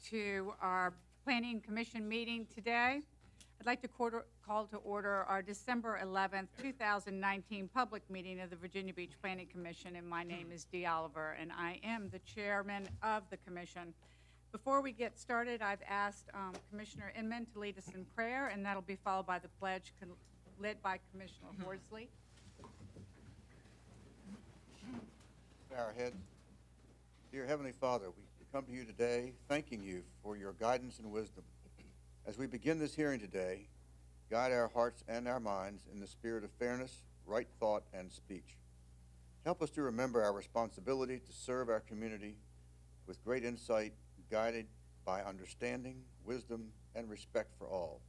To our Planning Commission meeting today. I'd like to call to order our December 11th, 2019 public meeting of the Virginia Beach Planning Commission, and my name is Dee Oliver, and I am the chairman of the commission. Before we get started, I've asked Commissioner Inman to lead us in prayer, and that'll be followed by the pledge led by Commissioner Horsley. Bow our heads. Dear Heavenly Father, we come to you today thanking you for your guidance and wisdom. As we begin this hearing today, guide our hearts and our minds in the spirit of fairness, right thought, and speech. Help us to remember our responsibility to serve our community with great insight, guided by understanding, wisdom, and respect for all.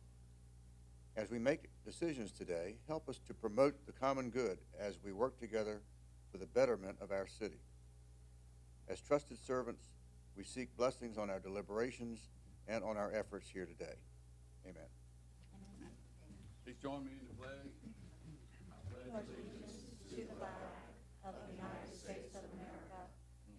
As we make decisions today, help us to promote the common good as we work together for the betterment of our city. As trusted servants, we seek blessings on our deliberations and on our efforts here today. Amen. Please join me in the pledge. I pledge allegiance to the flag of the United States of America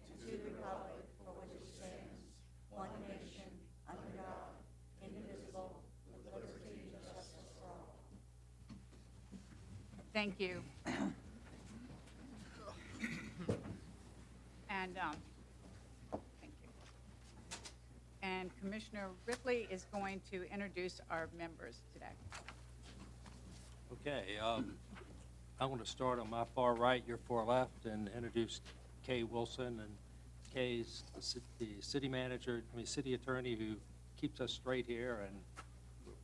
and to the republic for which it stands, one nation, under God, indivisible, with liberty and justice for all. Thank you. And thank you. And Commissioner Ripley is going to introduce our members today. Okay, I want to start on my far right, your far left, and introduce Kay Wilson. And Kay's the city manager, city attorney who keeps us straight here, and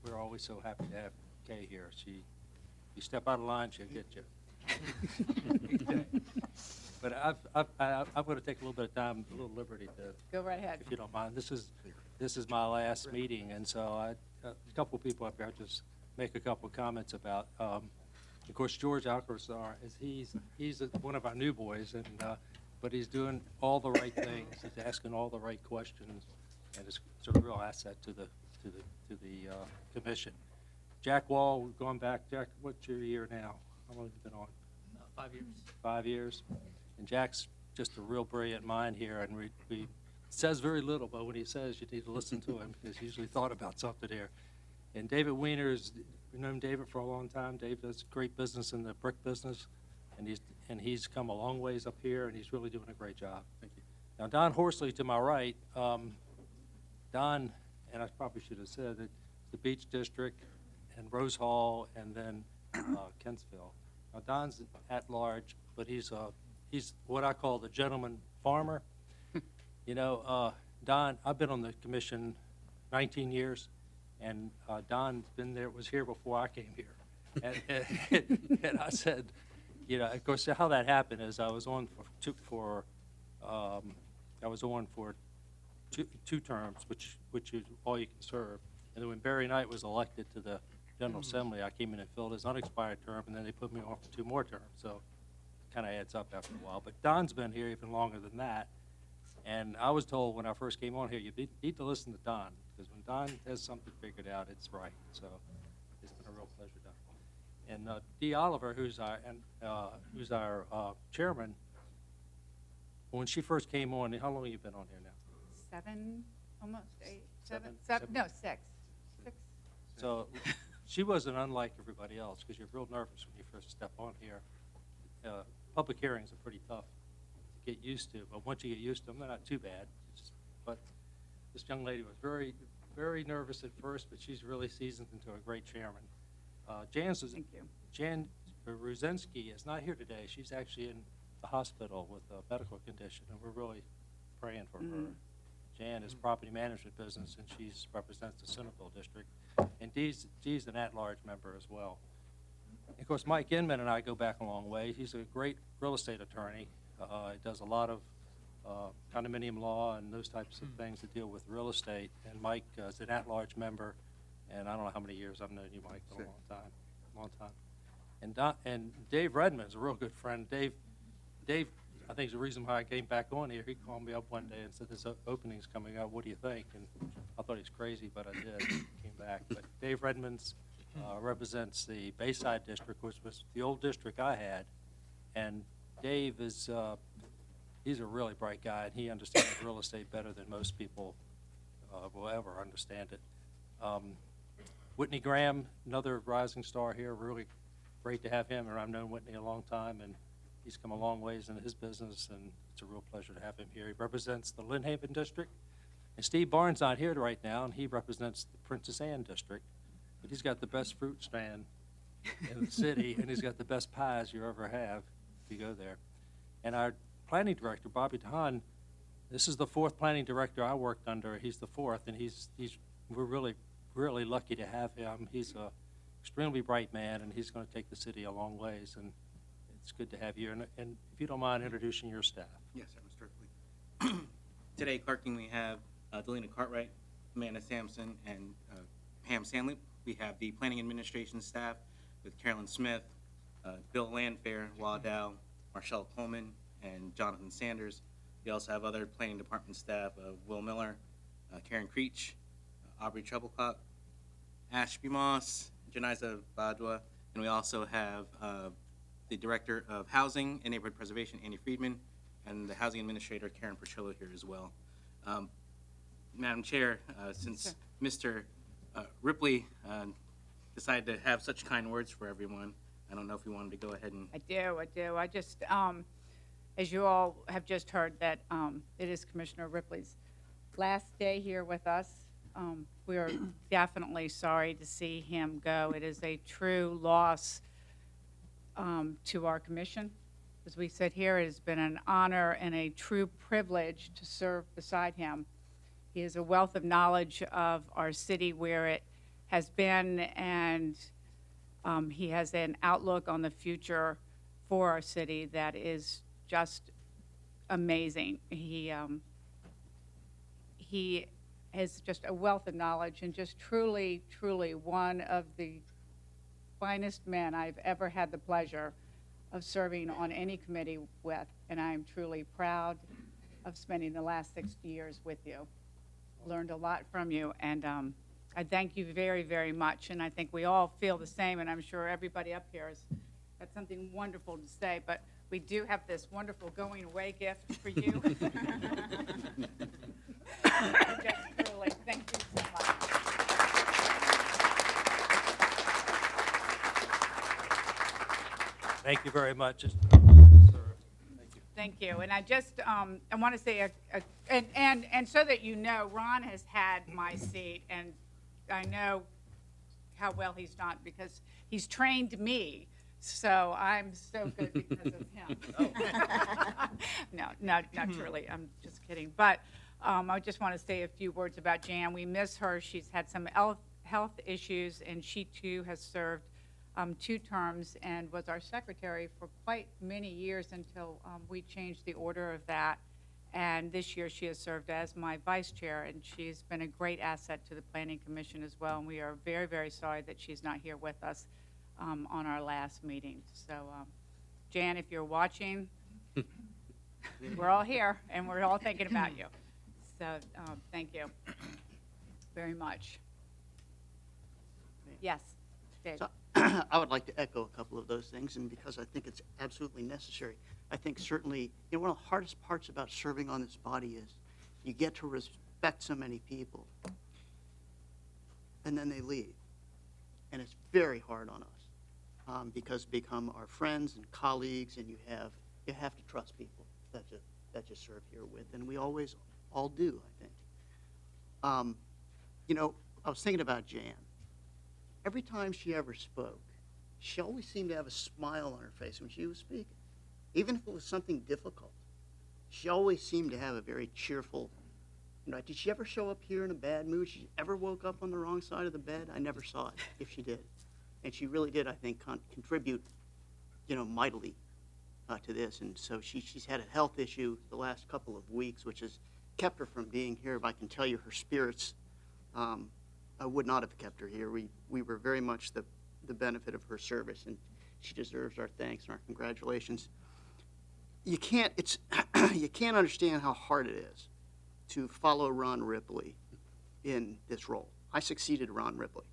we're always so happy to have Kay here. You step out of line, she'll get you. Okay. But I'm going to take a little bit of time, a little liberty to Go right ahead. if you don't mind. This is my last meeting, and so a couple of people up here, I'll just make a couple of comments about. Of course, George Alcazar he's one of our new boys, and but he's doing all the right things. He's asking all the right questions, and it's a real asset to the commission. Jack Wall, we've gone back. Jack, what's your year now? How long have you been on? 5 years. 5 years. And Jack's just a real brilliant mind here, and we says very little, but when he says, you need to listen to him because he's usually thought about something here. And David Wiener's, we've known David for a long time. Dave does great business in the brick business, and he's come a long ways up here, and he's really doing a great job. Thank you. Now, Don Horsley to my right, Don, and I probably should have said that the Beach District and Rose Hall and then Kentsville. Now, Don's at large, but he's what I call the gentleman farmer. You know, Don, I've been on the commission 19 years, and Don was here before I came here. And I said, you know, of course, how that happened is I was on for two terms, which is all you can serve. And then when Barry Knight was elected to the General Assembly, I came in and filled his unexpired term, and then they put me on for 2 more terms. So it kind of adds up after a while. But Don's been here even longer than that. And I was told when I first came on here, you need to listen to Don, because when Don has something figured out, it's right. So it's been a real pleasure, Don. And Dee Oliver, who's our chairman, when she first came on, how long have you been on here now? 7, almost 8, 7, Seven? no, 6. So she wasn't unlike everybody else, because you're real nervous when you first step on here. Public hearings are pretty tough to get used to, but once you get used to them, they're not too bad. But this young lady was very, very nervous at first, but she's really seasoned into a great chairman. Thank you. Jan Ruzensky is not here today. She's actually in the hospital with a medical condition, and we're really praying for her. Jan is property management business, and she represents the Centerville district. And Dee's an at-large member as well. Of course, Mike Inman and I go back a long way. He's a great real estate attorney. He does a lot of condominium law and those types of things that deal with real estate. And Mike is an at-large member, and I don't know how many years I've known you, Mike, but a long time. And Dave Redmond's a real good friend. Dave, I think is the reason why I came back on here. He called me up one day and said, "This opening's coming up. What do you think?" And I thought he was crazy, but I did. Came back. But Dave Redmond's represents the Bayside District, which was the old district I had. And Dave is He's a really bright guy, and he understands real estate better than most people will ever understand it. Whitney Graham, another rising star here, really great to have him, and I've known Whitney a long time, and he's come a long ways in his business, and it's a real pleasure to have him here. He represents the Lynn Haven District, and Steve Barnes not here right now, and he represents the Princess Anne District, but he's got the best fruit stand in the city, and he's got the best pies you ever have if you go there. And our planning director, Bobby DeHaan, this is the fourth planning director I worked under. He's the fourth, and we're really lucky to have him. He's a extremely bright man, and he's going to take the city a long ways, and it's good to have you. And if you don't mind introducing your staff. Yes, sir, Mr. Ripley. Today, clerking, we have Delina Cartwright, Amanda Sampson, and Pam Sandley. We have the planning administration staff with Carolyn Smith, Bill Landfair, Waddell, Marshall Coleman, and Jonathan Sanders. We also have other planning department staff of Will Miller, Karen Creech, Aubrey Treblecock, Ashby Moss, Janiza Badwa, and we also have the Director of Housing and Neighborhood Preservation, Andy Friedman, and the Housing Administrator, Karen Perchillo, here as well. Madam Chair, since Mr. Ripley decided to have such kind words for everyone, I don't know if you wanted to go ahead and... I do. I just, as you all have just heard, that it is Commissioner Ripley's last day here with us. We are definitely sorry to see him go. It is a true loss to our commission. As we sit here, it has been an honor and a true privilege to serve beside him. He is a wealth of knowledge of our city, where it has been, and he has an outlook on the future for our city that is just amazing. He has just a wealth of knowledge, and just truly, truly one of the finest men I've ever had the pleasure of serving on any committee with, and I'm truly proud of spending the last 6 years with you. Learned a lot from you, and I thank you very, very much, and I think we all feel the same, and I'm sure everybody up here has got something wonderful to say, but we do have this wonderful going away gift for you. Just truly, thank you so much. Thank you very much. Thank you. And I just, I want to say, and so that you know, Ron has had my seat, and I know how well he's done because he's trained me. So I'm so good because of him. No, not truly. I'm just kidding. But I just want to say a few words about Jan. We miss her. She's had some health issues, and she too has served 2 terms and was our secretary for quite many years until we changed the order of that. And this year she has served as my vice chair, and she's been a great asset to the Planning Commission as well. And we are very, very sorry that she's not here with us on our last meeting. So, Jan, if you're watching, we're all here, and we're all thinking about you. So, thank you very much. Yes, Dave. So, I would like to echo a couple of those things, and because I think it's absolutely necessary. I think certainly, one of the hardest parts about serving on this body is you get to respect so many people, and then they leave. And it's very hard on us because they become our friends and colleagues, and you have to trust people that you serve here with, and we always all do, I think. I was thinking about Jan. Every time she ever spoke, she always seemed to have a smile on her face when she was speaking. Even if it was something difficult, she always seemed to have a very cheerful, did she ever show up here in a bad mood? She ever woke up on the wrong side of the bed? I never saw it, if she did. And she really did, I think, contribute, mightily to this. And so she's had a health issue the last couple of weeks, which has kept her from being here. But I can tell you her spirits, I would not have kept her here. We were very much the benefit of her service, and she deserves our thanks and our congratulations. You can't understand how hard it is to follow Ron Ripley in this role. I succeeded Ron Ripley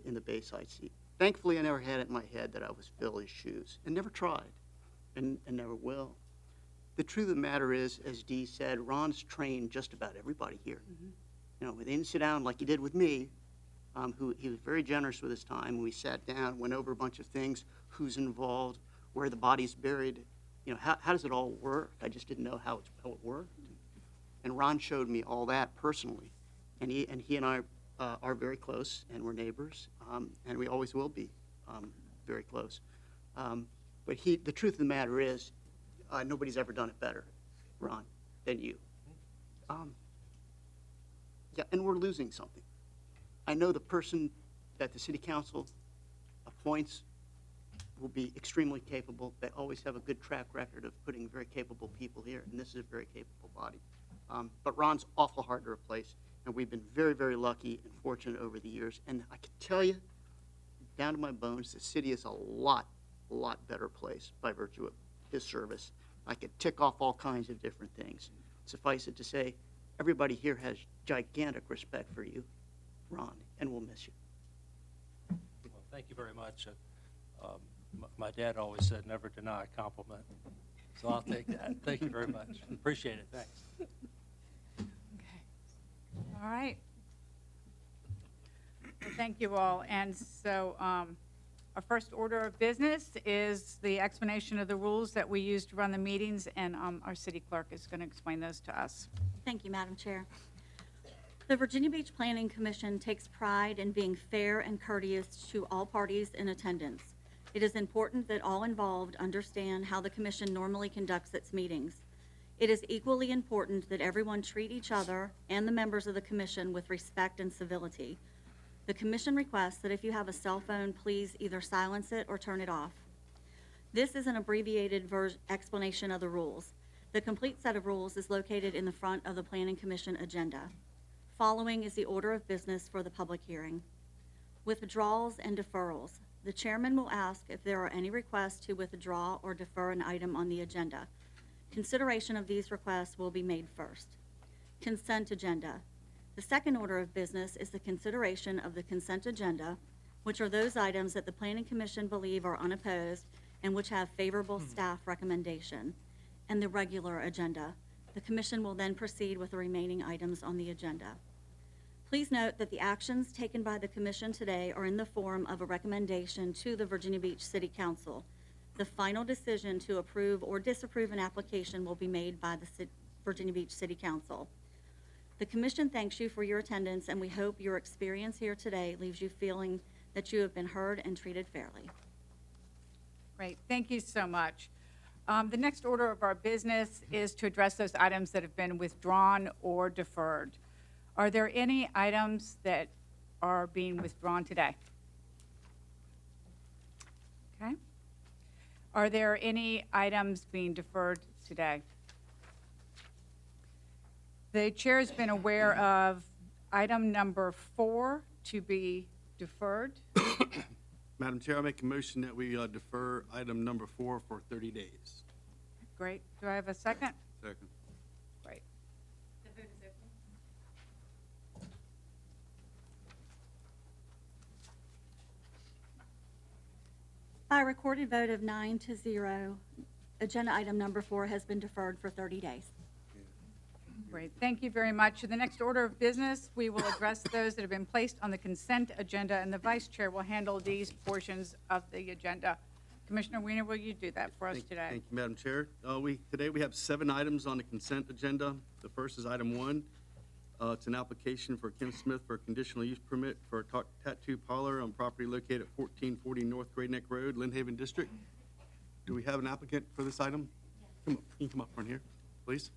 in the Bayside seat. Thankfully, I never had it in my head that I was fill his shoes, and never tried, and never will. the truth of the matter is, as Dee said, Ron's trained just about everybody here. You know, they didn't sit down like he did with me, he was very generous with his time. We sat down, went over a bunch of things, who's involved, where the body's buried, you know, how does it all work? I just didn't know how it worked. And Ron showed me all that personally. And he and I are very close, and we're neighbors, and we always will be very close. But the truth of the matter is, nobody's ever done it better, Ron, than you. Yeah, and we're losing something. I know the person that the city council appoints will be extremely capable. They always have a good track record of putting very capable people here, and this is a very capable body. But Ron's awful hard to replace, and we've been very, very lucky and fortunate over the years. And I can tell you, down to my bones, the city is a lot better place by virtue of his service. I could tick off all kinds of different things. Suffice it to say, everybody here has gigantic respect for you, Ron, and we'll miss you. Well, thank you very much. My dad always said, never deny a compliment. So I'll take that. Thank you very much. Appreciate it. Thanks. Okay. All right. Well, thank you all. And so our first order of business is the explanation of the rules that we use to run the meetings, and our city clerk is going to explain those to us. Thank you, Madam Chair. The Virginia Beach Planning Commission takes pride in being fair and courteous to all parties in attendance. It is important that all involved understand how the commission normally conducts its meetings. It is equally important that everyone treat each other and the members of the commission with respect and civility. The commission requests that if you have a cell phone, please either silence it or turn it off. This is an abbreviated explanation of the rules. The complete set of rules is located in the front of the Planning Commission agenda. Following is the order of business for the public hearing. Withdrawals and deferrals. The chairman will ask if there are any requests to withdraw or defer an item on the agenda. Consideration of these requests will be made first. Consent agenda. The second order of business is the consideration of the consent agenda, which are those items that the Planning Commission believe are unopposed and which have favorable staff recommendation. And the regular agenda. The commission will then proceed with the remaining items on the agenda. Please note that the actions taken by the commission today are in the form of a recommendation to the Virginia Beach City Council. The final decision to approve or disapprove an application will be made by the Virginia Beach City Council. The commission thanks you for your attendance, and we hope your experience here today leaves you feeling that you have been heard and treated fairly. Great. Thank you so much. The next order of our business is to address those items that have been withdrawn or deferred. Are there any items that are being withdrawn today? Okay. Are there any items being deferred today? The chair has been aware of item number 4 to be deferred. Madam Chair, I make a motion that we defer item number 4 for 30 days. Great. Do I have a second? Second. Great. The vote is open. By a recorded vote of 9-0, agenda item number 4 has been deferred for 30 days. Great. Thank you very much. In the next order of business, we will address those that have been placed on the consent agenda, and the vice chair will handle these portions of the agenda. Commissioner Weiner, will you do that for us today? Thank you, Madam Chair. Today we have 7 items on the consent agenda. The first is item 1. It's an application for Kim Smith for a conditional use permit for a tattoo parlor on property located at 1440 North Great Neck Road, Lynn Haven District. Do we have an applicant for this item? Come up, you can come up front here, please.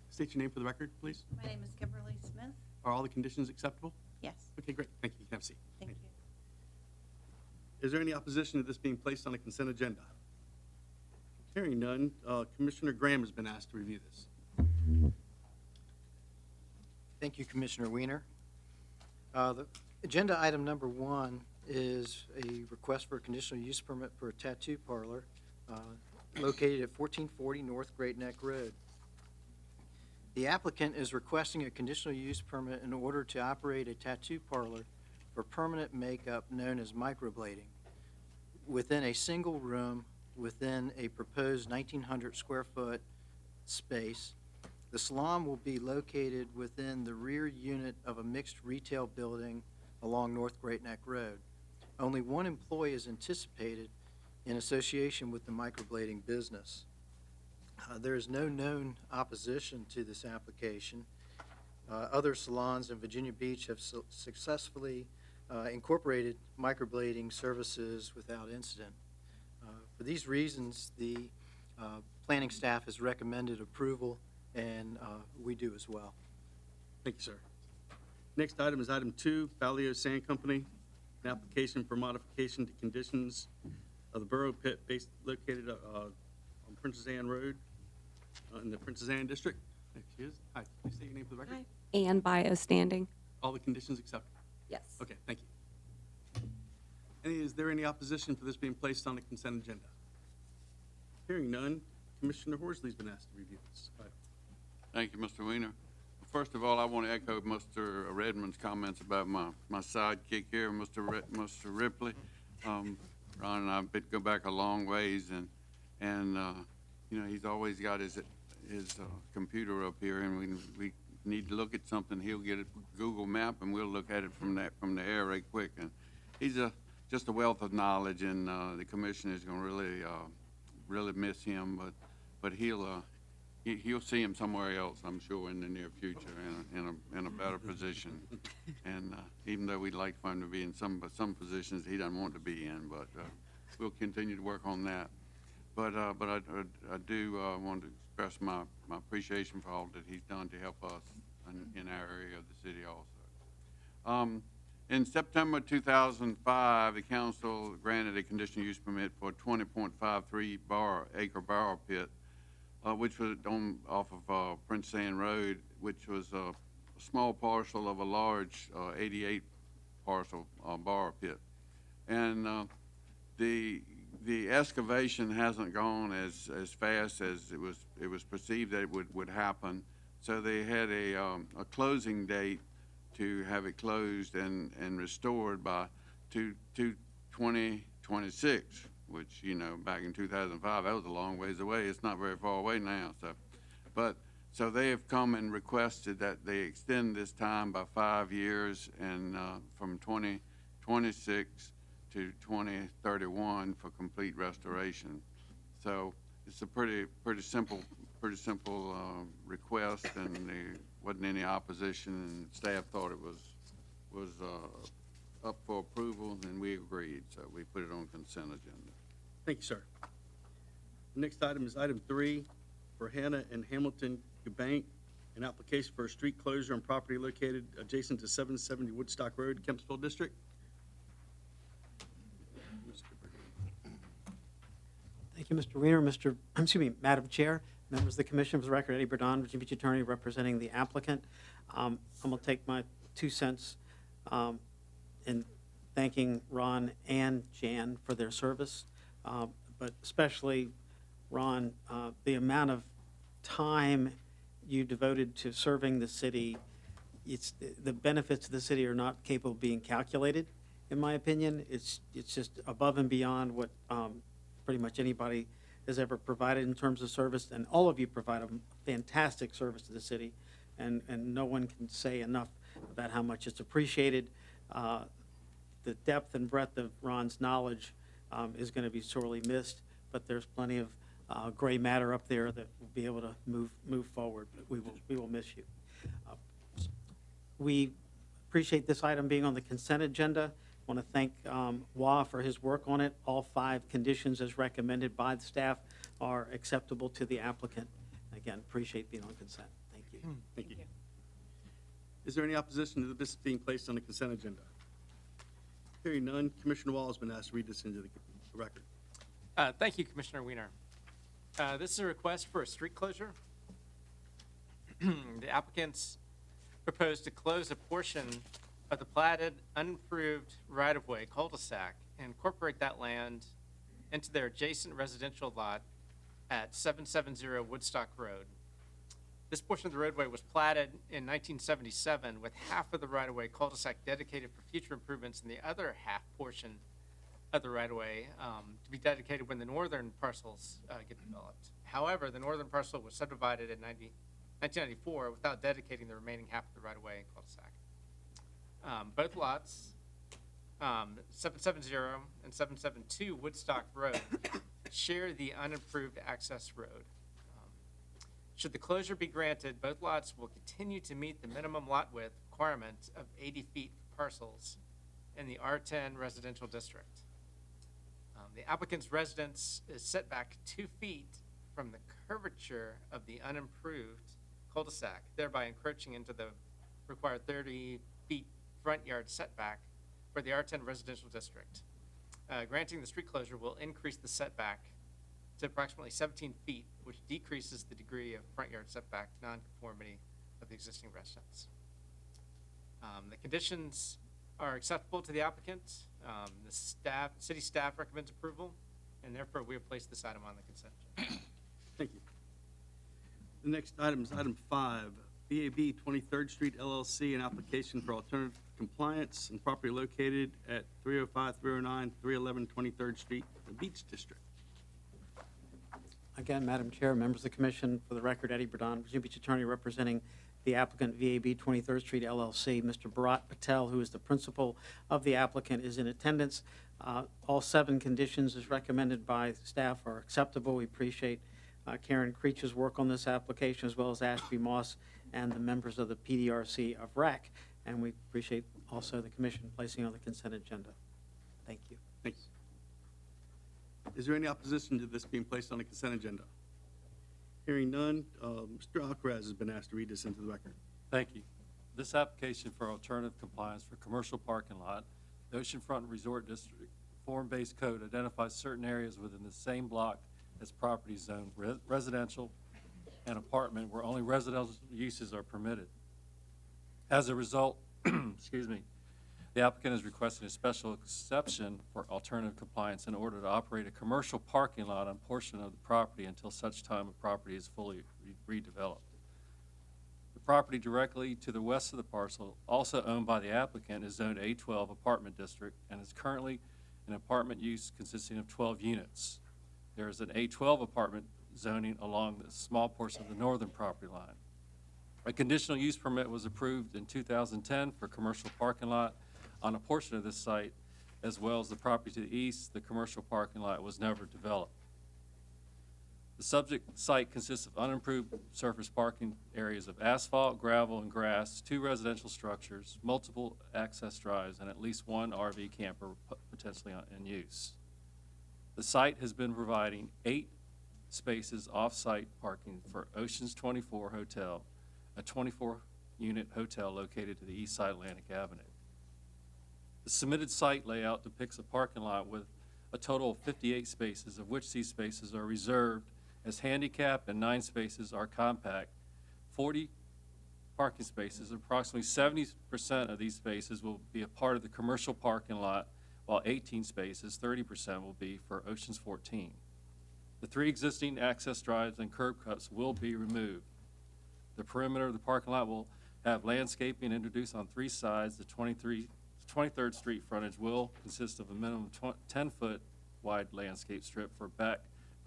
State your name for the record, please. My name is Kimberly Smith. Are all the conditions acceptable? Yes, Okay, great. Thank you. You can have a seat. thank you. Is there any opposition to this being placed on the consent agenda? Hearing none, Commissioner Graham has been asked to review this. Thank you, Commissioner Weiner. The agenda item number 1 is a request for a conditional use permit for a tattoo parlor located at 1440 North Great Neck Road. The applicant is requesting a conditional use permit in order to operate a tattoo parlor for permanent makeup known as microblading within a single room within a proposed 1,900 square foot space. The salon will be located within the rear unit of a mixed retail building along North Great Neck Road. Only one employee is anticipated in association with the microblading business. There is no known opposition to this application. Other salons in Virginia Beach have successfully incorporated microblading services without incident. For these reasons, the planning staff has recommended approval, and we do as well. Thank you, sir. Next item is item 2, BAILLIO Sand Company, an application for modification to conditions of the borough pit located on Princess Anne Road in the Princess Anne District. There she is. Hi, please state your name for the record. Hi. Ann Bio standing. All the conditions accepted. Yes. Okay, thank you. Is there any opposition for this being placed on the consent agenda? Hearing none, Commissioner Horsley's been asked to review this item. Thank you, Mr. Weiner. First of all, I want to echo Mr. Redmond's comments about my sidekick here, Mr. Ripley. Ron and I go back a long ways, and you know, he's always got his computer up here, and we need to look at something. He'll get a Google map, and we'll look at it from the air right quick. And he's just a wealth of knowledge, and the commission is going to really miss him, but he'll see him somewhere else, I'm sure, in the near future, in a better position. And even though we'd like for him to be in some positions he doesn't want to be in, but we'll continue to work on that. But I do want to express my appreciation for all that he's done to help us in our area of the city also. In September 2005, the council granted a conditional use permit for a 20.53 acre borrow pit, which was off of Prince Anne Road, which was a small parcel of a large 88 parcel borrow pit. And the excavation hasn't gone as fast as it was perceived that it would happen. So they had a closing date to have it closed and restored by 2026, which, you know, back in 2005, that was a long ways away. It's not very far away now. So they have come and requested that they extend this time by 5 years, and from 2026 to 2031 for complete restoration. So it's a pretty simple request, and there wasn't any opposition, and staff thought it was up for approval, and we agreed. So we put it on consent agenda. Thank you, sir. The next item is item 3 for Hannah and Hamilton GUBANG, an application for a street closure on property located adjacent to 770 Woodstock Road, Kempsville District. Thank you, Mr. Weiner. Madam Chair, members of the commission, for the record, Eddie Burdon, Virginia Beach attorney representing the applicant. I'm going to take my 2 cents in thanking Ron and Jan for their service, but especially Ron, the amount of time you devoted to serving the city. The benefits to the city are not capable of being calculated, in my opinion. It's just above and beyond what pretty much anybody has ever provided in terms of service, and all of you provide a fantastic service to the city, and no one can say enough about how much it's appreciated. The depth and breadth of Ron's knowledge is going to be sorely missed, but there's plenty of gray matter up there that will be able to move forward, but we will miss you. We appreciate this item being on the consent agenda. I want to thank Wah for his work on it. All 5 conditions as recommended by the staff are acceptable to the applicant. Again, appreciate being on consent. Thank you. Thank you. Is there any opposition to this being placed on the consent agenda? Hearing none, Commissioner Wall has been asked to read this into the record. Thank you, Commissioner Weiner. This is a request for a street closure. The applicants propose to close a portion of the platted, unimproved right-of-way cul-de-sac and incorporate that land into their adjacent residential lot at 770 Woodstock Road. This portion of the roadway was platted in 1977 with half of the right-of-way cul-de-sac dedicated for future improvements and the other half portion of the right-of-way to be dedicated when the northern parcels get developed. However, the northern parcel was subdivided in 1994 without dedicating the remaining half of the right-of-way and cul-de-sac. Both lots, 770 and 772 Woodstock Road, share the unimproved access road. Should the closure be granted, both lots will continue to meet the minimum lot width requirement of 80 feet for parcels in the R10 residential district. The applicant's residence is set back 2 feet from the curvature of the unimproved cul-de-sac, thereby encroaching into the required 30 feet front yard setback for the R10 residential district. Granting the street closure will increase the setback to approximately 17 feet, which decreases the degree of front yard setback nonconformity of the existing residence. The conditions are acceptable to the applicant. The city staff recommends approval, and therefore we have placed this item on the consent agenda. Thank you. The next item is item 5, BAB 23rd Street LLC, an application for alternative compliance and property located at 305, 309, 311 23rd Street, the Beach District. Again, Madam Chair, members of the commission, for the record, Eddie Burdon, Virginia Beach attorney representing the applicant, VAB 23rd Street LLC. Mr. Bharat Patel, who is the principal of the applicant, is in attendance. All 7 conditions as recommended by staff are acceptable. We appreciate Karen Creech's work on this application, as well as Ashby Moss and the members of the PDRC of RAC. And we appreciate also the commission placing on the consent agenda. Thank you. Thanks. Is there any opposition to this being placed on the consent agenda? Hearing none, Mr. Alcaraz has been asked to read this into the record. Thank you. This application for alternative compliance for commercial parking lot, the Oceanfront Resort District form-based code identifies certain areas within the same block as property zone, residential and apartment, where only residential uses are permitted. As a result, excuse me, the applicant is requesting a special exception for alternative compliance in order to operate a commercial parking lot on a portion of the property until such time the property is fully redeveloped. The property directly to the west of the parcel, also owned by the applicant, is zoned A12 apartment district and is currently an apartment use consisting of 12 units. There is an A12 apartment zoning along the small portion of the northern property line. A conditional use permit was approved in 2010 for commercial parking lot on a portion of this site, as well as the property to the east. The commercial parking lot was never developed. The subject site consists of unimproved surface parking areas of asphalt, gravel, and grass, 2 residential structures, multiple access drives, and at least 1 RV camper potentially in use. The site has been providing 8 spaces off-site parking for Oceans 24 Hotel, a 24-unit hotel located to the east side of Atlantic Avenue. The submitted site layout depicts a parking lot with a total of 58 spaces, of which these spaces are reserved as handicap and 9 spaces are compact. 40 parking spaces, approximately 70% of these spaces will be a part of the commercial parking lot, while 18 spaces, 30%, will be for Oceans 14. The 3 existing access drives and curb cuts will be removed. The perimeter of the parking lot will have landscaping introduced on 3 sides. The 23rd Street frontage will consist of a minimum 10-foot wide landscape strip for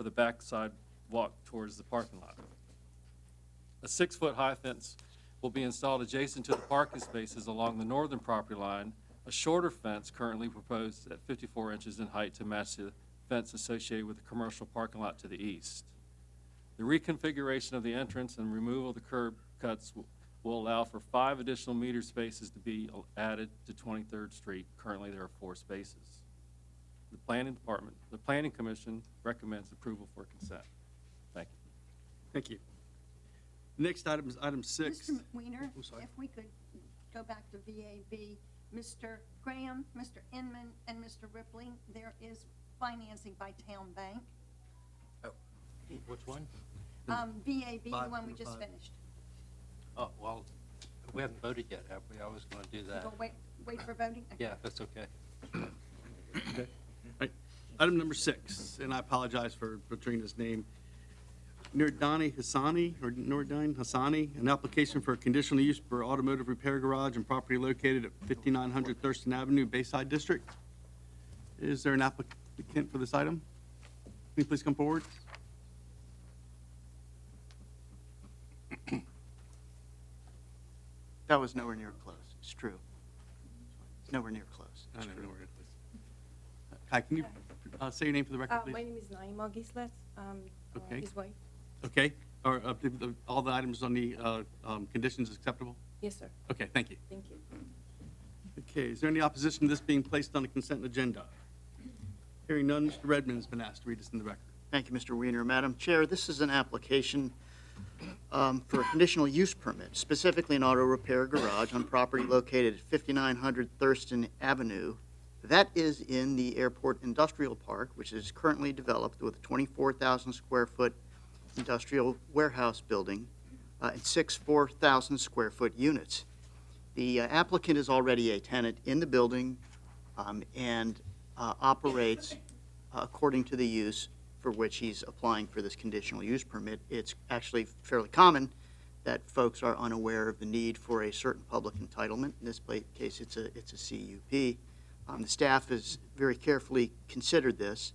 the backside walk towards the parking lot. A 6-foot high fence will be installed adjacent to the parking spaces along the northern property line. A shorter fence currently proposed at 54 inches in height to match the fence associated with the commercial parking lot to the east. The reconfiguration of the entrance and removal of the curb cuts will allow for 5 additional meter spaces to be added to 23rd Street. Currently, there are 4 spaces. The Planning Commission recommends approval for consent. Thank you. Thank you. The next item is item 6. Mr. Weiner, I'm sorry. if we could go back to VAB, Mr. Graham, Mr. Inman, and Mr. Ripley, there is financing by Town Bank. Which one? VAB, the Five, one we number just 5. finished. Oh, well, we haven't voted yet, have we? I was going to do that. We'll wait for voting? Okay. Yeah, that's okay. Okay. Right. Item number 6, and I apologize for butchering his name. Nurdani Hassani, an application for a conditional use for automotive repair garage and property located at 5900 Thurston Avenue, Bayside District. Is there an applicant for this item? Can you please come forward? That was nowhere near close. It's true. It's nowhere near close. I It's know, true. nowhere near close. Hi, can you say your name for the record, My please? name is Naima Gislet. Okay. His wife. Okay, are all the items on the conditions acceptable? Yes, sir. Okay, thank you. Thank you. Okay, is there any opposition to this being placed on the consent agenda? Hearing none, Mr. Redmond's been asked to read this in the record. Thank you, Mr. Weiner. Madam Chair, this is an application for a conditional use permit, specifically an auto repair garage on property located at 5900 Thurston Avenue. That is in the Airport Industrial Park, which is currently developed with a 24,000 square foot industrial warehouse building and 6 4,000 square foot units. The applicant is already a tenant in the building and operates according to the use for which he's applying for this conditional use permit. It's actually fairly common that folks are unaware of the need for a certain public entitlement. In this case, it's a CUP. The staff has very carefully considered this.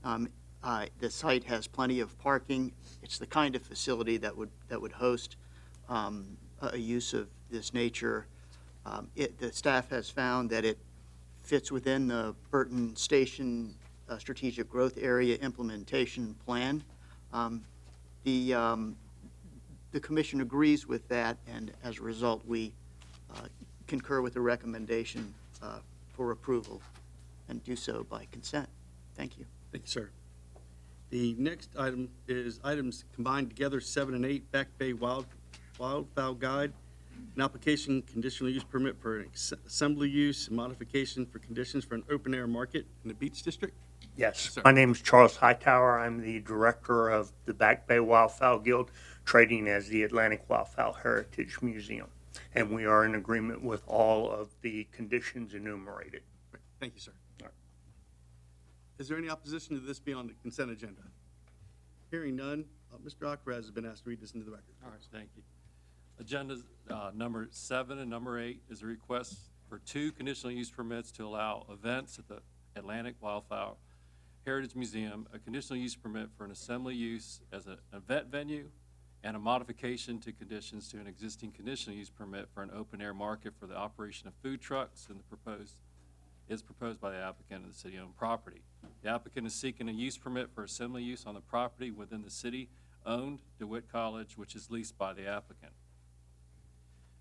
The site has plenty of parking. It's the kind of facility that would host a use of this nature. The staff has found that it fits within the Burton Station Strategic Growth Area Implementation Plan. The commission agrees with that, and as a result, we concur with the recommendation for approval and do so by consent. Thank you. Thank you, sir. The next item is items combined together, 7 and 8, Back Bay Wildfowl Guide, an application conditional use permit for an assembly use, modification for conditions for an open air market in the Beach District. Yes, Sir. my name is Charles Hightower. I'm the director of the Back Bay Wildfowl Guild, trading as the Atlantic Wildfowl Heritage Museum. And we are in agreement with all of the conditions enumerated. Great. Thank you, sir. All right. Is there any opposition to this being on the consent agenda? Hearing none, Mr. Akraz has been asked to read this into the record. All right, thank you. Agenda number 7 and number 8 is a request for 2 conditional use permits to allow events at the Atlantic Wildfowl Heritage Museum, a conditional use permit for an assembly use as an event venue, and a modification to conditions to an existing conditional use permit for an open-air market for the operation of food trucks, and is proposed by the applicant of the city-owned property. The applicant is seeking a use permit for assembly use on the property within the city-owned DeWitt College, which is leased by the applicant.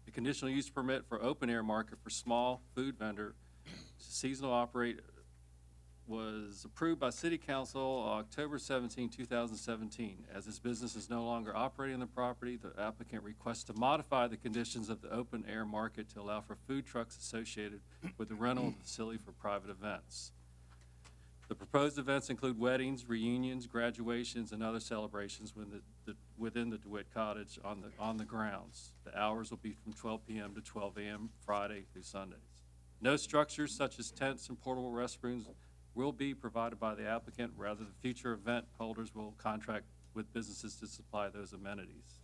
The conditional use permit for open-air market for small food vendor seasonal operate was approved by City Council October 17, 2017. As this business is no longer operating on the property, the applicant requests to modify the conditions of the open-air market to allow for food trucks associated with the rental of the facility for private events. The proposed events include weddings, reunions, graduations, and other celebrations within the DeWitt Cottage on the grounds. The hours will be from 12 p.m. to 12 a.m. Friday through Sundays. No structures such as tents and portable restrooms will be provided by the applicant. Rather, the future event holders will contract with businesses to supply those amenities.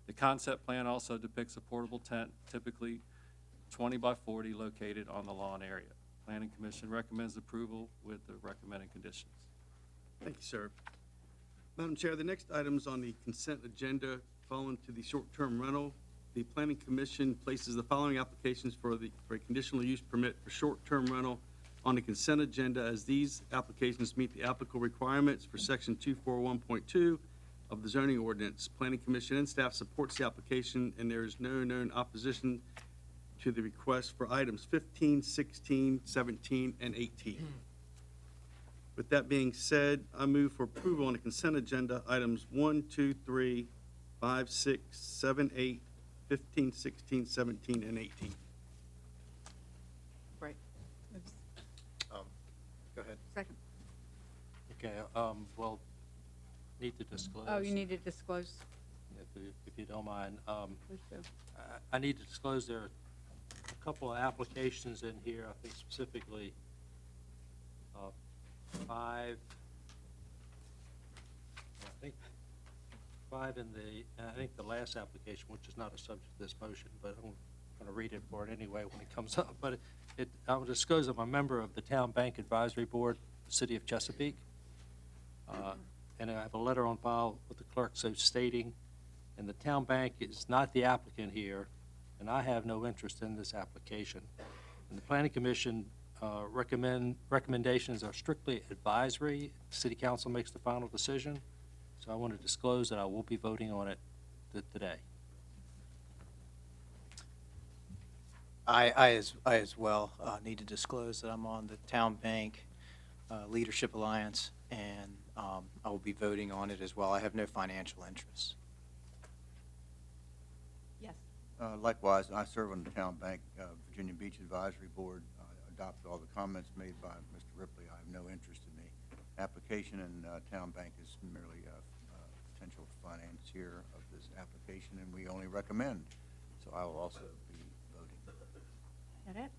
The concept plan also depicts a portable tent, typically 20 by 40, located on the lawn area. Planning Commission recommends approval with the recommended conditions. Thank you, sir. Madam Chair, the next items on the consent agenda fall into the short-term rental. The Planning Commission places the following applications for a conditional use permit for short-term rental on the consent agenda, as these applications meet the applicable requirements for section 241.2 of the zoning ordinance. Planning Commission and staff supports the application, and there is no known opposition to the request for items 15, 16, 17, and 18. With that being said, I move for approval on the consent agenda, items 1, 2, 3, 5, 6, 7, 8, 15, 16, 17, and 18. Right. Go ahead. Second. Okay, well, need to disclose. Oh, you need to disclose. If you don't mind. Please do. I need to disclose there are a couple of applications in here, I think specifically 5, I think 5 in I think the last application, which is not a subject of this motion, but I'm going to read it for it anyway when it comes up. But I will disclose I'm a member of the Town Bank Advisory Board, the City of Chesapeake. And I have a letter on file with the clerk so stating, and the Town Bank is not the applicant here, and I have no interest in this application. And the Planning Commission recommendations are strictly advisory. City Council makes the final decision. So I want to disclose that I will be voting on it today. I as well need to disclose that I'm on the Town Bank Leadership Alliance, and I will be voting on it as well. I have no financial interests. Yes. Likewise, I serve on the Town Bank Virginia Beach Advisory Board. I adopt all the comments made by Mr. Ripley. I have no interest in the application, and Town Bank is merely a potential financier of this application, and we only recommend. So I will also be voting. Is that it?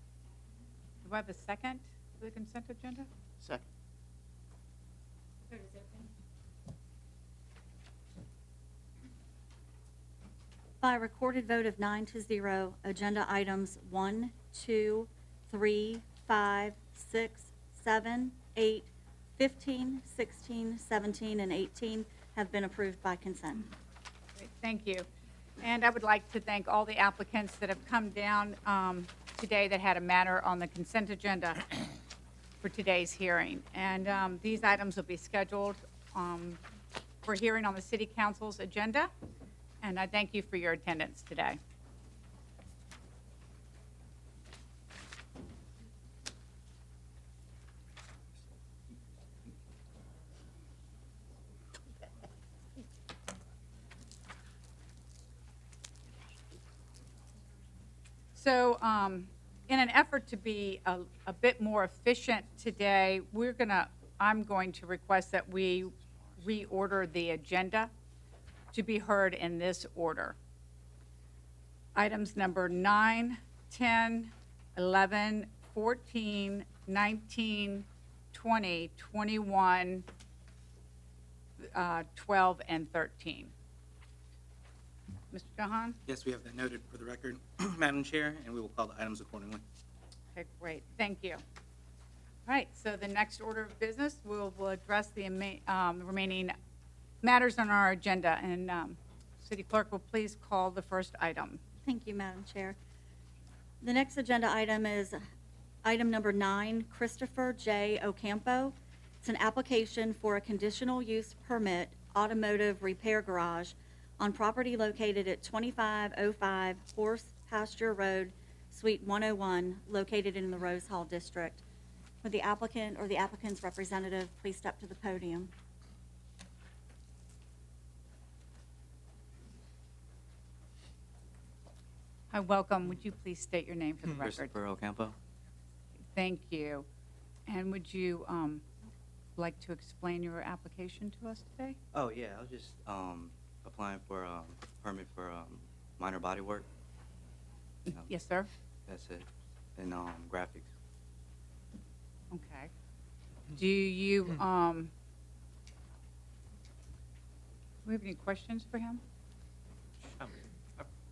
Do I have a second for the consent agenda? Second. Vote is open. By a recorded vote of 9-0, agenda items 1, 2, 3, 5, 6, 7, 8, 15, 16, 17, and 18 have been approved by consent. Great, thank you. And I would like to thank all the applicants that have come down today that had a matter on the consent agenda for today's hearing. And these items will be scheduled for hearing on the City Council's agenda. And I thank you for your attendance today. So in an effort to be a bit more efficient today, I'm going to request that we reorder the agenda to be heard in this order. Items number 9, 10, 11, 14, 19, 20, 21, 12, and 13. Mr. Jahan? Yes, we have that noted for the record, Madam Chair, and we will call the items accordingly. Okay, great, thank you. All right, so the next order of business, we'll address the remaining matters on our agenda, and City Clerk will please call the first item. Thank you, Madam Chair. The next agenda item is item number 9, Christopher J. Ocampo. It's an application for a conditional use permit automotive repair garage on property located at 2505 Horse Pasture Road, Suite 101, located in the Rose Hall District. Would the applicant or the applicant's representative please step to the podium? Hi, welcome. Would you please state your name for the record? Christopher Ocampo. Thank you. And would you like to explain your application to us today? Oh, yeah, I was just applying for a permit for minor body work. You know, Yes, sir. that's it. And graphics. Okay. Do you, we have any questions for him? I've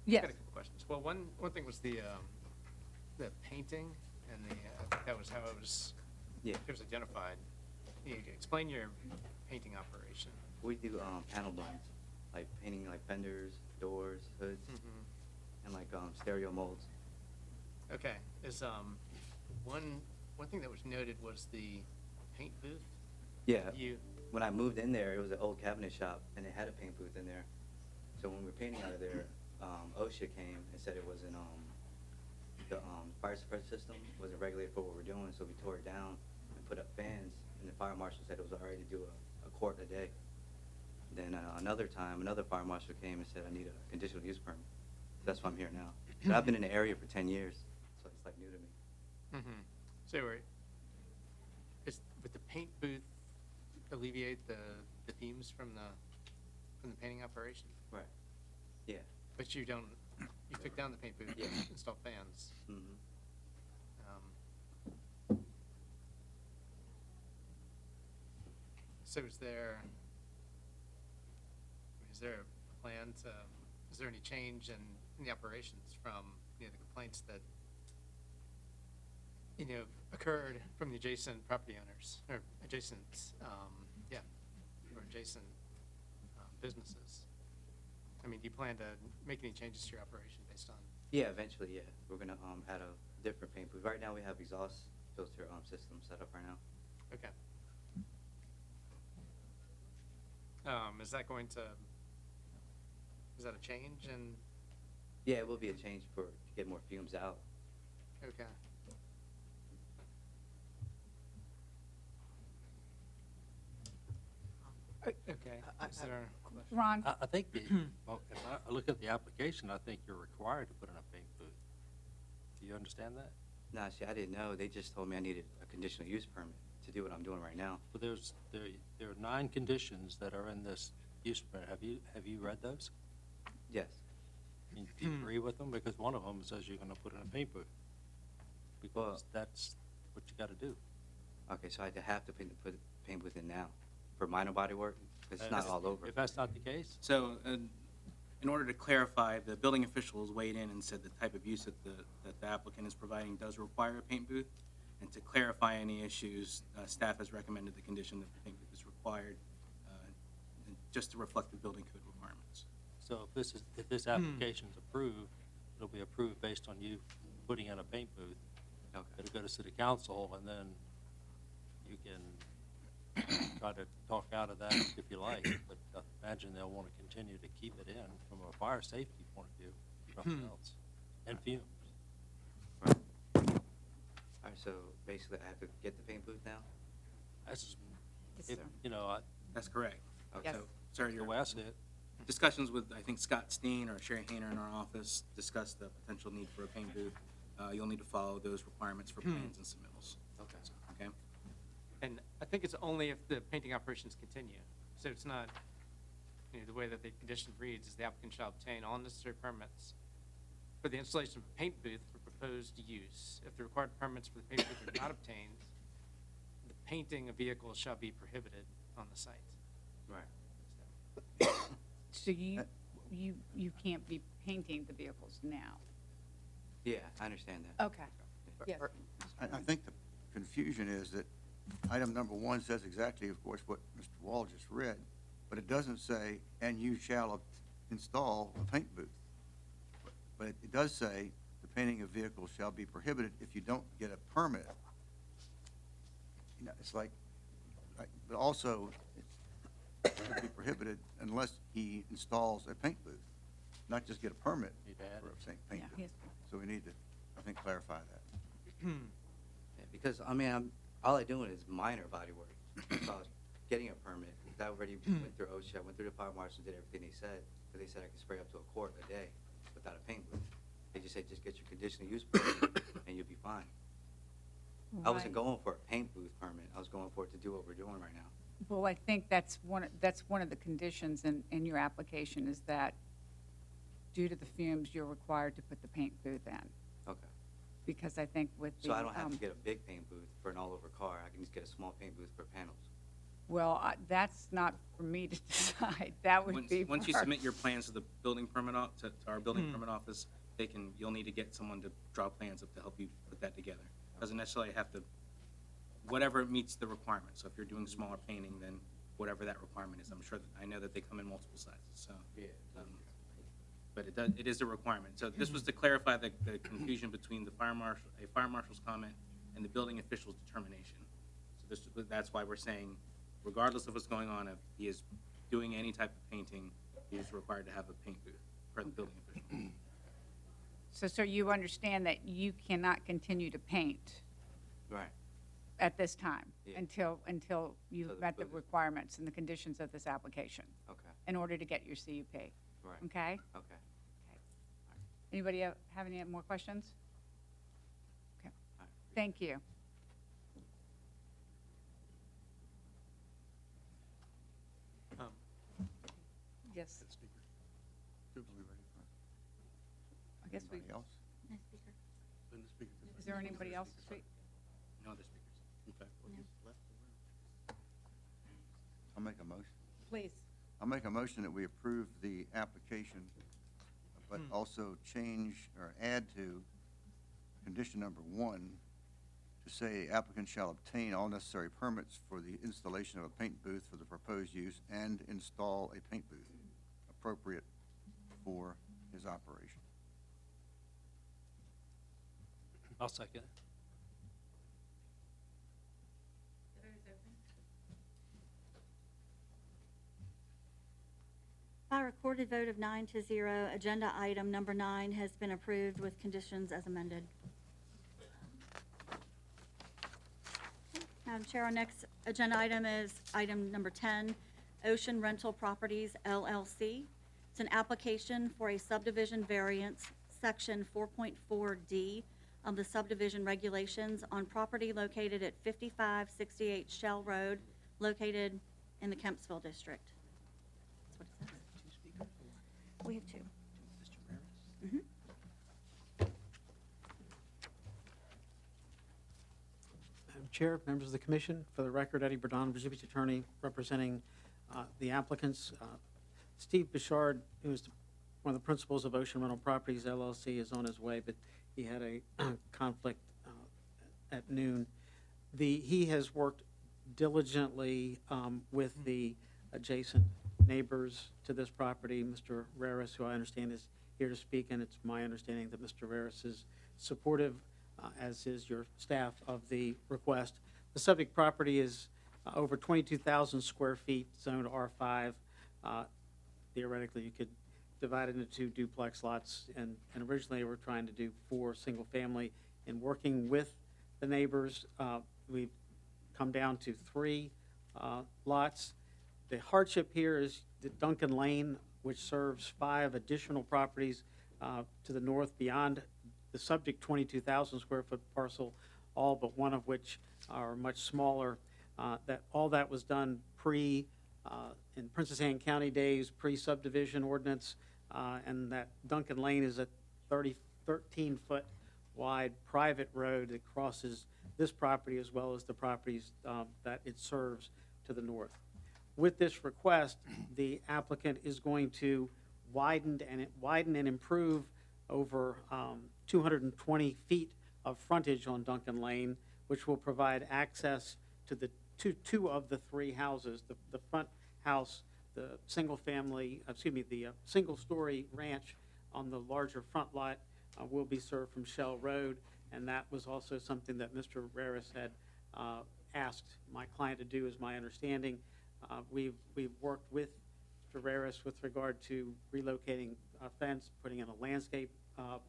Yes. got a couple questions. Well, one thing was the painting, and I think that was how it was identified. You explain your painting operation. We do panel blends, like painting like fenders, doors, hoods, and like stereo molds. Okay. Is one thing that was noted was the paint booth. Yeah. You When I moved in there, it was an old cabinet shop, and it had a paint booth in there. So when we were painting out of there, OSHA came and said it wasn't the fire suppression system wasn't regulated for what we're doing, so we tore it down and put up fans. And the fire marshal said it was all right to do a quart a day. Then another time, another fire marshal came and said I need a conditional use permit. So that's why I'm here now. So I've been in the area for 10 years, so it's like new to me. So would the paint booth alleviate the fumes from the painting operation? Right. Yeah. But you took down the paint booth, you installed fans. So is there a plan is there any change in the operations from, the complaints that occurred from the adjacent property owners, or adjacent, or adjacent businesses. I mean, do you plan to make any changes to your operation based on? Yeah, eventually, yeah. We're gonna add a different paint booth. Right now, we have exhaust filter system set up right now. Okay. Is that going to, is that a change in, Yeah, it will be a change to get more fumes out. okay. Okay. Is there, Ron? I think, well, if I look at the application, I think you're required to put in a paint booth. Do you understand that? Nah, see, I didn't know. They just told me I needed a conditional use permit to do what I'm doing right now. Well, there are 9 conditions that are in this use permit. Have you read those? Yes. Do you agree with them? Because one of them says you're gonna put in a paint booth. Because that's what you gotta do. Okay, so I have to put paint booth in now for minor body work? Because it's not all over. If that's not the case, So, in order to clarify, the building officials weighed in and said the type of use that the applicant is providing does require a paint booth. And to clarify any issues, staff has recommended the condition that the paint booth is required, just to reflect the building code requirements. so if this application's approved, it'll be approved based on you putting in a paint booth. Okay. It'll go to city council, and then you can try to talk out of that if you like, but I imagine they'll want to continue to keep it in from a fire safety point of view, if nothing else, and fumes. All right, so basically I have to get the paint booth now? That's, Yes, if, sir. you know, That's correct. Okay. Yes. So, sir, the your way I see it, discussions with, I think, Scott Steen or Sherry Hayner in our office discussed the potential need for a paint booth. You'll need to follow those requirements for plans and submittals. Okay. Okay? and I think it's only if the painting operations continue. So it's not, the way that the condition reads is the applicant shall obtain all necessary permits for the installation of a paint booth for proposed use. If the required permits for the paint booth are not obtained, the painting of vehicles shall be prohibited on the site. Right. So you can't be painting the vehicles now? Yeah, I understand that. Okay. Yes. I think the confusion is that item number 1 says exactly, of course, what Mr. Wall just read, but it doesn't say, and you shall install a paint booth. But it does say, the painting of vehicles shall be prohibited if you don't get a permit. It's like, but also, it should be prohibited unless he installs a paint booth, not just get a permit Need to add for it. a paint Yeah, booth. he has- So we need to, I think, clarify that. Yeah, because, I mean, all I'm doing is minor body work. So I was getting a permit. I already went through OSHA, I went through the fire marshal, did everything they said, because they said I could spray up to a quart a day without a paint booth. They just said, just get your conditional use permit and you'll be fine. I wasn't Right. going for a paint booth permit. I was going for it to do what we're doing right now. Well, I think that's one of the conditions in your application is that due to the fumes, you're required to put the paint booth in. Okay. Because I think with the. So I don't have to get a big paint booth for an all-over car. I can just get a small paint booth for panels. Well, that's not for me to decide. That would be. Once you for- submit your plans to the building permit, to our building permit office, you'll need to get someone to draw plans up to help you put that together. Doesn't necessarily have to, whatever meets the requirement. So if you're doing smaller painting, then whatever that requirement is, I know that they come in multiple sizes, so. But it is a requirement. So this was to clarify the confusion between a fire marshal's comment and the building official's determination. So that's why we're saying, regardless of what's going on, if he is doing any type of painting, he is required to have a paint booth for the building official. So, sir, you understand that you cannot continue to paint Right. at this time Yeah. until So you've the met the building- requirements and the conditions of this application Okay. in order to get your CUP. Right. Okay? Okay. Anybody have any more questions? Okay. All right. Thank you. Yes, I guess we, Anybody else? is there anybody else to speak? No other speakers. Okay. I'll make a motion. Please. I'll make a motion that we approve the application, but also change or add to condition number 1 to say applicant shall obtain all necessary permits for the installation of a paint booth for the proposed use and install a paint booth appropriate for his operation. I'll second. By recorded vote of 9-0, agenda item number 9 has been approved with conditions as amended. Madam Chair, our next agenda item is item number 10, Ocean Rental Properties LLC. It's an application for a subdivision variance, section 4.4D of the subdivision regulations on property located at 5568 Shell Road, located in the Kempsville district. That's what it says. We have 2. Madam Chair, members of the commission, for the record, Eddie Burdon, Virginia Beach attorney, representing the applicants. Steve Bichard, who is one of the principals of Ocean Rental Properties LLC, is on his way, but he had a conflict at noon. He has worked diligently with the adjacent neighbors to this property. Mr. Raris, who I understand is here to speak, and it's my understanding that Mr. Raris is supportive, as is your staff, of the request. The subject property is over 22,000 square feet, zoned R5. Theoretically, you could divide it into 2 duplex lots, and originally we were trying to do 4 single-family. In working with the neighbors, we've come down to 3 lots. The hardship here is the Duncan Lane, which serves 5 additional properties to the north beyond the subject 22,000 square foot parcel, all but one of which are much smaller. All that was done in Princess Anne County days, pre-subdivision ordinance, and that Duncan Lane is a 13-foot wide private road that crosses this property as well as the properties that it serves to the north. With this request, the applicant is going to widen and improve over 220 feet of frontage on Duncan Lane, which will provide access to the two of the 3 houses. The front house, the single-story ranch on the larger front lot will be served from Shell Road, and that was also something that Mr. Raris had asked my client to do, is my understanding. We've worked with Mr. Raris with regard to relocating a fence, putting in a landscape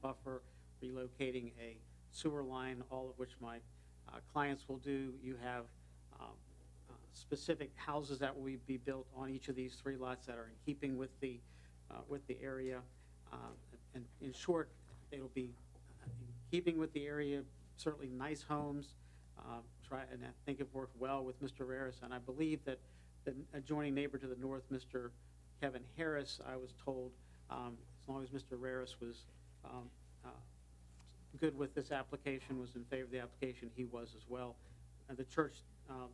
buffer, relocating a sewer line, all of which my clients will do. You have specific houses that will be built on each of these 3 lots that are in keeping with the area. And in short, it'll be in keeping with the area, certainly nice homes. And I think it worked well with Mr. Raris, and I believe that the adjoining neighbor to the north, Mr. Kevin Harris, I was told, as long as Mr. Raris was good with this application, was in favor of the application, he was as well. And the church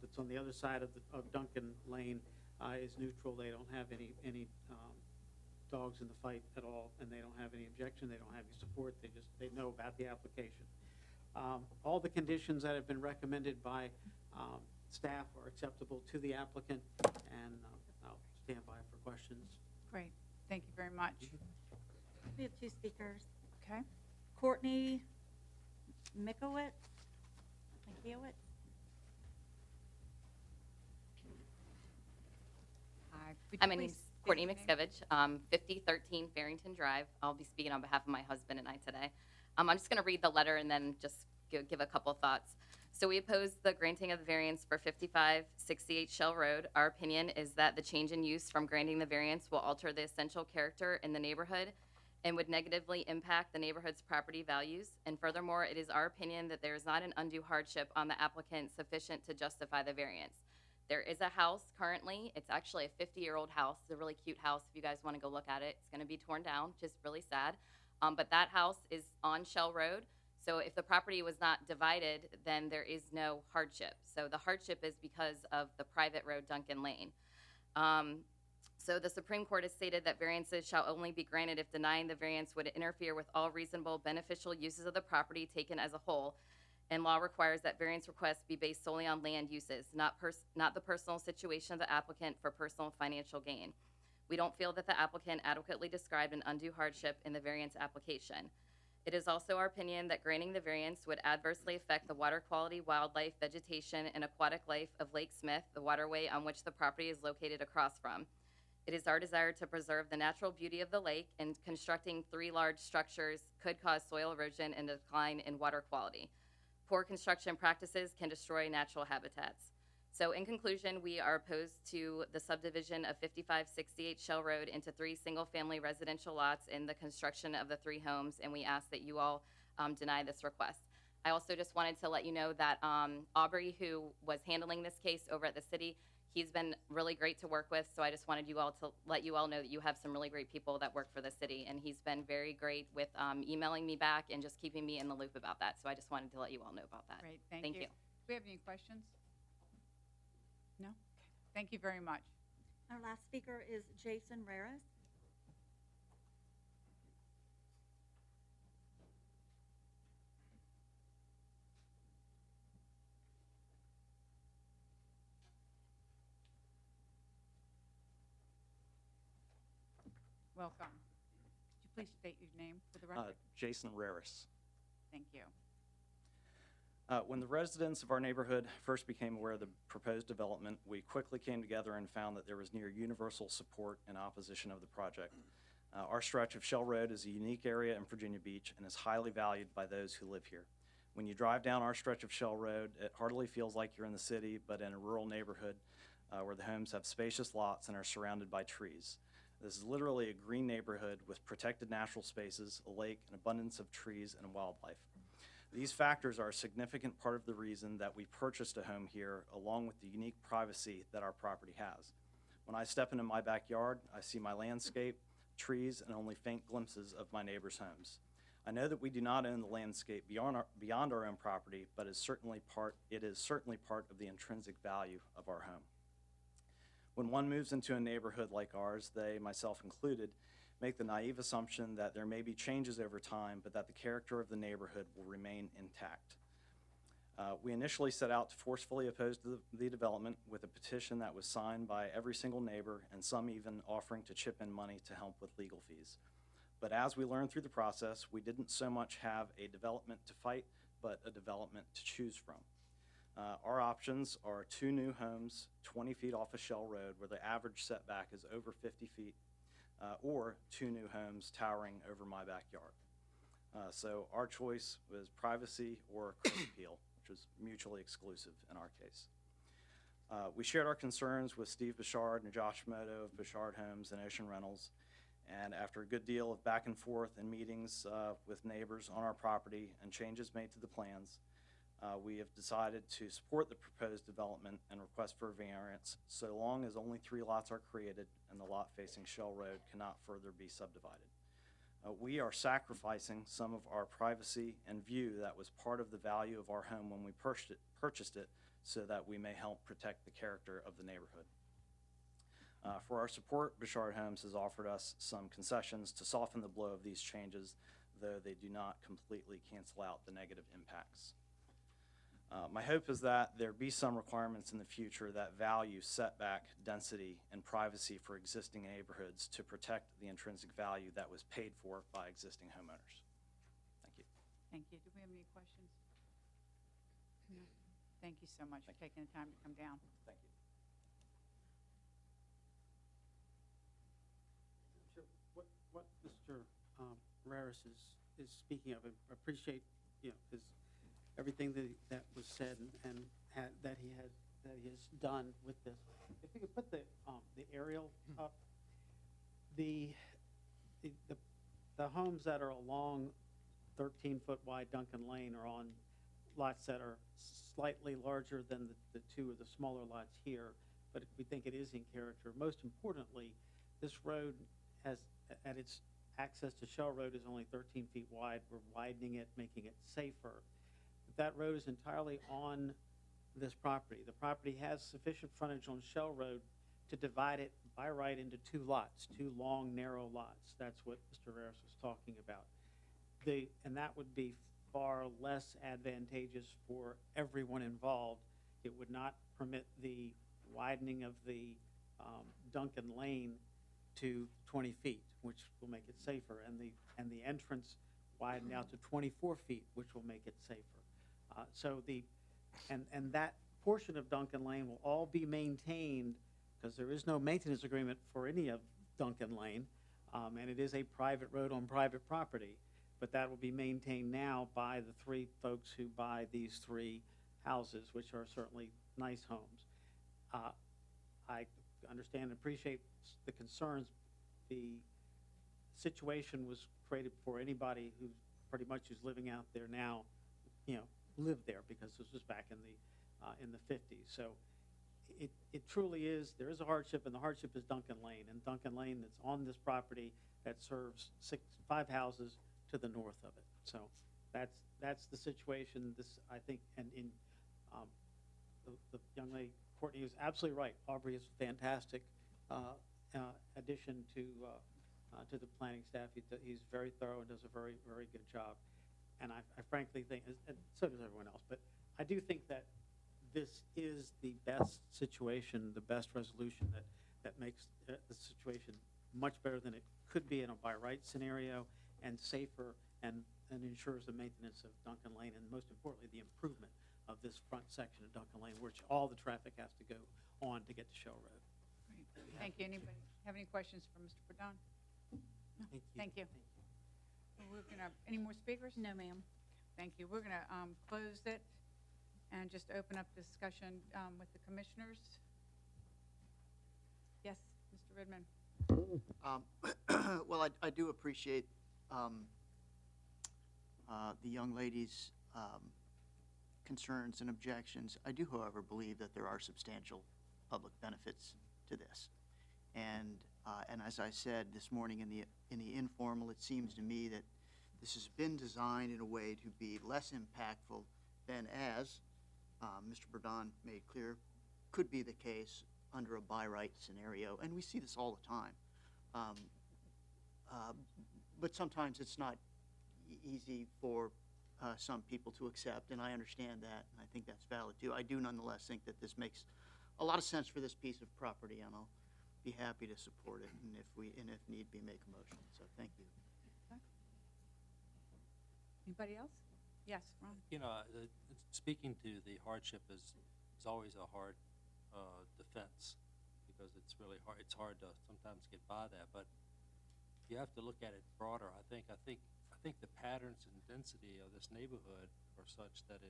that's on the other side of Duncan Lane is neutral. They don't have any dogs in the fight at all, and they don't have any objection. They don't have any support. They know about the application. All the conditions that have been recommended by staff are acceptable to the applicant, and I'll stand by for questions. Great. Thank you very much. We have 2 speakers. Okay. Courtney Mikiewicz. Hi. Would Hi, you my please name's state Courtney your name? Mixkevich, 5013 Farrington Drive. I'll be speaking on behalf of my husband and I today. I'm just going to read the letter and then just give a couple thoughts. So we oppose the granting of the variance for 5568 Shell Road. Our opinion is that the change in use from granting the variance will alter the essential character in the neighborhood and would negatively impact the neighborhood's property values. And furthermore, it is our opinion that there is not an undue hardship on the applicant sufficient to justify the variance. There is a house currently. It's actually a 50-year-old house. It's a really cute house if you guys want to go look at it. It's going to be torn down, which is really sad. But that house is on Shell Road. So if the property was not divided, then there is no hardship. So the hardship is because of the private road, Duncan Lane. So the Supreme Court has stated that variances shall only be granted if denying the variance would interfere with all reasonable beneficial uses of the property taken as a whole. and law requires that variance requests be based solely on land uses, not the personal situation of the applicant for personal financial gain. We don't feel that the applicant adequately described an undue hardship in the variance application. It is also our opinion that granting the variance would adversely affect the water quality, wildlife, vegetation, and aquatic life of Lake Smith, the waterway on which the property is located across from. It is our desire to preserve the natural beauty of the lake, and constructing 3 large structures could cause soil erosion and a decline in water quality. Poor construction practices can destroy natural habitats. So in conclusion, we are opposed to the subdivision of 5568 Shell Road into 3 single-family residential lots and the construction of the 3 homes, and we ask that you all deny this request. I also just wanted to let you know that Aubrey, who was handling this case over at the city, he's been really great to work with, so I just wanted you all to let you all know that you have some really great people that work for the city, and he's been very great with emailing me back and just keeping me in the loop about that, so I just wanted to let you all know about that. Great, thank Thank you. you. Do we have any questions? No? Okay. Thank you very much. Our last speaker is Jason Raris. Welcome. Could you please state your name for the record? Jason Raris. Thank you. When the residents of our neighborhood first became aware of the proposed development, we quickly came together and found that there was near universal support in opposition of the project. Our stretch of Shell Road is a unique area in Virginia Beach and is highly valued by those who live here. When you drive down our stretch of Shell Road, it hardly feels like you're in the city, but in a rural neighborhood where the homes have spacious lots and are surrounded by trees. This is literally a green neighborhood with protected natural spaces, a lake, an abundance of trees, and wildlife. These factors are a significant part of the reason that we purchased a home here, along with the unique privacy that our property has. When I step into my backyard, I see my landscape, trees, and only faint glimpses of my neighbors' homes. I know that we do not own the landscape beyond our own property, but it is certainly part of the intrinsic value of our home. When one moves into a neighborhood like ours, they, myself included, make the naive assumption that there may be changes over time, but that the character of the neighborhood will remain intact. We initially set out to forcefully oppose the development with a petition that was signed by every single neighbor, and some even offering to chip in money to help with legal fees. But as we learned through the process, we didn't so much have a development to fight, but a development to choose from. Our options are 2 new homes 20 feet off of Shell Road where the average setback is over 50 feet, or 2 new homes towering over my backyard. So our choice was privacy or curb appeal, which was mutually exclusive in our case. We shared our concerns with Steve Bouchard and Josh Moto of Bouchard Homes and Ocean Rentals, and after a good deal of back and forth and meetings with neighbors on our property and changes made to the plans, we have decided to support the proposed development and request for a variance so long as only 3 lots are created and the lot facing Shell Road cannot further be subdivided. We are sacrificing some of our privacy and view that was part of the value of our home when we purchased it so that we may help protect the character of the neighborhood. For our support, Bouchard Homes has offered us some concessions to soften the blow of these changes, though they do not completely cancel out the negative impacts. My hope is that there be some requirements in the future that value setback, density, and privacy for existing neighborhoods to protect the intrinsic value that was paid for by existing homeowners. Thank you. Thank you. Do we have any questions? No. Thank you so much for taking the time to come down. Thank you. Sure. What Mr. Raris is speaking of, I appreciate, his everything that was said and that he has done with this. If we could put the aerial up, the homes that are along 13-foot wide Duncan Lane are on lots that are slightly larger than the 2 of the smaller lots here, but we think it is in character. Most importantly, this road has, at its access to Shell Road is only 13 feet wide. We're widening it, making it safer. That road is entirely on this property. The property has sufficient frontage on Shell Road to divide it by right into 2 lots, 2 long, narrow lots. That's what Mr. Raris was talking about. And that would be far less advantageous for everyone involved. It would not permit the widening of the Duncan Lane to 20 feet, which will make it safer, and the entrance widened out to 24 feet, which will make it safer. And that portion of Duncan Lane will all be maintained, because there is no maintenance agreement for any of Duncan Lane, and it is a private road on private property, but that will be maintained now by the three folks who buy these three houses, which are certainly nice homes. I understand and appreciate the concerns. The situation was created for anybody who pretty much is living out there now, lived there, because this was back in the 50s. So it truly is, there is a hardship, and the hardship is Duncan Lane. And Duncan Lane that's on this property that serves 5 houses to the north of it. So that's the situation. This, I think, and the young lady, Courtney, is absolutely right. Aubrey is a fantastic addition to the planning staff. He's very thorough and does a very, very good job. And I frankly think, and so does everyone else, but I do think that this is the best situation, the best resolution that makes the situation much better than it could be in a by right scenario, and safer, and ensures the maintenance of Duncan Lane, and most importantly, the improvement of this front section of Duncan Lane, which all the traffic has to go on to get to Shell Road. Great. Thank you. Anybody have any questions for Mr. Bourdon? Thank you. Thank you. We're gonna, any more speakers? No, ma'am. Thank you. We're gonna close it and just open up discussion with the commissioners. Yes, Mr. Redmond. Well, I do appreciate the young lady's concerns and objections. I do, however, believe that there are substantial public benefits to this. And as I said this morning in the informal, it seems to me that this has been designed in a way to be less impactful than, as Mr. Bourdon made clear, could be the case under a by right scenario. And we see this all the time. But sometimes it's not easy for some people to accept, and I understand that, and I think that's valid too. I do nonetheless think that this makes a lot of sense for this piece of property, and I'll be happy to support it, and if need be, make a motion. So thank you. Okay. Anybody else? Yes, Ron. Speaking to the hardship is always a hard defense, because it's really hard. It's hard to sometimes get by that, but you have to look at it broader. I think the patterns and density of this neighborhood are such that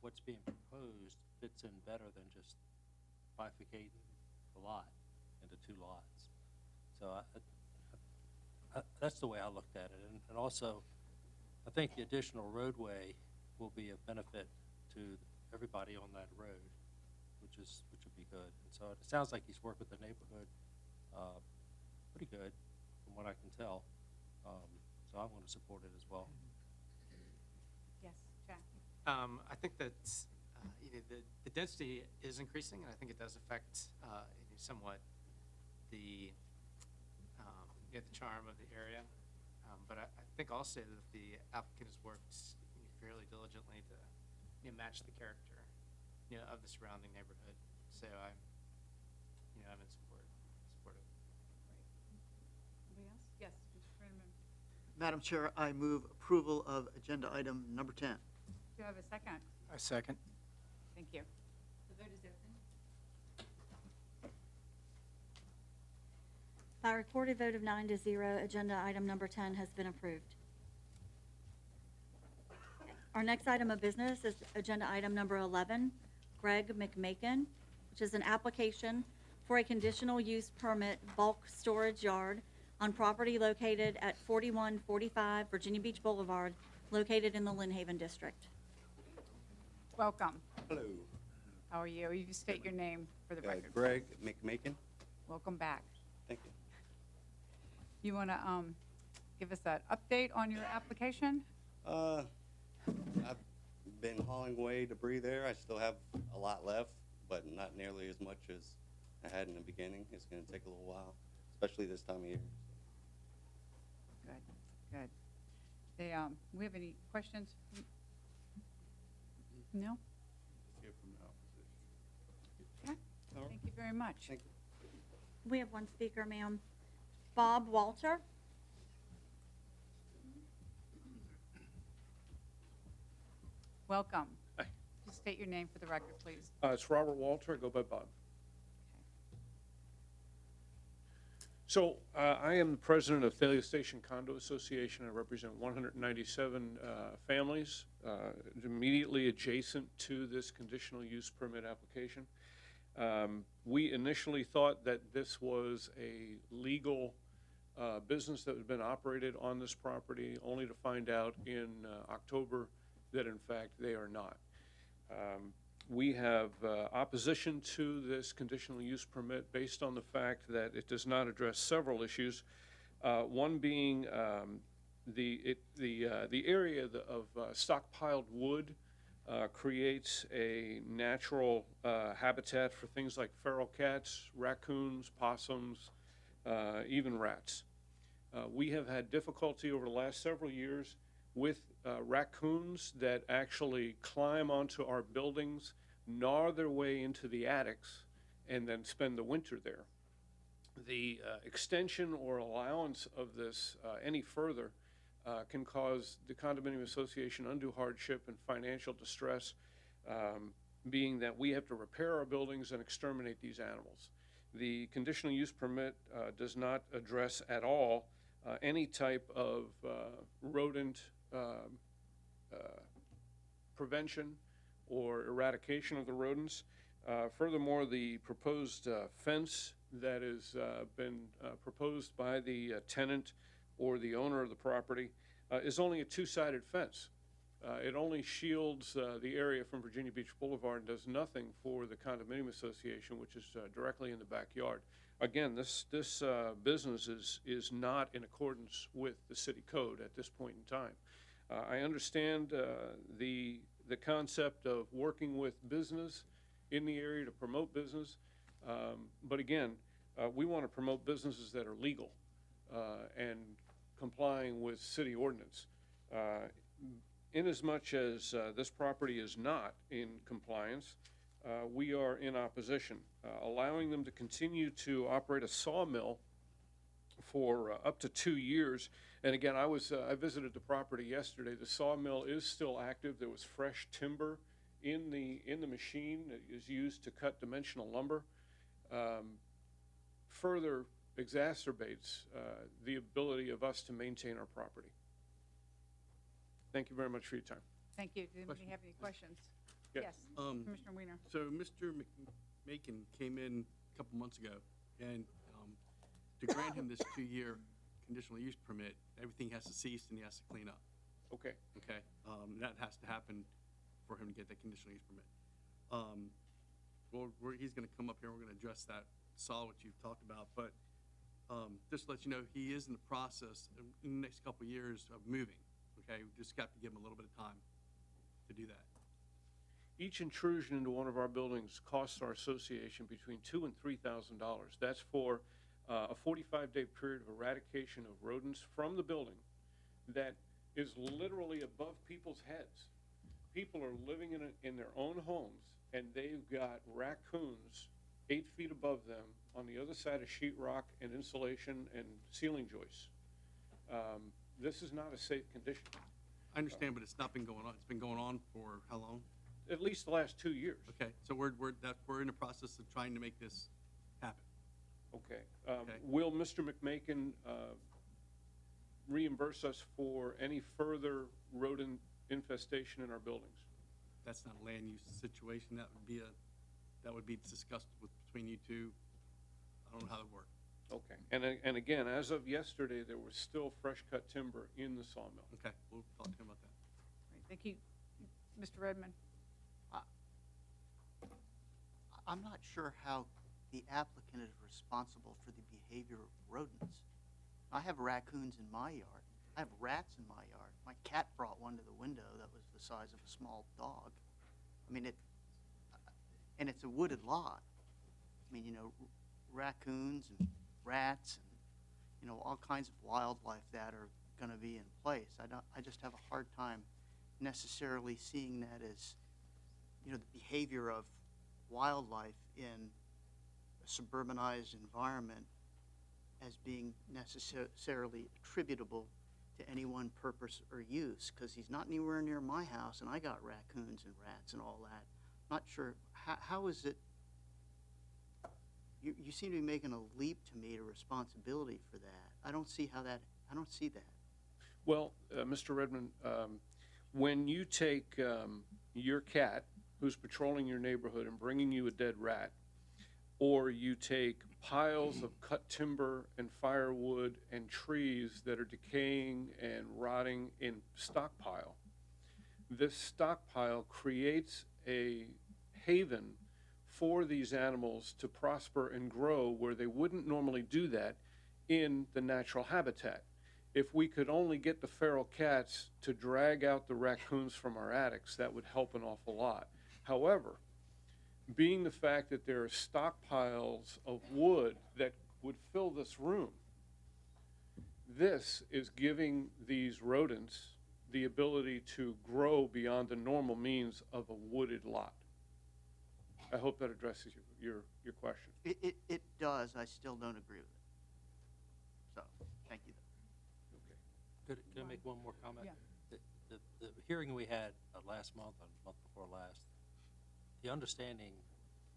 what's being proposed fits in better than just bifurcating the lot into 2 lots. So that's the way I looked at it, and also I think the additional roadway will be a benefit to everybody on that road, which would be good. And so it sounds like he's worked with the neighborhood pretty good, from what I can tell. So I'm going to support it as well. Yes, Jack. I think that the density is increasing, and I think it does affect somewhat the charm of the area. But I think also that the applicant has worked fairly diligently to match the character of the surrounding neighborhood. So I'm in support of it. Anybody else? Yes, Mr. Freeman. Madam Chair, I move approval of agenda item number 10. Do you have a second? I second. Thank you. The vote is open. By recorded vote of 9-0, agenda item number 10 has been approved. Our next item of business is agenda item number 11, Greg MEMAKIN, which is an application for a conditional use permit bulk storage yard on property located at 4145 Virginia Beach Boulevard, located in the Lynn Haven District. Welcome. Hello. How are you? You state your name for the record. Greg MEMAKIN. Welcome back. Thank you. You want to give us an update on your application? I've been hauling away debris there. I still have a lot left, but not nearly as much as I had in the beginning. It's going to take a little while, especially this time of year. Good, good. We have any questions? No? Hear from the opposition. Okay, thank you very much. Thank you. We have one speaker, ma'am. Bob Walter. Welcome. Hi. Just state your name for the record, please. It's Robert Walter. I go by Bob. So I am the president of Thalia Station Condo Association. I represent 197 families immediately adjacent to this conditional use permit application. We initially thought that this was a legal business that had been operated on this property, only to find out in October that in fact they are not. We have opposition to this conditional use permit based on the fact that it does not address several issues. One being the area of stockpiled wood creates a natural habitat for things like feral cats, raccoons, possums, even rats. We have had difficulty over the last several years with raccoons that actually climb onto our buildings, gnaw their way into the attics, and then spend the winter there. The extension or allowance of this any further can cause the condominium association undue hardship and financial distress, being that we have to repair our buildings and exterminate these animals. The conditional use permit does not address at all any type of rodent prevention or eradication of the rodents. Furthermore, the proposed fence that has been proposed by the tenant or the owner of the property is only a two-sided fence. It only shields the area from Virginia Beach Boulevard and does nothing for the condominium association, which is directly in the backyard. Again, this business is not in accordance with the city code at this point in time. I understand the concept of working with business in the area to promote business, but again, we want to promote businesses that are legal and complying with city ordinance. Inasmuch as this property is not in compliance, we are in opposition. Allowing them to continue to operate a sawmill for up to 2 years. And again, I visited the property yesterday. The sawmill is still active. There was fresh timber in the machine that is used to cut dimensional lumber. Further exacerbates the ability of us to maintain our property. Thank you very much for your time. Thank you. Does anybody Question? have any questions? Yeah. Yes, Commissioner Weiner. So Mr. MEMAKIN came in a couple months ago, and to grant him this 2-year conditional use permit, everything has to cease and he has to clean up. Okay. Okay, that has to happen for him to get that conditional use permit. Well, he's going to come up here. We're going to address that, saw what you've talked about, but just to let you know, he is in the process in the next couple of years of moving. Okay, we just got to give him a little bit of time to do that. Each intrusion into one of our buildings costs our association between $2,000 and $3,000. That's for a 45-day period of eradication of rodents from the building that is literally above people's heads. People are living in their own homes, and they've got raccoons 8 feet above them on the other side of sheetrock and insulation and ceiling joists. This is not a safe condition. I understand, but it's not been going on. It's been going on for how long? At least the last 2 years. Okay, so we're in the process of trying to make this happen. Okay. Okay. Will Mr. MEMAKIN reimburse us for any further rodent infestation in our buildings? That's not a land use situation. That would be discussed between you two. I don't know how it would work. Okay. And again, as of yesterday, there was still fresh cut timber in the sawmill. Okay, we'll talk to him about that. Great, thank you. Mr. Redmond. I'm not sure how the applicant is responsible for the behavior of rodents. I have raccoons in my yard. I have rats in my yard. My cat brought one to the window that was the size of a small dog. I mean, and it's a wooded lot. I mean, raccoons and rats and, all kinds of wildlife that are going to be in place. I just have a hard time necessarily seeing that as, you know, the behavior of wildlife in a suburbanized environment as being necessarily attributable to any one purpose or use, because he's not anywhere near my house, and I got raccoons and rats and all that. Not sure, how is it, you seem to be making a leap to me to responsibility for that. I don't see that. Well, Mr. Redmond, when you take your cat, who's patrolling your neighborhood and bringing you a dead rat, or you take piles of cut timber and firewood and trees that are decaying and rotting in stockpile, this stockpile creates a haven for these animals to prosper and grow where they wouldn't normally do that in the natural habitat. If we could only get the feral cats to drag out the raccoons from our attics, that would help an awful lot. However, being the fact that there are stockpiles of wood that would fill this room, this is giving these rodents the ability to grow beyond the normal means of a wooded lot. I hope that addresses your question. It does. I still don't agree with it. So, thank you. Could I make one more comment? Yeah. The hearing we had last month, or the month before last, the understanding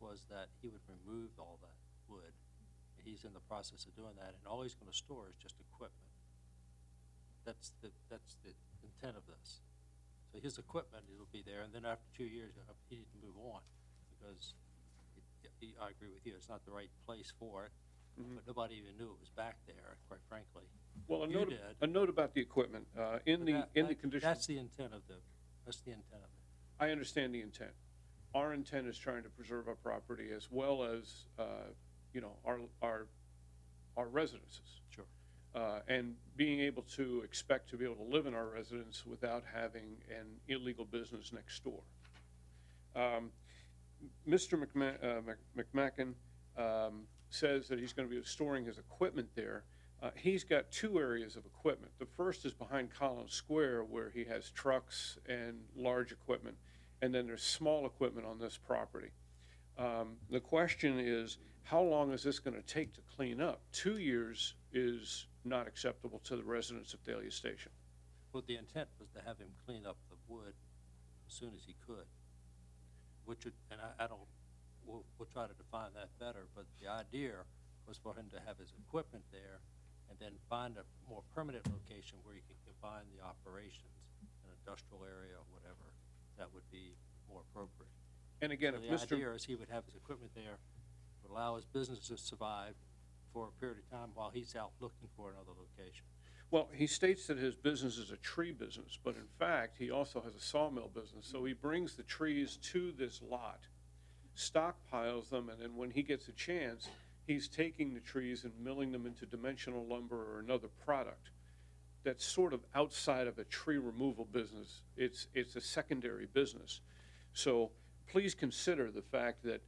was that he would remove all that wood. He's in the process of doing that, and all he's going to store is just equipment. That's the intent of this. So his equipment will be there, and then after 2 years, he needs to move on, because I agree with you, it's not the right place for it. But nobody even knew it was back there, quite frankly. Well, You did. a note about the equipment. In the condition. That's the intent of it. I understand the intent. Our intent is trying to preserve our property as well as, our residences. Sure. And being able to expect to be able to live in our residence without having an illegal business next door. Mr. MEMAKIN says that he's going to be storing his equipment there. He's got two areas of equipment. The first is behind Collins Square, where he has trucks and large equipment, and then there's small equipment on this property. The question is, how long is this going to take to clean up? 2 years is not acceptable to the residents of Dahlia Station. Well, the intent was to have him clean up the wood as soon as he could, which would, and I don't, we'll try to define that better, but the idea was for him to have his equipment there and then find a more permanent location where you can combine the operations, an industrial area or whatever, that would be more appropriate. And again, so if the Mr. idea is he would have his equipment there, would allow his business to survive for a period of time while he's out looking for another location. Well, he states that his business is a tree business, but in fact, he also has a sawmill business. So he brings the trees to this lot, stockpiles them, and then when he gets a chance, he's taking the trees and milling them into dimensional lumber or another product. That's sort of outside of a tree removal business. It's a secondary business. So please consider the fact that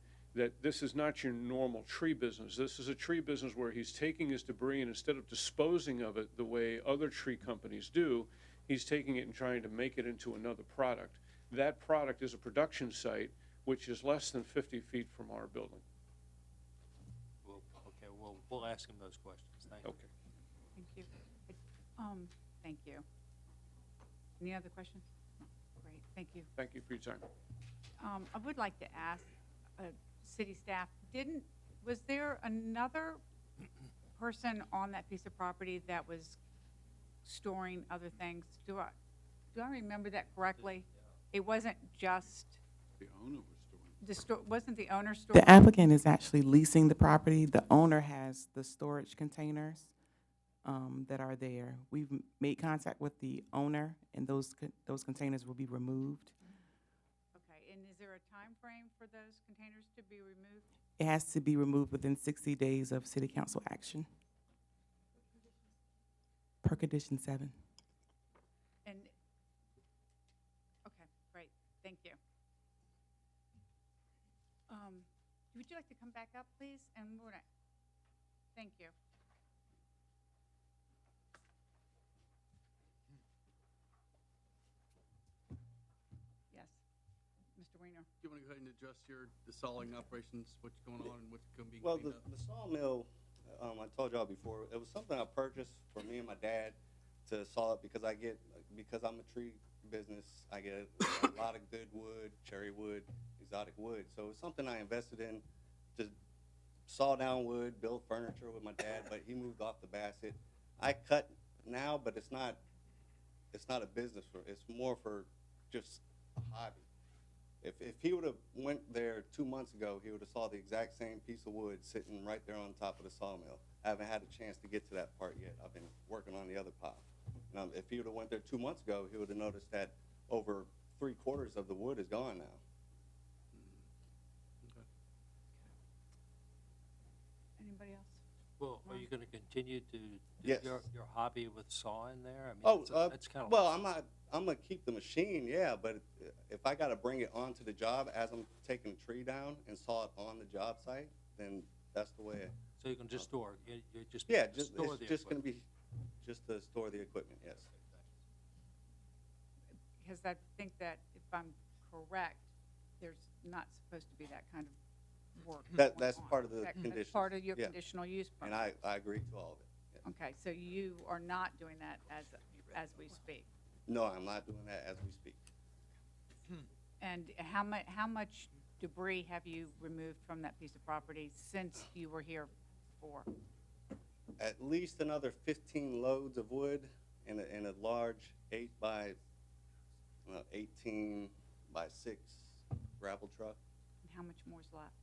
this is not your normal tree business. This is a tree business where he's taking his debris, and instead of disposing of it the way other tree companies do, he's taking it and trying to make it into another product. That product is a production site, which is less than 50 feet from our building. We'll ask him those questions. Thank you. Okay. Thank you. Thank you. Any other questions? Great, thank you. Thank you for your time. I would like to ask city staff, was there another person on that piece of property that was storing other things? Do I remember that correctly? It wasn't just The owner was storing. wasn't the owner storing? The applicant is actually leasing the property. The owner has the storage containers that are there. We've made contact with the owner, and those containers will be removed. Okay, and is there a time frame for those containers to be removed? It has to be removed within 60 days of city council action. Per condition 7. And, okay, great, thank you. Would you like to come back up, please? And we're gonna, thank you. Weiner. Do you want to go ahead and address the sawing operations, what's going on and what's going to be Well, cleaned up? the sawmill, I told y'all before, it was something I purchased for me and my dad to saw it because because I'm a tree business, I get a lot of good wood, cherry wood, exotic wood. So it's something I invested in to saw down wood, build furniture with my dad, but he moved off the Bassett. I cut now, but it's not a business it's more for just a hobby. If he would have went there 2 months ago, he would have saw the exact same piece of wood sitting right there on top of the sawmill. I haven't had a chance to get to that part yet. I've been working on the other pile. If he would have went there 2 months ago, he would have noticed that over 3/4 of the wood is gone now. Anybody else? Well, are you going to continue to do Yes. your hobby with sawing there? I mean, Oh, it's kind of well, I'm gonna keep the machine, yeah, but if I gotta bring it onto the job as I'm taking the tree down and saw it on the job site, then that's the way. So you can just store, you just Yeah, just, store it's the just gonna equipment. be, just to store the equipment, yes. Because I think that if I'm correct, there's not supposed to be that kind of work. That's going on. part of the That's conditions. part of your yeah. conditional use permit. And I agree to all of it. yeah. Okay, so you are not doing that as we speak. No, I'm not doing that as we speak. And how much debris have you removed from that piece of property since you were here before? At least another 15 loads of wood in a large 18 by 6 gravel truck. And how much more is left?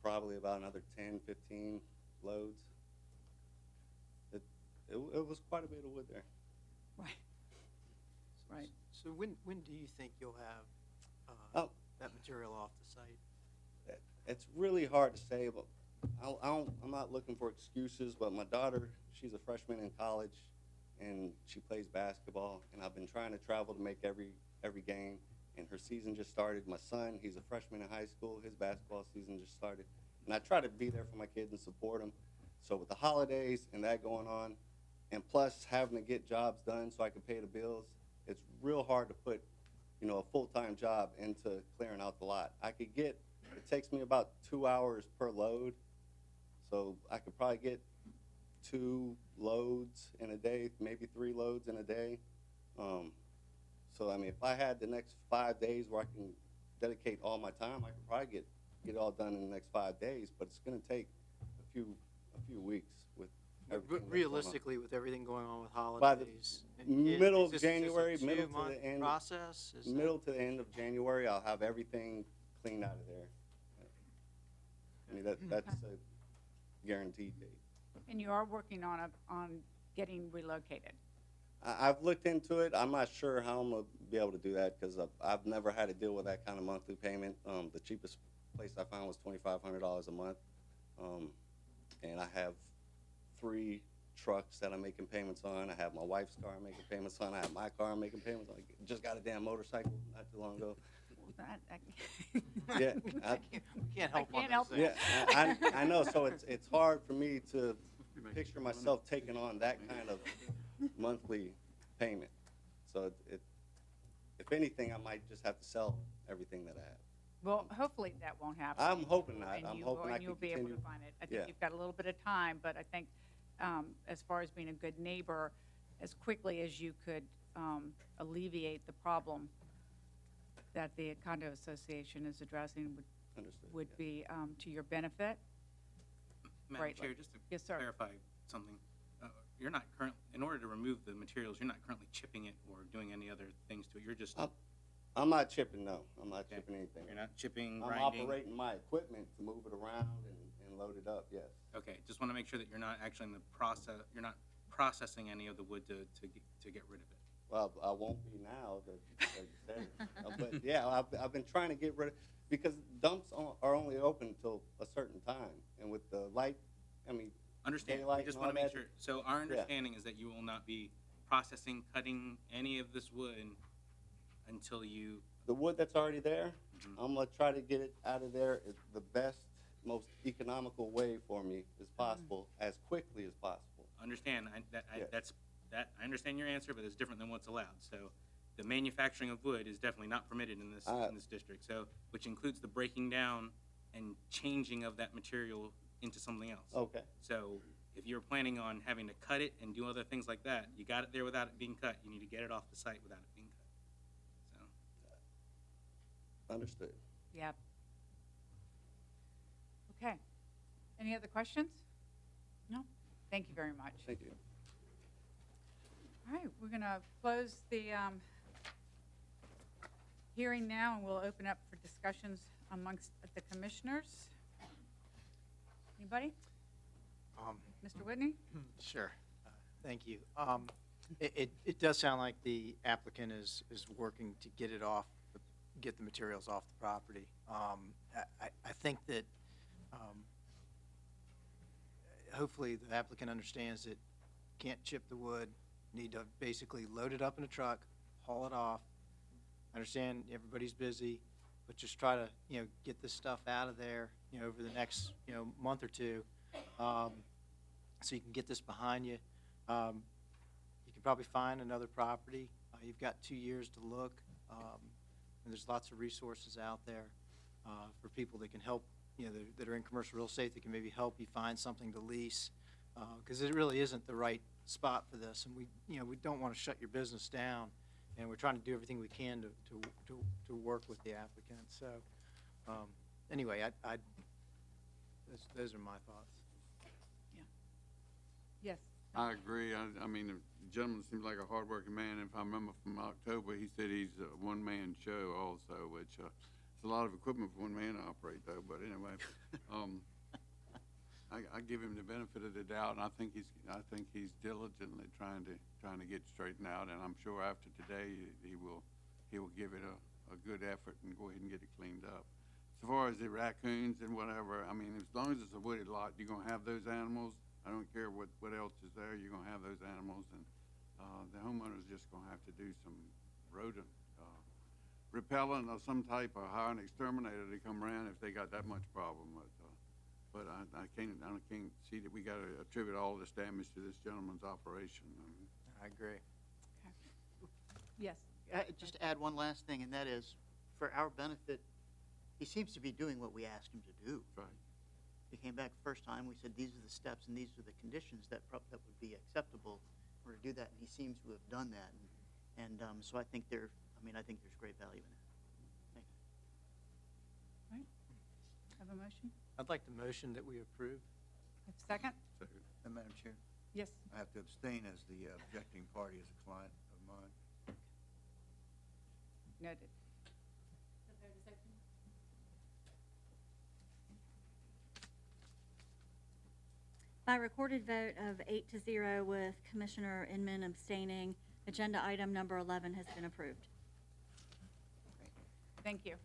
Probably about another 10, 15 loads. It was quite a bit of wood there. Right. Right. So when do you think you'll have that material off the site? It's really hard to say, but I'm not looking for excuses, but my daughter, she's a freshman in college, and she plays basketball, and I've been trying to travel to make every game, and her season just started. My son, he's a freshman in high school, his basketball season just started, and I try to be there for my kids and support them. So with the holidays and that going on, and plus having to get jobs done so I can pay the bills, it's real hard to put, a full-time job into clearing out the lot. It takes me about 2 hours per load, so I could probably get 2 loads in a day, maybe 3 loads in a day. So, if I had the next 5 days where I can dedicate all my time, I could probably get it all done in the next 5 days, but it's gonna take a few weeks with everything that's going on. Realistically, with everything going on with By the holidays. middle is of this January, just a middle to two-month the end. process? Is that- Middle to the end of January, I'll have everything cleaned out of there. That's a guaranteed date. And you are working on getting relocated. I've looked into it. I'm not sure how I'm gonna be able to do that because I've never had to deal with that kind of monthly payment. The cheapest place I found was $2,500 a month, and I have 3 trucks that I'm making payments on. I have my wife's car I'm making payments on. I have my car I'm making payments on. I just got a damn motorcycle not too long ago. Yeah, We can't help I can't on help those it. things. Yeah, I know. So it's hard for me to picture myself taking on that kind of monthly payment. So if anything, I might just have to sell everything that I have. Well, hopefully that won't happen. I'm hoping not. And I'm you- hoping I and you'll can be able to continue. find it. I Yeah. think you've got a little bit of time, but I think as far as being a good neighbor, as quickly as you could alleviate the problem that the condo association is addressing would be to your benefit. Madam greatly. Chair, just to Yes, sir. clarify something, you're not in order to remove the materials, you're not currently chipping it or doing any other things to it, you're just. I'm not chipping, no. I'm not chipping anything. You're not chipping, I'm grinding? operating my equipment to move it around and load it up, yes. Okay, just want to make sure that you're not actually in the process, you're not processing any of the wood to get rid of it. Well, I won't be now that you said it. But yeah, I've been trying to get rid of, because dumps are only open until a certain time. And with the light, Understand, we daylight just and want all to make that. sure, so our understanding is that you will not be processing, cutting any of this wood until you. The wood that's already there, I'm gonna try to get it out of there is the best, most economical way for me as possible, as quickly as possible. Understand, I understand your answer, but it's different than what's allowed, so the manufacturing of wood is definitely not permitted in this district, so, which includes the breaking down and changing of that material into something else. Okay. So if you're planning on having to cut it and do other things like that, you got it there without it being cut, you need to get it off the site without it being cut. So, Understood. Yep. Okay. Any other questions? No? Thank you very much. Thank you. All right, we're going to close the hearing now, and we'll open up for discussions amongst the commissioners. Anybody? Mr. Whitney? Sure. Thank you. It does sound like the applicant is working to get it off, get the materials off the property. I think that hopefully the applicant understands that can't chip the wood, need to basically load it up in a truck, haul it off. I understand everybody's busy, but just try to, get this stuff out of there, over the next, month or two, so you can get this behind you. You can probably find another property. You've got 2 years to look, and there's lots of resources out there for people that can help, that are in commercial real estate that can maybe help you find something to lease, because it really isn't the right spot for this, and we don't want to shut your business down, and we're trying to do everything we can to work with the applicant. So anyway, those are my thoughts. Yes. I agree. I mean, the gentleman seems like a hardworking man. If I remember from October, he said he's a one-man show also, which it's a lot of equipment for one man to operate, though. But anyway, I give him the benefit of the doubt, and I think he's diligently trying to get straightened out. And I'm sure after today, he will give it a good effort and go ahead and get it cleaned up. As far as the raccoons and whatever, I mean, as long as it's a wooded lot, you're gonna have those animals. I don't care what else is there, you're gonna have those animals, and the homeowner's just gonna have to do some rodent repellent or some type of hire an exterminator to come around if they got that much problem. But I can't see that we gotta attribute all this damage to this gentleman's operation. I mean, I agree. Yes. Just to add one last thing, and that is, for our benefit, he seems to be doing what we asked him to do. Right. He came back the first time, we said, these are the steps and these are the conditions that would be acceptable for to do that, and he seems to have done that. And so I think there's great value in that. Thank you. All right. Have a motion? I'd like the motion that we approve. Have a second? Second. Madam Chair, Yes. I have to abstain as the objecting party as a client of mine. Noted. By recorded vote of 8-0 with Commissioner Inman abstaining, agenda item number 11 has been approved. Thank you.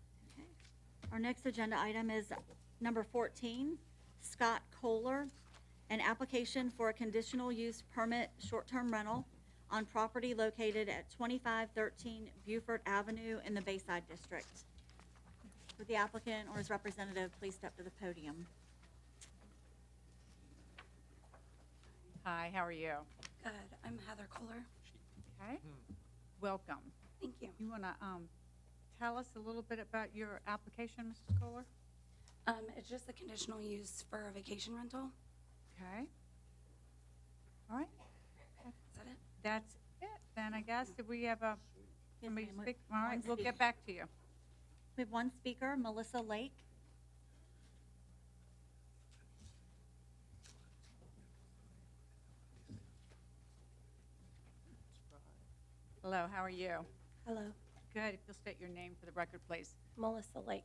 Our next agenda item is number 14, Scott Kohler, an application for a conditional use permit short-term rental on property located at 2513 Buford Avenue in the Bayside District. Would the applicant or his representative please step to the podium? Hi, how are you? Good. I'm Heather Kohler. Okay. Welcome. Thank you. You want to tell us a little bit about your application, Mrs. Kohler? It's just a conditional use for a vacation rental. Okay. All right. Is that it? That's it. Then I guess if we have somebody ma'am. speak, all right, One we'll speaker. get back to you. We have one speaker, Melissa Lake. Hello, how are you? Hello. Good. If you'll state your name for the record, please. Melissa Lake.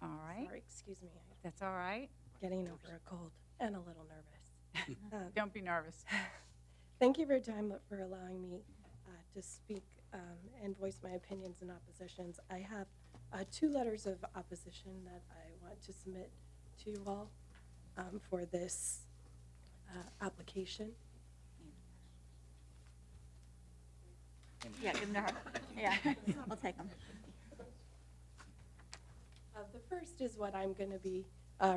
All right. Sorry, excuse me. That's all right. Getting over a cold and a little nervous. Don't be nervous. Thank you for your time, for allowing me to speak and voice my opinions and oppositions. I have 2 letters of opposition that I want to submit to you all for this application. Yeah, give them to her. Yeah, I'll take them. The first is what I'm going to be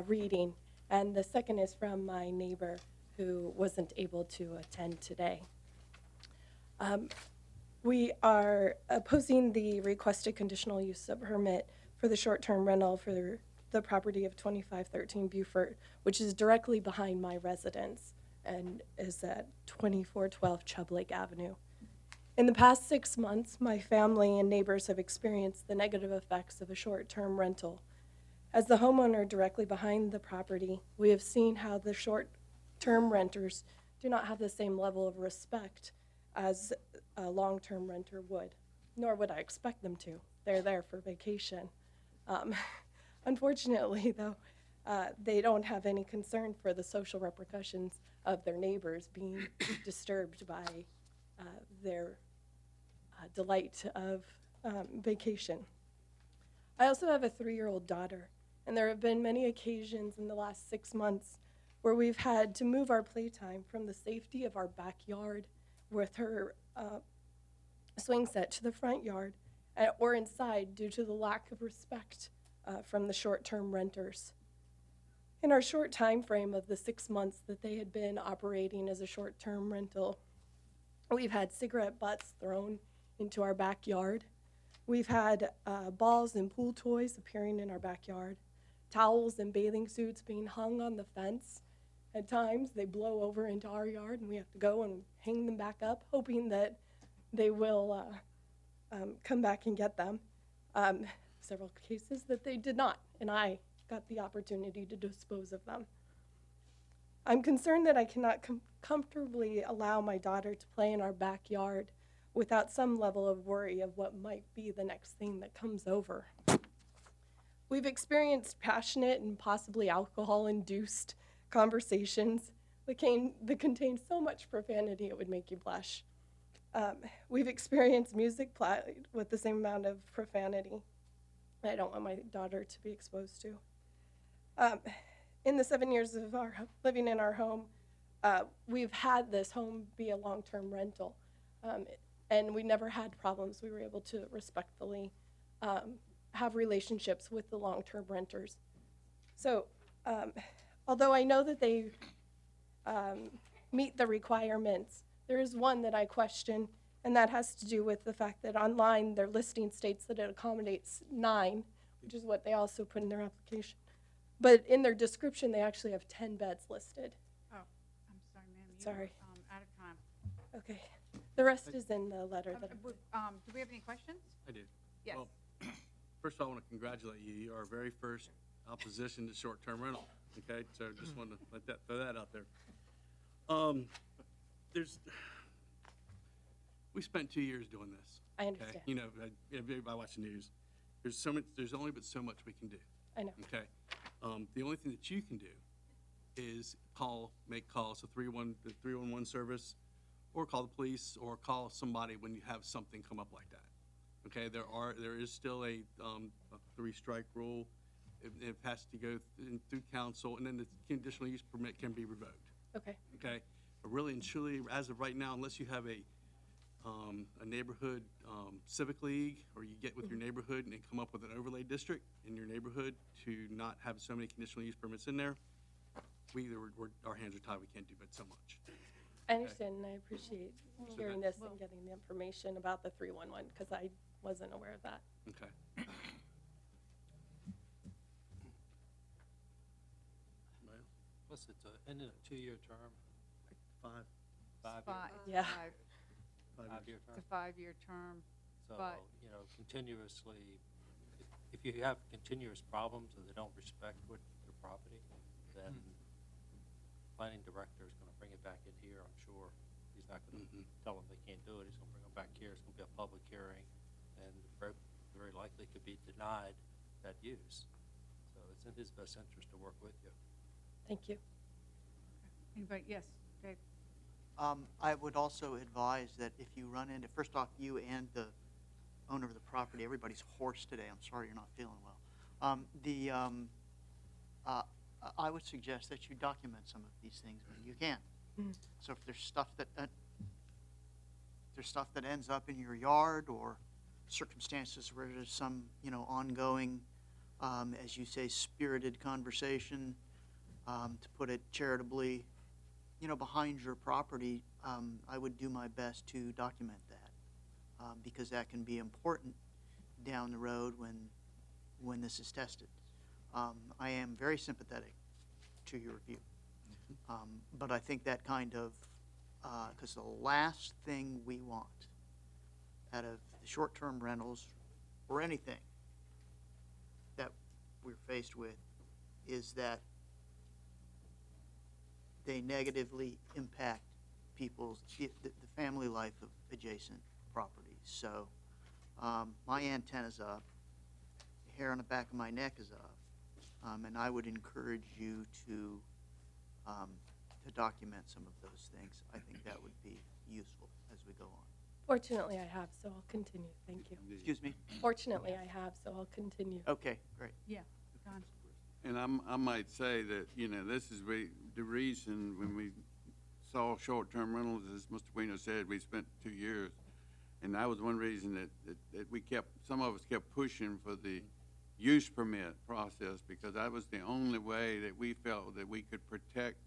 reading, and the second is from my neighbor who wasn't able to attend today. We are opposing the requested conditional use of permit for the short-term rental for the property of 2513 Beaufort, which is directly behind my residence and is at 2412 Chubb Lake Avenue. In the past 6 months, my family and neighbors have experienced the negative effects of a short-term rental. As the homeowner directly behind the property, we have seen how the short-term renters do not have the same level of respect as a long-term renter would, nor would I expect them to. They're there for vacation. Unfortunately, though, they don't have any concern for the social repercussions of their neighbors being disturbed by their delight of vacation. I also have a 3-year-old daughter, and there have been many occasions in the last 6 months where we've had to move our playtime from the safety of our backyard with her swing set to the front yard or inside due to the lack of respect from the short-term renters. In our short time frame of the 6 months that they had been operating as a short-term rental, we've had cigarette butts thrown into our backyard. We've had balls and pool toys appearing in our backyard, towels and bathing suits being hung on the fence. At times, they blow over into our yard, and we have to go and hang them back up, hoping that they will come back and get them. Several cases that they did not, and I got the opportunity to dispose of them. I'm concerned that I cannot comfortably allow my daughter to play in our backyard without some level of worry of what might be the next thing that comes over. We've experienced passionate and possibly alcohol-induced conversations that contain so much profanity it would make you blush. We've experienced music played with the same amount of profanity I don't want my daughter to be exposed to. In the 7 years of our living in our home, we've had this home be a long-term rental, and we never had problems. We were able to respectfully have relationships with the long-term renters. So, although I know that they meet the requirements, there is one that I question, and that has to do with the fact that online their listing states that it accommodates 9, which is what they also put in their application. But in their description, they actually have 10 beds listed. Oh, I'm sorry, ma'am. Sorry. Out of time. Okay. The rest is in the letter that Do we have any questions? I do. Yes. Well, first of all, I want to congratulate you. You are our very first opposition to short-term rental. Okay, so just wanted to throw that out there. We spent 2 years doing this. I understand. Okay? You know, everybody watch the news. There's only but so much we can do. I know. Okay. The only thing that you can do is make calls to 311 service, or call the police, or call somebody when you have something come up like that. Okay. There is still a 3-strike rule. It has to go through council, and then the conditional use permit can be revoked. Okay. Okay. But really and truly, as of right now, unless you have a neighborhood civic league, or you get with your neighborhood and come up with an overlay district in your neighborhood to not have so many conditional use permits in there, our hands are tied. We can't do but so much. I understand, and I appreciate hearing this and getting the information about the 311, because I wasn't aware of that. Okay. Plus, it's in a 2-year term. 5. 5 year. Yeah. 5-year term. It's a 5-year term. So, but you know, continuously, if you have continuous problems and they don't respect your property, then planning director is going to bring it back in here, I'm sure. He's not going to tell them they can't do it. He's going to bring them back here. It's going to be a public hearing, and very likely could be denied that use. So it's in his best interest to work with you. Thank you. anybody? Yes, Dave. I would also advise that if you run into, first off, you and the owner of the property, everybody's hoarse today. I'm sorry you're not feeling well. I would suggest that you document some of these things when you can. So if there's stuff that ends up in your yard, or circumstances where there's some, ongoing, as you say, spirited conversation, to put it charitably, behind your property, I would do my best to document that. because that can be important down the road when this is tested. I am very sympathetic to your view. But I think that kind of, because the last thing we want out of the short-term rentals or anything that we're faced with is that they negatively impact the family life of adjacent properties. So my antenna's up, the hair on the back of my neck is up, and I would encourage you to document some of those things. I think that would be useful as we go on. Fortunately, I have, so I'll continue. Thank you. Excuse me? Fortunately, I have, so I'll continue. Okay, great. Yeah, Don. And I might say that, this is the reason when we saw short-term rentals, as Mr. Weiner said, we spent 2 years. And that was one reason that some of us kept pushing for the use permit process, because that was the only way that we felt that we could protect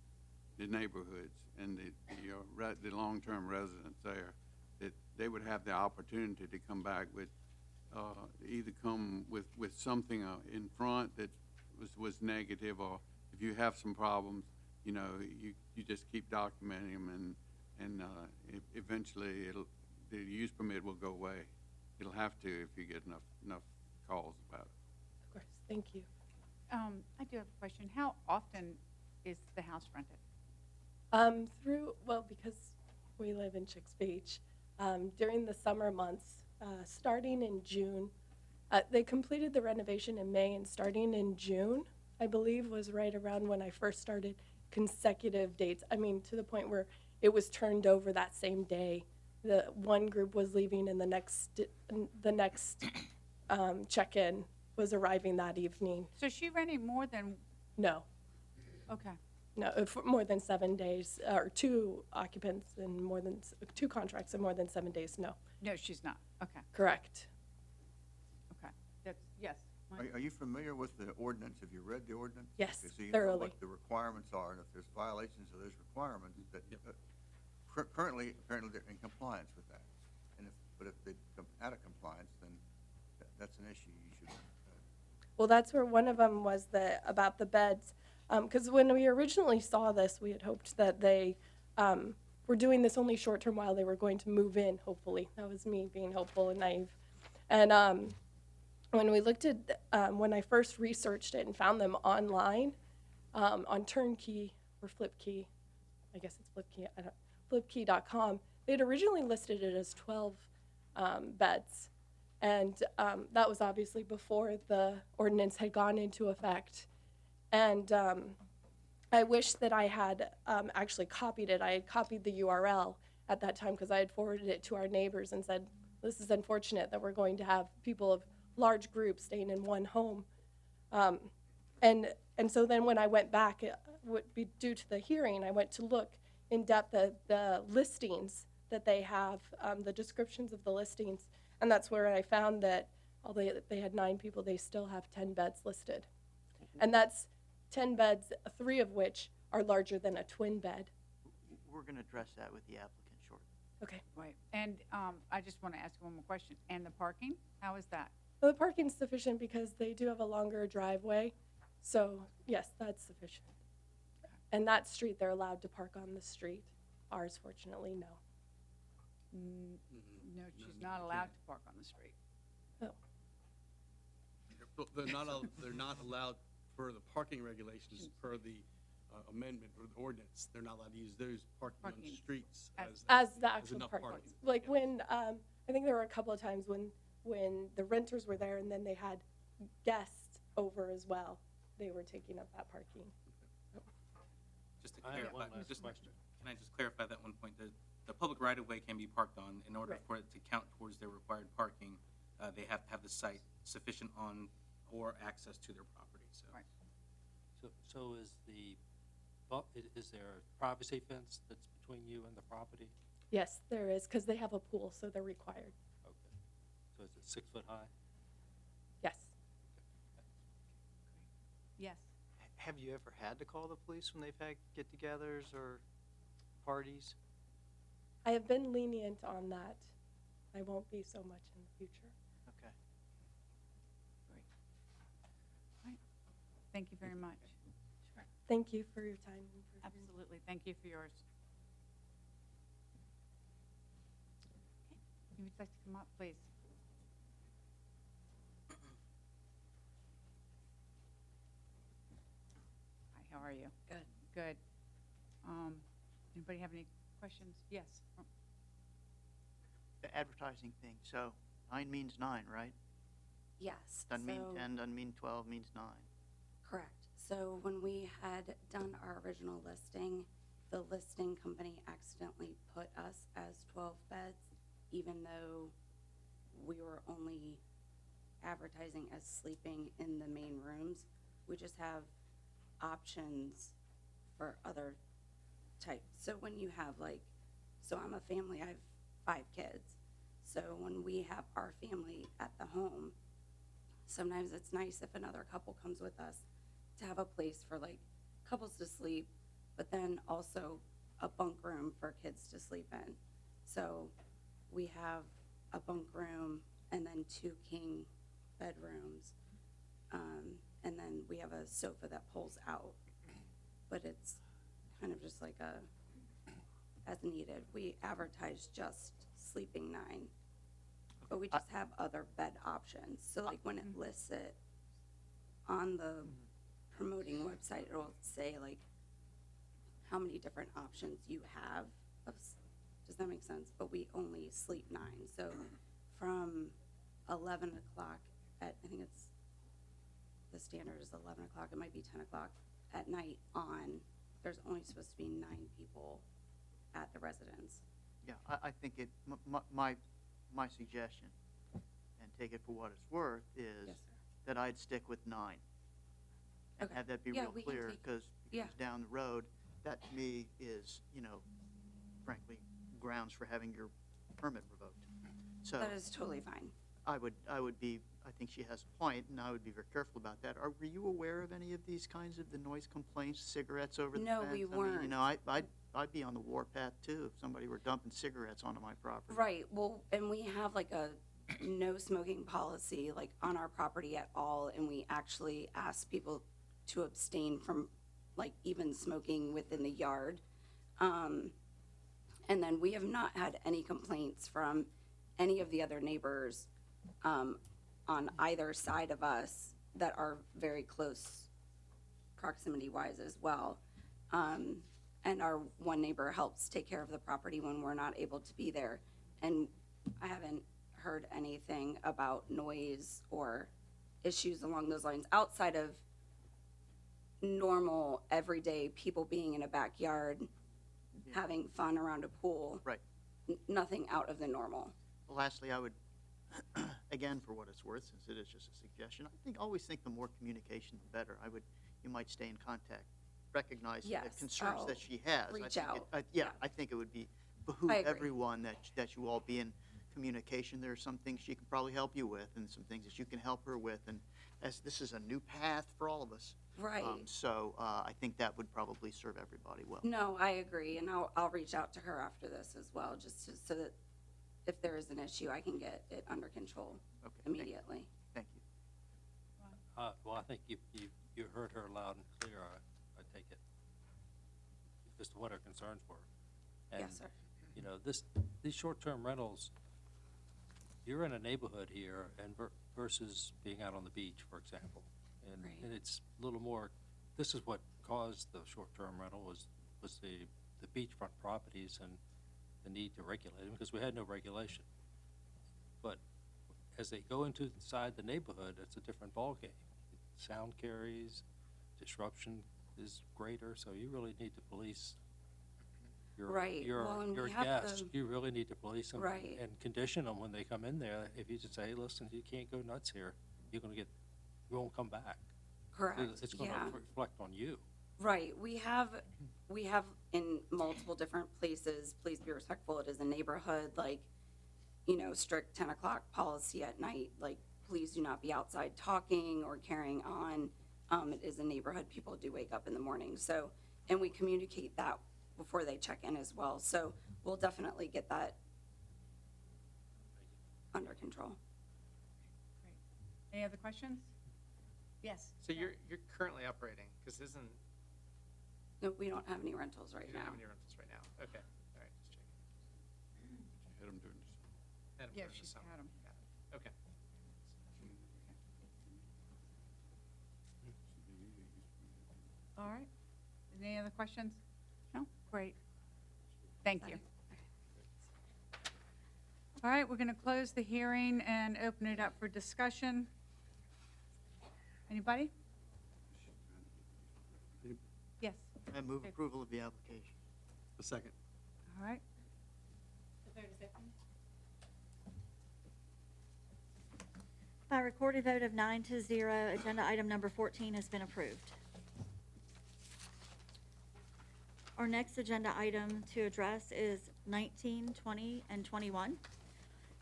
the neighborhoods and the long-term residents there, that they would have the opportunity to come back with, either come with something in front that was negative, or if you have some problems, you just keep documenting them, and eventually the use permit will go away. It'll have to if you get enough calls about it. Of course, thank you. I do have a question. How often is the house rented? Because we live in Chicks Beach, during the summer months, starting in June, they completed the renovation in May, and starting in June, I believe, was right around when I first started consecutive dates. I mean, to the point where it was turned over that same day. The one group was leaving, and the next check-in was arriving that evening. So she renting more than? No. Okay. No, for more than 7 days, or 2 occupants and more than 2 contracts in more than 7 days. No. No, she's not. Okay. Correct. Okay. Yes. Mike? Are you familiar with the ordinance? Have you read the ordinance? Yes, Okay, so you thoroughly. know what the requirements are, and if there's violations of those requirements, that currently, apparently they're in compliance with that. But if they come out of compliance, then that's an issue you should. Well, that's where one of them was about the beds. Because when we originally saw this, we had hoped that they were doing this only short-term while they were going to move in, hopefully. That was me being hopeful and naive. And when we looked at, when I first researched it and found them online, on Turnkey or Flipkey, I guess it's Flipkey, flipkey.com, they had originally listed it as 12 beds. And that was obviously before the ordinance had gone into effect. And I wish that I had actually copied it. I had copied the URL at that time because I had forwarded it to our neighbors and said, this is unfortunate that we're going to have people of large groups staying in one home. And so then when I went back, it would be due to the hearing, I went to look in depth at the listings that they have, the descriptions of the listings. And that's where I found that although they had 9 people, they still have 10 beds listed. And that's 10 beds, 3 of which are larger than a twin bed. We're going to address that with the applicant shortly. Okay. Right. And I just want to ask one more question. And the parking? How is that? Well, the parking's sufficient because they do have a longer driveway. So, yes, that's sufficient. And that street, they're allowed to park on the street. Ours, fortunately, no. No, she's not allowed to park on the street. Oh. They're not allowed per the parking regulations, per the amendment or the ordinance. They're not allowed to use those parking on the streets As the actual enough parking. parking. Like when, I think there were a couple of times when the renters were there and then they had guests over as well. They were taking up that parking. Just to I have clarify, one last question. Can I just clarify that one point? The public right-of-way can be parked on. In order Right. for it to count towards their required parking, they have to have the site sufficient on or access to their property. So. Right. So is there a privacy fence that's between you and the property? Yes, there is, because they have a pool, so they're required. Okay. So is it 6 foot high? Yes. Yes. Have you ever had to call the police when they've had get-togethers or parties? I have been lenient on that. I won't be so much in the future. Okay. Thank you very much. Sure. Thank you for your time. And for Absolutely. Thank you for yours. Okay. If you'd like to come up, please. Hi, how are you? Good. Good. Anybody have any questions? Yes. The advertising thing, so 9 means 9, right? Yes. Doesn't mean so- 10, doesn't mean 12, means 9. Correct. So when we had done our original listing, the listing company accidentally put us as 12 beds, even though we were only advertising as sleeping in the main rooms. We just have options for other types. So when you have so I'm a family, I have 5 kids. So when we have our family at the home, sometimes it's nice if another couple comes with us to have a place for couples to sleep, but then also a bunk room for kids to sleep in. So we have a bunk room and then 2 king bedrooms. And then we have a sofa that pulls out, but it's kind of just as needed. We advertise just sleeping 9, but we just have other bed options. So when it lists it on the promoting website, it'll say how many different options you have. Does that make sense? But we only sleep 9. So from 11 o'clock I think it's, the standard is 11 o'clock, it might be 10 o'clock at night on, there's only supposed to be 9 people at the residence. Yeah, I think my suggestion, and take it for what it's worth, is Yes, sir. that I'd stick with 9. And Okay. have that be Yeah, real we can clear, take- because yeah. down the road, that to me is, frankly, grounds for having your permit revoked. So That is totally fine. I think she has a point, and I would be very careful about that. Were you aware of any of these kinds of the noise complaints, cigarettes over the No, fence? we I mean, weren't. I'd be on the warpath too if somebody were dumping cigarettes onto my property. Right, well, and we have a no smoking policy on our property at all, and we actually ask people to abstain from even smoking within the yard. And then we have not had any complaints from any of the other neighbors on either side of us that are very close proximity-wise as well. And our one neighbor helps take care of the property when we're not able to be there. And I haven't heard anything about noise or issues along those lines outside of normal, everyday people being in a backyard, having fun around a pool. Right. Nothing out of the normal. Lastly, I would, again, for what it's worth, since it is just a suggestion, always think the more communication, the better. You might stay in contact, recognize the Yes, concerns I'll that she has. reach I think out. I think it would behoove I agree. everyone that you all be in communication. There are some things she can probably help you with, and some things that you can help her with. And as this is a new path for all of us, Right. so I think that would probably serve everybody well. No, I agree, and I'll reach out to her after this as well, so that if there is an issue, I can get it under control Okay, thank you. immediately. Thank you. Well, I think you heard her loud and clear, I take it, as to what her concerns were. And, Yes, sir. These short-term rentals, you're in a neighborhood here and versus being out on the beach, for example. And it's a little more, this is what caused the short-term rental was the beachfront properties and the need to regulate them, because we had no regulation. But as they go inside the neighborhood, it's a different ballgame. Sound carries, disruption is greater, so you really need to police Right. Well, and your we have guests. the- You really need to police them Right. and condition them when they come in there. If you just say, hey, listen, you can't go nuts here, you won't come back. Correct, It's going yeah. to reflect on you. Right, we have in multiple different places, please be respectful, it is a neighborhood, strict 10 o'clock policy at night, please do not be outside talking or carrying on. It is a neighborhood, people do wake up in the morning, and we communicate that before they check in as well, so we'll definitely get that under control. Any other questions? Yes. So you're currently operating, because isn't, No, we don't have any rentals right you don't now. have any rentals right now? Okay, all right, just checking. Hit 'em during the Had 'em Yeah, during the she's summer. had 'em. Got it. Okay. All right. Any other questions? No? Great. Thank you. All right, we're going to close the hearing and open it up for discussion. Anybody? Yes. I move Okay. approval of the application. A second. All right. By recorded vote of 9-0, agenda item number 14 has been approved. Our next agenda item to address is 19, 20, and 21,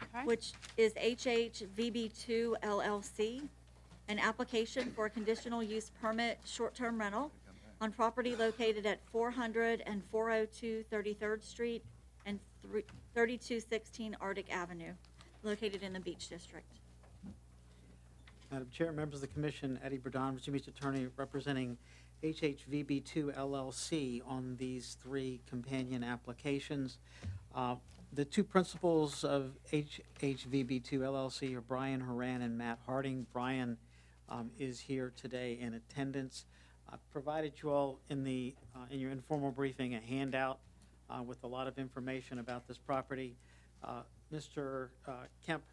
Okay. which is HHVB2 LLC, an application for a conditional use permit short-term rental on property located at 400 and 402 33rd Street and 3216 Arctic Avenue, located in the Beach District. Madam Chair, members of the commission, Eddie Burdon, Virginia Beach Attorney, representing HHVB2 LLC on these three companion applications. The two principals of HHVB2 LLC are Brian Horan and Matt Harding. Brian is here today in attendance. I provided you all in your informal briefing a handout with a lot of information about this property. Mr. Kemp,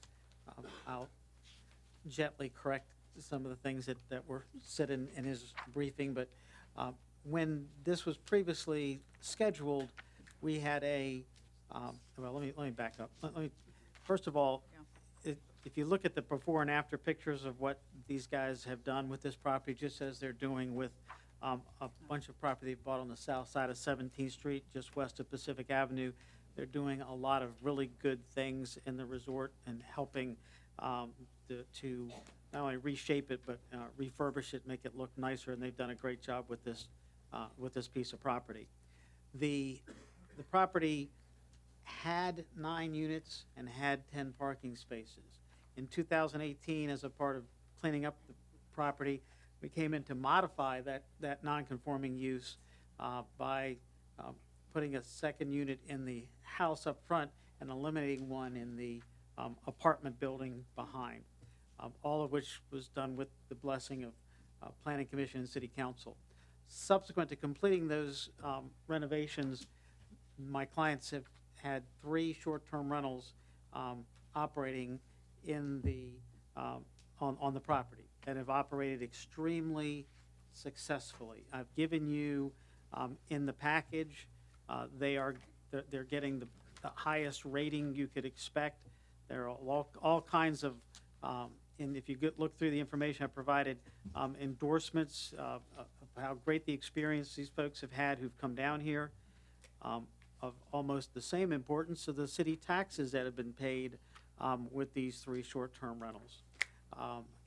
I'll gently correct some of the things that were said in his briefing, but when this was previously scheduled, we had well, let me back up. First of all, if you look at the before and after pictures of what these guys have done with this property, just as they're doing with a bunch of property they bought on the south side of 17th Street, just west of Pacific Avenue, they're doing a lot of really good things in the resort and helping to not only reshape it, but refurbish it, make it look nicer, and they've done a great job with this piece of property. The property had 9 units and had 10 parking spaces. In 2018, as a part of cleaning up the property, we came in to modify that non-conforming use by putting a second unit in the house up front and eliminating one in the apartment building behind, all of which was done with the blessing of Planning Commission and City Council. Subsequent to completing those renovations, my clients have had 3 short-term rentals operating in on the property and have operated extremely successful. I've given you in the package, they're getting the highest rating you could expect. There are all kinds of, and if you look through the information I provided, endorsements of how great the experience these folks have had who've come down here, of almost the same importance of the city taxes that have been paid with these 3 short-term rentals.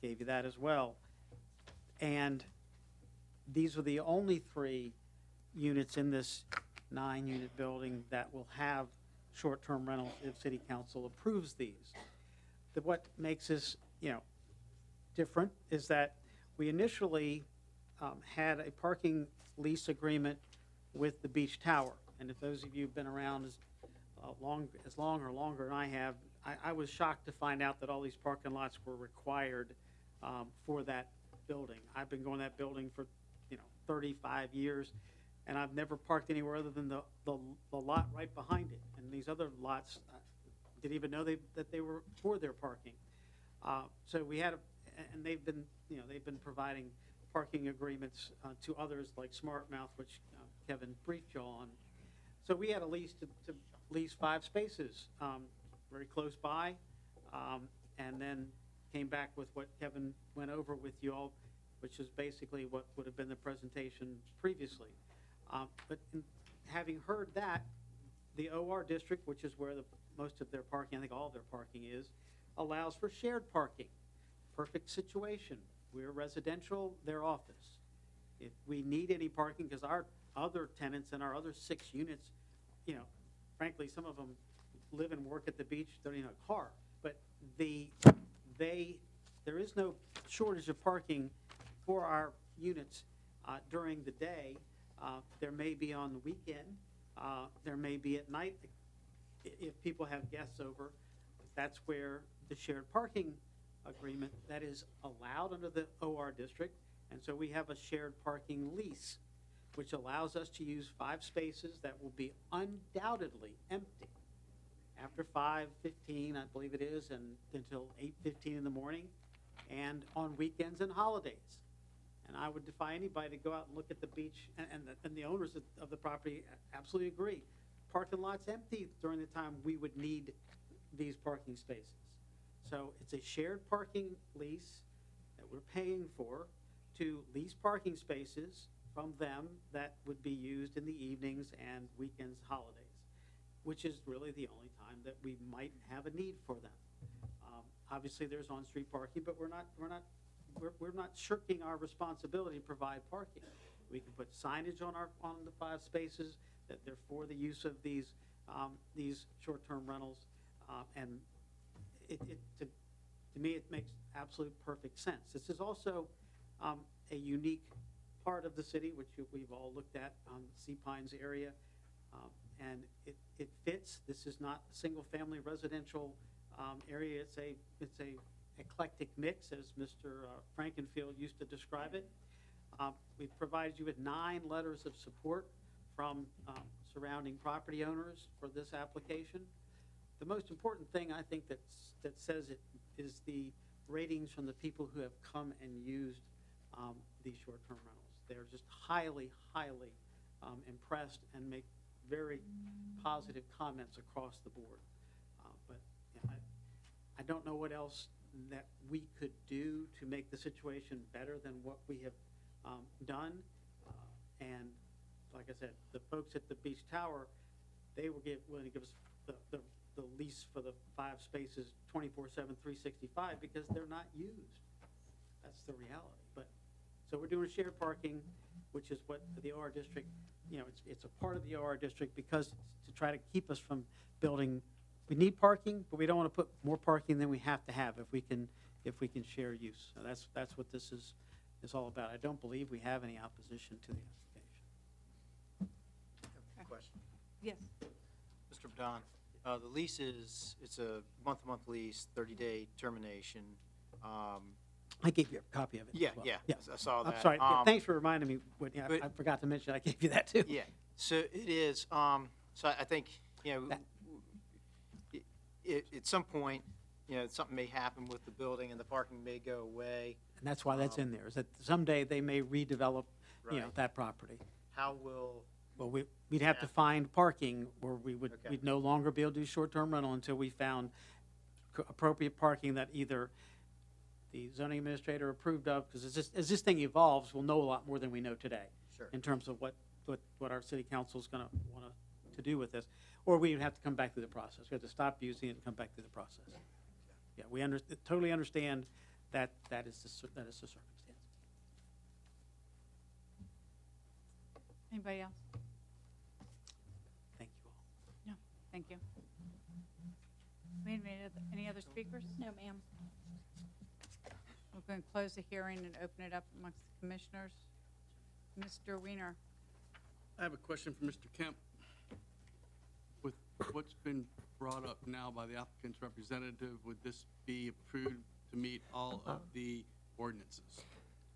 Gave you that as well. And these are the only 3 units in this 9-unit building that will have short-term rentals if City Council approves these. What makes this, different is that we initially had a parking lease agreement with the Beach Tower. And if those of you who've been around as long or longer than I have, I was shocked to find out that all these parking lots were required for that building. I've been going to that building for 35 years, and I've never parked anywhere other than the lot right behind it. And these other lots, didn't even know that they were for their parking. So we had, and they've been providing parking agreements to others like SmartMouth, which Kevin briefed you on. So we had a lease to lease 5 spaces very close by, and then came back with what Kevin went over with you all, which is basically what would have been the presentation previously. But having heard that, the OR district, which is where most of their parking, I think all of their parking is, allows for shared parking. Perfect situation. We're residential, they're office. If we need any parking, because our other tenants in our other 6 units, frankly, some of them live and work at the beach, don't even have a car. but there is no shortage of parking for our units during the day. There may be on the weekend, there may be at night if people have guests over. That's where the shared parking agreement that is allowed under the OR district. And so we have a shared parking lease, which allows us to use 5 spaces that will be undoubtedly empty after 5:15, I believe it is, and until 8:15 in the morning, and on weekends and holidays. And I would defy anybody to go out and look at the beach, and the owners of the property absolutely agree. Parking lot's empty during the time we would need these parking spaces. So it's a shared parking lease that we're paying for to lease parking spaces from them that would be used in the evenings and weekends, holidays, which is really the only time that we might have a need for them. Obviously, there's on-street parking, but we're not shirking our responsibility to provide parking. We can put signage on the 5 spaces that they're for the use of these short-term rentals, and to me, it makes absolute perfect sense. This is also a unique part of the city, which we've all looked at on the Sea Pines area, and it fits. This is not a single-family residential area. It's a eclectic mix, as Mr. Frankenfield used to describe it. We've provided you with 9 letters of support from surrounding property owners for this application. The most important thing I think that says it is the ratings from the people who have come and used these short-term rentals. They're just highly, highly impressed and make very positive comments across the board. But you know, I don't know what else that we could do to make the situation better than what we have done. And like I said, the folks at the Beach Tower, they were willing to give us the lease for the 5 spaces 24/7, 365 because they're not used. That's the reality. But so we're doing shared parking, which is what the OR district, you know, it's a part of the OR district because to try to keep us from building. We need parking, but we don't want to put more parking than we have to have if we can share use. So that's what this is all about. I don't believe we have any opposition to the application. Question. Yes. Mr. Badon, the lease it's a month-to-month lease, 30-day termination. I gave you a copy of it. Yeah, as well. yeah, I saw that. I'm sorry. Thanks for reminding me, Whitney. I forgot to mention I gave you that too. Yeah, so it is, so I think, you know, at some point, you know, something may happen with the building and the parking may go away. And that's why that's in there, is that someday they may redevelop, you know, Right. that property. How will, Well, we'd have to find parking, or we'd no longer be able to do short-term rental until we found appropriate parking that either the zoning administrator approved of, because as this thing evolves, we'll know a lot more than we know today. Sure. In terms of what our city council is gonna want to do with this, or we would have to come back through the process. We have to stop using it and come back through the process. Yeah, we totally understand that is the circumstance. Anybody else? Thank you all. No, thank you. Any other speakers? No, ma'am. We're going to close the hearing and open it up amongst the commissioners. Mr. Weiner. I have a question for Mr. Kemp. With what's been brought up now by the applicant's representative, would this be approved to meet all of the ordinances?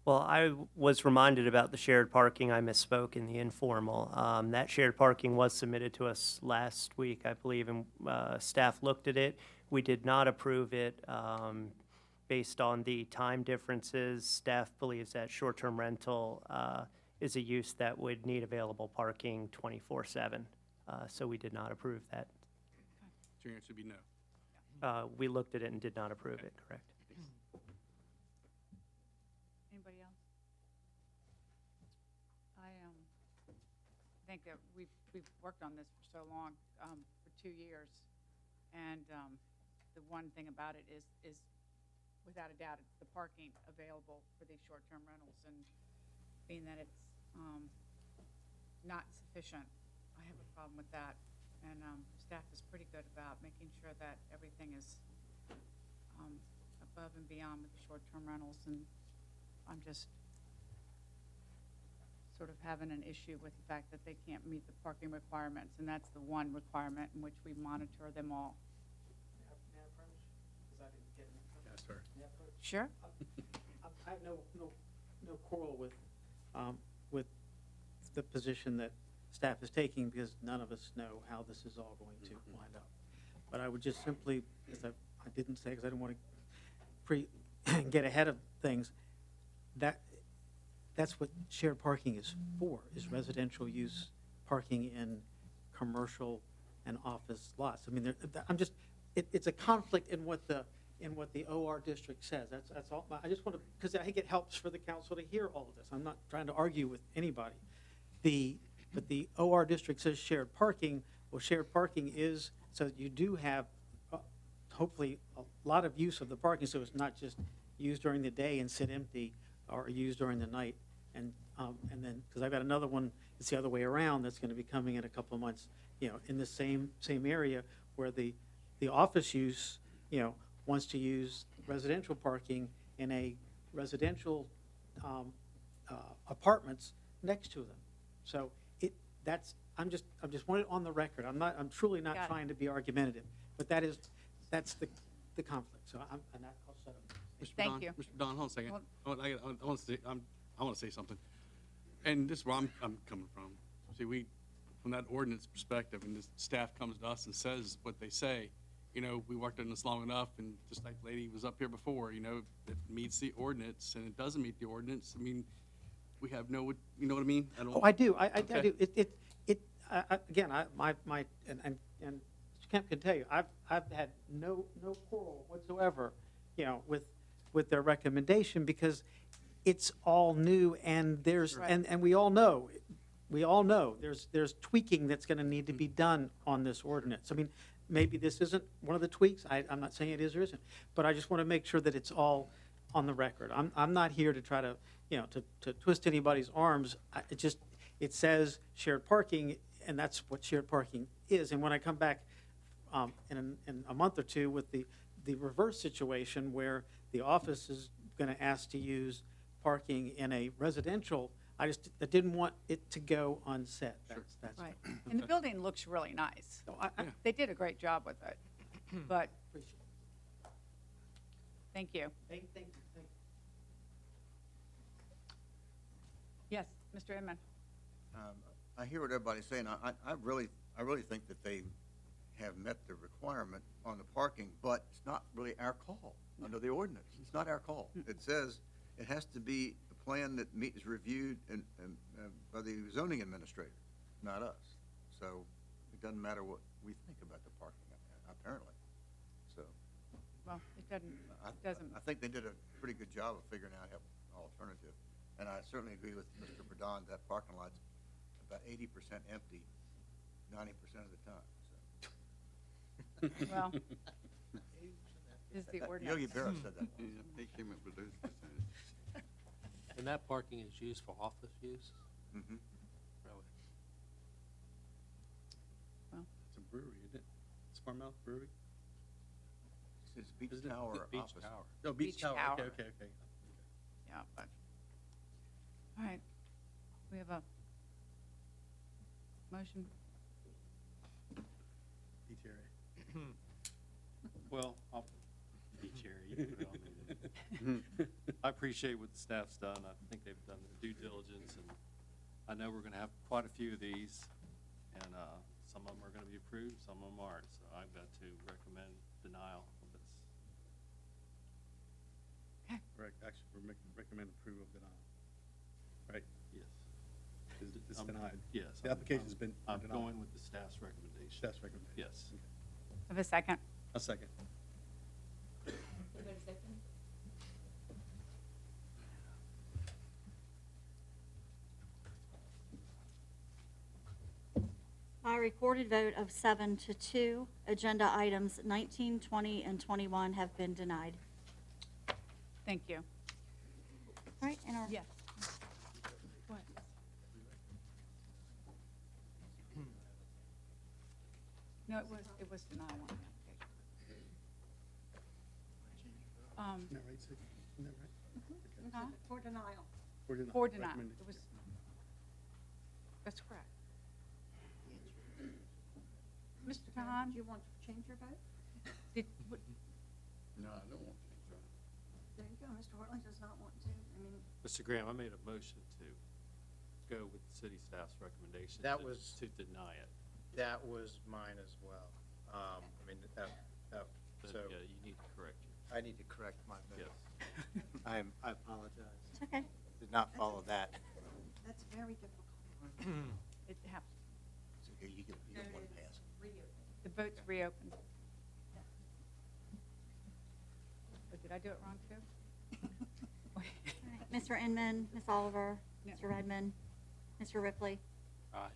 Well, I was reminded about the shared parking. I misspoke in the informal. That shared parking was submitted to us last week, I believe, and staff looked at it. We did not approve it based on the time differences. Staff believes that short-term rental is a use that would need available parking 24/7. So we did not approve that. So your answer would be no. We looked at it and did not approve it, correct? Anybody else? I think that we've worked on this for so long, for 2 years, and the one thing about it is without a doubt it's the parking available for these short-term rentals, and being that it's not sufficient, I have a problem with that, and staff is pretty good about making sure that everything is above and beyond with the short-term rentals, and I'm just sort of having an issue with the fact that they can't meet the parking requirements, and that's the one requirement in which we monitor them all. Yes, sir. Sure. I have no quarrel with the position that staff is taking, because none of us know how this is all going to wind up. But I would just simply, as I didn't say, because I didn't want to get ahead of things, that's what shared parking is for, is residential use parking in commercial and office lots. I mean, it's a conflict in what the OR district says. That's all. I just want to, because I think it helps for the council to hear all of this. I'm not trying to argue with anybody. But the OR district says shared parking. Well, shared parking is so that you do have hopefully a lot of use of the parking, so it's not just used during the day and sit empty, or used during the night. And then, because I've got another one, it's the other way around, that's going to be coming in a couple of months, in the same area where the office use, wants to use residential parking in a residential apartments next to them. So I'm just wanting it on the record. I'm truly not Got it. trying to be argumentative, but that's the conflict. So I'll shut up. Mr. Thank Don, you. Mr. Don, hold on a second. Well- I want to say something. And this is where I'm coming from. See, from that ordinance perspective, and the staff comes to us and says what they say, we worked on this long enough, and just like the lady was up here before, it meets the ordinance, and it doesn't meet the ordinance. I mean, we have you know what I mean? Oh, I do. I Okay. do. Again, and Mr. Kemp can tell you, I've had no quarrel whatsoever, with their recommendation, because it's all new, and there's Right. and we all know there's tweaking that's going to need to be done on this ordinance. I mean, maybe this isn't one of the tweaks. I'm not saying it is or isn't, but I just want to make sure that it's all on the record. I'm not here to try to to twist anybody's arms. It says shared parking, and that's what shared parking is. And when I come back in a month or two with the reverse situation where the office is going to ask to use parking in a residential, I didn't want it to go unsaid. That's Right. And the building looks really nice. So They did a great job with it, but thank you. Thank you. Yes, Mr. Inman. I hear what everybody's saying. I really think that they have met the requirement on the parking, but it's not really our call under the ordinance. It's not our call. It says it has to be a plan that is reviewed by the zoning administrator, not us. So it doesn't matter what we think about the parking, apparently. So Well, it doesn't. I think they did a pretty good job of figuring out an alternative. And I certainly agree with Mr. Verdon, that parking lot's about 80% empty 90% of the time. So. Well, is the ordinance. Yogi Berra said that. Yeah, he came up with those percentages. And that parking is used for office use? Mhm. Really? It's a brewery, isn't it? Sparmouth Brewery? It's Beach Isn't it? Tower Beach opposite. Tower. Oh, Beach Beach Tower. Tower. Okay. Yeah, but, all right. We have a motion. Beach area. Well, I'll be cherry. You can put it on there. I appreciate what the staff's done. I think they've done their due diligence, and I know we're going to have quite a few of these, and some of them are going to be approved, some of them aren't. So I've got to recommend denial of this. Actually, we're recommend approval of denial. Right? Yes. It's I'm- denied. Yes. The application's been I'm denied. going with the staff's recommendation. Staff's recommendation. Yes. Have a second. A second. By recorded vote of 7-2, agenda items 19, 20, and 21 have been denied. Thank you. All right, and our Yes. What? No, it was denial on the application. Isn't that right, Sid? Isn't that right? Huh? For denial. For denial. Recommended. It was, that's correct. Mr. Khan? Do you want to change your vote? Did, No, I don't want to. There you go. Mr. Wortley does not want to. I mean, Mr. Graham, I made a motion to go with the city staff's recommendation That to- was- to deny it. That was mine as well. I mean, But, so yeah, you need to correct I need to correct my vote. Yes. I apologize. it's okay. Did not follow that. That's very difficult. it happens. So here, you get one pass. The vote's reopened. Oh, did I do it wrong too? Mr. Inman, Ms. Oliver, No. Mr. Redmond, Mr. Ripley. Aye.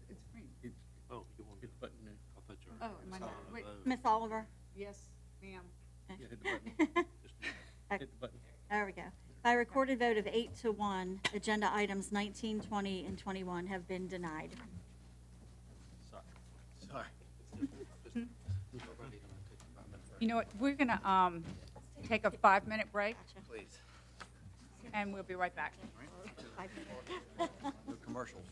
It's green. Oh, you want me Hit the button there. I thought you were. Oh, am I not? calling a Wait. vote. Ms. Oliver. Yes, ma'am. Yeah, hit the button. Hit the button. There we go. By recorded vote of 8-1, agenda items 19, 20, and 21 have been denied. Sorry. You know what, we're gonna, take a 5-minute break, Please. and we'll be right back. No commercials.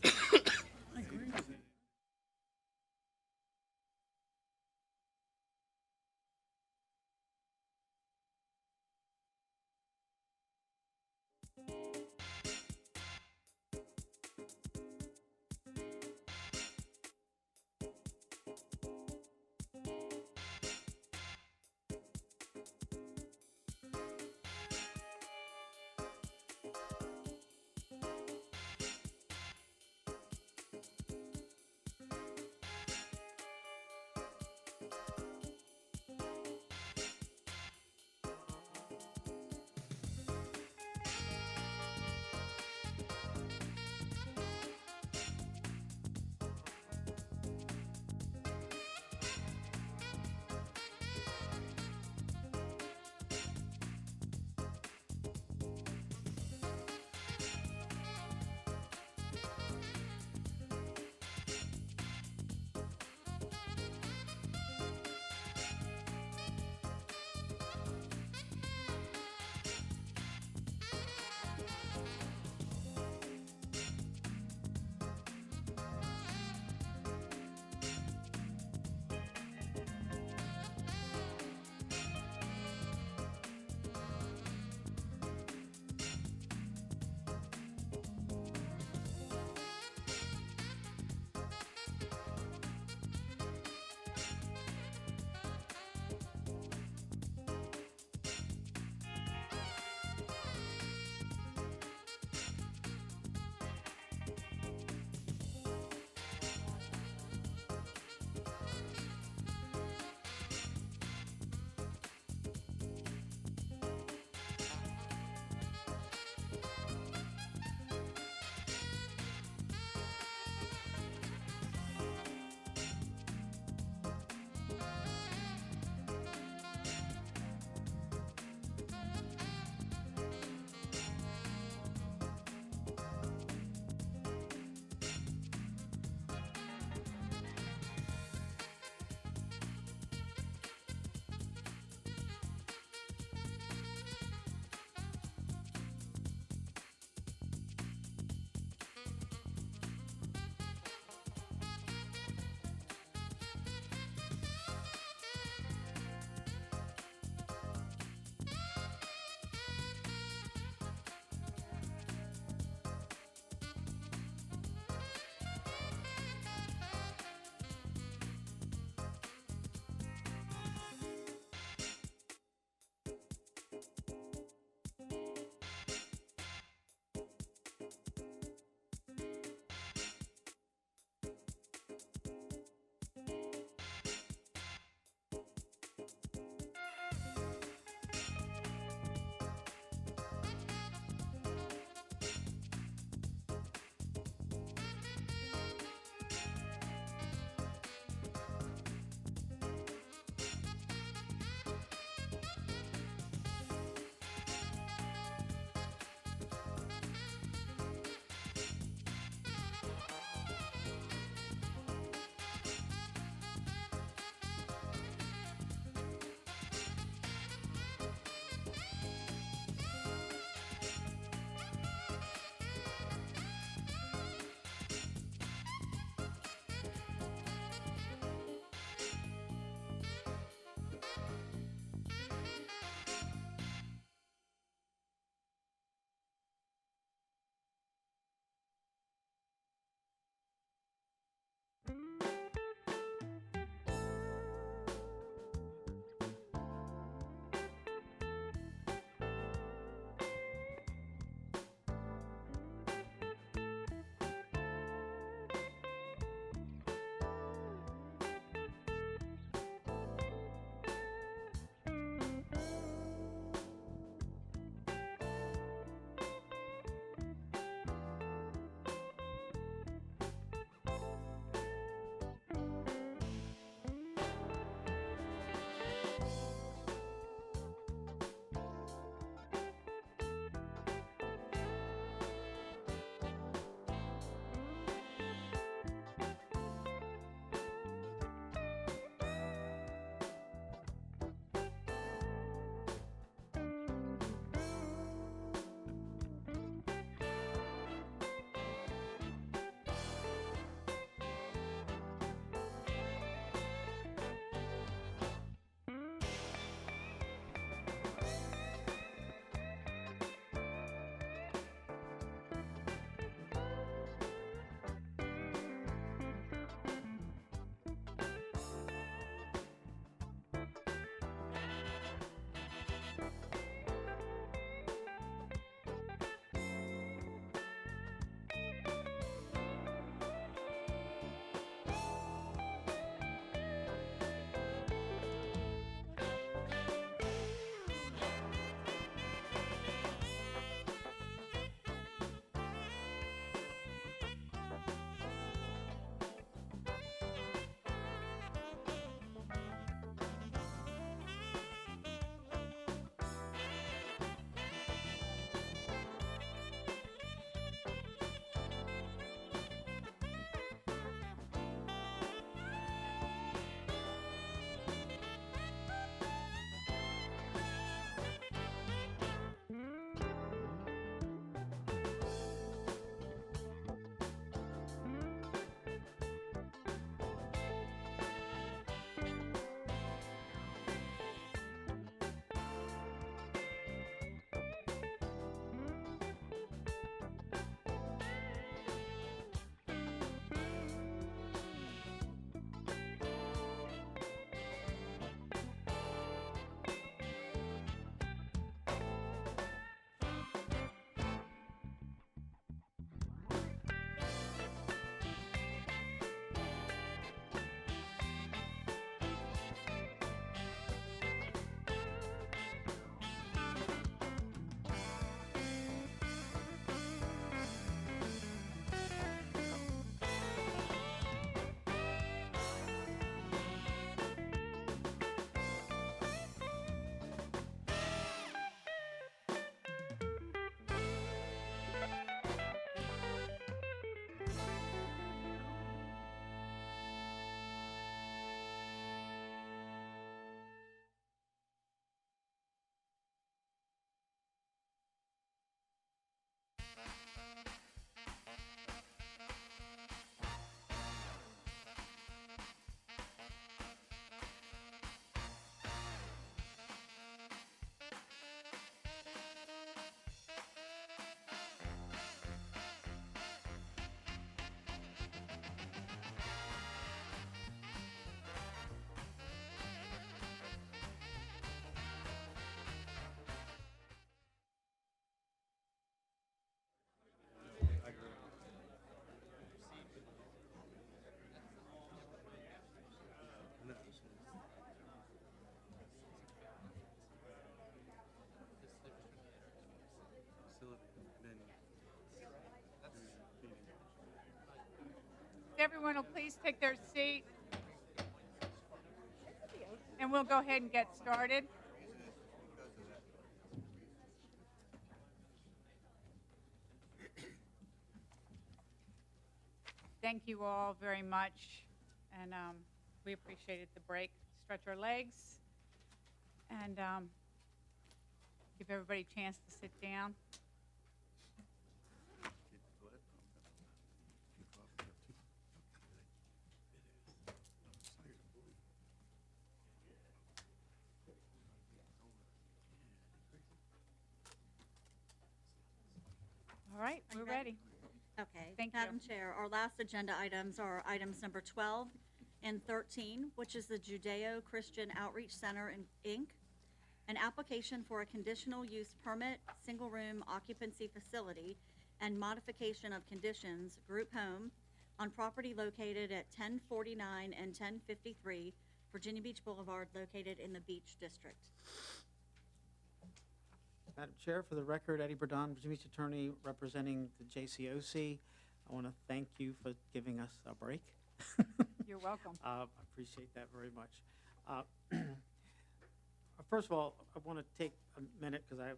everyone will please take their seat, and we'll go ahead and get started. Thank you all very much, and we appreciated the break. Stretch our legs, and give everybody a chance to sit down. All right, Are you we're ready. Okay. Thank you. Madam Chair, our last agenda items are items number 12 and 13, which is the Judeo-Christian Outreach Center, Inc., an application for a conditional use permit, single-room occupancy facility, and modification of conditions, group home, on property located at 1049 and 1053 Virginia Beach Boulevard, located in the Beach District. Madam Chair, for the record, Eddie Burdon, Virginia Beach Attorney representing the JCOC. I want to thank you for giving us a break. You're welcome. I appreciate that very much. First of all, I want to take a minute because I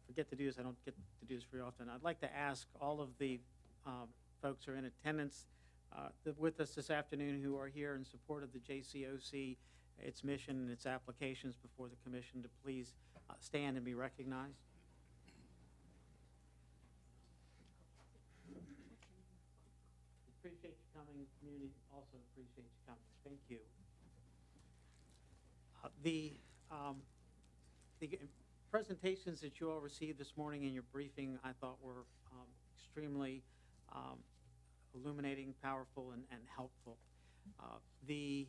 forget to do this. I don't get to do this very often. I'd like to ask all of the folks who are in attendance with us this afternoon who are here in support of the JCOC, its mission and its applications before the commission to please stand and be recognized. Appreciate you coming. Community also appreciates you coming. Thank you. The presentations that you all received this morning in your briefing, I thought were extremely illuminating, powerful, and helpful. The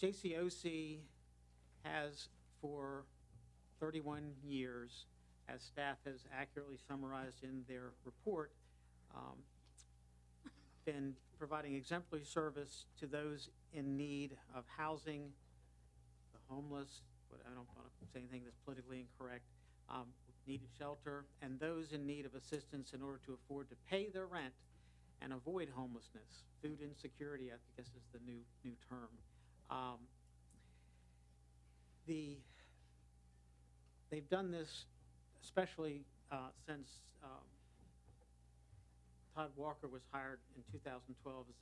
JCOC has, for 31 years, as staff has accurately summarized in their report, been providing exemplary service to those in need of housing, the homeless, but I don't want to say anything that's politically incorrect, needed shelter, and those in need of assistance in order to afford to pay their rent and avoid homelessness. Food insecurity, I guess, is the new term. They've done this especially since Todd Walker was hired in 2012 to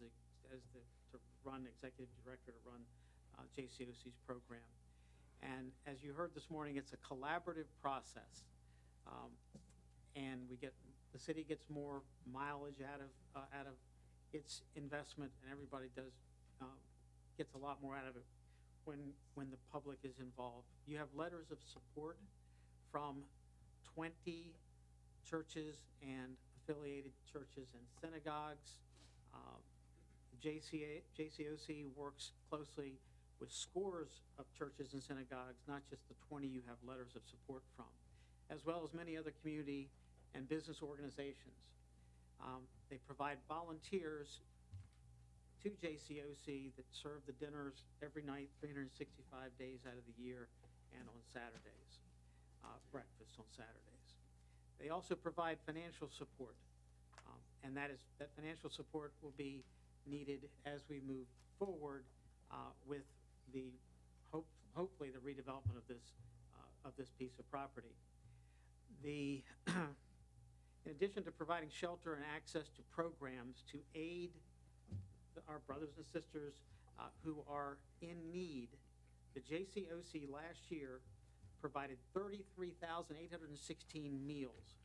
run executive director to run JCOC's program. And as you heard this morning, it's a collaborative process, and the city gets more mileage out of its investment, and everybody gets a lot more out of it when the public is involved. You have letters of support from 20 churches and affiliated churches and synagogues. JCOC works closely with scores of churches and synagogues, not just the 20 you have letters of support from, as well as many other community and business organizations. They provide volunteers to JCOC that serve the dinners every night, 365 days out of the year, and on Saturdays, breakfast on Saturdays. They also provide financial support, and that financial support will be needed as we move forward with hopefully the redevelopment of this piece of property. In addition to providing shelter and access to programs to aid our brothers and sisters who are in need, the JCOC last year provided 33,816 meals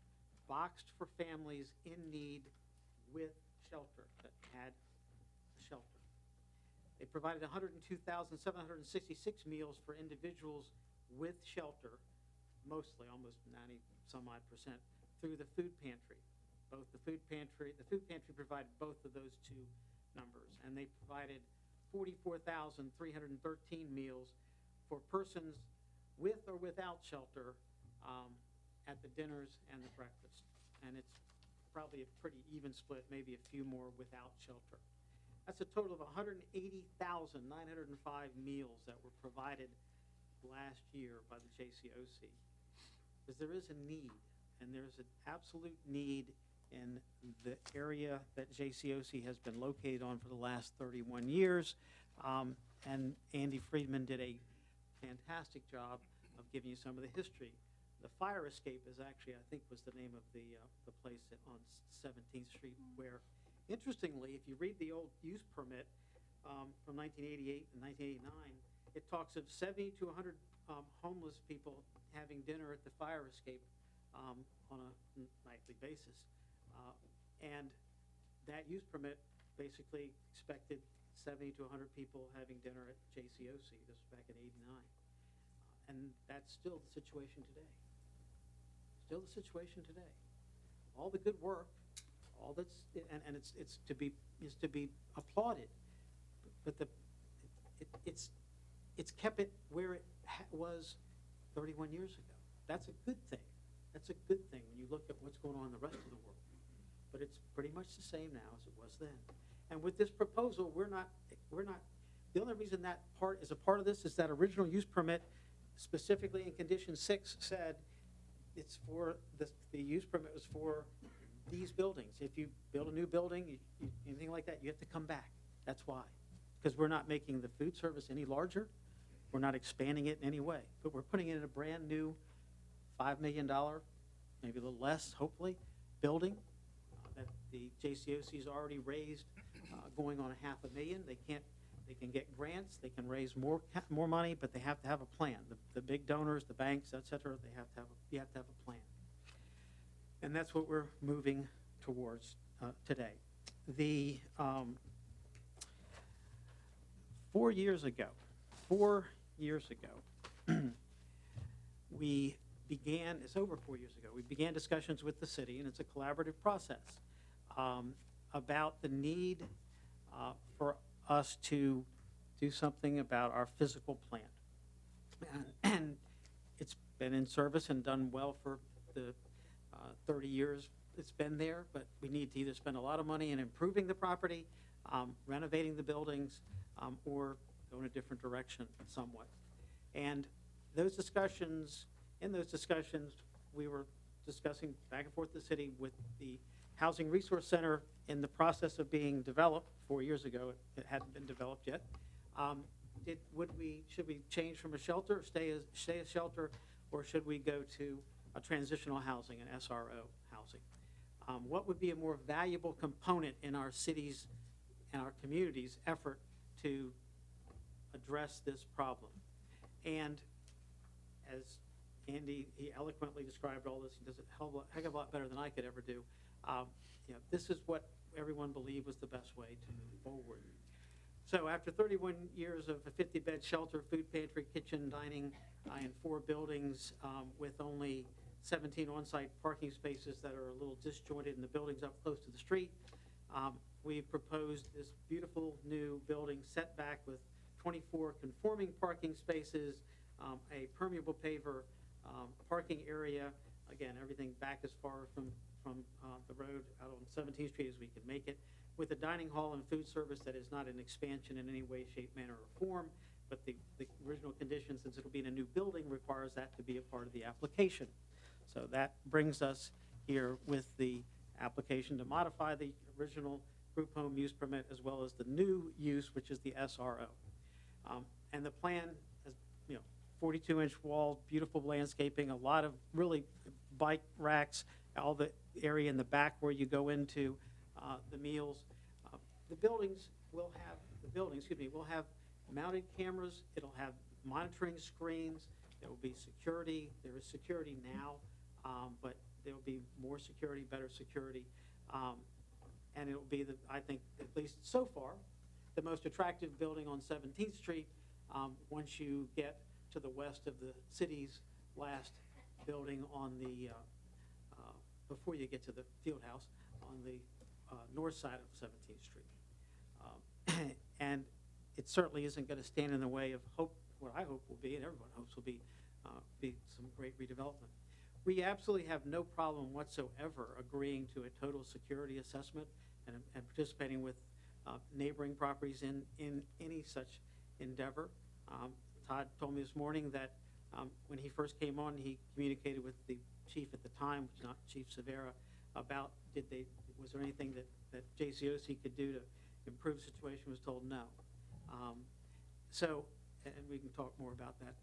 boxed for families in need with shelter, that had shelter. They provided 102,766 meals for individuals with shelter, mostly, almost 90-some-odd%, through the food pantry. The food pantry provided both of those two numbers, and they provided 44,313 meals for persons with or without shelter at the dinners and the breakfast. And it's probably a pretty even split, maybe a few more without shelter. That's a total of 180,905 meals that were provided last year by the JCOC. Because there is a need, and there's an absolute need in the area that JCOC has been located on for the last 31 years. And Andy Friedman did a fantastic job of giving you some of the history. The fire escape is actually, I think, was the name of the place on 17th Street, where, interestingly, if you read the old use permit from 1988 and 1989, it talks of 70 to 100 homeless people having dinner at the fire escape on a nightly basis. And that use permit basically expected 70 to 100 people having dinner at JCOC. This was back in '89. And that's still the situation today. Still the situation today. All the good work, all that's, and it's to be applauded, but it's kept it where it was 31 years ago. That's a good thing. That's a good thing when you look at what's going on in the rest of the world. But it's pretty much the same now as it was then. And with this proposal, we're not, the only reason that part is a part of this is that original use permit, specifically in condition 6, said it's for, the use permit was for these buildings. If you build a new building, anything like that, you have to come back. That's why. Because we're not making the food service any larger. We're not expanding it in any way. But we're putting it in a brand new $5 million, maybe a little less, hopefully, building that the JCOC's already raised, going on $500,000. They can get grants, they can raise more money, but they have to have a plan. The big donors, the banks, et cetera, you have to have a plan. And that's what we're moving towards today. The 4 years ago, we began, it's over 4 years ago, we began discussions with the city, and it's a collaborative process, about the need for us to do something about our physical plant. And it's been in service and done well for the 30 years it's been there, but we need to either spend a lot of money in improving the property, renovating the buildings, or go in a different direction somewhat. And in those discussions, we were discussing back and forth the city with the Housing Resource Center in the process of being developed 4 years ago. It hadn't been developed yet. Should we change from a shelter, stay a shelter, or should we go to a transitional housing, an SRO housing? What would be a more valuable component in our cities and our communities' effort to address this problem? And as Andy, he eloquently described all this, he does it a heck of a lot better than I could ever do. This is what everyone believed was the best way to move forward. So after 31 years of a 50-bed shelter, food pantry, kitchen, dining, in 4 buildings with only 17 on-site parking spaces that are a little disjointed and the buildings up close to the street, we've proposed this beautiful new building set back with 24 conforming parking spaces, a permeable paver parking area. Again, everything back as far from the road out on 17th Street as we can make it, with a dining hall and food service that is not an expansion in any way, shape, manner, or form, but the original condition, since it'll be in a new building, requires that to be a part of the application. So that brings us here with the application to modify the original group home use permit as well as the new use, which is the SRO. And the plan is, 42-inch wall, beautiful landscaping, a lot of really bike racks, all the area in the back where you go into the meals. The buildings will have mounted cameras. It'll have monitoring screens. There will be security. There is security now, but there will be more security, better security. And it will be, I think, at least so far, the most attractive building on 17th Street once you get to the west of the city's last building on the, before you get to the field house, on the north side of 17th Street. And it certainly isn't going to stand in the way of what I hope will be, and everyone hopes will be some great redevelopment. We absolutely have no problem whatsoever agreeing to a total security assessment and participating with neighboring properties in any such endeavor. Todd told me this morning that when he first came on, he communicated with the chief at the time, which is not Chief Severa, about was there anything that JCOC could do to improve the situation, was told no. So, and we can talk more about that,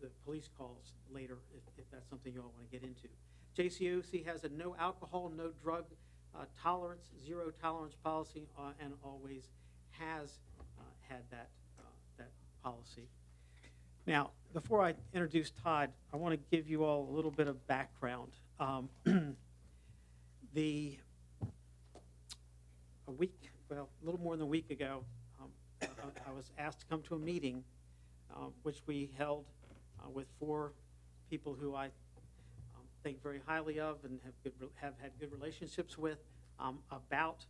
the police calls later, if that's something you all want to get into. JCOC has a no alcohol, no drug tolerance, zero tolerance policy, and always has had that policy. Now, before I introduce Todd, I want to give you all a little bit of background. A little more than a week ago, I was asked to come to a meeting, which we held with 4 people who I think very highly of and have had good relationships with, about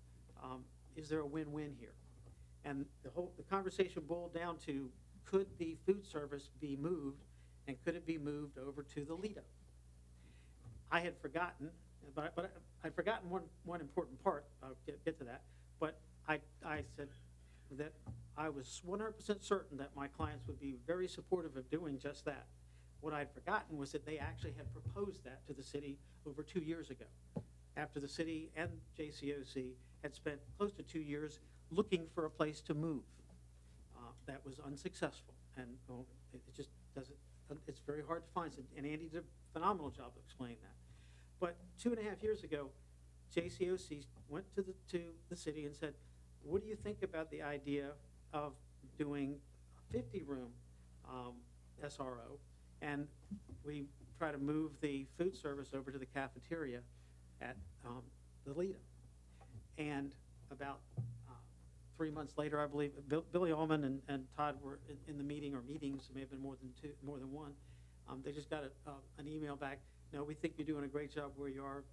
is there a win-win here? And the conversation boiled down to, could the food service be moved, and could it be moved over to the Lido? I had forgotten, but I'd forgotten one important part. I'll get to that. But I said that I was 100% certain that my clients would be very supportive of doing just that. What I'd forgotten was that they actually had proposed that to the city over 2 years ago, after the city and JCOC had spent close to 2 years looking for a place to move. That was unsuccessful, and it just doesn't, it's very hard to find, and Andy did a phenomenal job of explaining that. But 2.5 years ago, JCOC went to the city and said, what do you think about the idea of doing a 50-room SRO, and we try to move the food service over to the cafeteria at the Lido? And about 3 months later, I believe, Billy Ullman and Todd were in the meeting, or meetings, it may have been more than one. They just got an email back. No, we think you're doing a great job where you are.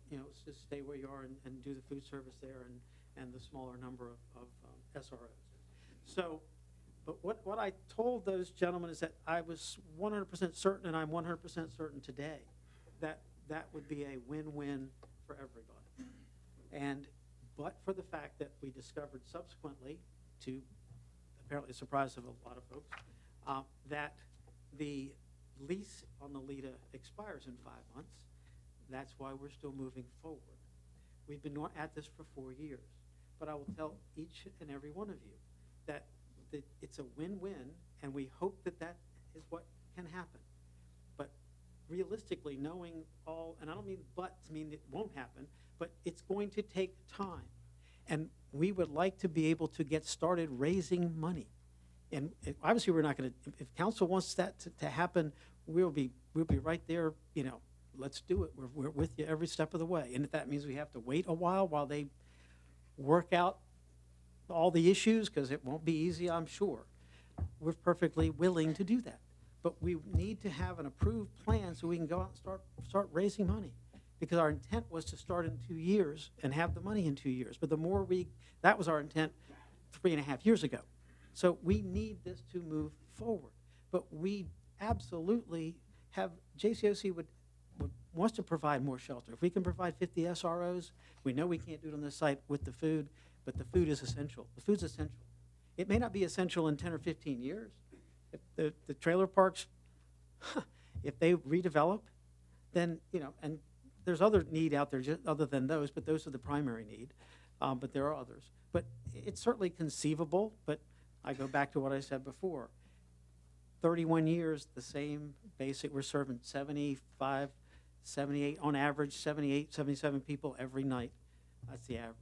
Just stay where you are and do the food service there, and the smaller number of SROs. So, but what I told those gentlemen is that I was 100% certain, and I'm 100% certain today, that that would be a win-win for everybody. But for the fact that we discovered subsequently, to apparently the surprise of a lot of folks, that the lease on the Lita expires in 5 months. That's why we're still moving forward. We've been at this for 4 years, but I will tell each and every one of you that it's a win-win, and we hope that that is what can happen. But realistically, knowing all, and I don't mean but to mean it won't happen, but it's going to take time. And we would like to be able to get started raising money. And obviously, we're not going to, if council wants that to happen, we'll be right there, let's do it. We're with you every step of the way. And if that means we have to wait a while they work out all the issues, because it won't be easy, I'm sure, we're perfectly willing to do that. But we need to have an approved plan so we can go out and start raising money. Because our intent was to start in 2 years and have the money in 2 years. But that was our intent 3.5 years ago. So we need this to move forward. But we absolutely have, JCOC wants to provide more shelter. If we can provide 50 SROs, we know we can't do it on this site with the food, but the food is essential. The food's essential. It may not be essential in 10 or 15 years. If the trailer parks, if they redevelop, then, and there's other need out there other than those, but those are the primary need. But there are others. But it's certainly conceivable, but I go back to what I said before. 31 years, the same basic, we're serving 75, 78, on average, 78, 77 people every night. That's the average.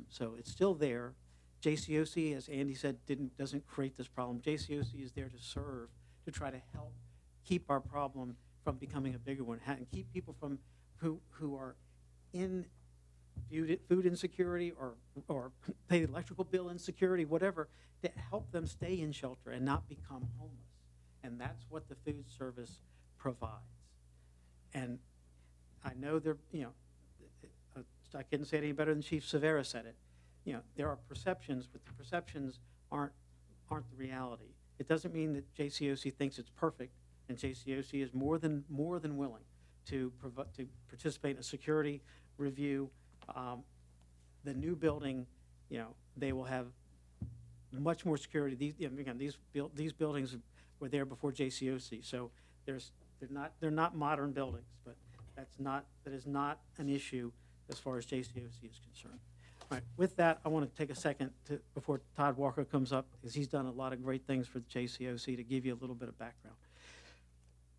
So it's still there. JCOC, as Andy said, doesn't create this problem. JCOC is there to serve, to try to help keep our problem from becoming a bigger one, and keep people from who are in food insecurity or pay electrical bill insecurity, whatever, to help them stay in shelter and not become homeless. And that's what the food service provides. And I know I couldn't say it any better than Chief Severa said it. There are perceptions, but the perceptions aren't the reality. It doesn't mean that JCOC thinks it's perfect, and JCOC is more than willing to participate in a security review. The new building, they will have much more security. These buildings were there before JCOC, so they're not modern buildings, but that is not an issue as far as JCOC is concerned. All right, with that, I want to take a second before Todd Walker comes up, because he's done a lot of great things for the JCOC, to give you a little bit of background.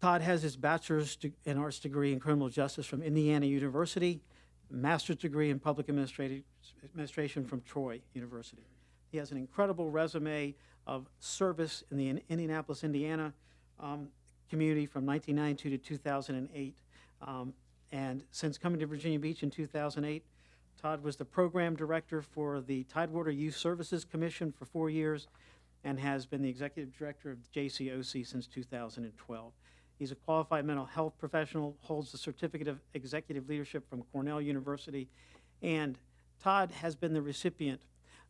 Todd has his bachelor's in arts degree in criminal justice from Indiana University, master's degree in public administration from Troy University. He has an incredible resume of service in the Indianapolis, Indiana community from 1992 to 2008. And since coming to Virginia Beach in 2008, Todd was the program director for the Tidewater Youth Services Commission for 4 years and has been the executive director of JCOC since 2012. He's a qualified mental health professional, holds the certificate of executive leadership from Cornell University, and Todd has been the recipient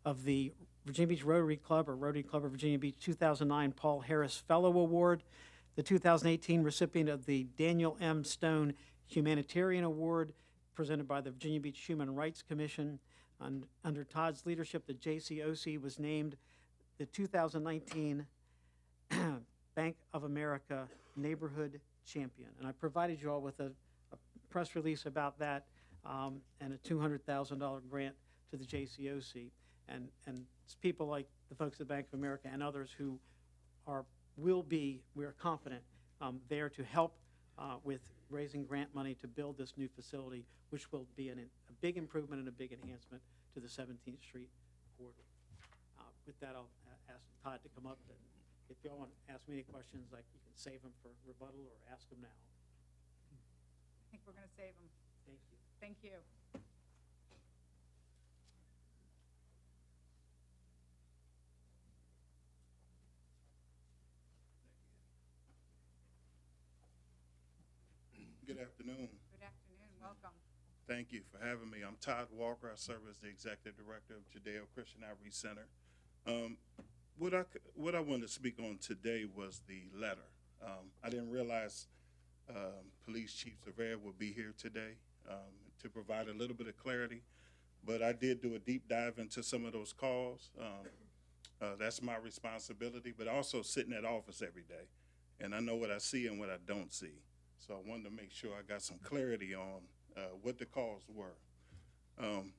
of the Virginia Beach Rotary Club, or Rotary Club of Virginia Beach 2009 Paul Harris Fellow Award, the 2018 recipient of the Daniel M. Stone Humanitarian Award presented by the Virginia Beach Human Rights Commission. Under Todd's leadership, the JCOC was named the 2019 Bank of America Neighborhood Champion. And I provided you all with a press release about that and a $200,000 grant to the JCOC. And it's people like the folks at Bank of America and others who we're confident, there to help with raising grant money to build this new facility, which will be a big improvement and a big enhancement to the 17th Street corridor. With that, I'll ask Todd to come up, and if y'all want to ask me any questions, like, you can save them for rebuttal or ask them now. I think we're going to save them. Thank you. Thank you. Good afternoon. Good afternoon. Welcome. Thank you for having me. I'm Todd Walker. I serve as the Executive Director of Judeo-Christian Outreach Center. What I wanted to speak on today was the letter. I didn't realize Police Chief Severe would be here today to provide a little bit of clarity, but I did do a deep dive into some of those calls. That's my responsibility, but also sit in that office every day, and I know what I see and what I don't see. So I wanted to make sure I got some clarity on what the calls were.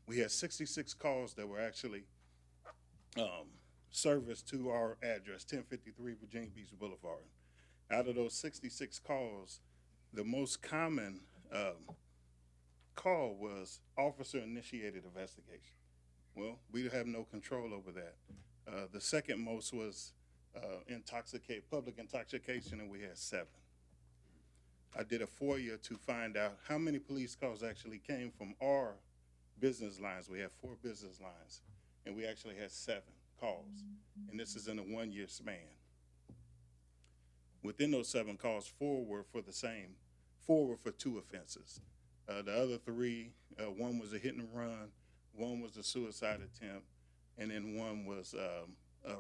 We had 66 calls that were actually serviced to our address, 1053 Virginia Beach Boulevard. Out of those 66 calls, the most common call was officer-initiated investigation. Well, we have no control over that. The second most was public intoxication, and we had 7. I did a FOIA to find out how many police calls actually came from our business lines. We have 4 business lines, and we actually had 7 calls, and this is in a 1-year span. Within those 7 calls, 4 were for 2 offenses. The other 3, one was a hit and run, one was a suicide attempt, and then one was a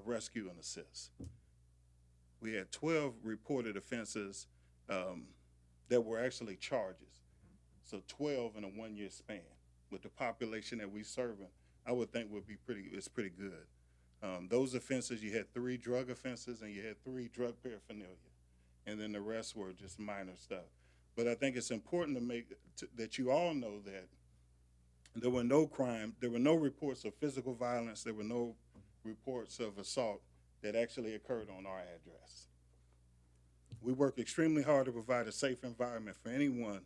rescue and assist. We had 12 reported offenses that were actually charges. So 12 in a 1-year span. With the population that we serving, I would think it's pretty good. Those offenses, you had 3 drug offenses and you had 3 drug paraphernalia. And then the rest were just minor stuff. But I think it's important that you all know that there were no crime, there were no reports of physical violence, there were no reports of assault that actually occurred on our address. We work extremely hard to provide a safe environment for anyone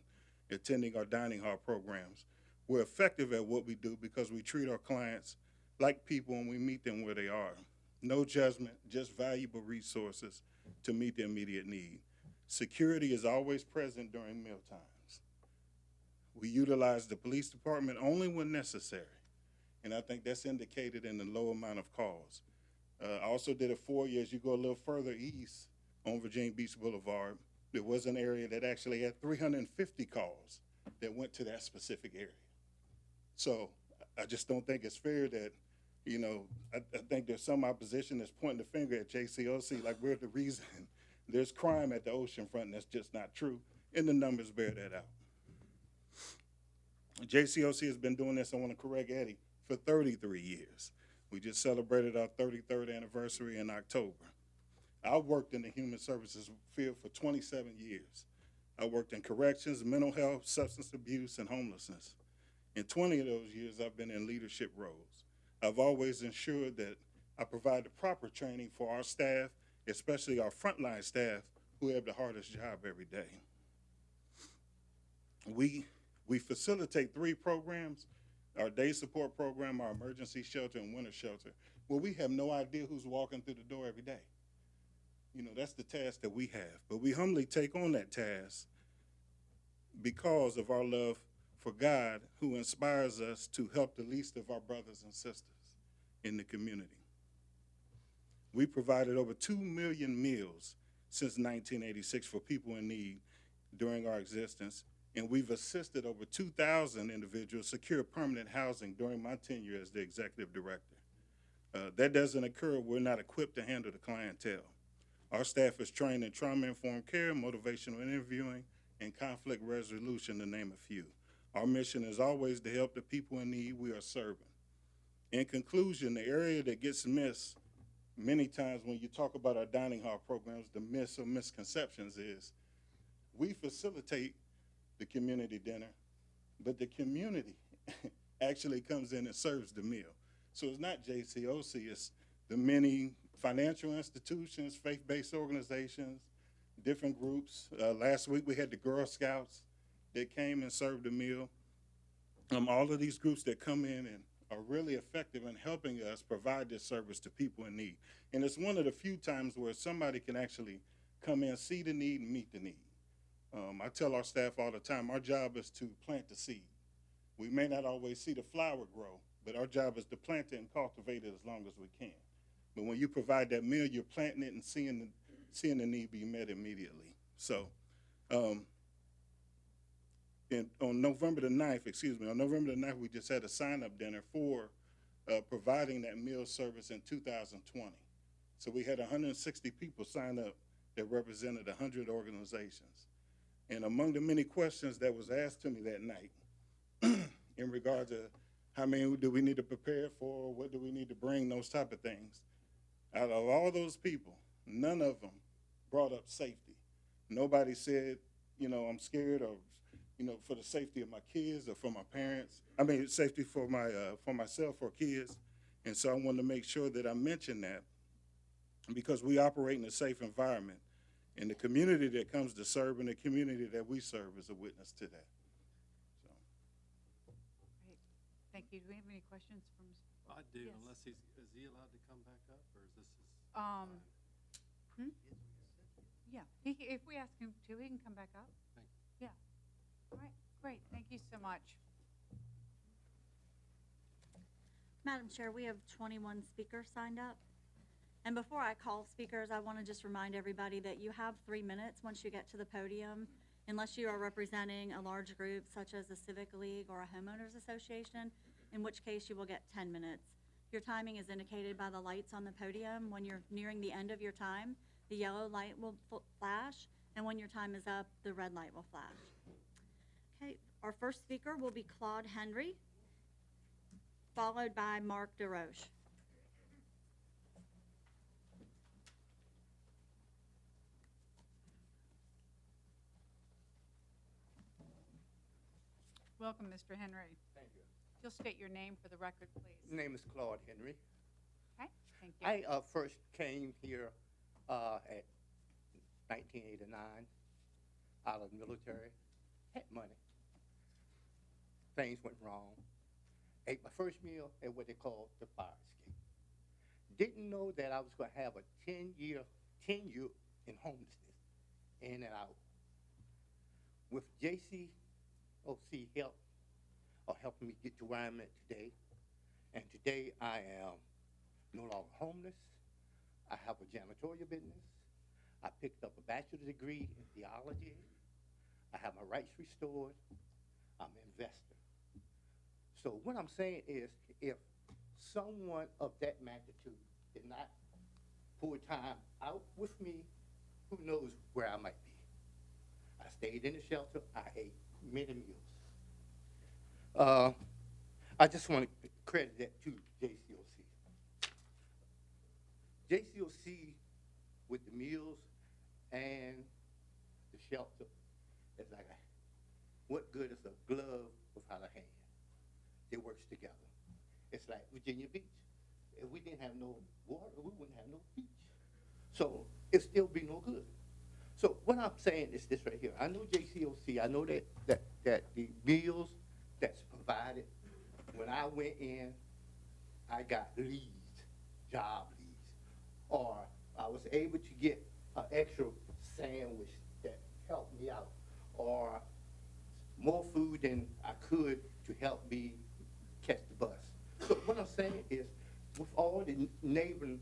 attending our dining hall programs. We're effective at what we do because we treat our clients like people and we meet them where they are. No judgment, just valuable resources to meet their immediate need. Security is always present during meal times. We utilize the police department only when necessary, and I think that's indicated in the low amount of calls. I also did it 4 years. You go a little further east on Virginia Beach Boulevard, there was an area that actually had 350 calls that went to that specific area. So I just don't think it's fair that, I think there's some opposition that's pointing the finger at JCOC like we're the reason there's crime at the oceanfront, and that's just not true, and the numbers bear that out. JCOC has been doing this, I want to correct Eddie, for 33 years. We just celebrated our 33rd anniversary in October. I worked in the human services field for 27 years. I worked in corrections, mental health, substance abuse, and homelessness. In 20 of those years, I've been in leadership roles. I've always ensured that I provide the proper training for our staff, especially our frontline staff who have the hardest job every day. We facilitate 3 programs, our day support program, our emergency shelter, and winter shelter, where we have no idea who's walking through the door every day. You know, that's the task that we have. But we humbly take on that task because of our love for God, who inspires us to help the least of our brothers and sisters in the community. We provided over 2 million meals since 1986 for people in need during our existence, and we've assisted over 2,000 individuals secure permanent housing during my tenure as the executive director. That doesn't occur if we're not equipped to handle the clientele. Our staff is trained in trauma-informed care, motivational interviewing, and conflict resolution, to name a few. Our mission is always to help the people in need we are serving. In conclusion, the area that gets missed many times when you talk about our dining hall programs, the myths or misconceptions is we facilitate the community dinner, but the community actually comes in and serves the meal. So it's not JCOC, it's the many financial institutions, faith-based organizations, different groups. Last week we had the Girl Scouts that came and served the meal. All of these groups that come in and are really effective in helping us provide this service to people in need. And it's one of the few times where somebody can actually come in, see the need, and meet the need. I tell our staff all the time, our job is to plant the seed. We may not always see the flower grow, but our job is to plant it and cultivate it as long as we can. But when you provide that meal, you're planting it and seeing the need be met immediately. So on November the 9th, we just had a sign-up dinner for providing that meal service in 2020. So we had 160 people sign up that represented 100 organizations. And among the many questions that was asked to me that night in regard to how many do we need to prepare for, what do we need to bring, those type of things, out of all those people, none of them brought up safety. Nobody said, you know, I'm scared of, you know, for the safety of my kids or for my parents. I mean, safety for myself or kids. And so I wanted to make sure that I mentioned that because we operate in a safe environment. And the community that comes to serve and the community that we serve is a witness to that. So. Great. Thank you. Do we have any questions from Mr. I do, Yes. unless is he allowed to come back up, or is this his? Yeah, if we ask him to, he can come back up. Thank you. Yeah. All right, great. Thank you so much. Madam Chair, we have 21 speakers signed up. And before I call speakers, I want to just remind everybody that you have 3 minutes once you get to the podium, unless you are representing a large group such as a civic league or a homeowners association, in which case you will get 10 minutes. Your timing is indicated by the lights on the podium. When you're nearing the end of your time, the yellow light will flash, and when your time is up, the red light will flash. Okay, our first speaker will be Claude Henry, followed by Mark DeRoche. Welcome, Mr. Henry. Thank you. You'll state your name for the record, please. Name is Claude Henry. Okay, thank you. I first came here at 1989 out of the military, had money. Things went wrong. Ate my first meal at what they call the fire escape. Didn't know that I was going to have a 10-year tenure in homelessness, in and out. With JCOC help, or helping me get to where I'm at today, and today I am no longer homeless. I have a janitorial business. I picked up a bachelor's degree in theology. I have my rights restored. I'm an investor. So what I'm saying is, if someone of that magnitude did not pour time out with me, who knows where I might be. I stayed in the shelter. I ate many meals. I just want to credit that to JCOC. JCOC with the meals and the shelter It's like, what good is a glove without a hand? It works together. It's like Virginia Beach. If we didn't have no water, we wouldn't have no beach. So it still be no good. So what I'm saying is this right here. I know JCOC, I know that the meals that's provided, when I went in, I got leads, job leads, or I was able to get an extra sandwich that helped me out, or more food than I could to help me catch the bus. So what I'm saying is, with all the neighboring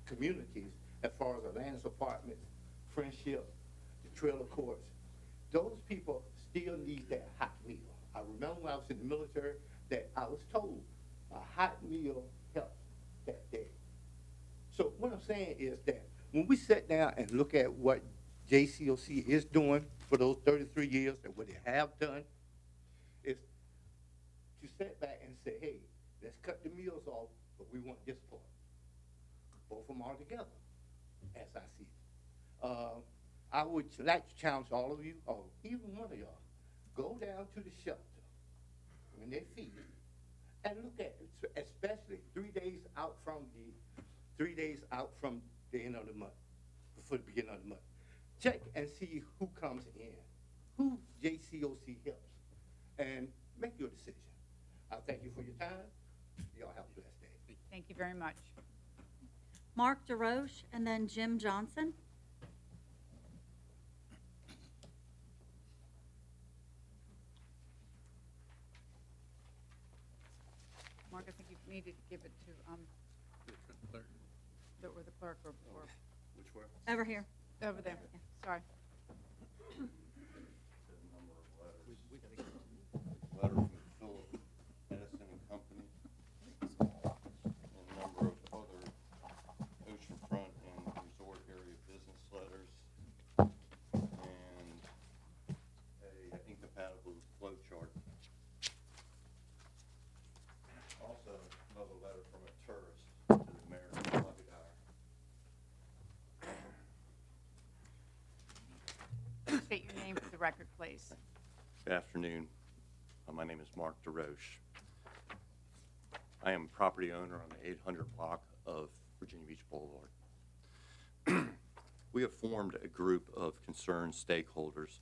communities, as far as Atlantis Apartments, Friendship, the trailer courts, those people still need that hot meal. I remember when I was in the military that I was told a hot meal helps that day. So what I'm saying is that when we sit down and look at what JCOC is doing for those 33 years and what they have done, is to sit back and say, hey, let's cut the meals off, but we want this part. Both of them are together, as I see it. I would like to challenge all of you, or even one of y'all, go down to the shelter when they feed and look at it, especially 3 days out from the end of the month, before the beginning of the month. Check and see who comes in, who JCOC helps, and make your decision. I thank you for your time. Y'all have a blessed day. Thank you very much. Mark DeRoche, and then Jim Johnson. Mark, I think you needed to give it to, the clerk or Which were? Over here. over there. Sorry. Letter from Philip Edison and Company, and a number of other oceanfront and resort area business letters, and a incompatible flow chart. Also, another letter from a tourist to the mayor of Lebanon. State your name for the record, please. Good afternoon. My name is Mark DeRoche. I am a property owner on the 800 block of Virginia Beach Boulevard. We have formed a group of concerned stakeholders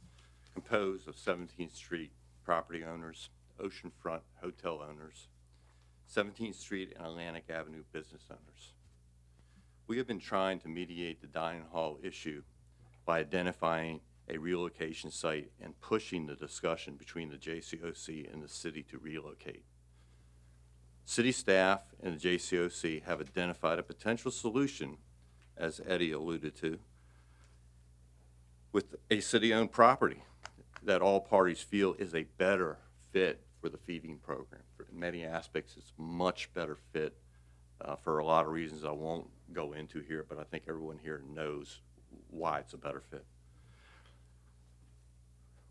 composed of 17th Street property owners, oceanfront hotel owners, 17th Street and Atlantic Avenue business owners. We have been trying to mediate the dining hall issue by identifying a relocation site and pushing the discussion between the JCOC and the city to relocate. City staff and the JCOC have identified a potential solution, as Eddie alluded to, with a city-owned property that all parties feel is a better fit for the feeding program. In many aspects, it's a much better fit for a lot of reasons I won't go into here, but I think everyone here knows why it's a better fit.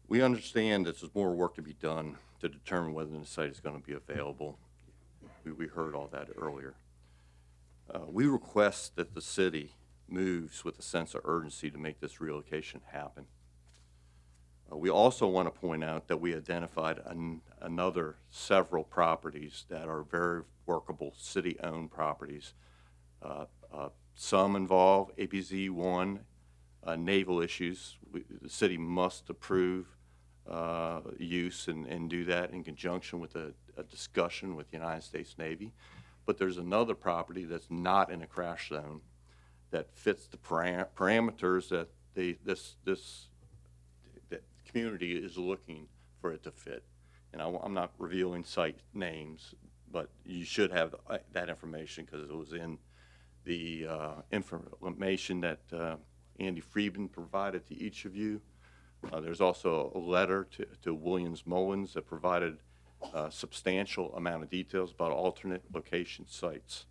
We understand that there's more work to be done to determine whether the site is going to be available. We heard all that earlier. We request that the city moves with a sense of urgency to make this relocation happen. We also want to point out that we identified another several properties that are very workable city-owned properties. Some involve APZ-1 naval issues. The city must approve use and do that in conjunction with a discussion with the United States Navy. But there's another property that's not in a crash zone that fits the parameters that this community is looking for it to fit. And I'm not revealing site names, but you should have that information because it was in the information that Andy Friedman provided to each of you. There's also a letter to Williams Mullins that provided a substantial amount of details about alternate location sites.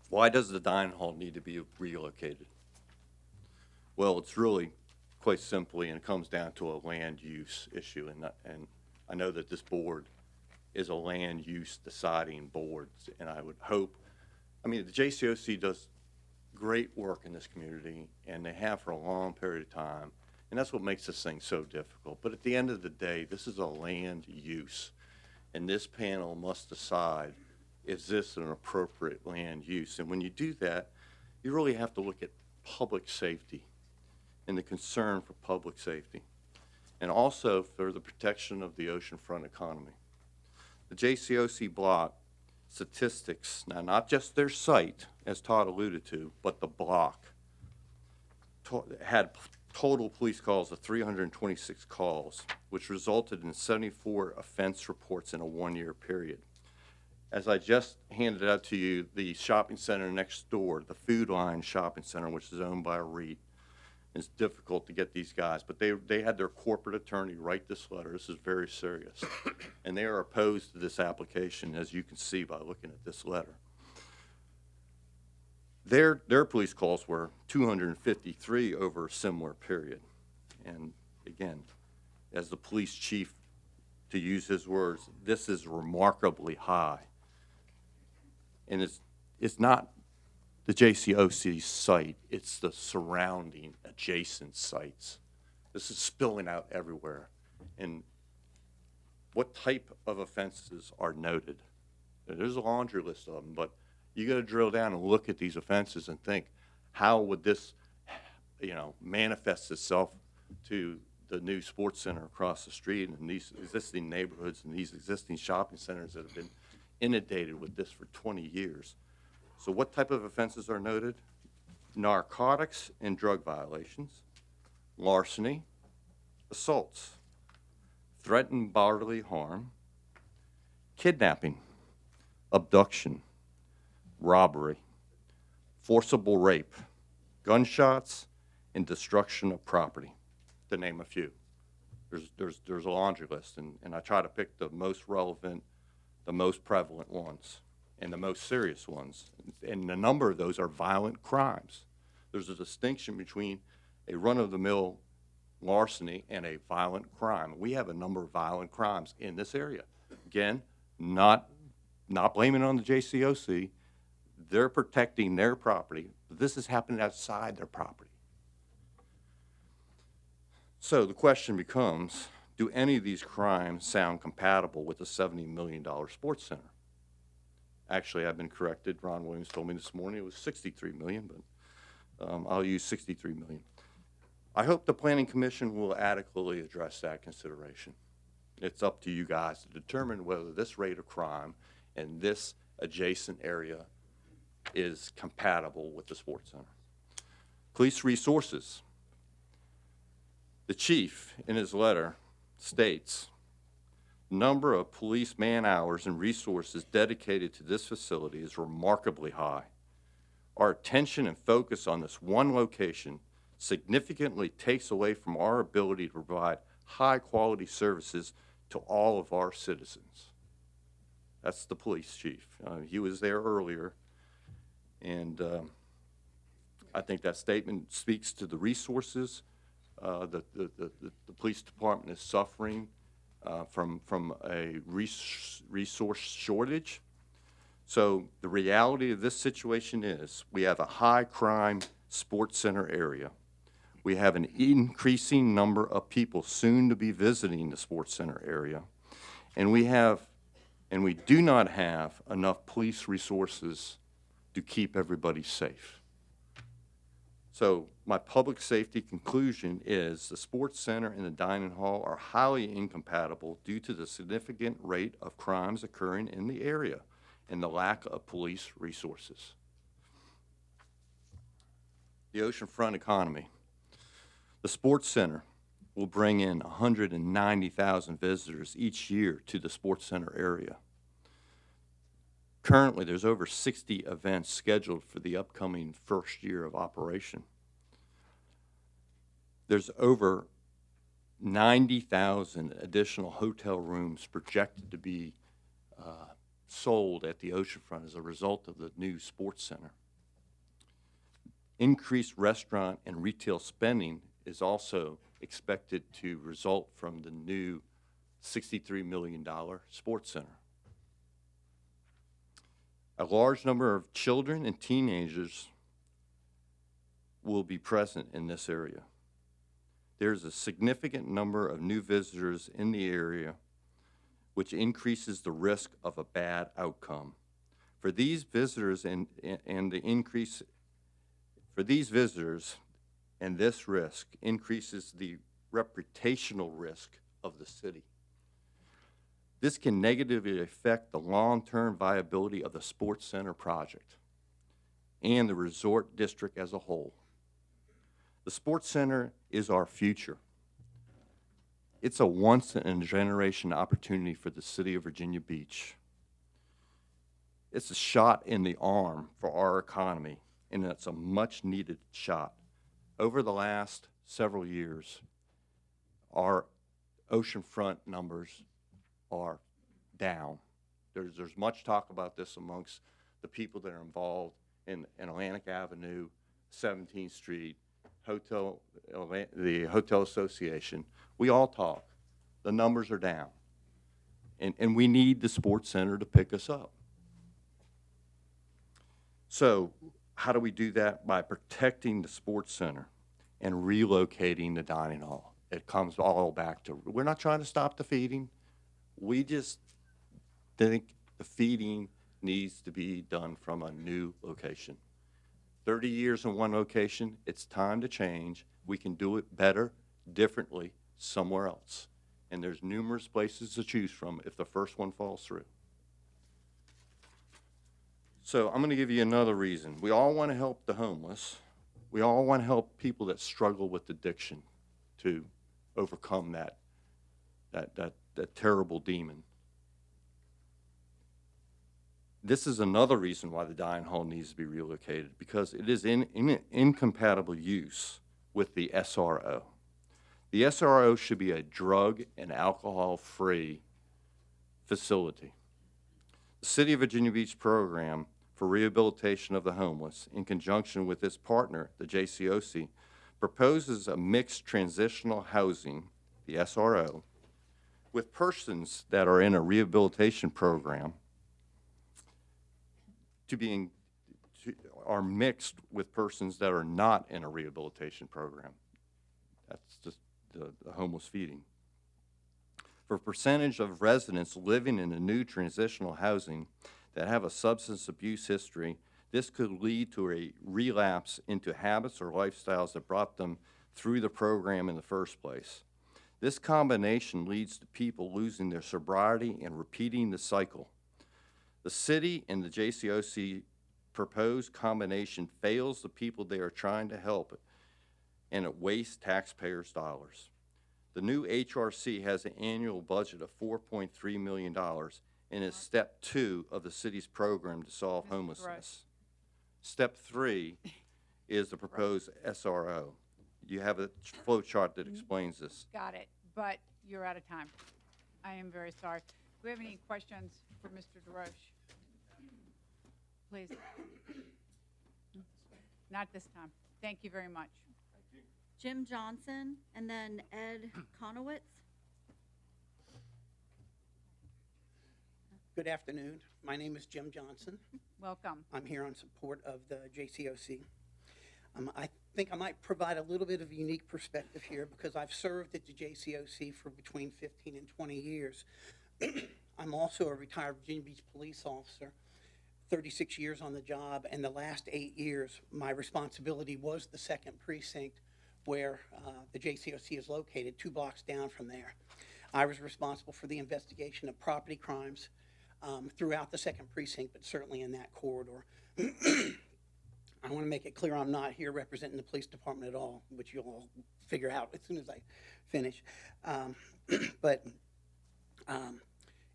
Why does the dining hall need to be relocated? Well, it's really quite simply, and it comes down to a land use issue, and I know that this board is a land use deciding board, and I would hope, I mean, the JCOC does great work in this community, and they have for a long period of time, and that's what makes this thing so difficult. But at the end of the day, this is a land use, and this panel must decide, is this an appropriate land use? And when you do that, you really have to look at public safety and the concern for public safety, and also for the protection of the oceanfront economy. The JCOC block statistics, now not just their site, as Todd alluded to, but the block, had total police calls of 326 calls, which resulted in 74 offense reports in a one-year period. As I just handed out to you, the shopping center next door, the Food Line Shopping Center, which is owned by a REIT, it's difficult to get these guys, but they had their corporate attorney write this letter. This is very serious. And they are opposed to this application, as you can see by looking at this letter. Their police calls were 253 over a similar period. And again, as the police chief, to use his words, this is remarkably high. And it's not the JCOC site, it's the surrounding adjacent sites. This is spilling out everywhere. And what type of offenses are noted? There's a laundry list of them, but you gotta drill down and look at these offenses and think, how would this, manifest itself to the new sports center across the street and these existing neighborhoods and these existing shopping centers that have been inundated with this for 20 years. So what type of offenses are noted? Narcotics and drug violations, larceny, assaults, threatened bodily harm, kidnapping, abduction, robbery, forcible rape, gunshots, and destruction of property, to name a few. There's a laundry list, and I try to pick the most relevant, the most prevalent ones, and the most serious ones. And a number of those are violent crimes. There's a distinction between a run-of-the-mill larceny and a violent crime. We have a number of violent crimes in this area. Again, not blaming it on the JCOC. They're protecting their property, but this is happening outside their property. So the question becomes, do any of these crimes sound compatible with the $70 million sports center? Actually, I've been corrected. Ron Williams told me this morning it was $63 million, but I'll use $63 million. I hope the Planning Commission will adequately address that consideration. It's up to you guys to determine whether this rate of crime and this adjacent area is compatible with the sports center. Police resources. The chief, in his letter, states, number of police man-hours and resources dedicated to this facility is remarkably high. Our attention and focus on this one location significantly takes away from our ability to provide high-quality services to all of our citizens. That's the police chief. He was there earlier, and I think that statement speaks to the resources. The police department is suffering from a resource shortage. So the reality of this situation is we have a high crime sports center area. We have an increasing number of people soon to be visiting the sports center area. And we do not have enough police resources to keep everybody safe. So my public safety conclusion is the sports center and the dining hall are highly incompatible due to the significant rate of crimes occurring in the area and the lack of police resources. The oceanfront economy. The sports center will bring in 190,000 visitors each year to the sports center area. Currently, there's over 60 events scheduled for the upcoming first year of operation. There's over 90,000 additional hotel rooms projected to be sold at the oceanfront as a result of the new sports center. Increased restaurant and retail spending is also expected to result from the new $63 million sports center. A large number of children and teenagers will be present in this area. There's a significant number of new visitors in the area, which increases the risk of a bad outcome. For these visitors and this risk increases the reputational risk of the city. This can negatively affect the long-term viability of the sports center project and the resort district as a whole. The sports center is our future. It's a once-in-a-generation opportunity for the city of Virginia Beach. It's a shot in the arm for our economy, and it's a much-needed shot. Over the last several years, our oceanfront numbers are down. There's much talk about this amongst the people that are involved in Atlantic Avenue, 17th Street, the Hotel Association. We all talk. The numbers are down. And we need the sports center to pick us up. So how do we do that? By protecting the sports center and relocating the dining hall. It comes all back to, we're not trying to stop the feeding. We just think the feeding needs to be done from a new location. 30 years in one location, it's time to change. We can do it better, differently, somewhere else. And there's numerous places to choose from if the first one falls through. So I'm going to give you another reason. We all want to help the homeless. We all want to help people that struggle with addiction to overcome that terrible demon. This is another reason why the dining hall needs to be relocated, because it is in incompatible use with the SRO. The SRO should be a drug and alcohol-free facility. The City of Virginia Beach program for rehabilitation of the homeless, in conjunction with its partner, the JCOC, proposes a mixed transitional housing, the SRO, with persons that are in a rehabilitation program are mixed with persons that are not in a rehabilitation program. That's just the homeless feeding. For a percentage of residents living in the new transitional housing that have a substance abuse history, this could lead to a relapse into habits or lifestyles that brought them through the program in the first place. This combination leads to people losing their sobriety and repeating the cycle. The city and the JCOC proposed combination fails the people they are trying to help, and it wastes taxpayers' dollars. The new HRC has an annual budget of $4.3 million and is step 2 of the city's program to solve homelessness. Step 3 is the proposed SRO. You have a flow chart that explains this. Got it, but you're out of time. I am very sorry. Do we have any questions for Mr. DeRoche? Please. Not this time. Thank you very much. Jim Johnson, and then Ed Conowitz. Good afternoon. My name is Jim Johnson. Welcome. I'm here on support of the JCOC. I think I might provide a little bit of a unique perspective here because I've served at the JCOC for between 15 and 20 years. I'm also a retired Virginia Beach police officer, 36 years on the job, and the last 8 years my responsibility was the 2nd precinct where the JCOC is located, 2 blocks down from there. I was responsible for the investigation of property crimes throughout the 2nd precinct, but certainly in that corridor. I want to make it clear I'm not here representing the police department at all, which you'll all figure out as soon as I finish.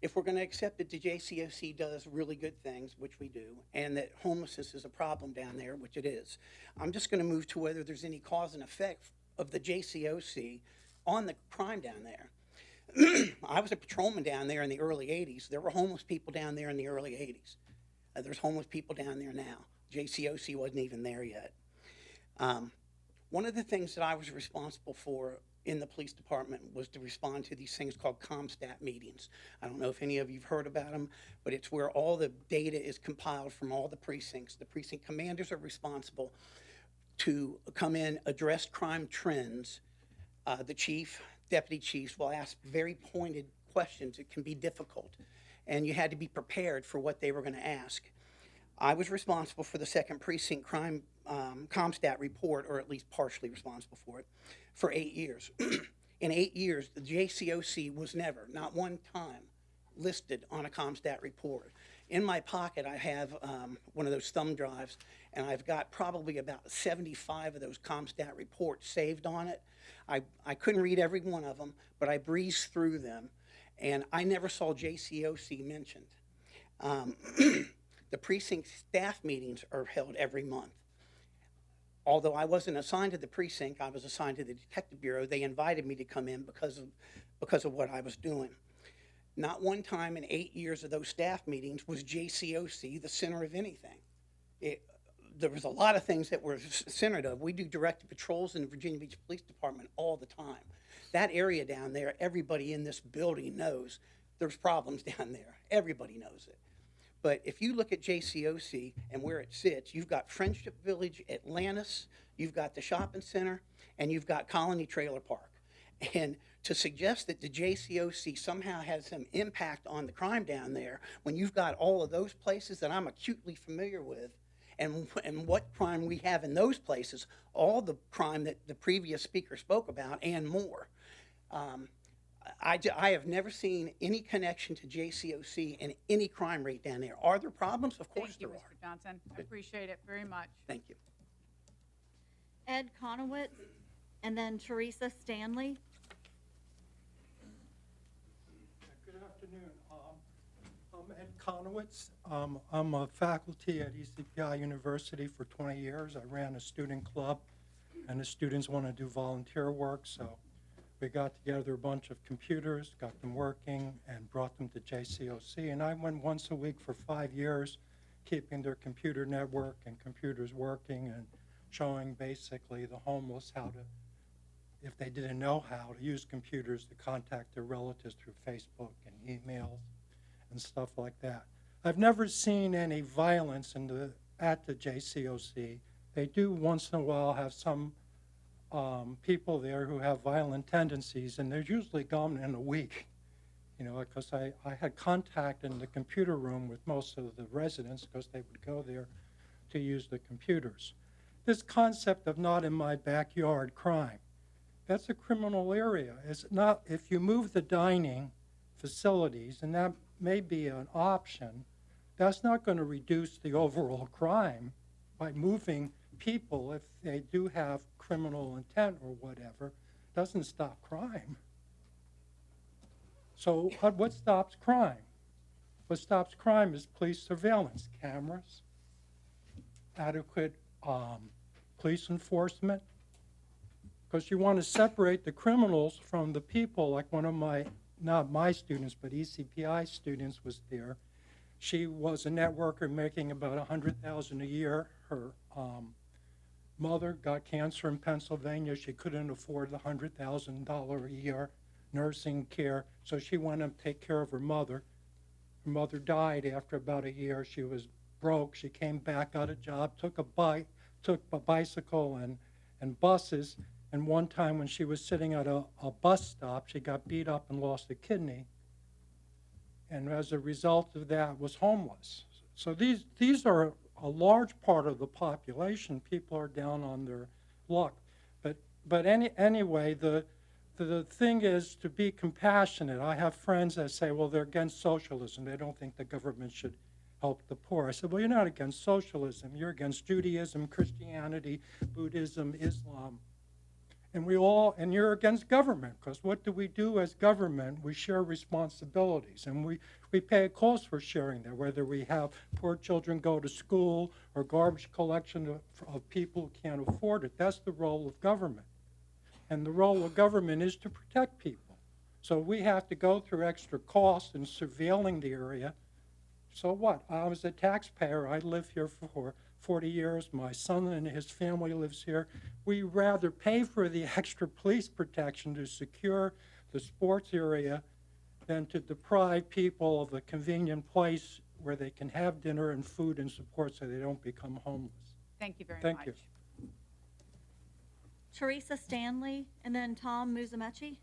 If we're going to accept that the JCOC does really good things, which we do, and that homelessness is a problem down there, which it is, I'm just going to move to whether there's any cause and effect of the JCOC on the crime down there. I was a patrolman down there in the early 80s. There were homeless people down there in the early 80s. There's homeless people down there now. JCOC wasn't even there yet. One of the things that I was responsible for in the police department was to respond to these things called ComStat meetings. I don't know if any of you've heard about them, but it's where all the data is compiled from all the precincts. The precinct commanders are responsible to come in, address crime trends. The chief, deputy chiefs will ask very pointed questions. It can be difficult, and you had to be prepared for what they were going to ask. I was responsible for the 2nd Precinct crime ComStat report, or at least partially responsible for it, for 8 years. In 8 years, the JCOC was never, not one time, listed on a ComStat report. In my pocket, I have one of those thumb drives, and I've got probably about 75 of those ComStat reports saved on it. I couldn't read every one of them, but I breezed through them, and I never saw JCOC mentioned. The precinct staff meetings are held every month. Although I wasn't assigned to the precinct, I was assigned to the Detective Bureau. They invited me to come in because of what I was doing. Not one time in 8 years of those staff meetings was JCOC the center of anything. There was a lot of things that were centered of. We do directed patrols in the Virginia Beach Police Department all the time. That area down there, everybody in this building knows there's problems down there. Everybody knows it. But if you look at JCOC and where it sits, you've got Friendship Village, Atlantis, you've got the shopping center, and you've got Colony Trailer Park. And to suggest that the JCOC somehow has some impact on the crime down there, when you've got all of those places that I'm acutely familiar with, and what crime we have in those places, all the crime that the previous speaker spoke about, and more. I have never seen any connection to JCOC and any crime rate down there. Are there problems? Of course there are. Thank you, Mr. Johnson. I appreciate it very much. Thank you. Ed Conowitz, and then Teresa Stanley. Good afternoon. I'm Ed Conowitz. I'm a faculty at ECPI University for 20 years. I ran a student club, and the students want to do volunteer work, so we got together a bunch of computers, got them working, and brought them to JCOC. And I went once a week for 5 years, keeping their computer network and computers working and showing basically the homeless how to, if they didn't know how to use computers, to contact their relatives through Facebook and emails and stuff like that. I've never seen any violence at the JCOC. They do once in a while have some people there who have violent tendencies, and they're usually gone in a week, you know, because I had contact in the computer room with most of the residents because they would go there to use the computers. This concept of not in my backyard crime, that's a criminal area. It's not, if you move the dining facilities, and that may be an option, that's not going to reduce the overall crime by moving people if they do have criminal intent or whatever. Doesn't stop crime. So what stops crime? What stops crime is police surveillance, cameras, adequate police enforcement, because you want to separate the criminals from the people. Like one of my, not my students, but ECPI students was there. She was a networker making about $100,000 a year. Her mother got cancer in Pennsylvania. She couldn't afford the $100,000 a year nursing care, so she went to take care of her mother. Her mother died after about a year. She was broke. She came back, got a job, took a bicycle and buses, and one time when she was sitting at a bus stop, she got beat up and lost a kidney, and as a result of that was homeless. So these are a large part of the population. People are down on their luck. But anyway, the thing is to be compassionate. I have friends that say, well, they're against socialism. They don't think the government should help the poor. I said, well, you're not against socialism. You're against Judaism, Christianity, Buddhism, Islam. And you're against government, because what do we do as government? We share responsibilities, and we pay a cost for sharing that, whether we have poor children go to school or garbage collection of people who can't afford it. That's the role of government. And the role of government is to protect people. So we have to go through extra costs in surveilling the area. So what? I was a taxpayer. I lived here for 40 years. My son and his family lives here. We rather pay for the extra police protection to secure the sports area than to deprive people of a convenient place where they can have dinner and food and support so they don't become homeless. Thank you very much. Thank you. Teresa Stanley, and then Tom Musumeci.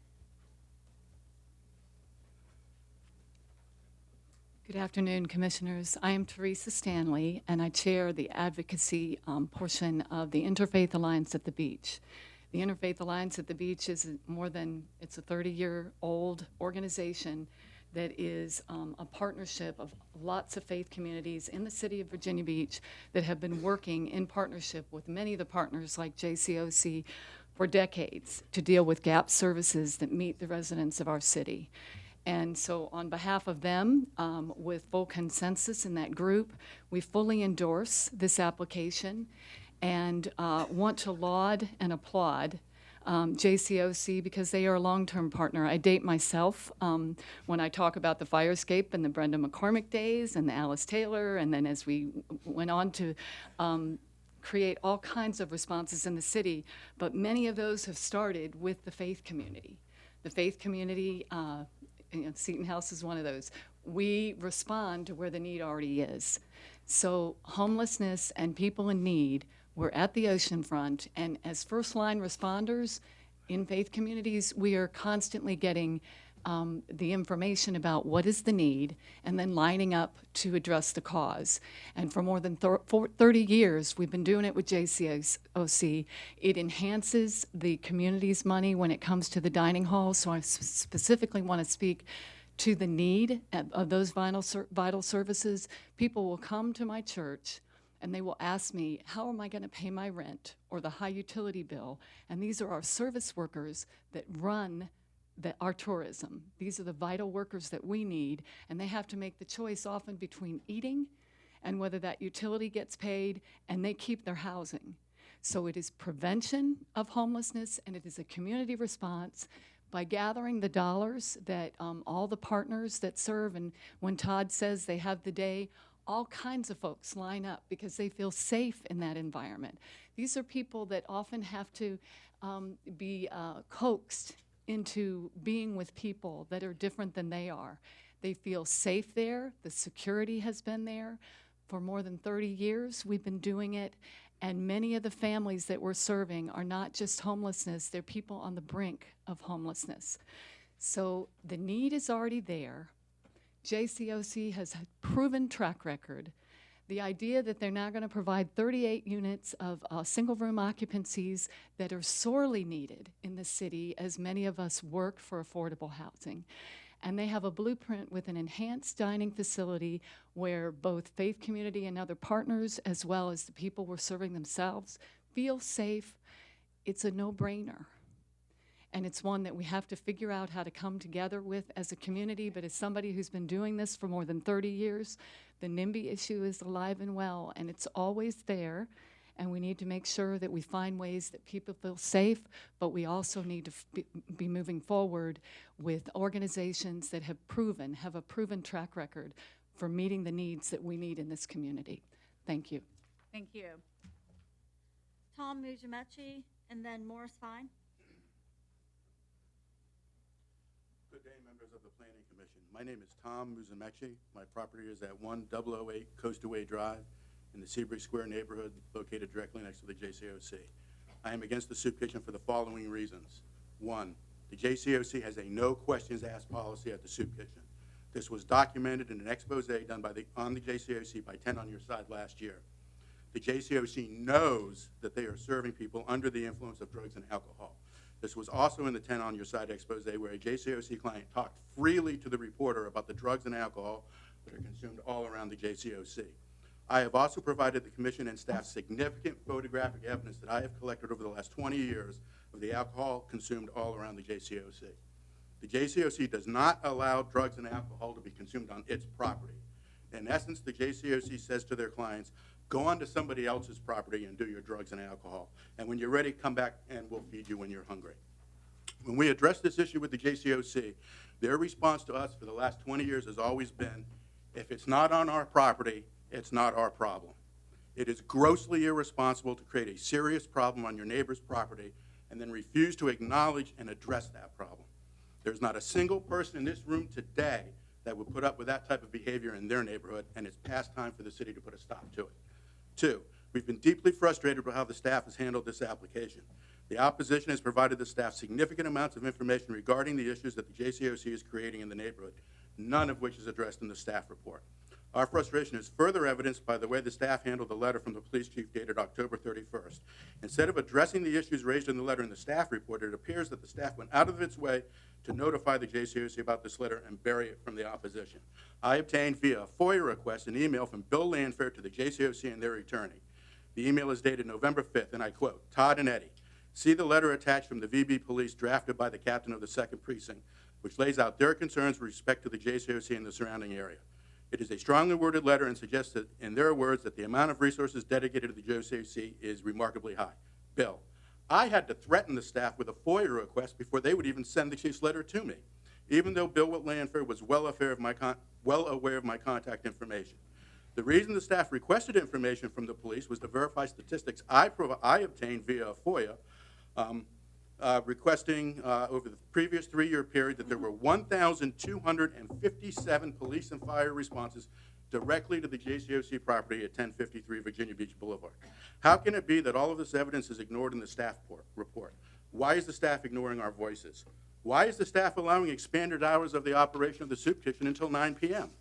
Good afternoon, Commissioners. I am Teresa Stanley, and I chair the advocacy portion of the Interfaith Alliance at the Beach. The Interfaith Alliance at the Beach is it's a 30-year-old organization that is a partnership of lots of faith communities in the city of Virginia Beach that have been working in partnership with many of the partners like JCOC for decades to deal with gap services that meet the residents of our city. And so on behalf of them, with full consensus in that group, we fully endorse this application and want to laud and applaud JCOC because they are a long-term partner. I date myself when I talk about the fire escape and the Brenda McCormick days and the Alice Taylor, and then as we went on to create all kinds of responses in the city, but many of those have started with the faith community. The faith community, Seton House is one of those. We respond to where the need already is. So homelessness and people in need, we're at the oceanfront, and as first-line responders in faith communities, we are constantly getting the information about what is the need and then lining up to address the cause. And for more than 30 years, we've been doing it with JCOC. It enhances the community's money when it comes to the dining hall, so I specifically want to speak to the need of those vital services. People will come to my church and they will ask me, how am I going to pay my rent or the high utility bill? And these are our service workers that run our tourism. These are the vital workers that we need, and they have to make the choice often between eating and whether that utility gets paid, and they keep their housing. So it is prevention of homelessness, and it is a community response by gathering the dollars that all the partners that serve, and when Todd says they have the day, all kinds of folks line up because they feel safe in that environment. These are people that often have to be coaxed into being with people that are different than they are. They feel safe there. The security has been there. For more than 30 years, we've been doing it, and many of the families that we're serving are not just homelessness, they're people on the brink of homelessness. So the need is already there. JCOC has a proven track record. The idea that they're now going to provide 38 units of single-room occupancies that are sorely needed in the city as many of us work for affordable housing. And they have a blueprint with an enhanced dining facility where both faith community and other partners, as well as the people we're serving themselves, feel safe. It's a no-brainer. And it's one that we have to figure out how to come together with as a community, but as somebody who's been doing this for more than 30 years, the NIMBY issue is alive and well, and it's always there, and we need to make sure that we find ways that people feel safe, but we also need to be moving forward with organizations that have a proven track record for meeting the needs that we need in this community. Thank you. Thank you. Tom Musumeci, and then Morris Fine. Good day, members of the Planning Commission. My name is Tom Musumeci. My property is at 1008 Coastaway Drive in the Seabury Square neighborhood located directly next to the JCOC. I am against the soup kitchen for the following reasons. One, the JCOC has a no questions asked policy at the soup kitchen. This was documented in an expose done on the JCOC by 10 on Your Side last year. The JCOC knows that they are serving people under the influence of drugs and alcohol. This was also in the 10 on Your Side expose where a JCOC client talked freely to the reporter about the drugs and alcohol that are consumed all around the JCOC. I have also provided the Commission and staff significant photographic evidence that I have collected over the last 20 years of the alcohol consumed all around the JCOC. The JCOC does not allow drugs and alcohol to be consumed on its property. In essence, the JCOC says to their clients, go on to somebody else's property and do your drugs and alcohol. And when you're ready, come back and we'll feed you when you're hungry. When we address this issue with the JCOC, their response to us for the last 20 years has always been, if it's not on our property, it's not our problem. It is grossly irresponsible to create a serious problem on your neighbor's property and then refuse to acknowledge and address that problem. There's not a single person in this room today that would put up with that type of behavior in their neighborhood, and it's past time for the city to put a stop to it. Two, we've been deeply frustrated with how the staff has handled this application. The opposition has provided the staff significant amounts of information regarding the issues that the JCOC is creating in the neighborhood, none of which is addressed in the staff report. Our frustration is further evidenced by the way the staff handled the letter from the police chief dated October 31st. Instead of addressing the issues raised in the letter in the staff report, it appears that the staff went out of its way to notify the JCOC about this letter and bury it from the opposition. I obtained via a FOIA request an email from Bill Landfair to the JCOC and their attorney. The email is dated November 5th, and I quote, "Todd and Eddie, see the letter attached from the VB Police drafted by the captain of the 2nd Precinct, which lays out their concerns with respect to the JCOC and the surrounding area. It is a strongly worded letter and suggests that, in their words, that the amount of resources dedicated to the JCOC is remarkably high. Bill, I had to threaten the staff with a FOIA request before they would even send the chief's letter to me, even though Bill Landfair was well aware of my contact information. The reason the staff requested information from the police was to verify statistics I obtained via FOIA, requesting over the previous 3-year period that there were 1,257 police and fire responses directly to the JCOC property at 1053 Virginia Beach Boulevard. How can it be that all of this evidence is ignored in the staff report? Why is the staff ignoring our voices? Why is the staff allowing expanded hours of the operation of the soup kitchen until 9 p.m.?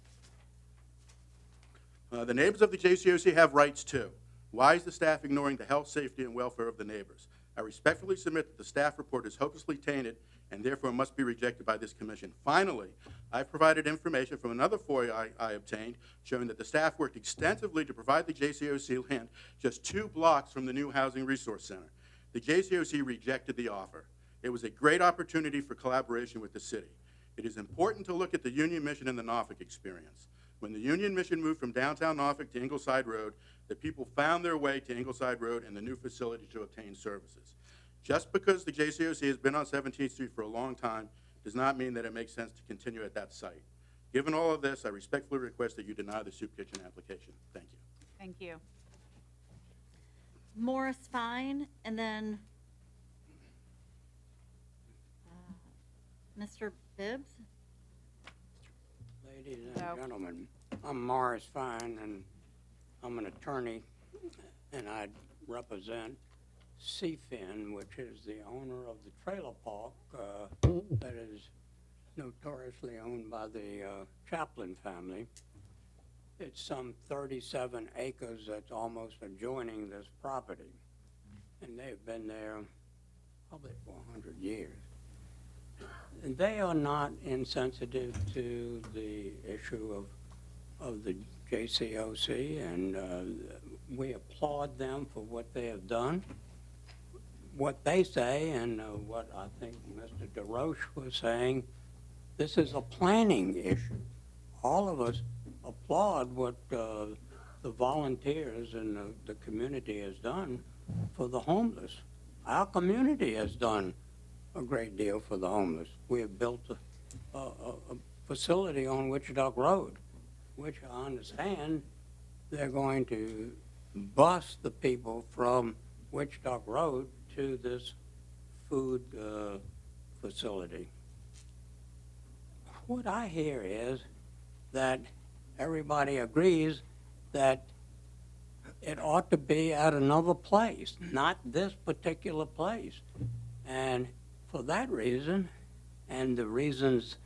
The neighbors of the JCOC have rights too. Why is the staff ignoring the health, safety, and welfare of the neighbors? I respectfully submit that the staff report is hopelessly tainted and therefore must be rejected by this commission. Finally, I've provided information from another FOIA I obtained showing that the staff worked extensively to provide the JCOC land just 2 blocks from the new Housing Resource Center. The JCOC rejected the offer. It was a great opportunity for collaboration with the city. It is important to look at the Union Mission and the Norfolk experience. When the Union Mission moved from downtown Norfolk to Ingleside Road, the people found their way to Ingleside Road and the new facility to obtain services. Just because the JCOC has been on 17th Street for a long time does not mean that it makes sense to continue at that site. Given all of this, I respectfully request that you deny the soup kitchen application. Thank you. Thank you. Morris Fine, and then Mr. Bibbs. Ladies and No. gentlemen, I'm Morris Fine, and I'm an attorney, and I represent Seafin, which is the owner of the trailer park that is notoriously owned by the Chaplin family. It's some 37 acres that's almost adjoining this property, and they've been there probably for 100 years. And they are not insensitive to the issue of the JCOC, and we applaud them for what they have done. What they say, and what I think Mr. DeRoche was saying, this is a planning issue. All of us applaud what the volunteers and the community has done for the homeless. Our community has done a great deal for the homeless. We have built a facility on Witch Duck Road, which I understand they're going to bus the people from Witch Duck Road to this food facility. What I hear is that everybody agrees that it ought to be at another place, not this particular place. And for that reason, and the reasons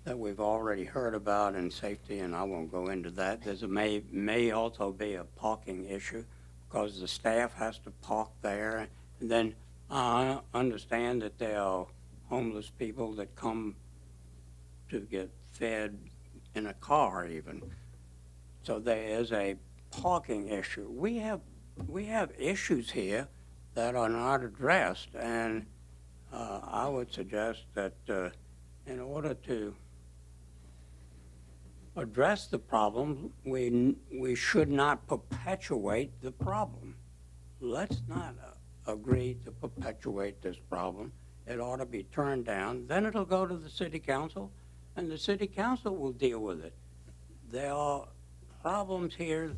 that we've already heard about in safety, and I won't go into that, there may also be a parking issue because the staff has to park there. And then I understand that there are homeless people that come to get fed in a car even. So there is a parking issue. We have issues here that are not addressed, and I would suggest that in order to address the problem, we should not perpetuate the problem. Let's not agree to perpetuate this problem. It ought to be turned down. Then it'll go to the city council, and the city council will deal with it. There are problems here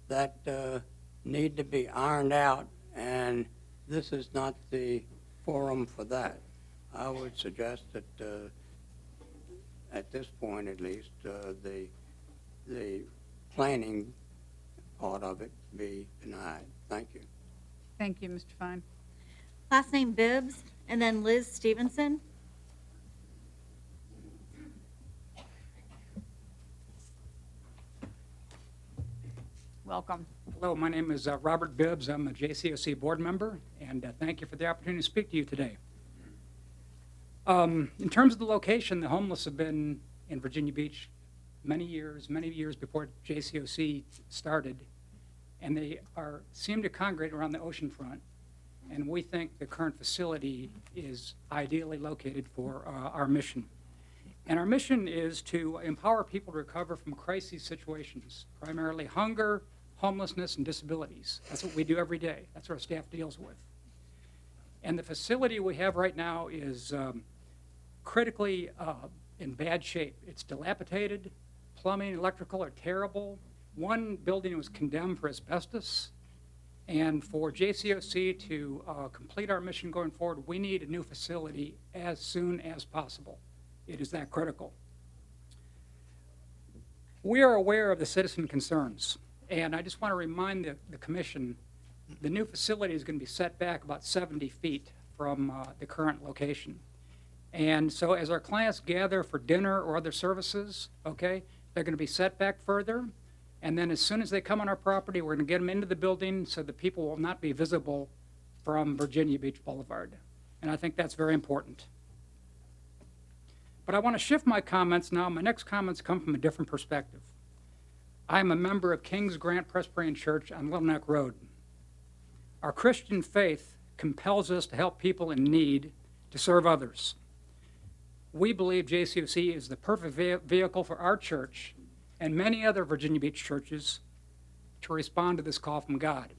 that need to be ironed out, and this is not the forum for that. I would suggest that at this point at least, the planning part of it be denied. Thank you. Thank you, Mr. Fine. last name Bibbs, and then Liz Stevenson. Welcome. Hello, my name is Robert Bibbs. I'm a JCOC board member, and thank you for the opportunity to speak to you today. In terms of the location, the homeless have been in Virginia Beach many years before JCOC started, and they seem to congregate around the ocean front. And we think the current facility is ideally located for our mission. And our mission is to empower people to recover from crisis situations, primarily hunger, homelessness, and disabilities. That's what we do every day. That's what our staff deals with. And the facility we have right now is critically in bad shape. It's dilapidated. Plumbing, electrical are terrible. One building was condemned for asbestos. And for JCOC to complete our mission going forward, we need a new facility as soon as possible. It is that critical. We are aware of the citizen concerns, and I just want to remind the commission, the new facility is going to be set back about 70 feet from the current location. And so as our clients gather for dinner or other services, okay, they're going to be set back further. And then as soon as they come on our property, we're going to get them into the building so that people will not be visible from Virginia Beach Boulevard. And I think that's very important. But I want to shift my comments now. My next comments come from a different perspective. I am a member of King's Grant Presbyterian Church on Little Neck Road. Our Christian faith compels us to help people in need, to serve others. We believe JCOC is the perfect vehicle for our church and many other Virginia Beach churches to respond to this call from God.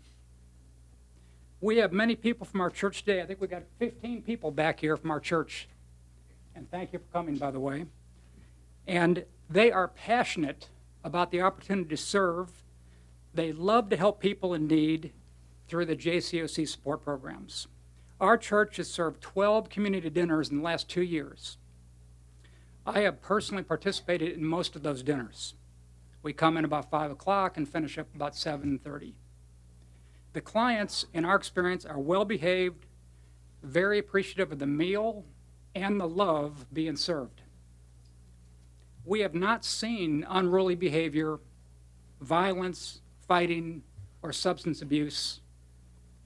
We have many people from our church today. I think we've got 15 people back here from our church. And thank you for coming, by the way. And they are passionate about the opportunity to serve. They love to help people in need through the JCOC support programs. Our church has served 12 community dinners in the last 2 years. I have personally participated in most of those dinners. We come in about 5 o'clock and finish up about 7:30. The clients, in our experience, are well-behaved, very appreciative of the meal and the love being served. We have not seen unruly behavior, violence, fighting, or substance abuse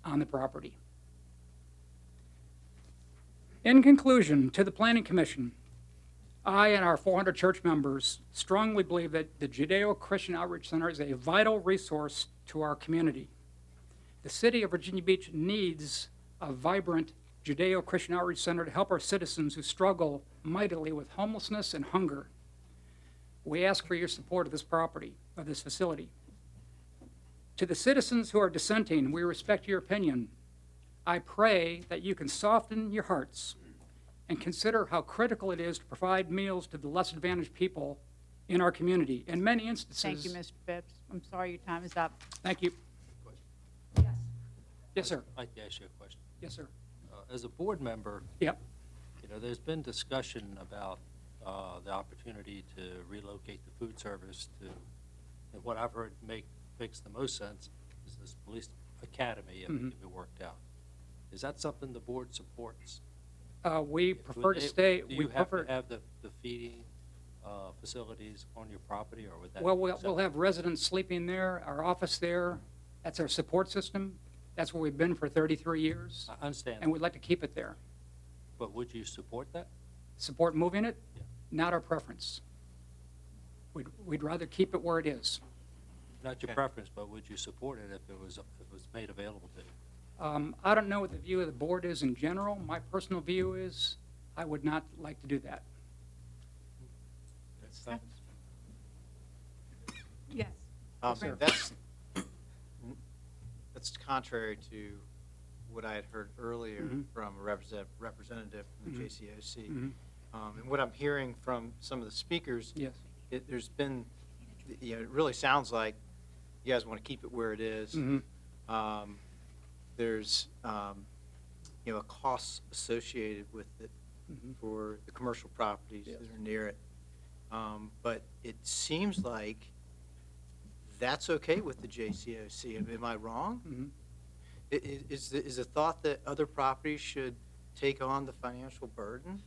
on the property. In conclusion, to the Planning Commission, I and our 400 church members strongly believe that the Judeo-Christian Outreach Center is a vital resource to our community. The city of Virginia Beach needs a vibrant Judeo-Christian Outreach Center to help our citizens who struggle mightily with homelessness and hunger. We ask for your support of this property, of this facility. To the citizens who are dissenting, we respect your opinion. I pray that you can soften your hearts and consider how critical it is to provide meals to the less advantaged people in our community. In many instances... Thank you, Mr. Bibbs. I'm sorry your time is up. Thank you. Yes. Yes, sir. I'd like to ask you a question. Yes, sir. As a board member, Yep. there's been discussion about the opportunity to relocate the food service to, and what I've heard makes the most sense is this police academy if it can be worked out. Is that something the board supports? We prefer to stay... Do you have to have the feeding facilities on your property, or would that? Well, we'll have residents sleeping there, our office there. That's our support system. That's where we've been for 33 years. I understand. And we'd like to keep it there. But would you support that? Support moving it? Yeah. Not our preference. We'd rather keep it where it is. Not your preference, but would you support it if it was made available to you? I don't know what the view of the board is in general. My personal view is I would not like to do that. Yes. That's contrary to what I had heard earlier from a representative from the JCOC. And what I'm hearing from some of the speakers, there's been, it really sounds like you guys want to keep it where it is. There's, a cost associated with it for the commercial properties that are near it. But it seems like that's okay with the JCOC. Am I wrong? Is the thought that other properties should take on the financial burden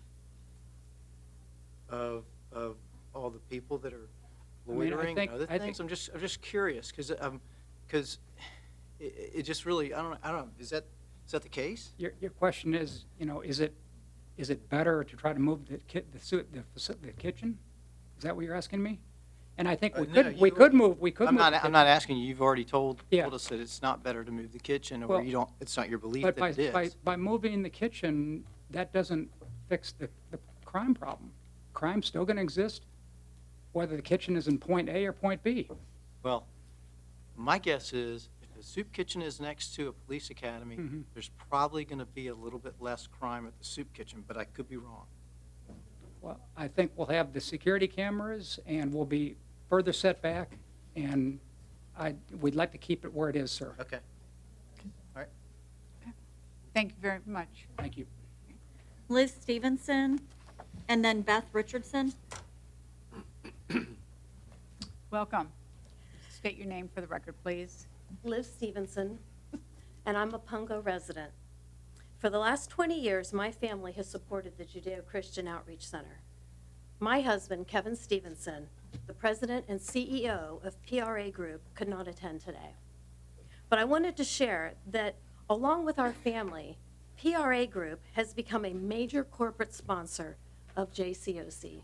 of all the people that are I mean, I loitering think- and other I things? think- I'm just curious, because it just really, I don't know, is that the case? Your question is, is it better to try to move the kitchen? Is that what you're asking me? And I think we No, could move the I'm not kitchen. asking you, you've already told Yeah. us that it's not better to move the kitchen, or Well, it's not your belief But that it is. by moving the kitchen, that doesn't fix the crime problem. Crime's still gonna exist, whether the kitchen is in point A or point B. Well, my guess is, if the soup kitchen is next to a police academy, Mhm. there's probably gonna be a little bit less crime at the soup kitchen, but I could be wrong. Well, I think we'll have the security cameras, and we'll be further set back, and we'd like to keep it where it is, sir. Okay. All right. Thank you very much. Thank you. Liz Stevenson, and then Beth Richardson. Welcome. State your name for the record, please. Liv Stevenson, and I'm a Pungo resident. For the last 20 years, my family has supported the Judeo-Christian Outreach Center. My husband, Kevin Stevenson, the president and CEO of PRA Group, could not attend today. But I wanted to share that along with our family, PRA Group has become a major corporate sponsor of JCOC.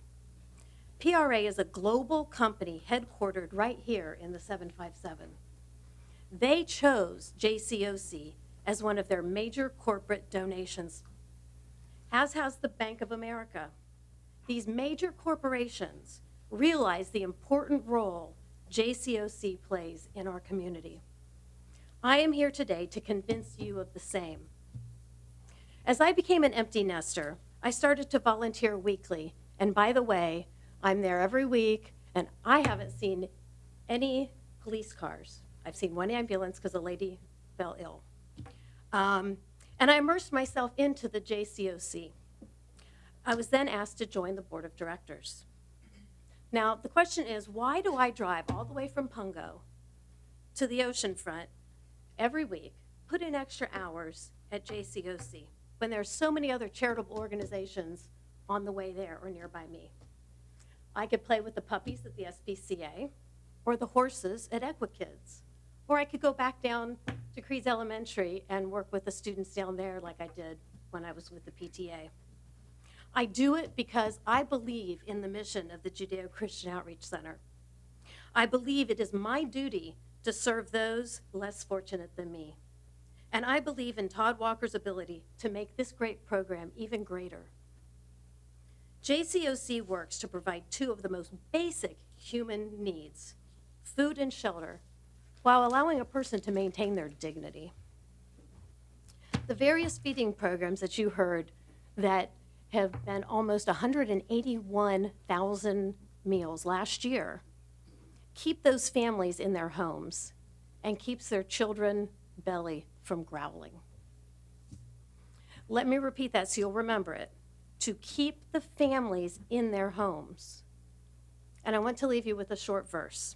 PRA is a global company headquartered right here in the 757. They chose JCOC as one of their major corporate donations, as has the Bank of America. These major corporations realize the important role JCOC plays in our community. I am here today to convince you of the same. As I became an empty nester, I started to volunteer weekly, and by the way, I'm there every week, and I haven't seen any police cars. I've seen one ambulance because a lady fell ill. And I immersed myself into the JCOC. I was then asked to join the board of directors. Now, the question is, why do I drive all the way from Pungo to the oceanfront every week, put in extra hours at JCOC, when there are so many other charitable organizations on the way there or nearby me? I could play with the puppies at the SPCA, or the horses at EquiKids, or I could go back down to Creeds Elementary and work with the students down there like I did when I was with the PTA. I do it because I believe in the mission of the Judeo-Christian Outreach Center. I believe it is my duty to serve those less fortunate than me. And I believe in Todd Walker's ability to make this great program even greater. JCOC works to provide two of the most basic human needs, food and shelter, while allowing a person to maintain their dignity. The various feeding programs that you heard that have been almost 181,000 meals last year keep those families in their homes and keeps their children belly from growling. Let me repeat that so you'll remember it. To keep the families in their homes. And I want to leave you with a short verse.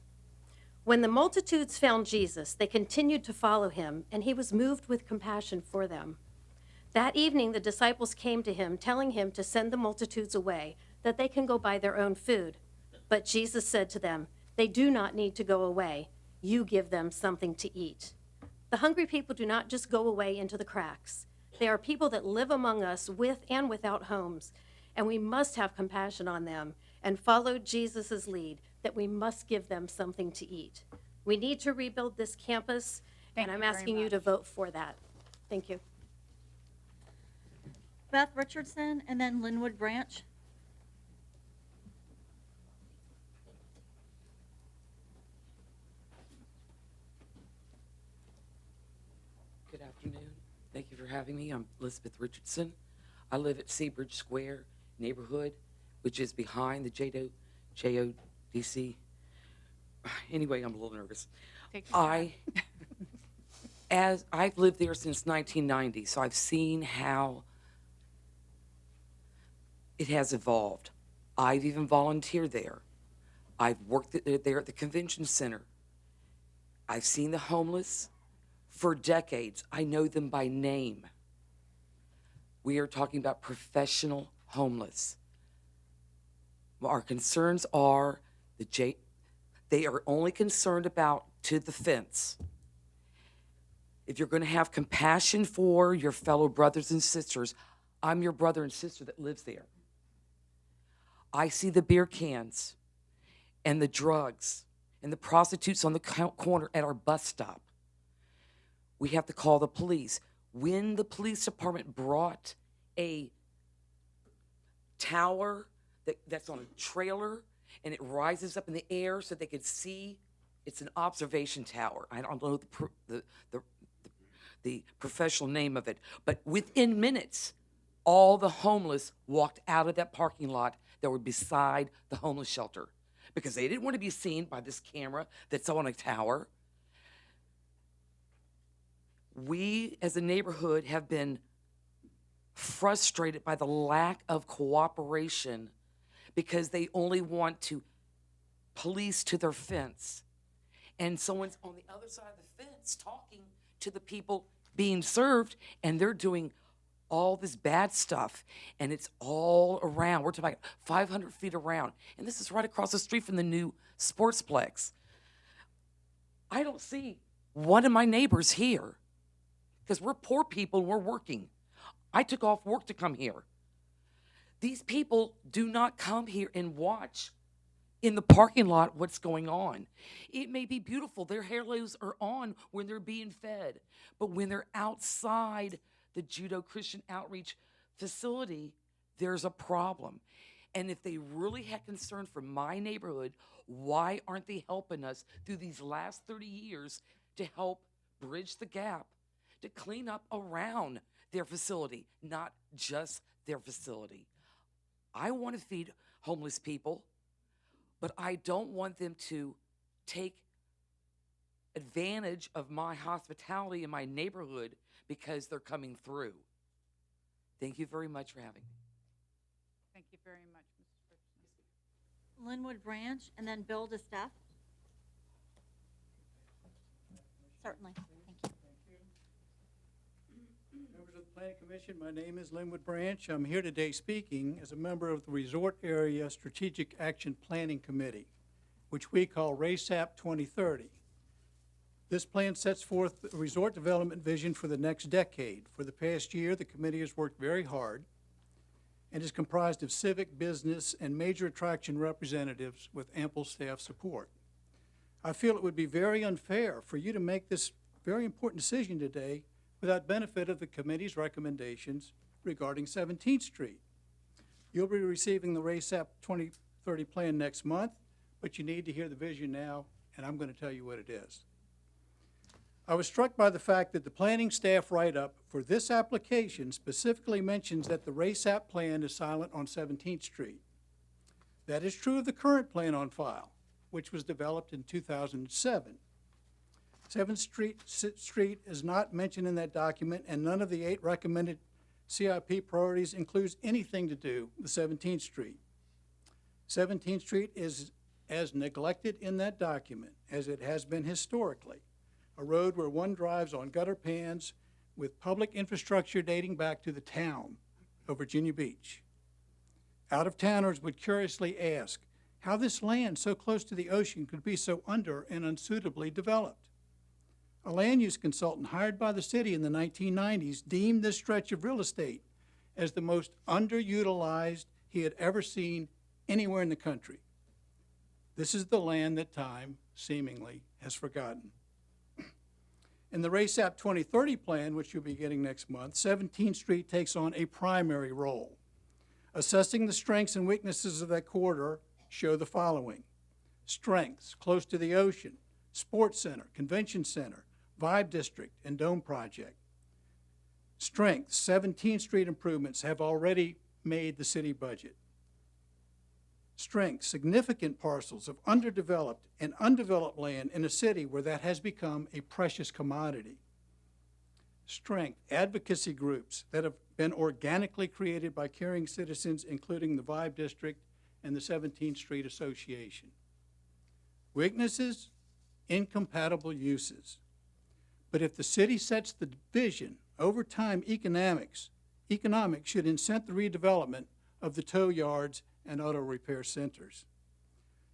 When the multitudes found Jesus, they continued to follow him, and he was moved with compassion for them. That evening, the disciples came to him, telling him to send the multitudes away, that they can go buy their own food. But Jesus said to them, they do not need to go away. You give them something to eat. The hungry people do not just go away into the cracks. They are people that live among us with and without homes, and we must have compassion on them and follow Jesus' lead that we must give them something to eat. We need to rebuild this campus, and I'm asking you to vote for that. Thank you. Beth Richardson, and then Linwood Branch. Good afternoon. Thank you for having me. I'm Elizabeth Richardson. I live at Seabridge Square neighborhood, which is behind the JODC. Anyway, I'm a little nervous. As I've lived there since 1990, so I've seen how it has evolved. I've even volunteered there. I've worked there at the convention center. I've seen the homeless for decades. I know them by name. We are talking about professional homeless. Our concerns are they are only concerned about to the fence. If you're going to have compassion for your fellow brothers and sisters, I'm your brother and sister that lives there. I see the beer cans and the drugs and the prostitutes on the corner at our bus stop. We have to call the police. When the police department brought a tower that's on a trailer and it rises up in the air so they could see, it's an observation tower. I don't know the professional name of it, but within minutes, all the homeless walked out of that parking lot that were beside the homeless shelter because they didn't want to be seen by this camera that's on a tower. We, as a neighborhood, have been frustrated by the lack of cooperation because they only want to police to their fence. And someone's on the other side of the fence talking to the people being served, and they're doing all this bad stuff, and it's all around. We're talking about 500 feet around, and this is right across the street from the new Sportsplex. I don't see one of my neighbors here because we're poor people and we're working. I took off work to come here. These people do not come here and watch in the parking lot what's going on. It may be beautiful. Their halos are on when they're being fed. But when they're outside the Judo Christian Outreach facility, there's a problem. And if they really had concern for my neighborhood, why aren't they helping us through these last 30 years to help bridge the gap, to clean up around their facility, not just their facility? I want to feed homeless people, but I don't want them to take advantage of my hospitality in my neighborhood because they're coming through. Thank you very much for having me. Thank you very much, Mrs. Richardson. Linwood Branch, and then Bill DeSteff. Certainly, thank you. Members of the Planning Commission, my name is Linwood Branch. I'm here today speaking as a member of the Resort Area Strategic Action Planning Committee, which we call RACEAP 2030. This plan sets forth a resort development vision for the next decade. For the past year, the committee has worked very hard and is comprised of civic, business, and major attraction representatives with ample staff support. I feel it would be very unfair for you to make this very important decision today without benefit of the committee's recommendations regarding 17th Street. You'll be receiving the RACEAP 2030 plan next month, but you need to hear the vision now, and I'm going to tell you what it is. I was struck by the fact that the planning staff write-up for this application specifically mentions that the RACEAP plan is silent on 17th Street. That is true of the current plan on file, which was developed in 2007. 7th Street is not mentioned in that document, and none of the 8 recommended CIP priorities includes anything to do with 17th Street. 17th Street is as neglected in that document as it has been historically. A road where one drives on gutter pans with public infrastructure dating back to the town of Virginia Beach. Out-of-towners would curiously ask how this land so close to the ocean could be so under and unsuitably developed. A land use consultant hired by the city in the 1990s deemed this stretch of real estate as the most underutilized he had ever seen anywhere in the country. This is the land that time, seemingly, has forgotten. In the RACEAP 2030 plan, which you'll be getting next month, 17th Street takes on a primary role. Assessing the strengths and weaknesses of that corridor show the following. Strengths, close to the ocean, sports center, convention center, Vibe District, and Dome Project. Strengths, 17th Street improvements have already made the city budget. Strengths, significant parcels of underdeveloped and undeveloped land in a city where that has become a precious commodity. Strength, advocacy groups that have been organically created by caring citizens, including the Vibe District and the 17th Street Association. Weaknesses, incompatible uses. But if the city sets the vision, over time, economics should incent the redevelopment of the tow yards and auto repair centers.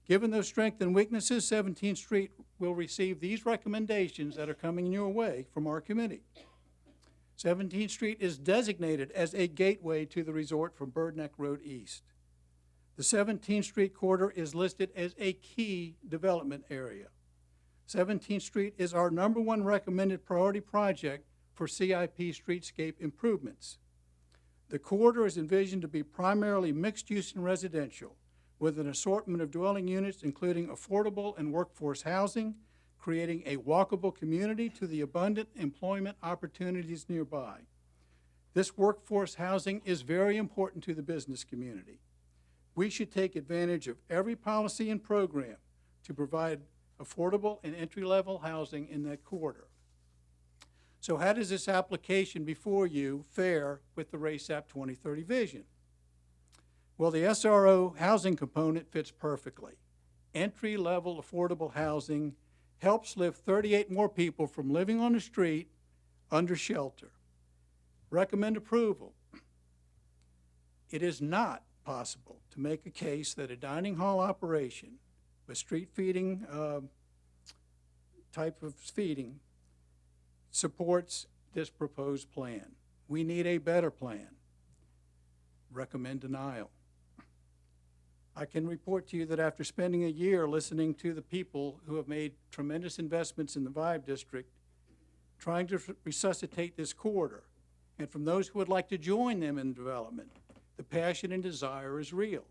Given those strengths and weaknesses, 17th Street will receive these recommendations that are coming your way from our committee. 17th Street is designated as a gateway to the resort from Bird Neck Road East. The 17th Street corridor is listed as a key development area. 17th Street is our #1 recommended priority project for CIP streetscape improvements. The corridor is envisioned to be primarily mixed use and residential, with an assortment of dwelling units including affordable and workforce housing, creating a walkable community to the abundant employment opportunities nearby. This workforce housing is very important to the business community. We should take advantage of every policy and program to provide affordable and entry-level housing in that corridor. So how does this application before you fare with the RACEP 2030 vision? Well, the SRO housing component fits perfectly. Entry-level affordable housing helps lift 38 more people from living on the street under shelter. Recommend approval. It is not possible to make a case that a dining hall operation with street feeding type of feeding supports this proposed plan. We need a better plan. Recommend denial. I can report to you that after spending a year listening to the people who have made tremendous investments in the Vibe District, trying to resuscitate this corridor, and from those who would like to join them in development, the passion and desire is real.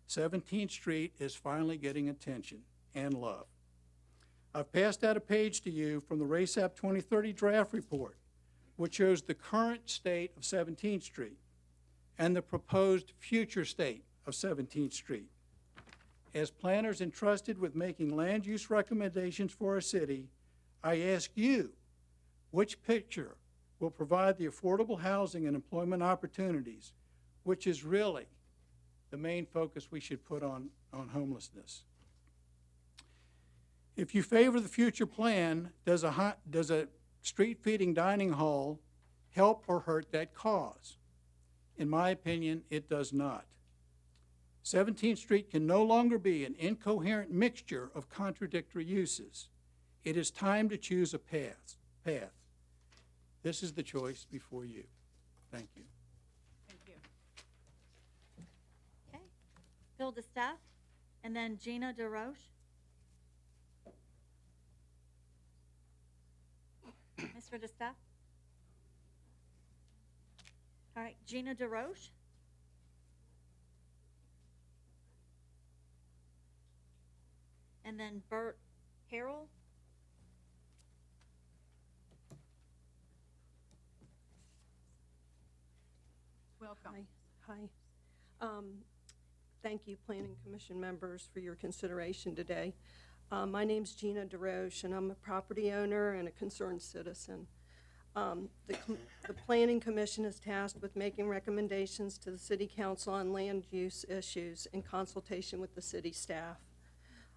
17th Street is finally getting attention and love. I've passed out a page to you from the RACEP 2030 draft report, which shows the current state of 17th Street and the proposed future state of 17th Street. As planners entrusted with making land use recommendations for our city, I ask you, which picture will provide the affordable housing and employment opportunities, which is really the main focus we should put on homelessness. If you favor the future plan, does a street feeding dining hall help or hurt that cause? In my opinion, it does not. 17th Street can no longer be an incoherent mixture of contradictory uses. It is time to choose a path. This is the choice before you. Thank you. Thank you. Okay. Phil DeStaff, and then Gina DeRoche. Mr. DeStaff? All right, Gina DeRoche. And then Bert Harrell. Welcome. Hi. Thank you, Planning Commission members, for your consideration today. My name's Gina DeRoche, and I'm a property owner and a concerned citizen. The Planning Commission is tasked with making recommendations to the City Council on land use issues in consultation with the city staff.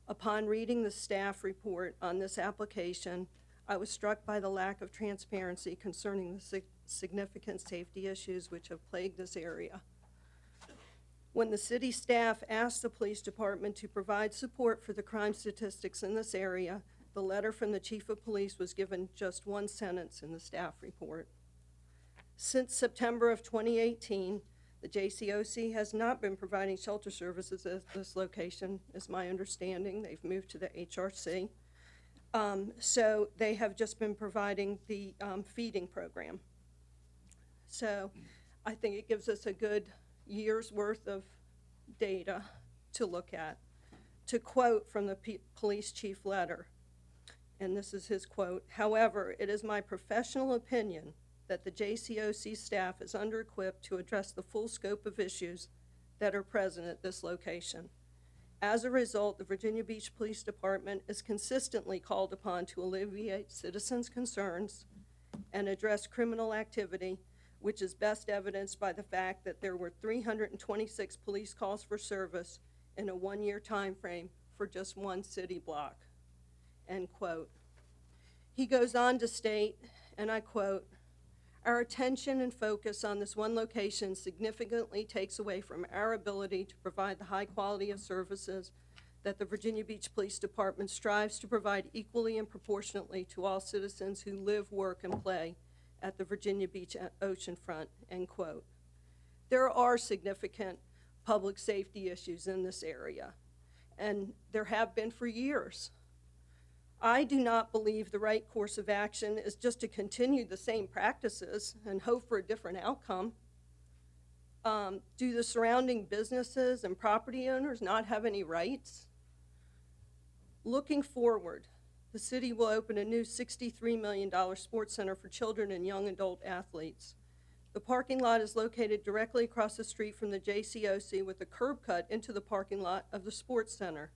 Upon reading the staff report on this application, I was struck by the lack of transparency concerning the significant safety issues which have plagued this area. When the city staff asked the police department to provide support for the crime statistics in this area, the letter from the chief of police was given just one sentence in the staff report. Since September of 2018, the JCOC has not been providing shelter services at this location, is my understanding. They've moved to the HRC. So they have just been providing the feeding program. So I think it gives us a good year's worth of data to look at. To quote from the police chief letter, and this is his quote, "However, it is my professional opinion that the JCOC staff is under-equipped to address the full scope of issues that are present at this location. As a result, the Virginia Beach Police Department is consistently called upon to alleviate citizens' concerns and address criminal activity, which is best evidenced by the fact that there were 326 police calls for service in a one-year time frame for just one city block." End quote. He goes on to state, and I quote, "Our attention and focus on this one location significantly takes away from our ability to provide the high quality of services that the Virginia Beach Police Department strives to provide equally and proportionately to all citizens who live, work, and play at the Virginia Beach oceanfront," end quote. There are significant public safety issues in this area, and there have been for years. I do not believe the right course of action is just to continue the same practices and hope for a different outcome. Do the surrounding businesses and property owners not have any rights? Looking forward, the city will open a new $63 million sports center for children and young adult athletes. The parking lot is located directly across the street from the JCOC with a curb cut into the parking lot of the sports center.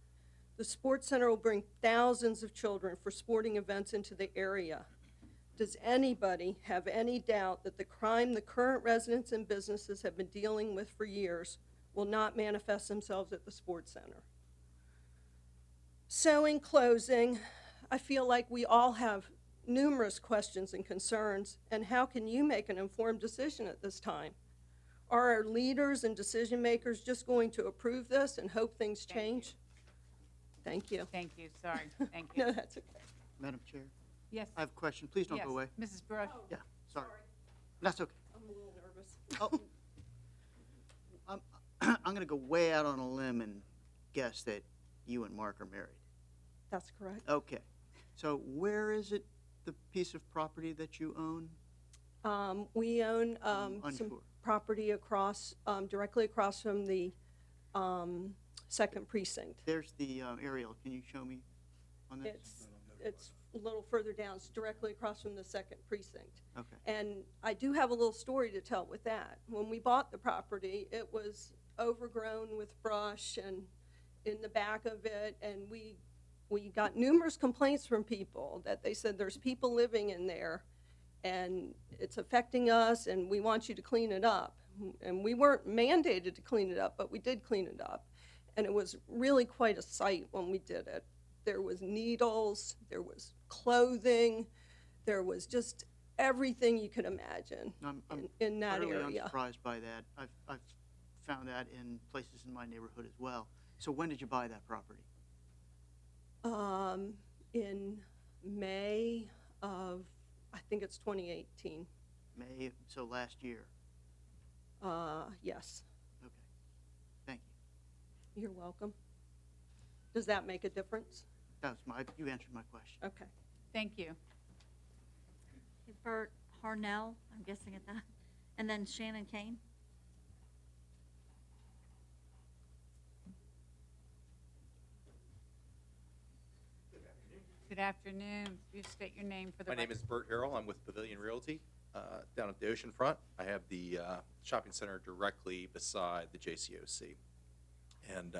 The sports center will bring thousands of children for sporting events into the area. Does anybody have any doubt that the crime the current residents and businesses have been dealing with for years will not manifest themselves at the sports center? So in closing, I feel like we all have numerous questions and concerns, and how can you make an informed decision at this time? Are our leaders and decision makers just going to approve this and hope things change? Thank you. Thank you, sorry, thank you. No, that's okay. Madam Chair, Yes. I have a question. Please don't Yes. go away. Mrs. Brush? Yeah, sorry. That's okay. I'm a little nervous. Oh, I'm going to go way out on a limb and guess that you and Mark are married. That's correct. Okay. So where is it, the piece of property that you own? We own some unsure. property across, directly across from the second precinct. There's the aerial. Can you show me on this? It's a little further down. It's directly across from the second precinct. Okay. And I do have a little story to tell with that. When we bought the property, it was overgrown with brush and in the back of it, and we got numerous complaints from people that they said there's people living in there and it's affecting us and we want you to clean it up. And we weren't mandated to clean it up, but we did clean it up. And it was really quite a sight when we did it. There was needles, there was clothing, there was just everything you could imagine in that utterly area. unsurprised by that. I've found that in places in my neighborhood as well. So when did you buy that property? In May of, I think it's 2018. May, so last year. Yes. Okay. Thank you. You're welcome. Does that make a difference? You answered my question. Okay. Thank you. Bert Harnell, I'm guessing at that, and then Shannon Kane. Good afternoon. You state your name for the My name record. is Bert Harrell. I'm with Pavilion Realty down at the oceanfront. I have the shopping center directly beside the JCOC. And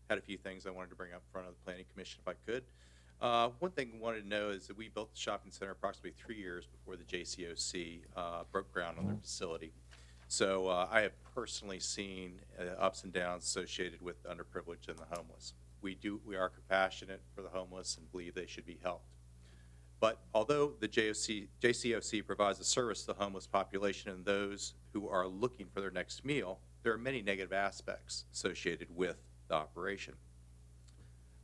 had a few things I wanted to bring up in front of the Planning Commission if I could. One thing I wanted to know is that we built the shopping center approximately 3 years before the JCOC broke ground on their facility. So I have personally seen ups and downs associated with the underprivileged and the homeless. We are compassionate for the homeless and believe they should be helped. But although the JCOC provides a service to the homeless population and those who are looking for their next meal, there are many negative aspects associated with the operation.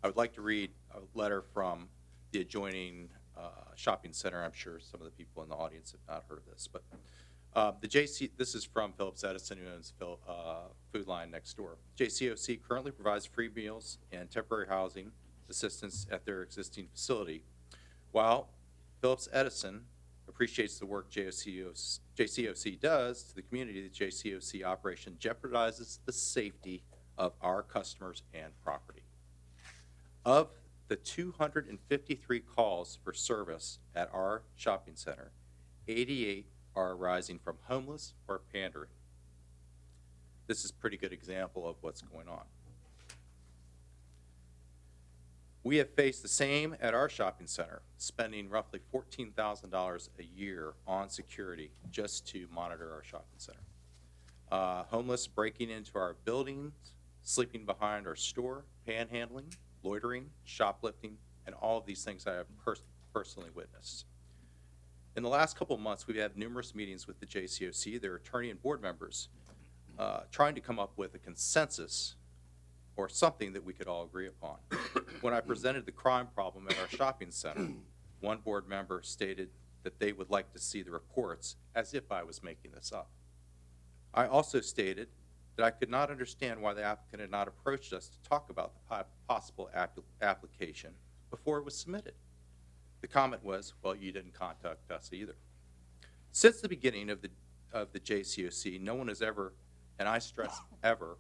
I would like to read a letter from the adjoining shopping center. I'm sure some of the people in the audience have not heard of this, but this is from Phillips Edison, who owns Food Line next door. JCOC currently provides free meals and temporary housing assistance at their existing facility. While Phillips Edison appreciates the work JCOC does to the community, the JCOC operation jeopardizes the safety of our customers and property. Of the 253 calls for service at our shopping center, 88 are arising from homeless or pandering. This is a pretty good example of what's going on. We have faced the same at our shopping center, spending roughly $14,000 a year on security just to monitor our shopping center. Homeless breaking into our buildings, sleeping behind our store, panhandling, loitering, shoplifting, and all of these things I have personally witnessed. In the last couple of months, we've had numerous meetings with the JCOC, their attorney and board members, trying to come up with a consensus or something that we could all agree upon. When I presented the crime problem at our shopping center, one board member stated that they would like to see the reports, as if I was making this up. I also stated that I could not understand why the applicant had not approached us to talk about the possible application before it was submitted. The comment was, well, you didn't contact us either. Since the beginning of the JCOC, no one has ever, and I stress ever,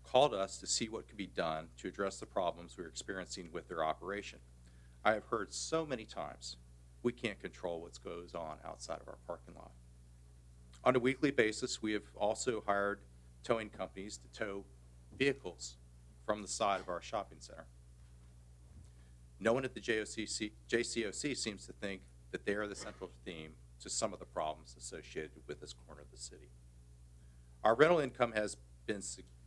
called us to see what could be done to address the problems we were experiencing with their operation. I have heard so many times, we can't control what goes on outside of our parking lot. On a weekly basis, we have also hired towing companies to tow vehicles from the side of our shopping center. No one at the JCOC seems to think that they are the central theme to some of the problems associated with this corner of the city. Our rental income has been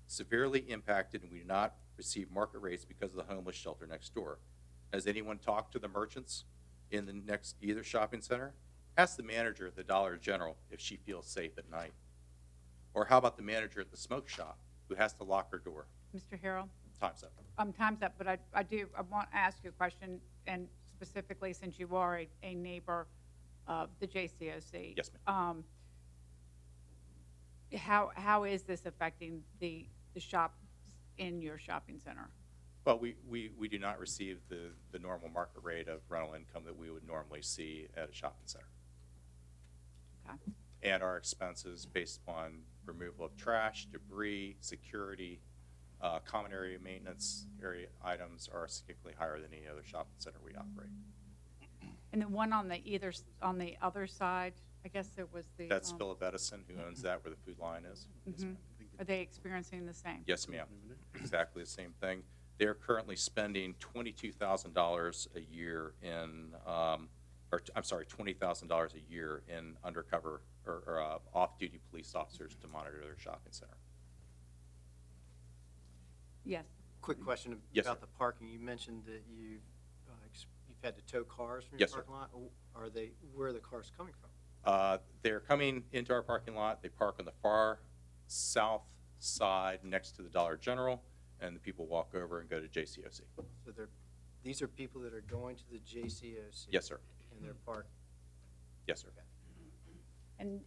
severely impacted, and we do not receive market rates because of the homeless shelter next door. Has anyone talked to the merchants in the next either shopping center? Ask the manager at the Dollar General if she feels safe at night. Or how about the manager at the smoke shop who has to lock her door? Mr. Harrell? Time's up. Time's up, but I want to ask you a question, and specifically since you are a neighbor of the JCOC. Yes, ma'am. How is this affecting the shops in your shopping center? Well, we do not receive the normal market rate of rental income that we would normally see at a shopping center. Okay. And our expenses based upon removal of trash, debris, security, common area maintenance area items are significantly higher than any other shopping center we operate. And the one on the other side, I guess it was the. That's Philip Edison, who owns that where the food line is. Yes, ma'am. Are they experiencing the same? Yes, ma'am. Exactly the same thing. They're currently spending $22,000 a year in, $20,000 a year in undercover or off-duty police officers to monitor their shopping center. Yes. Quick question Yes, about sir. the parking. You mentioned that you've had to tow cars from your Yes, sir. parking lot. Where are the cars coming from? They're coming into our parking lot. They park on the far south side next to the Dollar General, and the people walk over and go to JCOC. So these are people that are going to the JCOC? Yes, sir. And they're parked? Yes, sir. And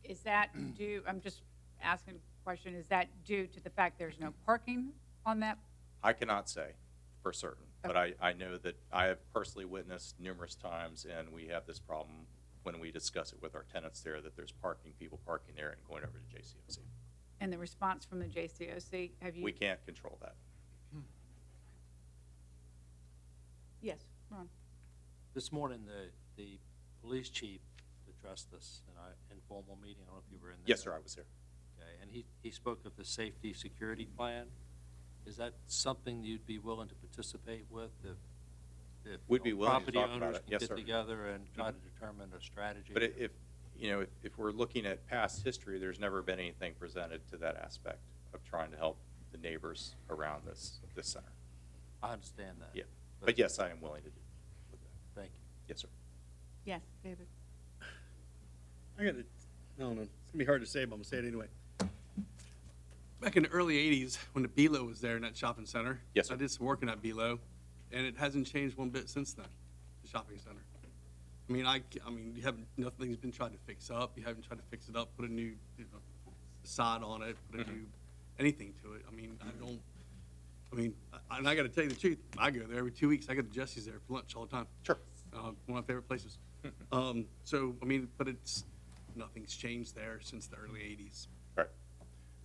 is that due, I'm just asking a question, is that due to the fact there's no parking on that? I cannot say for certain, but I know that I have personally witnessed numerous times, and we have this problem when we discuss it with our tenants there, that there's people parking there and going over to JCOC. And the response from the JCOC, have you? We can't control that. Yes, Ron. This morning, the police chief addressed us in our informal meeting. I don't know if you were in there. Yes, sir, I was here. Okay, and he spoke of the safety security plan. Is that something you'd be willing to participate with if We'd be willing to talk about property owners it. can Yes, get sir. together and try to determine a strategy? But if we're looking at past history, there's never been anything presented to that aspect of trying to help the neighbors around this center. I understand that. Yeah, but yes, I am willing to do with that. Thank you. Yes, sir. Yes, David. I don't know, it's gonna be hard to say, but I'm gonna say it anyway. Back in the early 80s, when the BAILLIO was there in that shopping center. Yes, sir. I did some work in that BAILLIO, and it hasn't changed one bit since then, the shopping center. I mean, you haven't, nothing's been tried to fix up. You haven't tried to fix it up, put a new, sod on it, put a new, anything to it. And I gotta tell you the truth, I go there every 2 weeks. I go to Jesse's there for lunch all the time. Sure. One of my favorite places. But nothing's changed there since the early 80s. Right.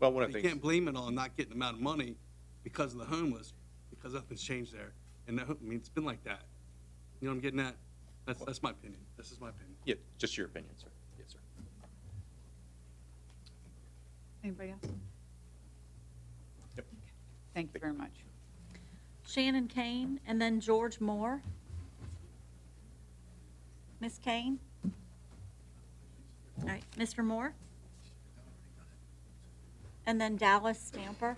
Well, one of the You things. can't blame it on not getting the amount of money because of the homeless, because nothing's changed there. And it's been like that. You know what I'm getting at? That's my opinion. This is my opinion. Yeah, just your opinion, sir. Yes, sir. Anybody else? Yep. Thank you very much. Shannon Kane, and then George Moore. Ms. Kane? All right, Mr. Moore? And then Dallas Stamper.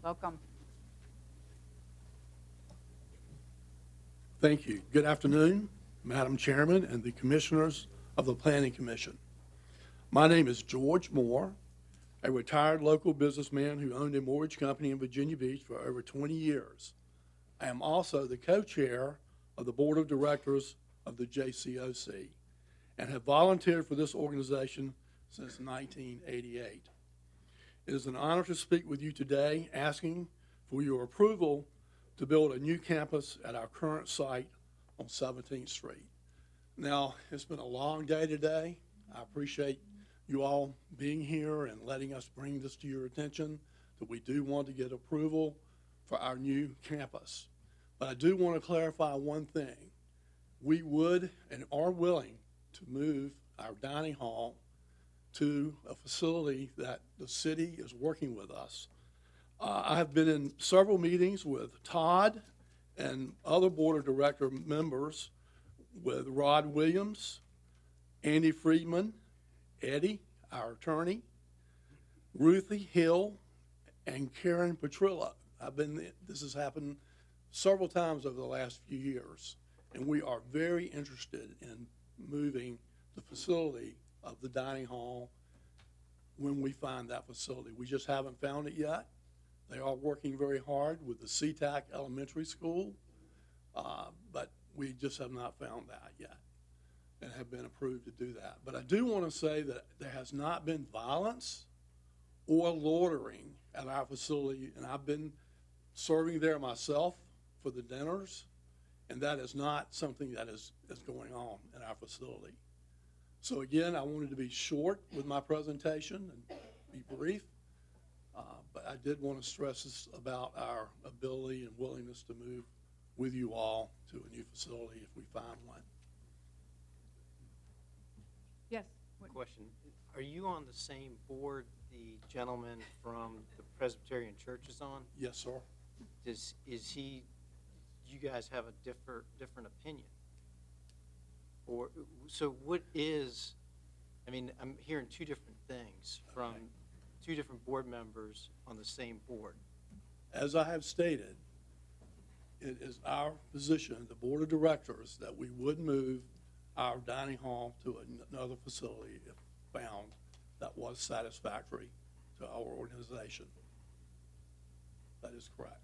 Welcome. Thank you. Good afternoon, Madam Chairman and the Commissioners of the Planning Commission. My name is George Moore, a retired local businessman who owned a mortgage company in Virginia Beach for over 20 years. I am also the co-chair of the Board of Directors of the JCOC and have volunteered for this organization since 1988. It is an honor to speak with you today, asking for your approval to build a new campus at our current site on 17th Street. Now, it's been a long day today. I appreciate you all being here and letting us bring this to your attention, that we do want to get approval for our new campus. But I do want to clarify one thing. We would and are willing to move our dining hall to a facility that the city is working with us. I have been in several meetings with Todd and other Board of Director members, with Rod Williams, Andy Friedman, Eddie, our attorney, Ruthie Hill, and Karen Petrillo. This has happened several times over the last few years, and we are very interested in moving the facility of the dining hall when we find that facility. We just haven't found it yet. They are working very hard with the SeaTac Elementary School, but we just have not found that yet and have been approved to do that. But I do want to say that there has not been violence or loitering at our facility, and I've been serving there myself for the dinners, and that is not something that is going on in our facility. So again, I wanted to be short with my presentation and be brief. But I did want to stress this about our ability and willingness to move with you all to a new facility if we find one. Yes. Question, are you on the same board the gentleman from the Presbyterian Church is on? Yes, sir. You guys have a different opinion? Or, so what is, I'm hearing two different things from two different board members on the same board. As I have stated, it is our position, the Board of Directors, that we would move our dining hall to another facility if found that was satisfactory to our organization. That is correct.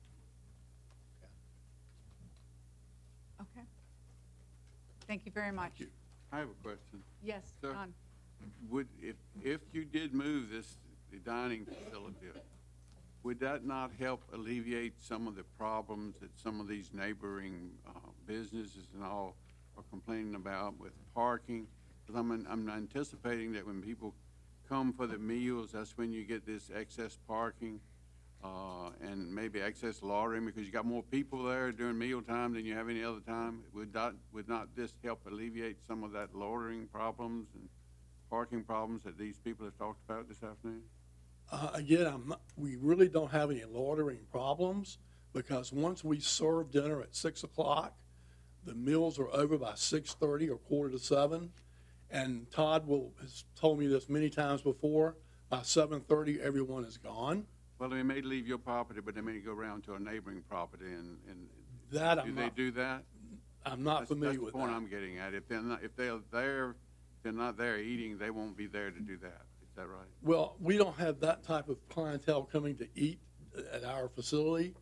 Okay. Thank you very much. Thank you. I have a question. Yes, Sir, John. Would, if you did move the dining facility, would that not help alleviate some of the problems that some of these neighboring businesses and all are complaining about with parking? Because I'm anticipating that when people come for the meals, that's when you get this excess parking and maybe excess loitering, because you got more people there during meal time than you have any other time. Would not this help alleviate some of that loitering problems and parking problems that these people have talked about this afternoon? Again, we really don't have any loitering problems, because once we serve dinner at 6 o'clock, the meals are over by 6:30 or 6:45, and Todd has told me this many times before, by 7:30 everyone is gone. Well, they may leave your property, but they may go around to a neighboring property and That do they do that? I'm not familiar with That's the point that. I'm getting at. If they're not there eating, they won't be there to do that. Is that right? Well, we don't have that type of clientele coming to eat at our facility,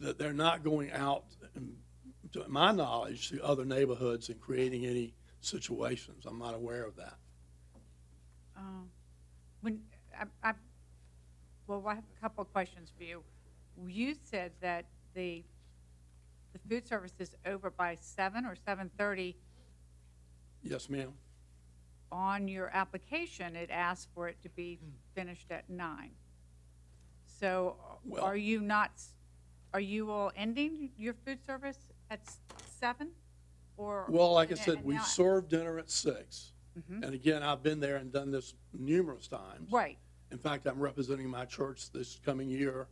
that they're not going out, to my knowledge, to other neighborhoods and creating any situations. I'm not aware of that. Well, I have a couple of questions for you. You said that the food service is over by 7 or 7:30. Yes, ma'am. On your application, it asks for it to be finished at 9. So Well- are you all ending your food service at 7? Or? Well, like I and- said, and we now- serve dinner at 6. Mhm. And again, I've been there and done this numerous times. Right. In fact, I'm representing my church this coming year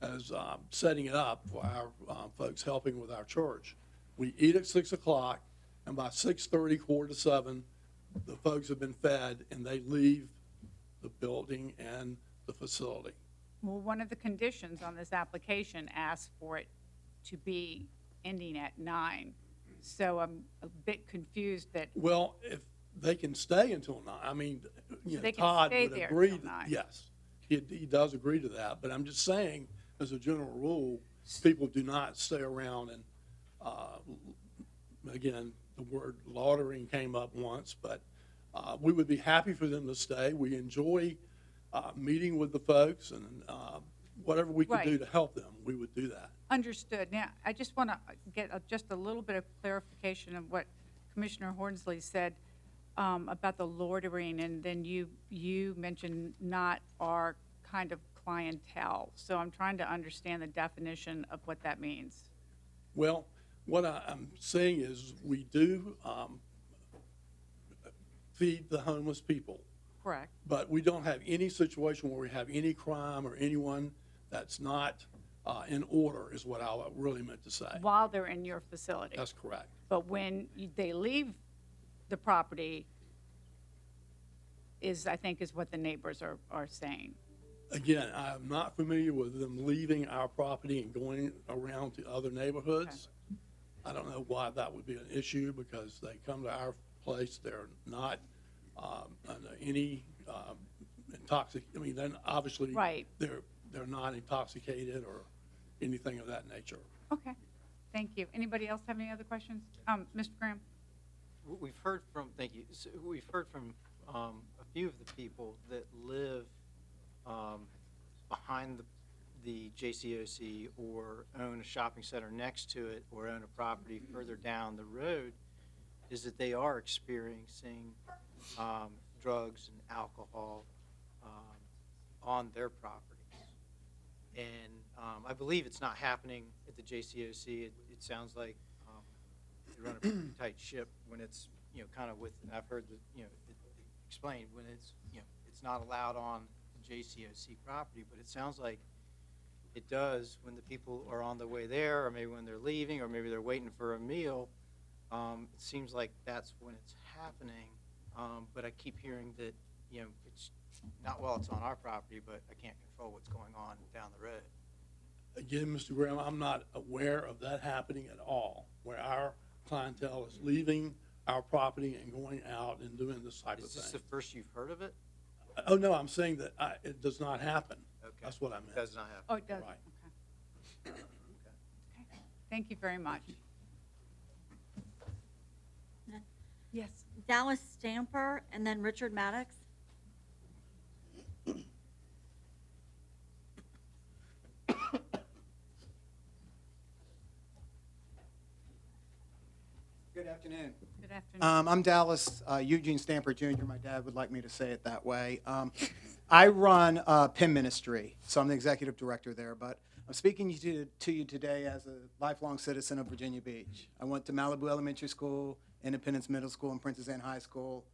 as setting it up for our folks helping with our church. We eat at 6 o'clock, and by 6:30, 6:45, the folks have been fed, and they leave the building and the facility. Well, one of the conditions on this application asks for it to be ending at 9. So I'm a bit confused that, Well, if they can stay until 9, I mean, you know, They can Todd stay would there agree, till 9. yes, he does agree to that, but I'm just saying, as a general rule, people do not stay around and, again, the word laundering came up once, but we would be happy for them to stay. We enjoy meeting with the folks, and whatever we could do Right. to help them, we would do that. understood. Now, I just want to get just a little bit of clarification of what Commissioner Hornsley said about the loitering, and then you mentioned not our kind of clientele. So I'm trying to understand the definition of what that means. Well, what I'm saying is we do feed the homeless people, Correct. but we don't have any situation where we have any crime or anyone that's not in order, is what I really meant to say. While they're in your facility. That's correct. But when they leave the property I think is what the neighbors are saying. Again, I am not familiar with them leaving our property and going around to other neighborhoods. I don't know why that would be an issue, because they come to our place, they're not under any I mean, then obviously Right. they're not intoxicated or anything of that nature. Okay, thank you. Anybody else have any other questions? Mr. Graham? We've heard from, thank you, so we've heard from a few of the people that live behind the JCOC or own a shopping center next to it or own a property further down the road, is that they are experiencing drugs and alcohol on their properties. And I believe it's not happening at the JCOC. It sounds like they run a pretty tight ship when it's, you know, kind of with, and I've heard that, you know, it explained when it's, you know, it's not allowed on JCOC property, but it sounds like it does when the people are on the way there, or maybe when they're leaving, or maybe they're waiting for a meal. It seems like that's when it's happening, but I keep hearing that, you know, it's not while it's on our property, but I can't control what's going on down the road. Again, Mr. Graham, I'm not aware of that happening at all, where our clientele is leaving our property and going out and doing this type of Is this thing. the first you've heard of it? Oh, no, I'm saying that it does not happen. Okay. That's what I meant. It does not happen. Oh, it does? Right. Okay. Okay. Thank you very much. Yes. Dallas Stamper, and then Richard Maddox. Good afternoon. Good afternoon. I'm Dallas Eugene Stamper Jr. My dad would like me to say it that way. I run PIM Ministry, so I'm the executive director there, but I'm speaking to you today as a lifelong citizen of Virginia Beach. I went to Malibu Elementary School, Independence Middle School, and Princess Anne High School.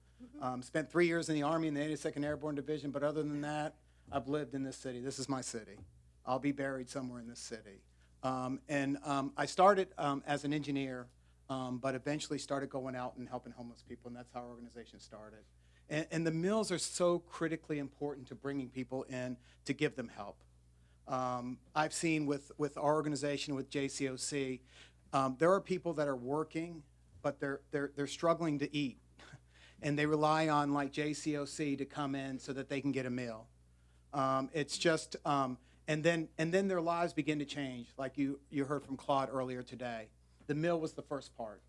Spent 3 years in the Army in the 82nd Airborne Division, but other than that, I've lived in this city. This is my city. I'll be buried somewhere in this city. I started as an engineer, but eventually started going out and helping homeless people, and that's how our organization started. And the mills are so critically important to bringing people in to give them help. I've seen with our organization, with JCOC, there are people that are working, but they're struggling to eat. And they rely on like JCOC to come in so that they can get a meal. It's just, and then their lives begin to change, like you heard from Claude earlier today. The meal was the first part.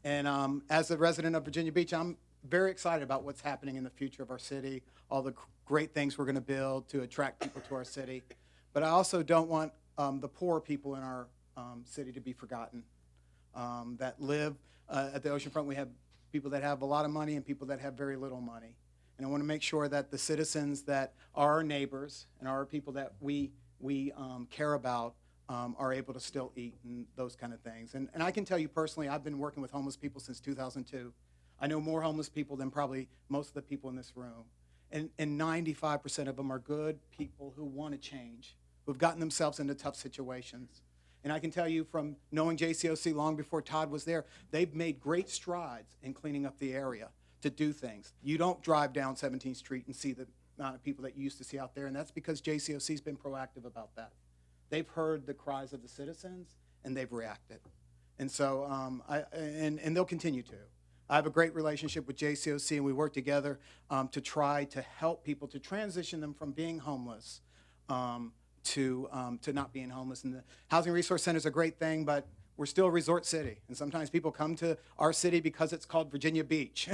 And as a resident of Virginia Beach, I'm very excited about what's happening in the future of our city, all the great things we're going to build to attract people to our city. But I also don't want the poor people in our city to be forgotten that live at the oceanfront. We have people that have a lot of money and people that have very little money. And I want to make sure that the citizens that are our neighbors and are people that we care about are able to still eat and those kind of things. And I can tell you personally, I've been working with homeless people since 2002. I know more homeless people than probably most of the people in this room. And 95% of them are good people who want to change, who've gotten themselves into tough situations. And I can tell you from knowing JCOC long before Todd was there, they've made great strides in cleaning up the area to do things. You don't drive down 17th Street and see the amount of people that you used to see out there, and that's because JCOC's been proactive about that. They've heard the cries of the citizens, and they've reacted. And so, and they'll continue to. I have a great relationship with JCOC, and we work together to try to help people to transition them from being homeless to not being homeless. And the Housing Resource Center is a great thing, but we're still a resort city. And sometimes people come to our city because it's called Virginia Beach.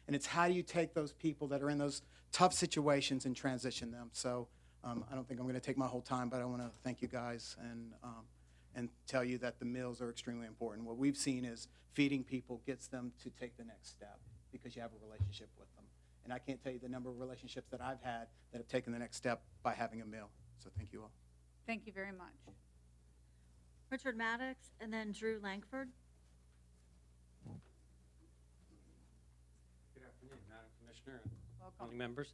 And it's how do you take those people that are in those tough situations and transition them. So I don't think I'm going to take my whole time, but I want to thank you guys and tell you that the meals are extremely important. What we've seen is feeding people gets them to take the next step because you have a relationship with them. And I can't tell you the number of relationships that I've had that have taken the next step by having a meal. So thank you all. Thank you very much. Richard Maddox, and then Drew Langford. Good afternoon, Madam Commissioner and Welcome. county members.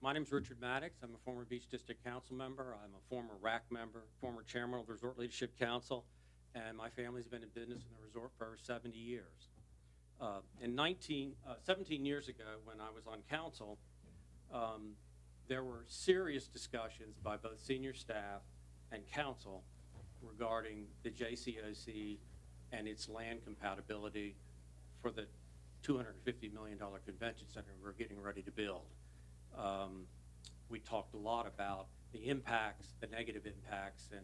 My name is Richard Maddox. I'm a former Beach District Council member. I'm a former RAC member, former chairman of the Resort Leadership Council, and my family's been in business in the resort for over 70 years. 17 years ago, when I was on council, there were serious discussions by both senior staff and council regarding the JCOC and its land compatibility for the $250 million convention center we're getting ready to build. We talked a lot about the impacts, the negative impacts, and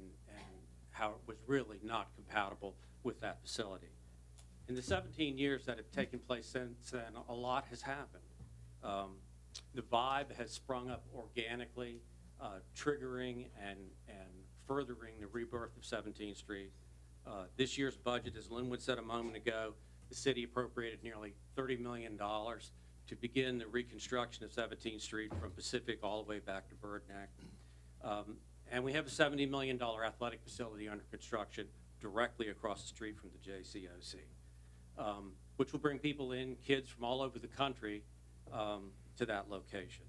how it was really not compatible with that facility. In the 17 years that have taken place since then, a lot has happened. The vibe has sprung up organically, triggering and furthering the rebirth of 17th Street. This year's budget, as Linwood said a moment ago, the city appropriated nearly $30 million to begin the reconstruction of 17th Street from Pacific all the way back to Bird Neck. And we have a $70 million athletic facility under construction directly across the street from the JCOC, which will bring people in, kids from all over the country, to that location.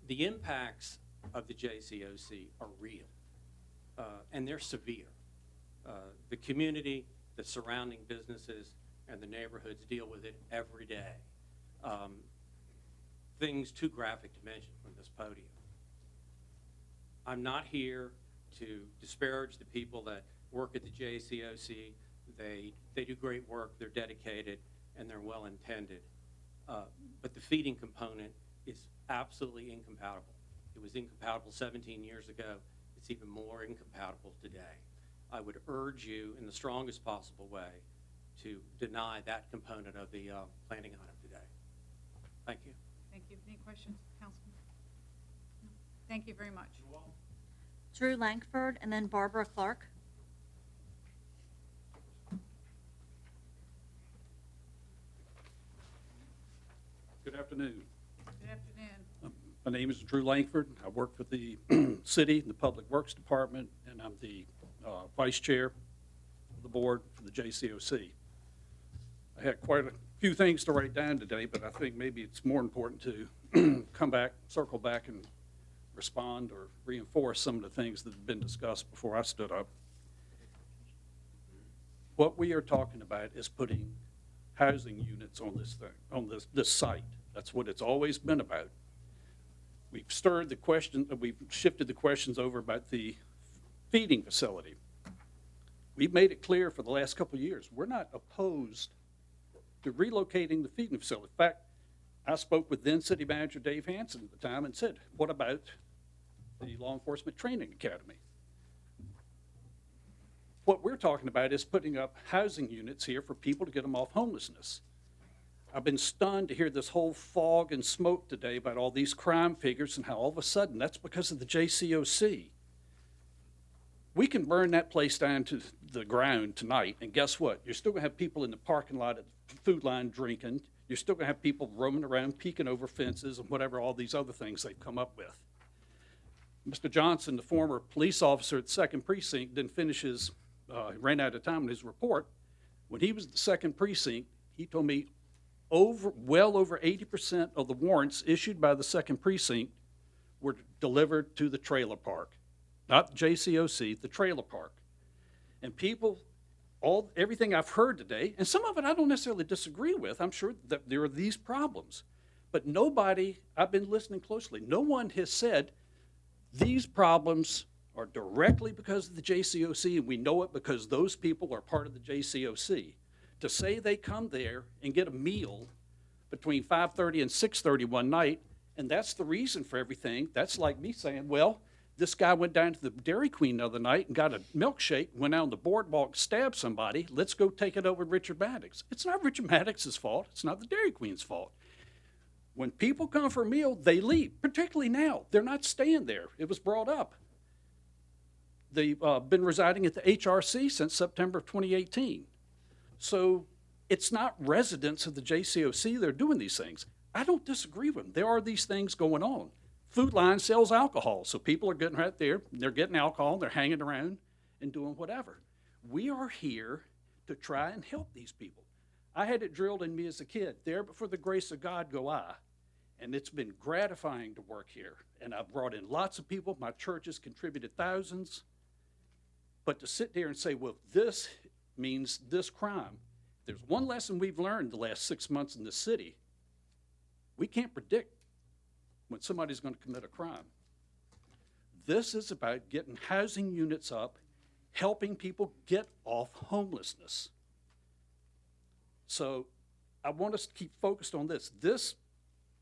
The impacts of the JCOC are real, and they're severe. The community, the surrounding businesses, and the neighborhoods deal with it every day. Things too graphic to mention from this podium. I'm not here to disparage the people that work at the JCOC. They do great work, they're dedicated, and they're well-intended. But the feeding component is absolutely incompatible. It was incompatible 17 years ago. It's even more incompatible today. I would urge you in the strongest possible way to deny that component of the planning item today. Thank you. Thank you. Any questions, Councilman? No. Thank you very much. Drew Langford, and then Barbara Clark. Good afternoon. Good afternoon. My name is Drew Langford. I work for the city, the Public Works Department, and I'm the vice chair of the board for the JCOC. I had quite a few things to write down today, but I think maybe it's more important to circle back and respond or reinforce some of the things that have been discussed before I stood up. What we are talking about is putting housing units on this thing, on this site. That's what it's always been about. We've shifted the questions over about the feeding facility. We've made it clear for the last couple of years, we're not opposed to relocating the feeding facility. In fact, I spoke with then City Manager Dave Hansen at the time and said, what about the Law Enforcement Training Academy? What we're talking about is putting up housing units here for people to get them off homelessness. I've been stunned to hear this whole fog and smoke today about all these crime figures and how all of a sudden that's because of the JCOC. We can burn that place down to the ground tonight, and guess what? You're still going to have people in the parking lot at the food line drinking. You're still going to have people roaming around, peeking over fences and whatever, all these other things they've come up with. Mr. Johnson, the former police officer at 2nd Precinct, didn't finish his, ran out of time in his report. When he was at the 2nd Precinct, he told me well over 80% of the warrants issued by the 2nd Precinct were delivered to the trailer park. Not the JCOC, the trailer park. And people, everything I've heard today, and some of it I don't necessarily disagree with, I'm sure that there are these problems. But nobody, I've been listening closely, no one has said these problems are directly because of the JCOC, and we know it because those people are part of the JCOC. To say they come there and get a meal between 5:30 and 6:30 one night, and that's the reason for everything, that's like me saying, well, this guy went down to the Dairy Queen the other night and got a milkshake, went out on the boardwalk, stabbed somebody. Let's go take it over to Richard Maddox. It's not Richard Maddox's fault. It's not the Dairy Queen's fault. When people come for a meal, they leave, particularly now. They're not staying there. It was brought up. They've been residing at the HRC since September of 2018. So it's not residents of the JCOC that are doing these things. I don't disagree with them. There are these things going on. Food Line sells alcohol, so people are getting right there, they're getting alcohol, they're hanging around and doing whatever. We are here to try and help these people. I had it drilled in me as a kid, there but for the grace of God go I. And it's been gratifying to work here. And I've brought in lots of people, my church has contributed thousands. But to sit there and say, well, this means this crime. There's one lesson we've learned the last 6 months in this city. We can't predict when somebody's going to commit a crime. This is about getting housing units up, helping people get off homelessness. So I want us to keep focused on this. This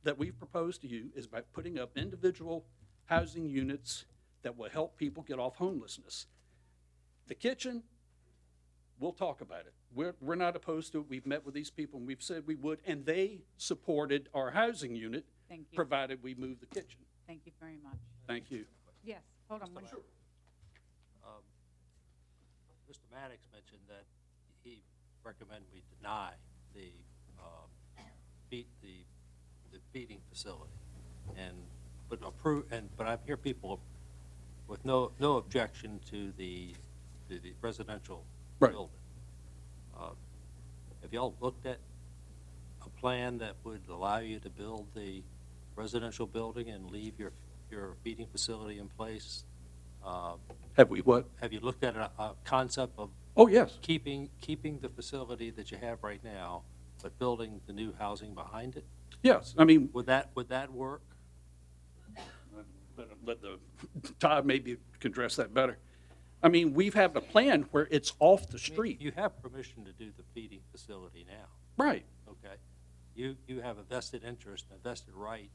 that we've proposed to you is about putting up individual housing units that will help people get off homelessness. The kitchen, we'll talk about it. We're not opposed to it. We've met with these people and we've said we would, and they supported our housing unit, Thank you. provided we move the kitchen. Thank you very much. Thank you. Yes, hold on one second. Mr. Maddox mentioned that he recommended we deny the feeding facility, but I hear people with no objection to the residential Right. building. Have y'all looked at a plan that would allow you to build the residential building and leave your feeding facility in place? Have we what? Have you looked at a concept of Oh, yes. keeping the facility that you have right now, but building the new housing behind it? Yes, I mean, Would that work? let the Todd maybe can address that better. I mean, we've had a plan where it's off the street. You have permission to do the feeding facility now. Right. Okay. You have a vested interest, a vested right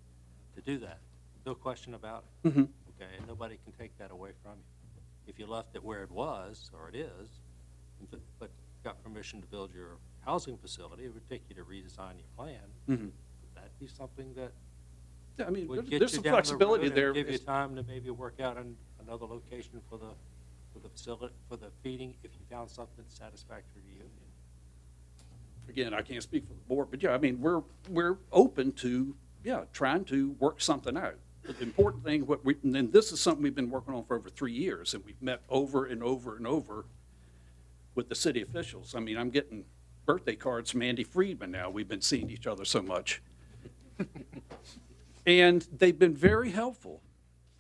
to do that. No question about it. Mhm. Okay, and nobody can take that away from you. If you left it where it was, or it is, but got permission to build your housing facility, it would take you to redesign your plan. Mhm. Would that be something that Yeah, I mean, would get there's you some down the flexibility road there. and give you It's- time to maybe work out another location for the facility, for the feeding, if you found something satisfactory to you? Again, I can't speak for the board, but yeah, I mean, we're open to, trying to work something out. But the important thing, and then this is something we've been working on for over 3 years, and we've met over and over and over with the city officials. I mean, I'm getting birthday cards from Andy Friedman now. We've been seeing each other so much. And they've been very helpful.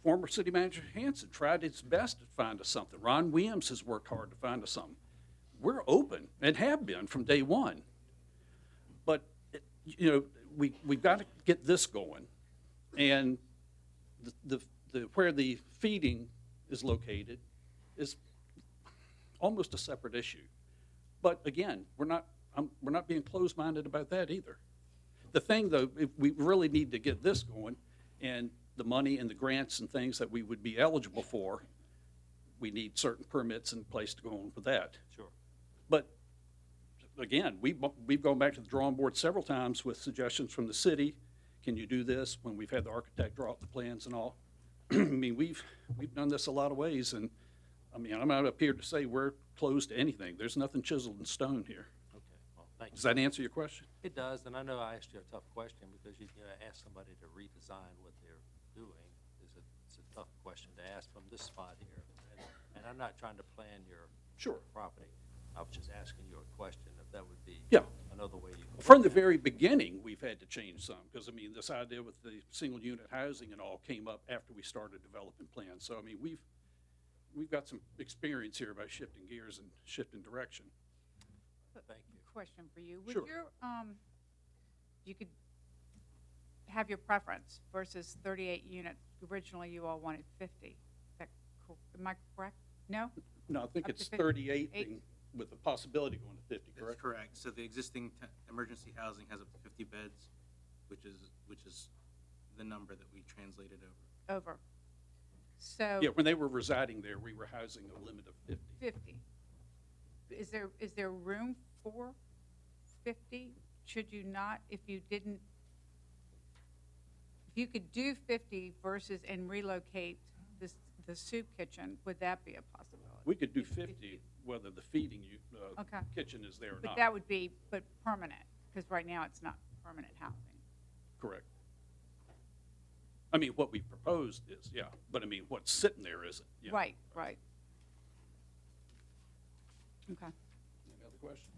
Former city manager Hanson tried his best to find us something. Ron Williams has worked hard to find us something. We're open and have been from day one. But, we've got to get this going. And where the feeding is located is almost a separate issue. But again, we're not being closed-minded about that either. The thing, though, we really need to get this going, and the money and the grants and things that we would be eligible for, we need certain permits in place to go on with that. Sure. But again, we've gone back to the drawing board several times with suggestions from the city. Can you do this? When we've had the architect draw up the plans and all. I mean, we've done this a lot of ways, and I mean, I'm not up here to say we're closed to anything. There's nothing chiseled in stone here. Okay, well, thank you. Does that answer your question? It does, and I know I asked you a tough question because you ask somebody to redesign what they're doing. It's a tough question to ask from this spot here. And I'm not trying to plan your property. I was just asking you a question if that would be another way you could. From the very beginning, we've had to change some, because, I mean, this idea with the single-unit housing and all came up after we started developing plans. So, I mean, we've got some experience here about shifting gears and shifting direction. Thank you. Question for you. Would Sure. You could have your preference versus 38 units. Originally, you all wanted 50. I Am I correct? No? No, I think Up to it's 50. 38 Eight. with the possibility of going to 50, That's correct? correct. So the existing emergency housing has up to 50 beds, which is the number that we translated over. Over. So. Yeah, when they were residing there, we were housing a limit of 50. 50. Is there room for 50? Should you not, if you could do 50 versus and relocate the soup kitchen, would that be a possibility? We could do 50, whether the feeding Okay. kitchen is there or But not. that would be, permanent, because right now it's not permanent housing. Correct. I mean, what we proposed is, yeah, but I mean, what's sitting there isn't. Yeah. Right, right. Okay, Any other questions?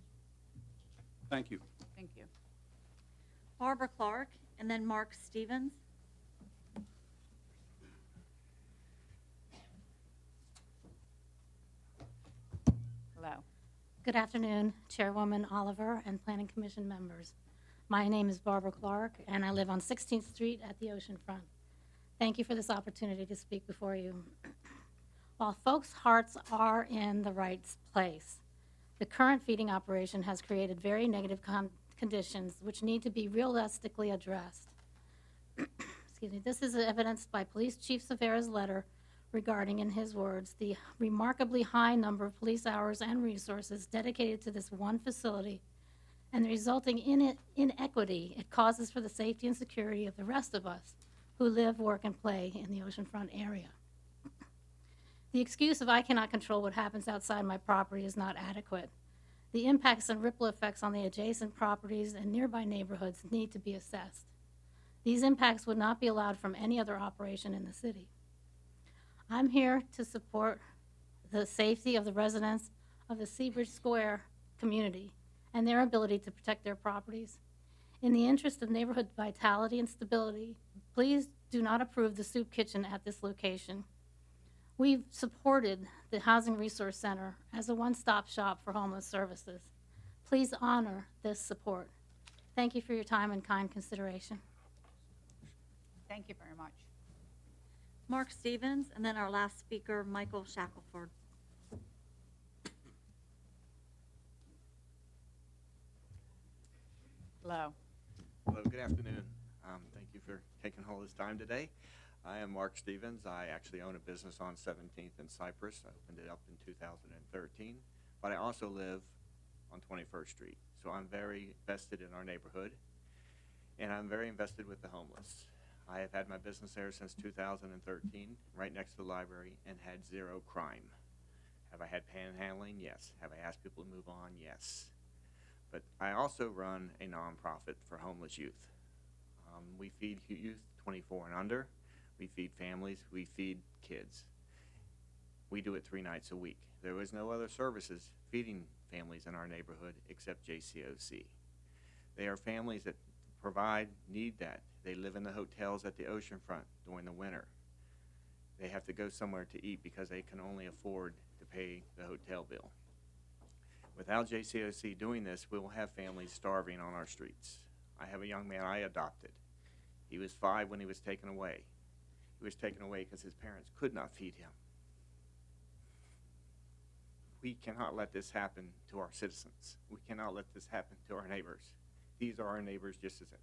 Thank you. thank you. Barbara Clark, and then Mark Stevens. Hello. Good afternoon, Chairwoman Oliver and Planning Commission members. My name is Barbara Clark, and I live on 16th Street at the ocean front. Thank you for this opportunity to speak before you. While folks' hearts are in the right place, the current feeding operation has created very negative conditions which need to be realistically addressed. Excuse me. This is evidenced by Police Chief Severa's letter regarding, in his words, the remarkably high number of police hours and resources dedicated to this one facility and the resulting inequity it causes for the safety and security of the rest of us who live, work, and play in the oceanfront area. The excuse of I cannot control what happens outside my property is not adequate. The impacts and ripple effects on the adjacent properties and nearby neighborhoods need to be assessed. These impacts would not be allowed from any other operation in the city. I'm here to support the safety of the residents of the Seabridge Square community and their ability to protect their properties. In the interest of neighborhood vitality and stability, please do not approve the soup kitchen at this location. We've supported the Housing Resource Center as a one-stop shop for homeless services. Please honor this support. Thank you for your time and kind consideration. Thank you very much. Mark Stevens, and then our last speaker, Michael Shackelford. Hello. Hello, good afternoon. Thank you for taking all this time today. I am Mark Stevens. I actually own a business on 17th and Cypress. I opened it up in 2013, but I also live on 21st Street. So I'm very vested in our neighborhood, and I'm very invested with the homeless. I have had my business there since 2013, right next to the library, and had zero crime. Have I had panhandling? Yes. Have I asked people to move on? Yes. But I also run a nonprofit for homeless youth. We feed youth 24 and under. We feed families. We feed kids. We do it 3 nights a week. There was no other services feeding families in our neighborhood except JCOC. They are families that need that. They live in the hotels at the oceanfront during the winter. They have to go somewhere to eat because they can only afford to pay the hotel bill. Without JCOC doing this, we will have families starving on our streets. I have a young man I adopted. He was 5 when he was taken away. He was taken away because his parents could not feed him. We cannot let this happen to our citizens. We cannot let this happen to our neighbors. These are our neighbors just as this.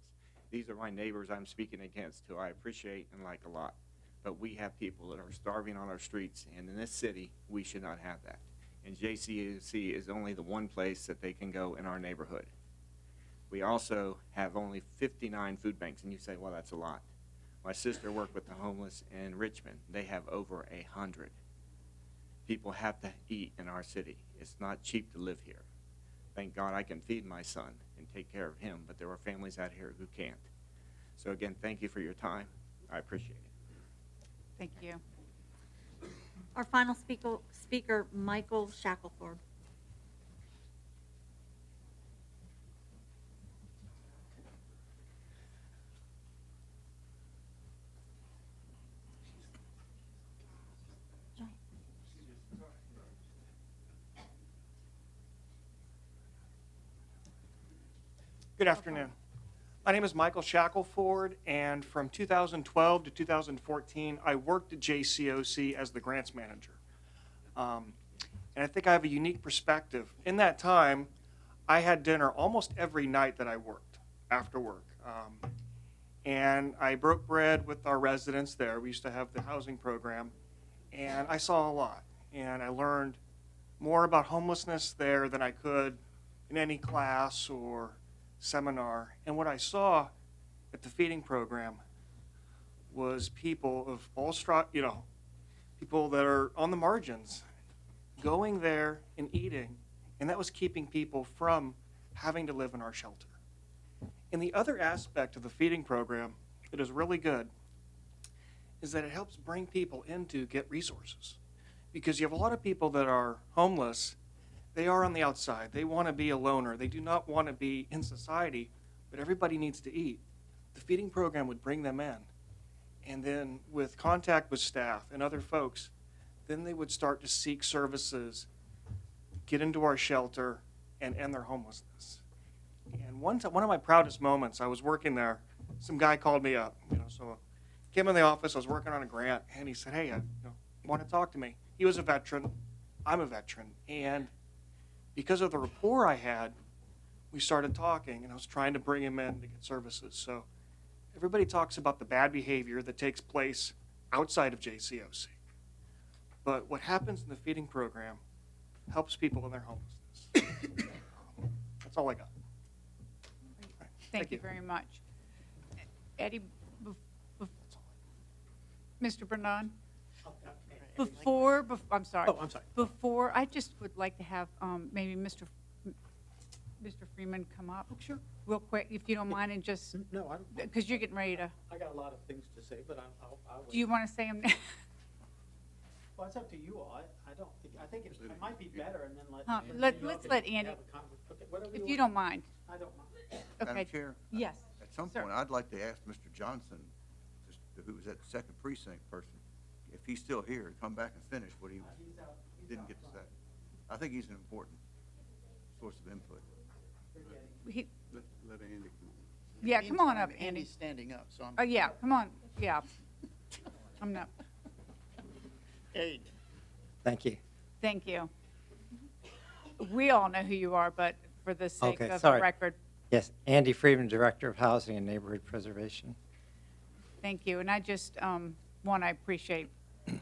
These are my neighbors I'm speaking against, who I appreciate and like a lot. But we have people that are starving on our streets, and in this city, we should not have that. And JCOC is only the one place that they can go in our neighborhood. We also have only 59 food banks, and you say, well, that's a lot. My sister worked with the homeless in Richmond. They have over 100. People have to eat in our city. It's not cheap to live here. Thank God I can feed my son and take care of him, but there are families out here who can't. So again, thank you for your time. I appreciate it. Thank you. Our final speaker, Michael Shackelford. Good afternoon. My name is Michael Shackelford, and from 2012 to 2014, I worked at JCOC as the grants manager. And I think I have a unique perspective. In that time, I had dinner almost every night that I worked, after work. And I broke bread with our residents there. We used to have the housing program. And I saw a lot. And I learned more about homelessness there than I could in any class or seminar. And what I saw at the feeding program was people of all people that are on the margins, going there and eating, and that was keeping people from having to live in our shelter. And the other aspect of the feeding program that is really good is that it helps bring people in to get resources. Because you have a lot of people that are homeless, they are on the outside, they want to be a loner, they do not want to be in society, but everybody needs to eat. The feeding program would bring them in. And then with contact with staff and other folks, then they would start to seek services, get into our shelter, and end their homelessness. And one of my proudest moments, I was working there, some guy called me up, so I came in the office, I was working on a grant, and he said, hey, want to talk to me. He was a veteran, I'm a veteran, and because of the rapport I had, we started talking, and I was trying to bring him in to get services. So everybody talks about the bad behavior that takes place outside of JCOC. But what happens in the feeding program helps people in their homelessness. That's all I got. Thank you very much. Eddie, Mr. Bernard? I'm sorry. Oh, I'm sorry. Before, I just would like to have maybe Mr. Freeman come up. Sure. Real quick, if you don't mind, and just, No, I don't. because you're getting ready to, I got a lot of things to say, but I'll wait. do you want to say them now? Well, it's up to you all. I don't think, I think it might be better and then let. Huh, and let- you all let's can let Andy- have a okay, whatever If want. you don't mind. I don't mind. Okay. Madam Chair? Yes. At some sir. point, I'd like to ask Mr. Johnson, who was that second precinct person, if he's still here, to come back and finish what he didn't get to say. I think he's an important source of input. Let Andy come on. Yeah, come on up, Andy. Andy's standing up, so I'm. Oh, yeah, come on, yeah. I'm not, Aid. Thank you. thank you. We all know who you are, but for the sake Okay, of the sorry. record, Yes, Andy Friedman, Director of Housing and Neighborhood Preservation. thank you. And I just, I appreciate,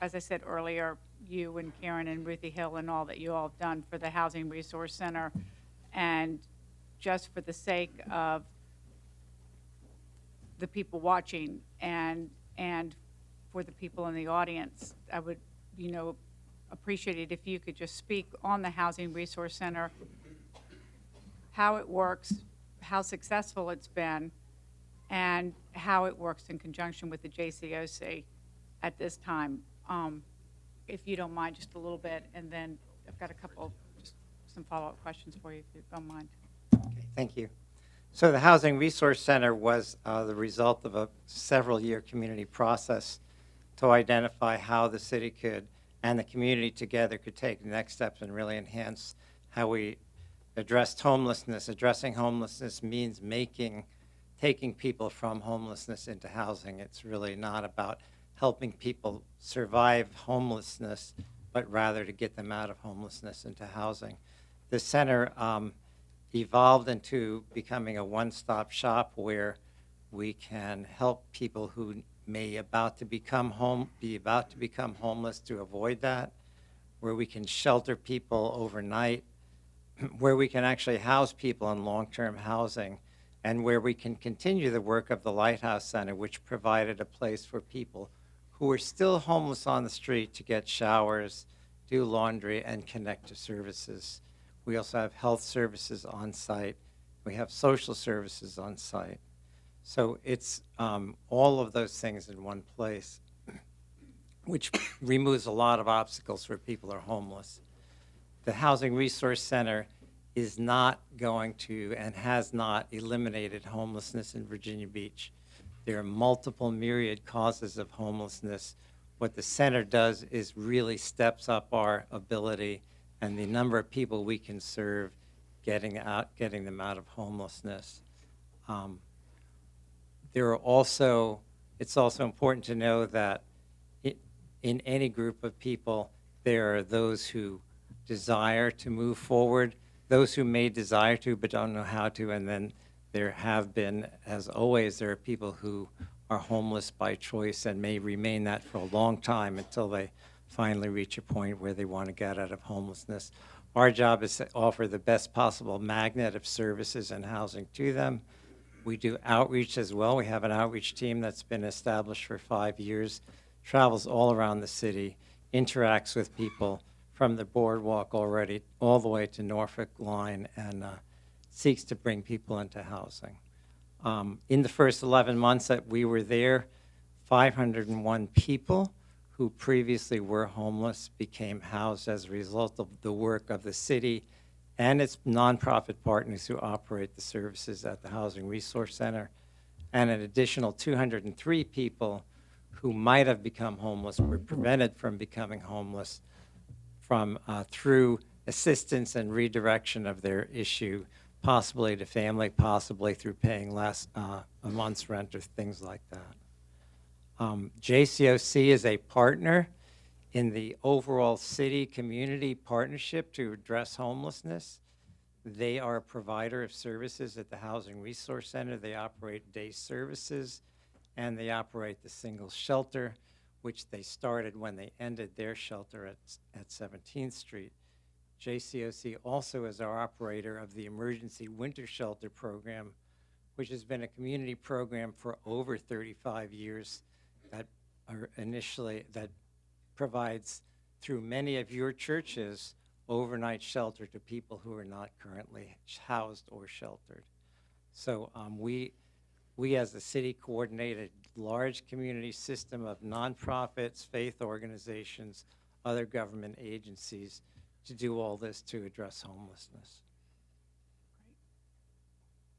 as I said earlier, you and Karen and Ruthie Hill and all that you all have done for the Housing Resource Center. And just for the sake of the people watching and for the people in the audience, I would, appreciate it if you could just speak on the Housing Resource Center, how it works, how successful it's been, and how it works in conjunction with the JCOC at this time. If you don't mind, just a little bit, and then I've got just some follow-up questions for you, if you don't mind. Okay, thank you. So the Housing Resource Center was the result of a several-year community process to identify how the city could and the community together could take the next steps and really enhance how we addressed homelessness. Addressing homelessness means taking people from homelessness into housing. It's really not about helping people survive homelessness, but rather to get them out of homelessness into housing. The center evolved into becoming a one-stop shop where we can help people who may be about to become homeless to avoid that, where we can shelter people overnight, where we can actually house people in long-term housing, and where we can continue the work of the Lighthouse Center, which provided a place for people who are still homeless on the street to get showers, do laundry, and connect to services. We also have health services on site. We have social services on site. So it's all of those things in one place, which removes a lot of obstacles for people who are homeless. The Housing Resource Center is not going to and has not eliminated homelessness in Virginia Beach. There are multiple myriad causes of homelessness. What the center does is really steps up our ability and the number of people we can serve getting them out of homelessness. It's also important to know that in any group of people, There are those who desire to move forward, those who may desire to but don't know how to, and then there have been, as always, there are people who are homeless by choice and may remain that for a long time until they finally reach a point where they want to get out of homelessness. Our job is to offer the best possible magnet of services and housing to them. We do outreach as well. We have an outreach team that's been established for 5 years, travels all around the city, interacts with people from the boardwalk already all the way to Norfolk Line, and seeks to bring people into housing. In the first 11 months that we were there, 501 people who previously were homeless became housed as a result of the work of the city and its nonprofit partners who operate the services at the Housing Resource Center. And an additional 203 people who might have become homeless were prevented from becoming homeless from through assistance and redirection of their issue, possibly to family, possibly through paying less a month's rent or things like that. JCOC is a partner in the overall city-community partnership to address homelessness. They are a provider of services at the Housing Resource Center. They operate day services, and they operate the single shelter, which they started when they ended their shelter at 17th Street. JCOC also is our operator of the Emergency Winter Shelter Program, which has been a community program for over 35 years that provides, through many of your churches, overnight shelter to people who are not currently housed or sheltered. So we as the city coordinate a large community system of nonprofits, faith organizations, other government agencies to do all this to address homelessness.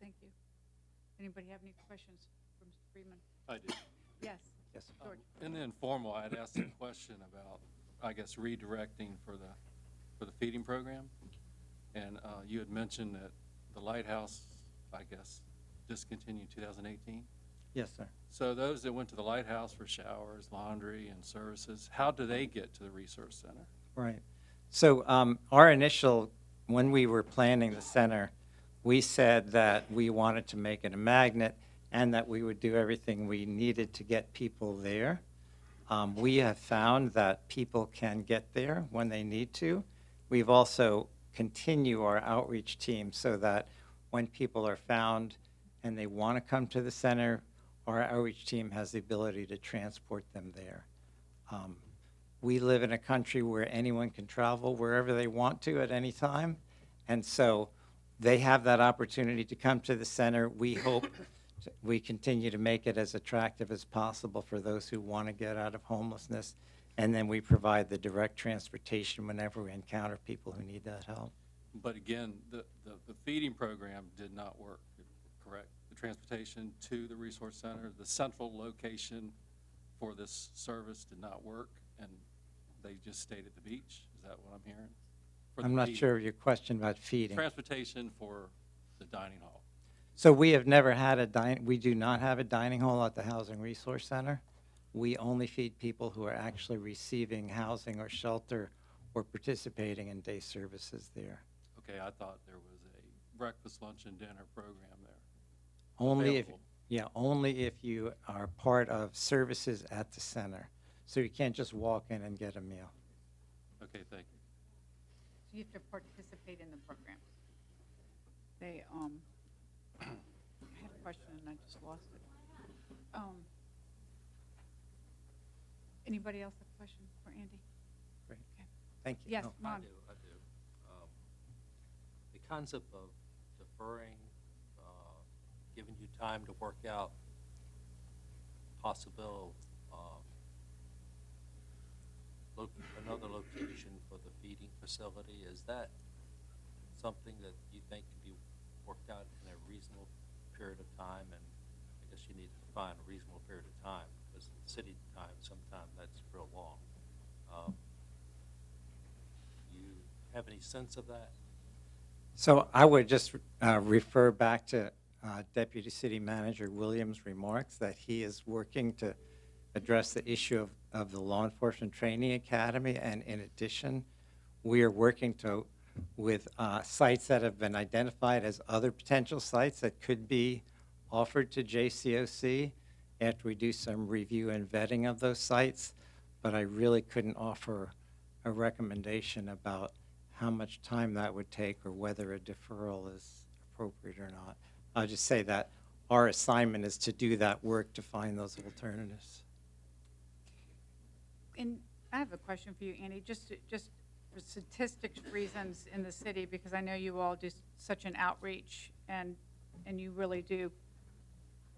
Thank you. Anybody have any questions for Mr. Friedman? I do. Yes. Yes. George. In the informal, I'd asked a question about, I guess, redirecting for the feeding program. And you had mentioned that the Lighthouse, I guess, discontinued 2018. Yes, sir. So those that went to the Lighthouse for showers, laundry, and services, how do they get to the resource center? Right. So our initial, when we were planning the center, we said that we wanted to make it a magnet and that we would do everything we needed to get people there. We have found that people can get there when they need to. We've also continued our outreach team so that when people are found and they want to come to the center, our outreach team has the ability to transport them there. We live in a country where anyone can travel wherever they want to at any time, and so they have that opportunity to come to the center. We hope we continue to make it as attractive as possible for those who want to get out of homelessness, and then we provide the direct transportation whenever we encounter people who need that help. But again, the feeding program did not work, correct? The transportation to the resource center, the central location for this service did not work, and they just stayed at the beach? Is that what I'm hearing? I'm not sure of your question about feeding. Transportation for the dining hall. So we have never had we do not have a dining hall at the Housing Resource Center. We only feed people who are actually receiving housing or shelter or participating in day services there. Okay, I thought there was a breakfast, lunch, and dinner program there. Only available. only if you are part of services at the center. So you can't just walk in and get a meal. Okay, thank you. So you have to participate in the program. They, I had a question and I just lost it. Anybody else have a question for Andy? Great. Okay. Thank you. Yes, Oh. Ron. I do. The concept of deferring, giving you time to work out possible another location for the feeding facility, is that something that you think can be worked out in a reasonable period of time? And I guess you need to define a reasonable period of time, because in city time, sometimes that's real long. You have any sense of that? So I would just refer back to Deputy City Manager Williams' remarks that he is working to address the issue of the Law Enforcement Training Academy, and in addition, we are working with sites that have been identified as other potential sites that could be offered to JCOC after we do some review and vetting of those sites, but I really couldn't offer a recommendation about how much time that would take or whether a deferral is appropriate or not. I'll just say that our assignment is to do that work to find those alternatives. And I have a question for you, Andy, just for statistics reasons in the city, because I know you all do such an outreach, and you really do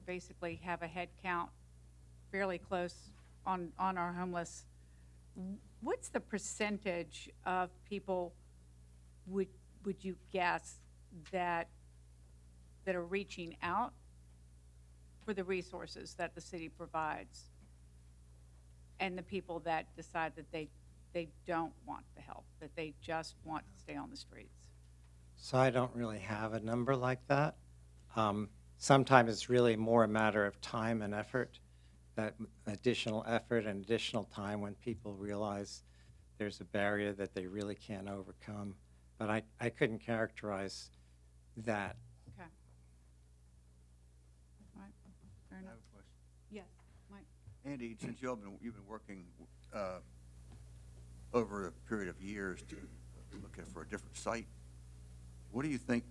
basically have a head count fairly close on our homeless. What's the percentage of people would you guess that are reaching out for the resources that the city provides, and the people that decide that they don't want the help, that they just want to stay on the streets? So I don't really have a number like that. Sometimes it's really more a matter of time and effort, that additional effort and additional time when people realize there's a barrier that they really can't overcome. But I couldn't characterize that. Okay. All right. Fair I enough. have a question. Yes, Mike. Andy, since you've been working over a period of years to look for a different site, what do you think,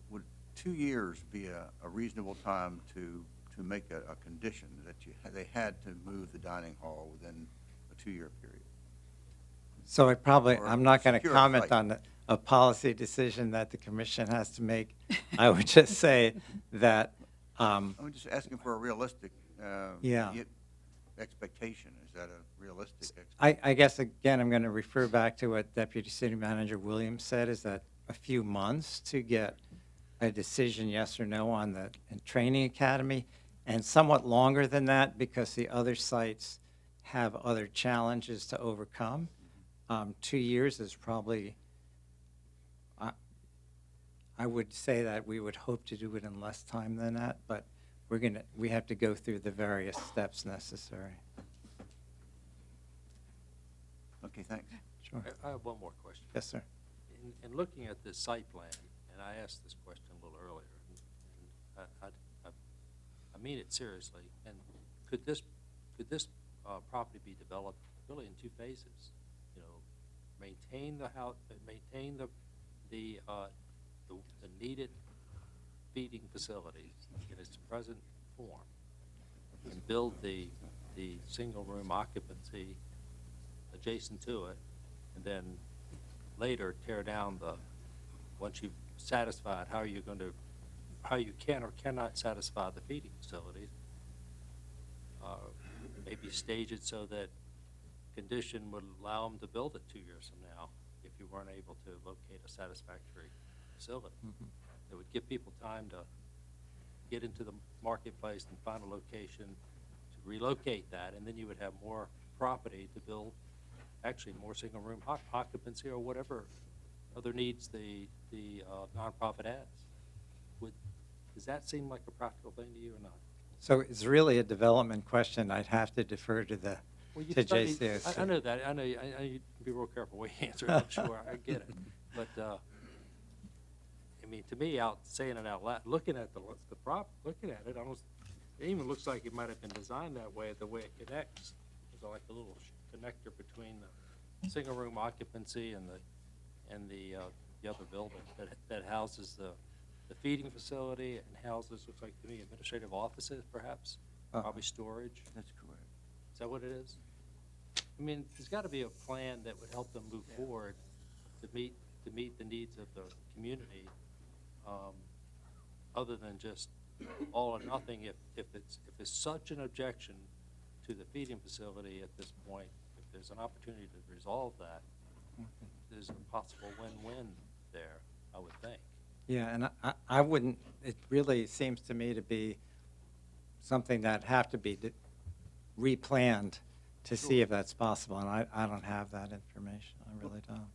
would 2 years be a reasonable time to make a condition that they had to move the dining hall within a 2-year period? So Or I'm not going to secure a comment site. on a policy decision that the commission has to make. I would just say that, I'm just asking for a realistic Yeah. expectation. Is that a realistic expectation? I guess, again, I'm going to refer back to what Deputy City Manager Williams said, is that a few months to get a decision, yes or no, on the training academy, and somewhat longer than that because the other sites have other challenges to overcome. 2 years is probably, I would say that we would hope to do it in less time than that, but we have to go through the various steps necessary. Okay, thanks. Sure. I have one more question. Yes, sir. In looking at this site plan, and I asked this question a little earlier, and I mean it seriously, and could this property be developed really in 2 phases? You know, maintain the house, maintain the needed feeding facilities in its present form, and build the single room occupancy adjacent to it, and then later tear down once you've satisfied how you can or cannot satisfy the feeding facilities, maybe stage it so that condition would allow them to build it 2 years from now if you weren't able to locate a satisfactory facility. It would give people time to get into the marketplace and find a location to relocate that, and then you would have more property to build, actually more single room occupancy or whatever other needs the nonprofit has. Does that seem like a practical thing to you or not? So it's really a development question. I'd have to defer to to JCOC. I know that. I know you be real careful when you answer it. I'm sure I get it. But I mean, to me, saying it out loud, looking at looking at it, almost it even looks like it might have been designed that way. The way it connects, it's like a little connector between the single room occupancy and the other building that houses the feeding facility and houses, looks like to me, administrative offices, perhaps, probably storage. That's correct. Is that what it is? I mean, there's got to be a plan that would help them move forward to meet the needs of the community, other than just all or nothing. If it's such an objection to the feeding facility at this point, if there's an opportunity to resolve that, there's a possible win-win there, I would think. Yeah, and I wouldn't, it really seems to me to be something that have to be replanned to see if that's possible, and I don't have that information. I really don't.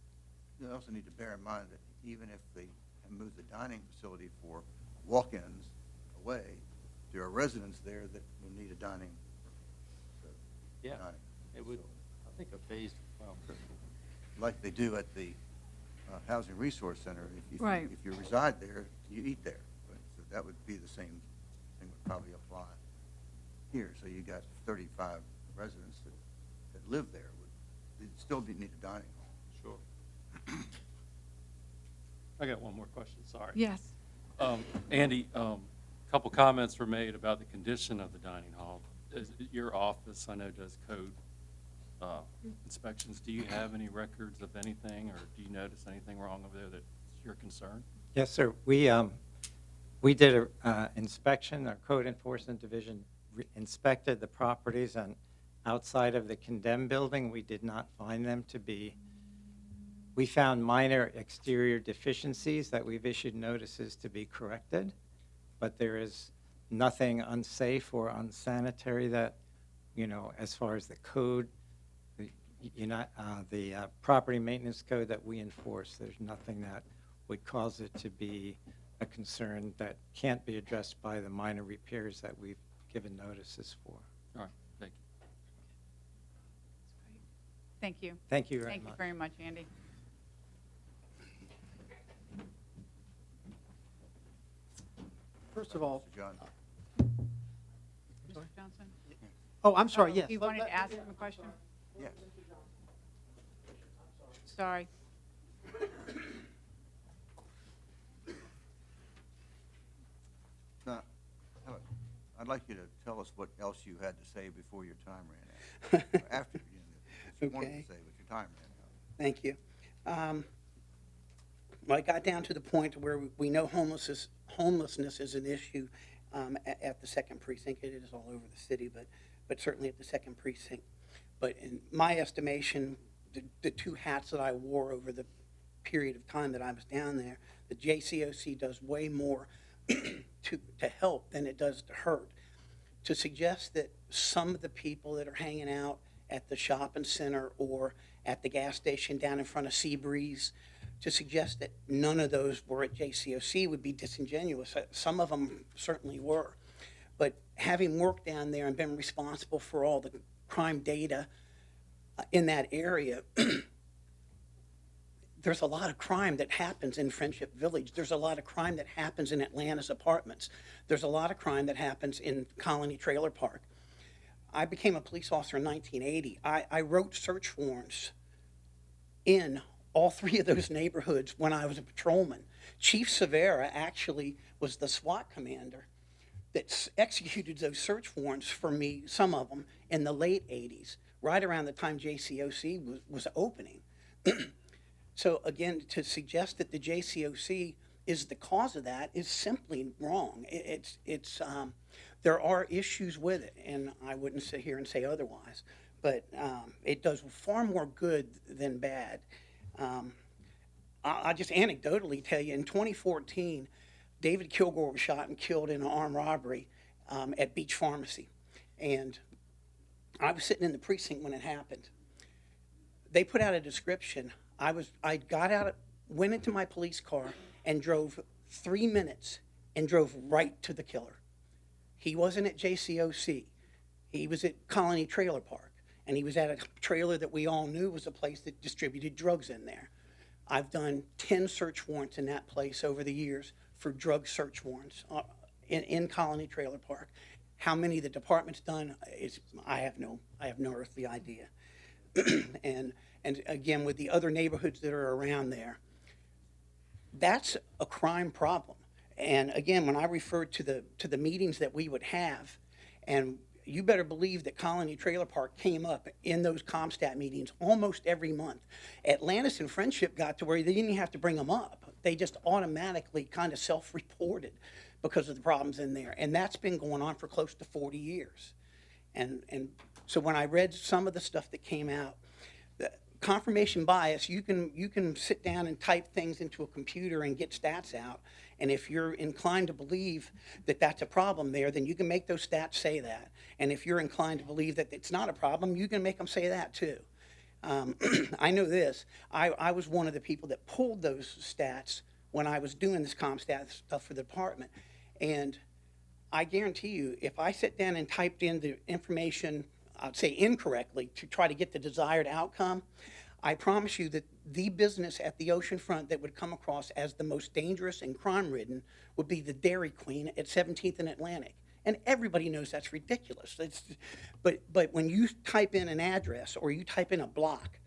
You also need to bear in mind that even if they move the dining facility for walk-ins away, there are residents there that will need a dining Yeah, dining. it would, I think a phased, well, Like they do at the Housing Resource Center. Right. If you reside there, you eat there. So that would be the same thing would probably apply here. So you got 35 residents that live there. They'd still need a dining hall. sure. I got one more question, sorry. Yes. Andy, couple comments were made about the condition of the dining hall. Your office, I know, does code inspections. Do you have any records of anything, or do you notice anything wrong over there that's your concern? Yes, sir. We did a inspection. Our code enforcement division inspected the properties, and outside of the condemned building, we did not find them to be. We found minor exterior deficiencies that we've issued notices to be corrected, but there is nothing unsafe or unsanitary that, as far as the code, the property maintenance code that we enforce, there's nothing that would cause it to be a concern that can't be addressed by the minor repairs that we've given notices for. All right, thank you. Thank you. Thank you very Thank you much. very much, Andy. First of all, Mr. John, Mr. Johnson? oh, I'm sorry, yes. You wanted to ask him a question? yes. Sorry. Now, I'd like you to tell us what else you had to say before your time ran out. After, what you wanted Okay. to say, but your time ran out. Thank you. Well, I got down to the point where we know homelessness is an issue at the second precinct. It is all over the city, but certainly at the second precinct. But in my estimation, the two hats that I wore over the period of time that I was down there, the JCOC does way more to help than it does to hurt. To suggest that some of the people that are hanging out at the shopping center or at the gas station down in front of Seabreeze, to suggest that none of those were at JCOC would be disingenuous. Some of them certainly were. But having worked down there and been responsible for all the crime data in that area, there's a lot of crime that happens in Friendship Village. There's a lot of crime that happens in Atlanta's apartments. There's a lot of crime that happens in Colony Trailer Park. I became a police officer in 1980. I wrote search warrants in all three of those neighborhoods when I was a patrolman. Chief Severa actually was the SWAT commander that executed those search warrants for me, some of them, in the late 80s, right around the time JCOC was opening. So again, to suggest that the JCOC is the cause of that is simply wrong. There are issues with it, and I wouldn't sit here and say otherwise, but it does far more good than bad. I'll just anecdotally tell you, in 2014, David Kilgore was shot and killed in an armed robbery at Beach Pharmacy. And I was sitting in the precinct when it happened. They put out a description. I got out, went into my police car and drove 3 minutes and drove right to the killer. He wasn't at JCOC. He was at Colony Trailer Park. And he was at a trailer that we all knew was a place that distributed drugs in there. I've done 10 search warrants in that place over the years for drug search warrants in Colony Trailer Park. How many the department's done is I have no earthly idea. and again, with the other neighborhoods that are around there, that's a crime problem. And again, when I referred to the meetings that we would have, and you better believe that Colony Trailer Park came up in those ComStat meetings almost every month. Atlantis and Friendship got to where they didn't even have to bring them up. They just automatically kind of self-reported because of the problems in there. And that's been going on for close to 40 years. And so when I read some of the stuff that came out, the confirmation bias, you can sit down and type things into a computer and get stats out. And if you're inclined to believe that that's a problem there, then you can make those stats say that. And if you're inclined to believe that it's not a problem, you can make them say that too. I know this. I was one of the people that pulled those stats when I was doing this ComStat stuff for the department. And I guarantee you, if I sat down and typed in the information I'd say incorrectly, to try to get the desired outcome. I promise you that the business at the oceanfront that would come across as the most dangerous and crime-ridden would be the Dairy Queen at 17th and Atlantic. And everybody knows that's ridiculous. But when you type in an address or you type in a block,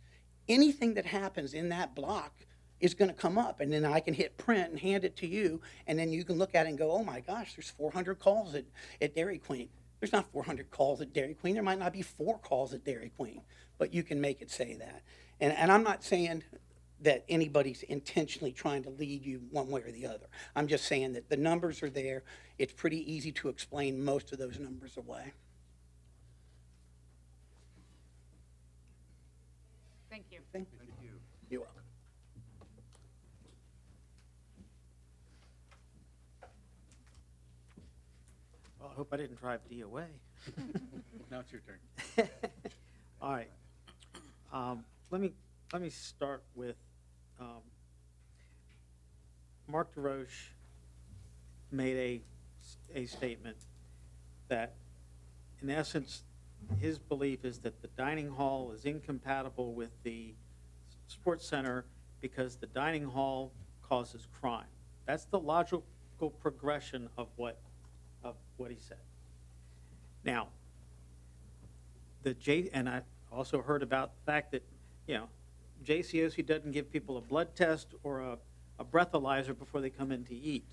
anything that happens in that block is going to come up. And then I can hit print and hand it to you, and then you can look at it and go, oh my gosh, there's 400 calls at Dairy Queen. There's not 400 calls at Dairy Queen. There might not be 4 calls at Dairy Queen, but you can make it say that. And I'm not saying that anybody's intentionally trying to lead you one way or the other. I'm just saying that the numbers are there. It's pretty easy to explain most of those numbers away. Thank you. Thank you. You're welcome. Well, I hope I didn't drive D away. Now it's your turn. All right. Let me start with Mark DeRoche made a statement that, in essence, his belief is that the dining hall is incompatible with the sports center because the dining hall causes crime. That's the logical progression of what he said. Now, and I also heard about the fact that, JCOC doesn't give people a blood test or a breathalyzer before they come in to eat.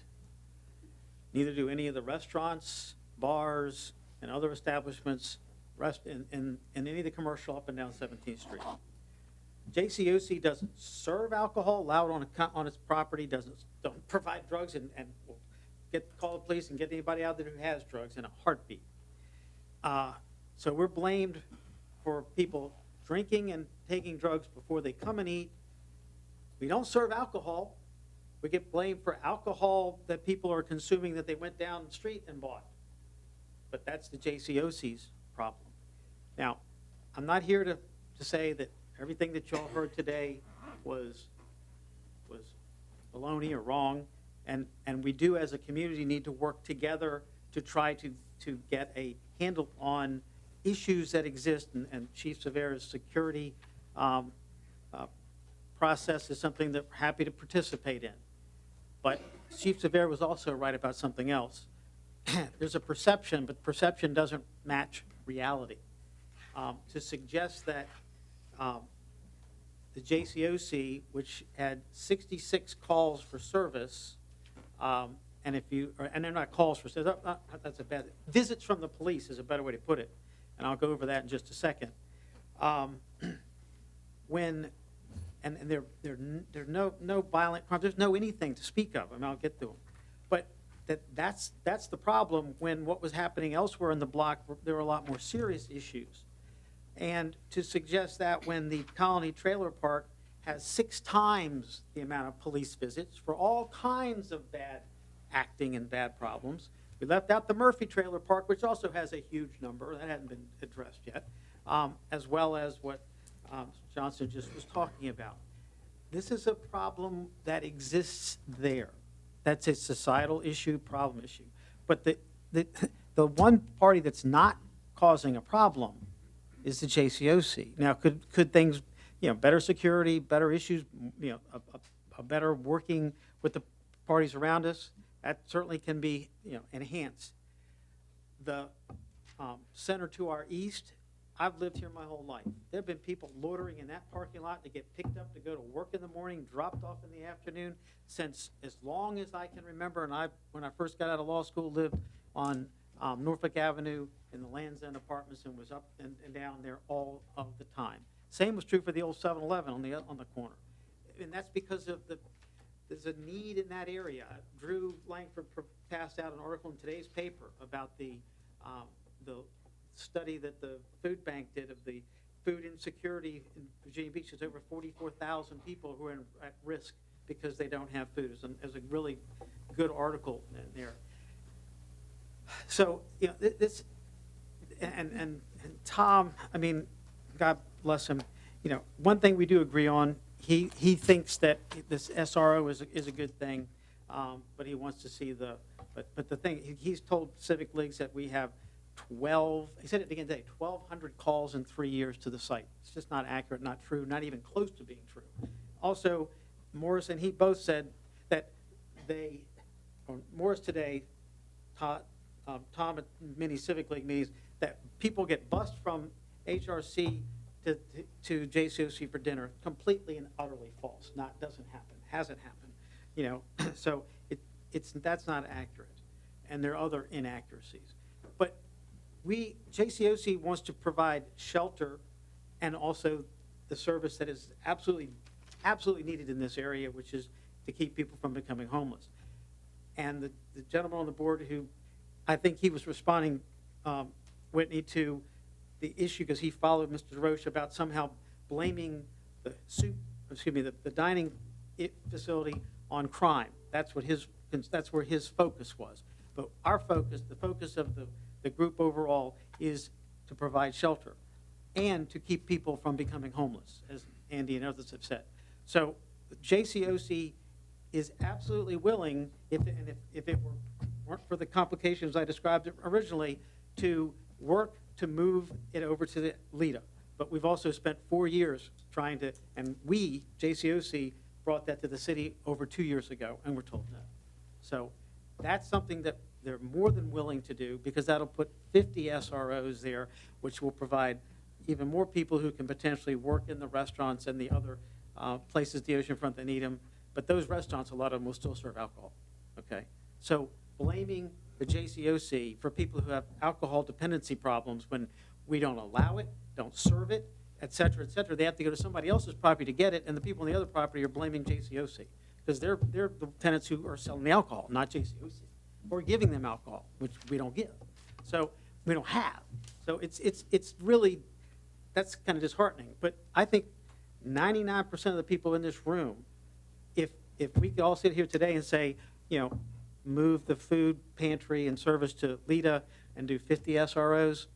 Neither do any of the restaurants, bars, and other establishments in any of the commercial up and down 17th Street. JCOC doesn't serve alcohol, allow it on its property, don't provide drugs, and will call the police and get anybody out there who has drugs in a heartbeat. So we're blamed for people drinking and taking drugs before they come and eat. We don't serve alcohol. We get blamed for alcohol that people are consuming that they went down the street and bought. But that's the JCOC's problem. Now, I'm not here to say that everything that y'all heard today was baloney or wrong, and we do as a community need to work together to try to get a handle on issues that exist, and Chief Severa's security process is something that we're happy to participate in. But Chief Severa was also right about something else. There's a perception, but perception doesn't match reality. To suggest that the JCOC, which had 66 calls for service, and they're not calls for service, that's a bad, visits from the police is a better way to put it, and I'll go over that in just a second. There are no violent crimes, there's no anything to speak of. I mean, I'll get to them. But that's the problem. When what was happening elsewhere in the block, there were a lot more serious issues. And to suggest that when the Colony Trailer Park has 6 times the amount of police visits for all kinds of bad acting and bad problems. We left out the Murphy Trailer Park, which also has a huge number. That hadn't been addressed yet, as well as what Johnson just was talking about. This is a problem that exists there. That's a societal issue, problem issue. But the one party that's not causing a problem is the JCOC. Now, could things, better security, better issues, a better working with the parties around us, that certainly can be, enhanced. The center to our east, I've lived here my whole life. There have been people loitering in that parking lot to get picked up to go to work in the morning, dropped off in the afternoon, since as long as I can remember. And when I first got out of law school, lived on Norfolk Avenue in the Land's End Apartments and was up and down there all of the time. Same was true for the old 7-Eleven on the corner. And that's because of there's a need in that area. Drew Langford passed out an article in today's paper about the study that the food bank did of the food insecurity in Virginia Beach. There's over 44,000 people who are at risk because they don't have food. It's a really good article in there. So, this, and Tom, I mean, God bless him, one thing we do agree on, he thinks that this SRO is a good thing, but he wants to see but the thing, he's told Civic Leagues that we have he said it again today, 1,200 calls in 3 years to the site. It's just not accurate, not true, not even close to being true. Also, Morris and he both said that Morris today, Tom at many Civic League meetings, that people get bused from HRC to JCOC for dinner. Completely and utterly false. Doesn't happen. Hasn't happened. So that's not accurate. And there are other inaccuracies. But JCOC wants to provide shelter and also the service that is absolutely needed in this area, which is to keep people from becoming homeless. And the gentleman on the board who, I think he was responding, Whitney, to the issue because he followed Mr. DeRoche about somehow blaming the dining facility on crime. That's where his focus was. But our focus, the focus of the group overall, is to provide shelter and to keep people from becoming homeless, as Andy and others have said. So JCOC is absolutely willing, if it weren't for the complications I described originally, to work to move it over to the LIDA. But we've also spent 4 years trying to, and we, JCOC, brought that to the city over 2 years ago, and we're told no. So that's something that they're more than willing to do, because that'll put 50 SROs there, which will provide even more people who can potentially work in the restaurants and the other places, the oceanfront, that need them. But those restaurants, a lot of them will still serve alcohol, okay? So blaming the JCOC for people who have alcohol dependency problems when we don't allow it, don't serve it, et cetera, they have to go to somebody else's property to get it, and the people on the other property are blaming JCOC because they're the tenants who are selling the alcohol, not JCOC, or giving them alcohol, which we don't give. So we don't have. So it's really, that's kind of disheartening. But I think 99% of the people in this room, if we could all sit here today and say, move the food pantry and service to LIDA and do 50 SROs,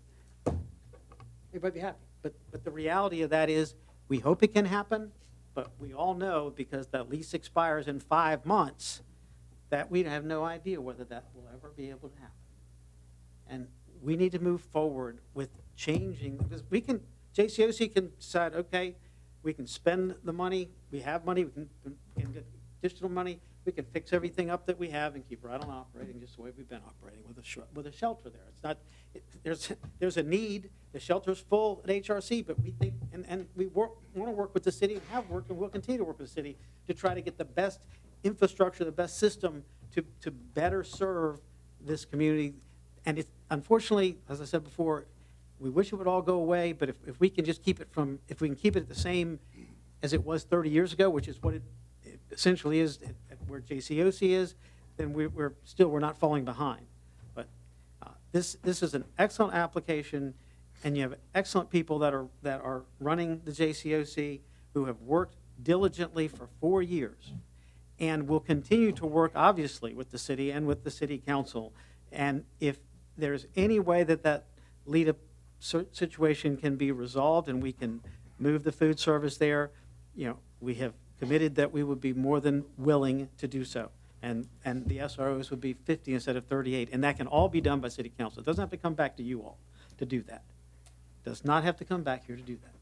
everybody be happy. But the reality of that is we hope it can happen, but we all know, because that lease expires in 5 months, that we have no idea whether that will ever be able to happen. And we need to move forward with changing, because JCOC can decide, okay, we can spend the money, we have money, we can get additional money, we can fix everything up that we have and keep right on operating just the way we've been operating with a shelter there. It's not, there's a need. The shelter's full at HRC, but we think, and we want to work with the city and have worked and will continue to work with the city to try to get the best infrastructure, the best system to better serve this community. And it's, unfortunately, as I said before, we wish it would all go away, but if we can just keep it if we can keep it the same as it was 30 years ago, which is what it essentially is at where JCOC is, then we're not falling behind. But this is an excellent application, and you have excellent people that are running the JCOC who have worked diligently for 4 years and will continue to work, obviously, with the city and with the city council. And if there's any way that LIDA situation can be resolved and we can move the food service there, we have committed that we would be more than willing to do so. And the SROs would be 50 instead of 38. And that can all be done by city council. It doesn't have to come back to you all to do that. It does not have to come back here to do that.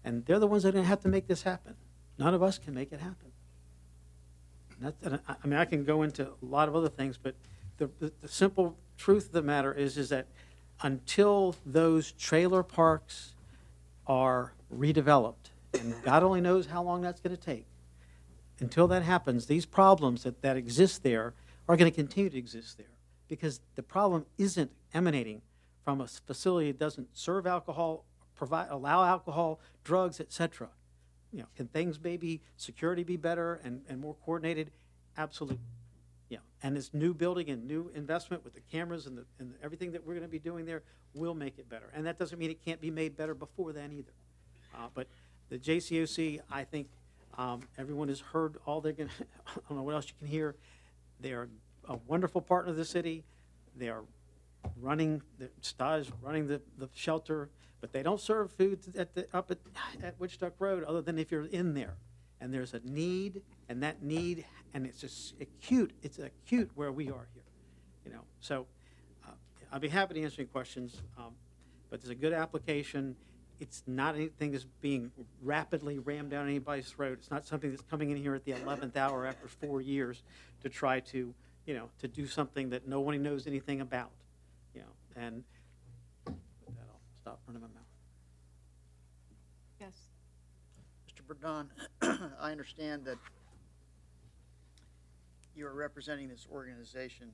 And they're the ones that are going to have to make this happen. None of us can make it happen. I can go into a lot of other things, but the simple truth of the matter is that until those trailer parks are redeveloped, and God only knows how long that's going to take, until that happens, these problems that exist there are going to continue to exist there, because the problem isn't emanating from a facility that doesn't serve alcohol, allow alcohol, drugs, etc. Can things, maybe security, be better and more coordinated? Absolutely. And this new building and new investment with the cameras and everything that we're going to be doing there will make it better. And that doesn't mean it can't be made better before then either. But the JCOC, I think everyone has heard all they're going to, I don't know what else you can hear. They are a wonderful partner of the city. They are running, running the shelter, but they don't serve food up at Witchduck Road other than if you're in there. And there's a need, and that need, and it's just acute. It's acute where we are here, So I'd be happy to answer any questions, but it's a good application. It's not anything that's being rapidly rammed down anybody's throat. It's not something that's coming in here at the 11th hour after 4 years to try to, to do something that no one knows anything about, and with that, I'll stop running my mouth. Yes. Mr. Burdon, I understand that you are representing this organization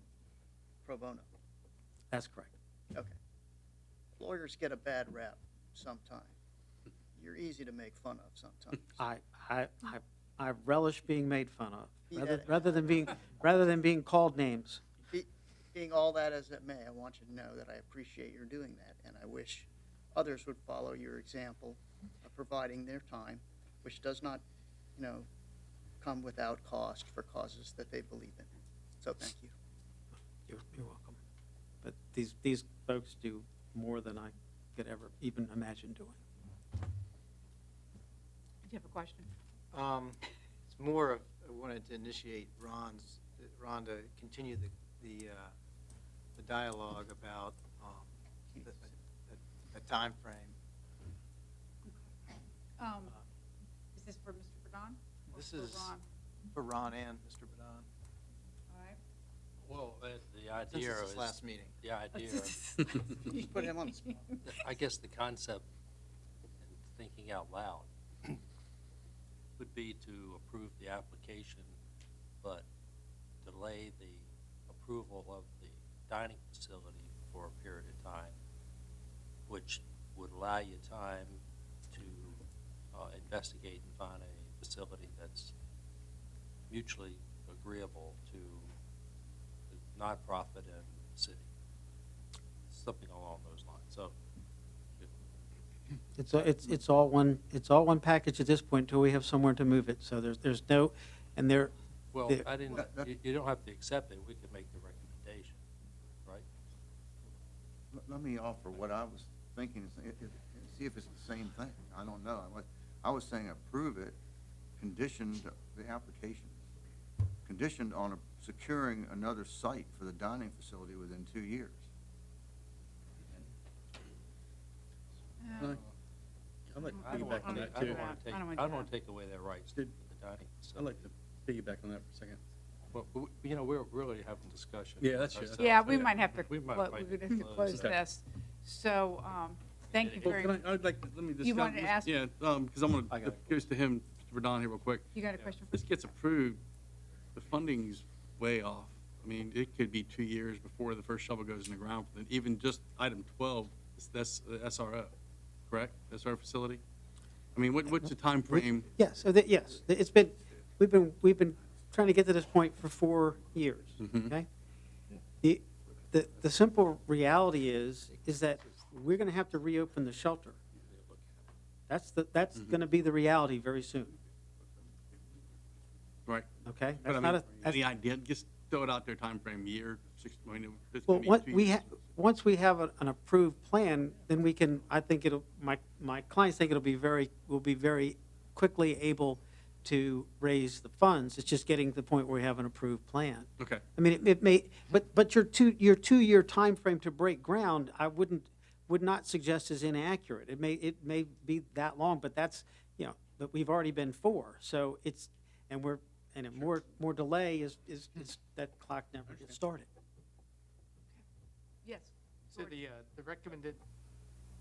pro bono. That's correct. Okay. Lawyers get a bad rap sometimes. You're easy to make fun of sometimes. I relish being made fun of, Be rather that- than being called names. Being all that as it may, I want you to know that I appreciate your doing that, and I wish others would follow your example of providing their time, which does not, come without cost for causes that they believe in. So thank you. You're welcome. But these folks do more than I could ever even imagine doing. Do you have a question? It's more of, I wanted to initiate Ron to continue the dialogue about the timeframe. Is this for Mr. Burdon? or This for is Ron? for Ron and Mr. Burdon. All right. Well, the Since idea it's is. his last meeting. The idea, Just put him on the spot. I guess the concept, and thinking out loud, would be to approve the application, but delay the approval of the dining facility for a period of time, which would allow you time to investigate and find a facility that's mutually agreeable to the nonprofit and the city. Something along those lines. So It's all one package at this point until we have somewhere to move it. So there's no, and there. well, there- I didn't. You don't have to accept it. We can make the recommendation, right? Let me offer what I was thinking, see if it's the same thing. I don't know. I was saying approve it, conditioned the application, conditioned on securing another site for the dining facility within 2 years. I'd like to I don't piggyback on that, I too. don't want to take, I don't want to take away their rights to Did- the dining I'd facility. like to piggyback on that for a second. Well, we're really having discussion. Yeah, that's true. ourselves. Yeah, we might have to, We might we're might going to close Okay. this. So, thank you Well, very can much. I'd like, let me discuss. You wanted to ask- Yeah, because I'm I got gonna, it. goes to him, Mr. Verdon here real quick. You got a question for This gets approved, the funding's way off. I mean, it could be 2 years before the first shovel goes in the ground, and even just item 12, that's the SRO, correct? SRO facility? I mean, what's the time frame? Yes, we've been trying to get to this point for 4 years, Mhm. okay? The simple reality is that we're gonna have to reopen the shelter. That's gonna be the reality very soon, Right. okay? But I That's not mean, a- any idea, just throw it out there, time frame, year, 6, I mean, it's Well, gonna be 2 years. once we have an approved plan, then we can, I think my clients think we'll be very quickly able to raise the funds. It's just getting to the point where we have an approved plan. Okay. I mean, it may, but your 2-year timeframe to break ground, I would not suggest is inaccurate. It may be that long, but that's, but we've already been 4. So more delay is that clock never gets started. Yes. So the recommended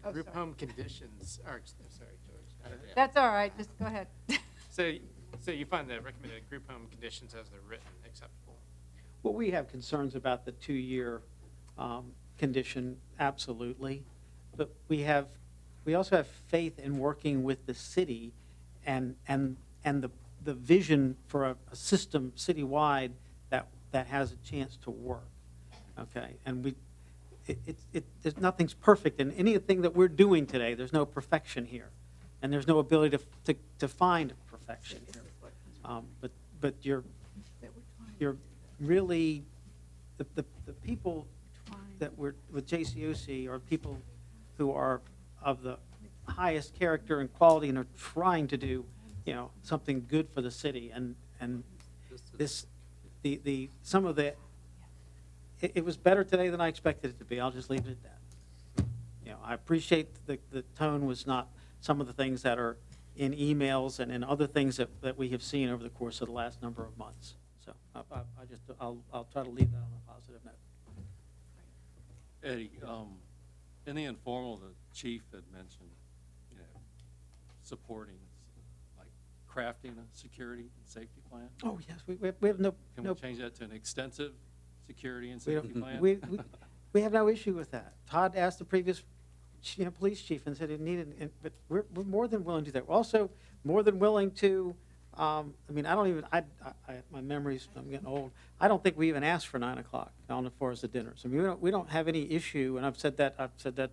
Oh, group sorry. home conditions are, sorry, George. That's all right, just go ahead. So you find the recommended group home conditions as they're written acceptable? Well, we have concerns about the 2-year condition, absolutely. But we also have faith in working with the city and the vision for a system citywide that has a chance to work, okay? And nothing's perfect in anything that we're doing today. There's no perfection here, and there's no ability to find perfection here. But you're really the people that we're with JCOC are people who are of the highest character and quality and are trying to do something good for the city, and some of the it was better today than I expected it to be. I'll just leave it at that. You know, I appreciate the tone was not some of the things that are in emails and in other things that we have seen over the course of the last number of months. So I'll try to leave that on a positive note. Eddie, in the informal, the chief had mentioned, you know, supporting, like, crafting a security and safety plan. Oh, yes, we have no. Can no, we change that to an extensive security and we safety don't- plan? we have no issue with that. Todd asked the previous police chief and said it needed, but we're more than willing to do that. We're also more than willing to, I mean, I don't even, my memories, I'm getting old. I don't think we even asked for 9 o'clock on as far as the dinners. I mean, we don't have any issue, and I've said that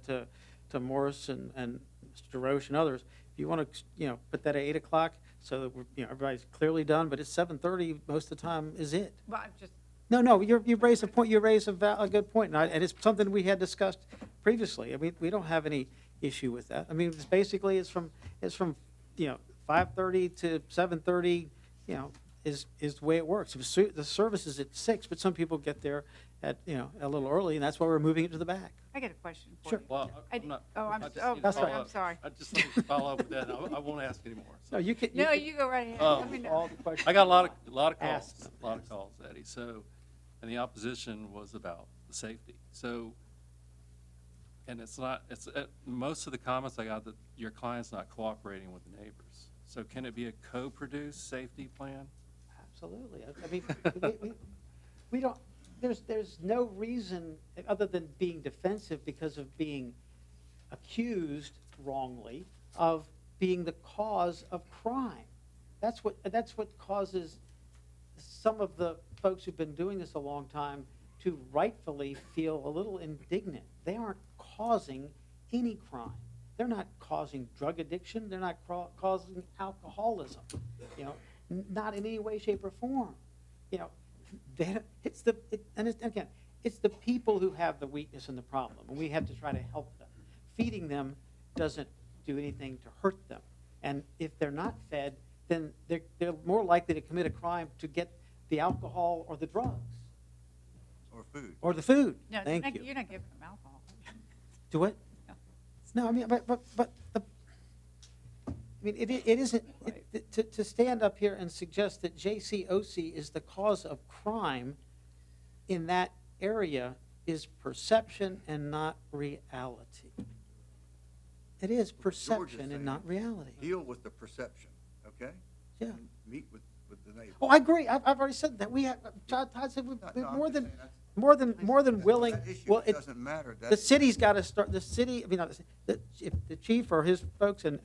to Morris and Mr. Roche and others. If you want to, you know, put that at 8 o'clock so that we're, you know, everybody's clearly done, but it's 7:30 most of the time is it. Well, I'm just, No, you raised a point, you raised a good point, and it's something we had discussed previously. I mean, we don't have any issue with that. I mean, it's basically, it's from, you know, 5:30 to 7:30, you know, is the way it works. The service is at 6, but some people get there at, you know, a little early, and that's why we're moving it to the back. I got a question for Sure. you. Well, I I'm d- not. oh, I'm I just oh, need to That's follow right. I'm up. sorry. I just need to follow up with that. I won't ask anymore. So. No, you can. No, you go right ahead. Let me know. All the questions. I got a lot of Ask calls, them. Eddie. So, and the opposition was about the safety. So, and it's not. It's most of the comments I got that your client's not cooperating with the neighbors. So, can it be a co-produced safety plan? Absolutely. I mean, we don't, there's no reason, other than being defensive because of being accused wrongly of being the cause of crime. That's what causes some of the folks who've been doing this a long time to rightfully feel a little indignant. They aren't causing any crime. They're not causing drug addiction. They're not causing alcoholism, you know, not in any way, shape, or form. You know, it's the people who have the weakness and the problem, and we have to try to help them. Feeding them doesn't do anything to hurt them, and if they're not fed, then they're more likely to commit a crime to get the alcohol or the drugs. Or food. Or the food. No, Thank you. you're not giving them alcohol. Do what? No, I mean, but I mean, it isn't, to stand up here and suggest that JCOC is the cause of crime in that area is perception and not reality. It is perception and not reality. Deal with the perception, okay? Yeah. And meet with the neighbors. Oh, I agree. I've already said that. We have, Todd said we're more than willing. That issue Well, doesn't matter. The city's got to start, the city, I mean, if the chief or his folks and,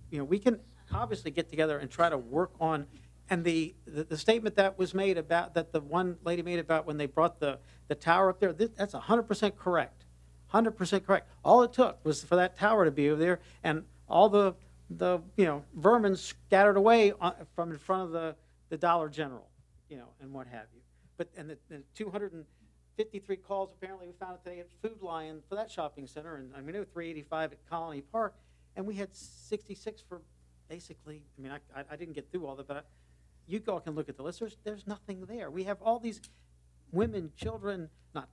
you know, we can obviously get together and try to work on, and the statement that was made about, that the one lady made about when they brought the tower up there, that's 100% correct. 100% correct. All it took was for that tower to be over there, and all the you know, vermin scattered away from in front of the Dollar General, you know, and what have you. But, and the 253 calls apparently we found out today at Food Lion for that shopping center, and I mean, we know 385 at Colony Park, and we had 66 for basically, I mean, I didn't get through all that, but you all can look at the list. There's nothing there. We have all these women, children, not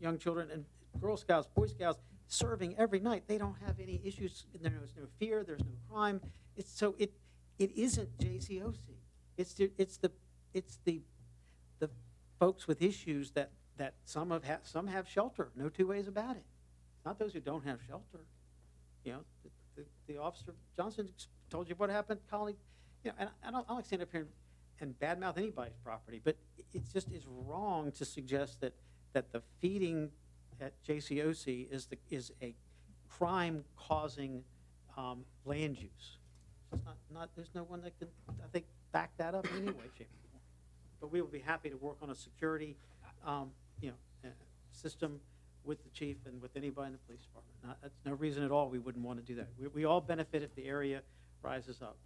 young children, and Girl Scouts, Boy Scouts serving every night. They don't have any issues. There's no fear. There's no crime. It isn't JCOC. It's the folks with issues that some have shelter. No two ways about it. Not those who don't have shelter. You know, the officer Johnson told you what happened, Colony. You know, and I don't like stand up here and badmouth anybody's property, but it's wrong to suggest that the feeding at JCOC is a crime-causing land use. It's not. There's no one that can, I think, back that up in any way, shape, or form. But we will be happy to work on a security, you know, system with the chief and with anybody in the police department. That's no reason at all we wouldn't want to do that. We all benefit if the area rises up.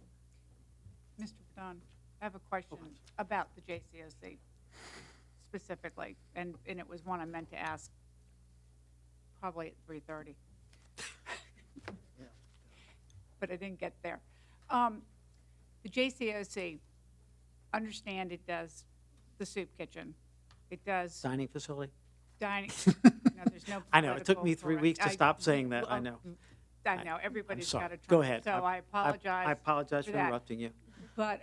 Mr. Badon, I have a question about the JCOC specifically, and it was one I meant to ask probably at 3:30. But I didn't get there. The JCOC, understand it does the soup kitchen. It does Dining facility? dining, no, there's no. I know, it took me political 3 weeks to correct- stop saying that, I know. I know, everybody's sorry. got a term. Go ahead. So I apologize. I apologize for that. interrupting you. But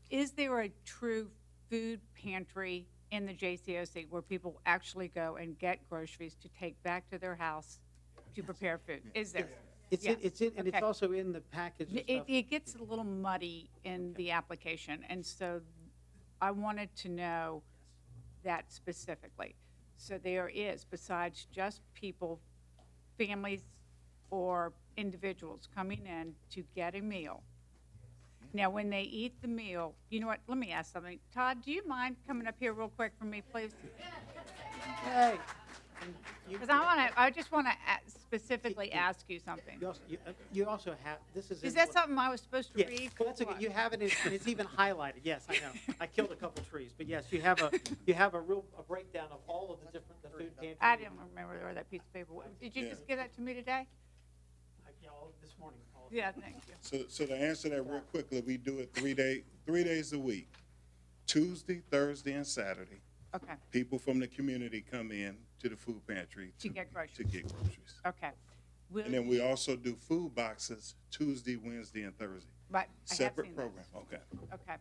is there a true food pantry in the JCOC where people actually go and get groceries to take back to their house to prepare food? Is there? It's Yes. and it's Okay. also in the package and It, stuff. it gets a little muddy in the application, and so I wanted to know that specifically. So there is, besides just people, families or individuals coming in to get a meal. Now, when they eat the meal, you know what, let me ask something. Todd, do you mind coming up here real quick for me, please? Hey. Because I just want to specifically ask you something. You also have, this is. Is that something I was supposed to Yes, read? well, that's okay. You have it, and it's even highlighted. Yes, I know. I killed a couple trees, but yes, you have a breakdown of all of the different, the food pantry. I didn't remember where that piece of paper was. Did you just give that to me today? This morning. Yeah, thank you. So to answer that real quickly, we do it 3 days a week, Tuesday, Thursday, and Saturday. Okay. People from the community come in to the food pantry To get groceries. To get groceries. Okay. And then we also do food boxes Tuesday, Wednesday, and Thursday. Right. I have Separate seen those. program. Okay. Okay.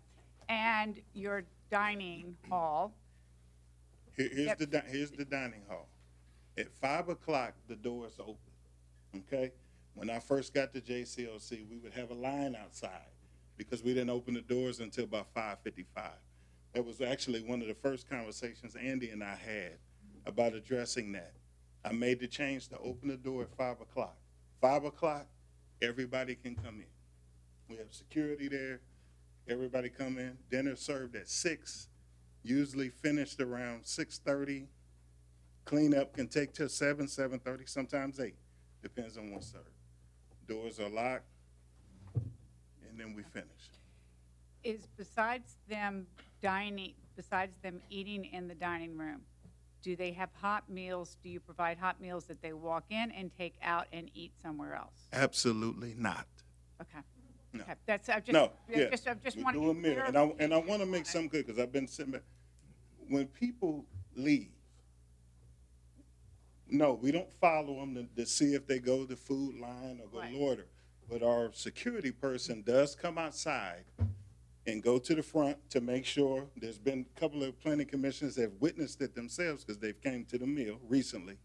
And your dining hall, Here's Yep. here's the dining hall. At 5 o'clock, the doors open. Okay. When I first got to JCOC, we would have a line outside because we didn't open the doors until about 5:55. That was actually one of the first conversations Andy and I had about addressing that. I made the change to open the door at 5 o'clock. 5 o'clock, everybody can come in. We have security there. Everybody come in. Dinner served at 6, usually finished around 6:30. Cleanup can take till 7, 7:30, sometimes 8. Depends on what's served. Doors are locked, and then we finish. is besides them dining, besides them eating in the dining room, do they have hot meals? Do you provide hot meals that they walk in and take out and eat somewhere else? Absolutely not. Okay. No. Okay. That's, I just, No, I yeah. just We want do to a be meal, clear. and I want to make something good because I've been sitting back. When people leave, no, we don't follow them to see if they go to the food line or go Right. loiter. But our security person does come outside and go to the front to make sure. There's been a couple of planning commissioners that have witnessed it themselves because they've came to the meal recently,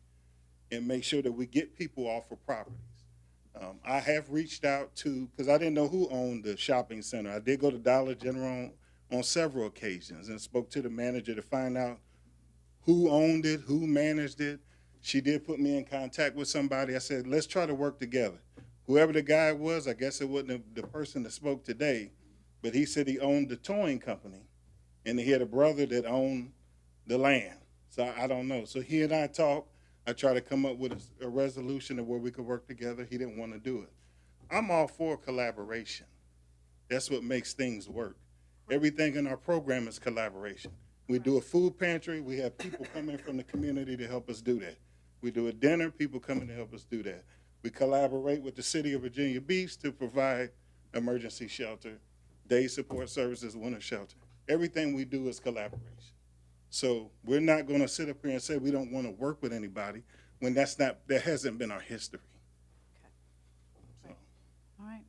and make sure that we get people off of properties. I have reached out to, because I didn't know who owned the shopping center. I did go to Dollar General on several occasions and spoke to the manager to find out who owned it, who managed it. She did put me in contact with somebody. I said, let's try to work together. Whoever the guy was, I guess it wasn't the person that spoke today, but he said he owned the towing company, and he had a brother that owned the land. So I don't know. So he and I talked. I tried to come up with a resolution of where we could work together. He didn't want to do it. I'm all for collaboration. That's what makes things work. Everything in our program is collaboration. We do a food pantry. We have people come in from the community to help us do that. We do a dinner. People come in to help us do that. We collaborate with the city of Virginia Beach to provide emergency shelter, day support services, winter shelter. Everything we do is collaboration. So we're not going to sit up here and say we don't want to work with anybody when that hasn't been our history. So, All right.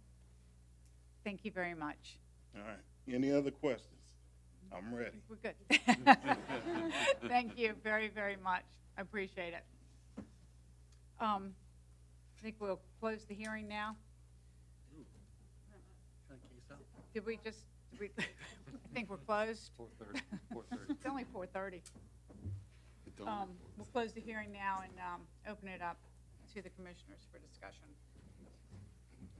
Thank you very much. all right. Any other questions? I'm ready. We're good. Thank you very, very much. I appreciate it. I think we'll close the hearing now. I think we're closed. 4:30. It's only 4:30. We'll close the hearing now and open it up to the commissioners for discussion.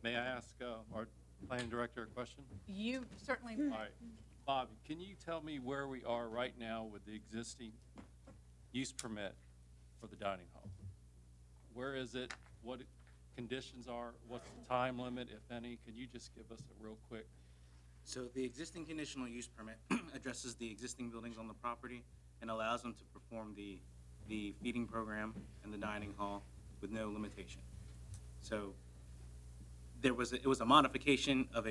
May I ask our planning director a question? You certainly. All right. Bob, can you tell me where we are right now with the existing use permit for the dining hall? Where is it? What conditions are? What's the time limit, if any? Can you just give us a real quick? So the existing conditional use permit addresses the existing buildings on the property and allows them to perform the feeding program and the dining hall with no limitation. So it was a modification of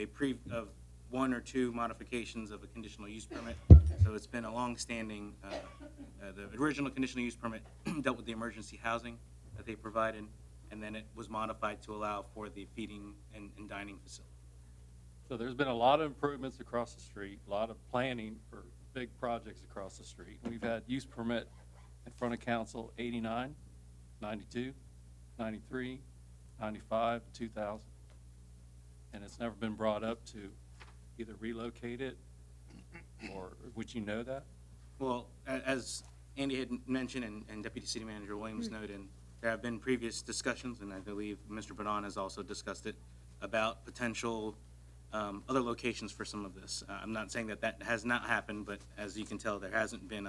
one or two modifications of a conditional use permit. So it's been a long-standing, the original conditional use permit dealt with the emergency housing that they provided, and then it was modified to allow for the feeding and dining facility. So there's been a lot of improvements across the street, a lot of planning for big projects across the street. We've had use permit in front of council 89, 92, 93, 95, 2000. And it's never been brought up to either relocate it, or would you know that? Well, as Andy had mentioned and Deputy City Manager Williams noted, there have been previous discussions, and I believe Mr. Bonan has also discussed it, about potential other locations for some of this. I'm not saying that that has not happened, but as you can tell, there hasn't been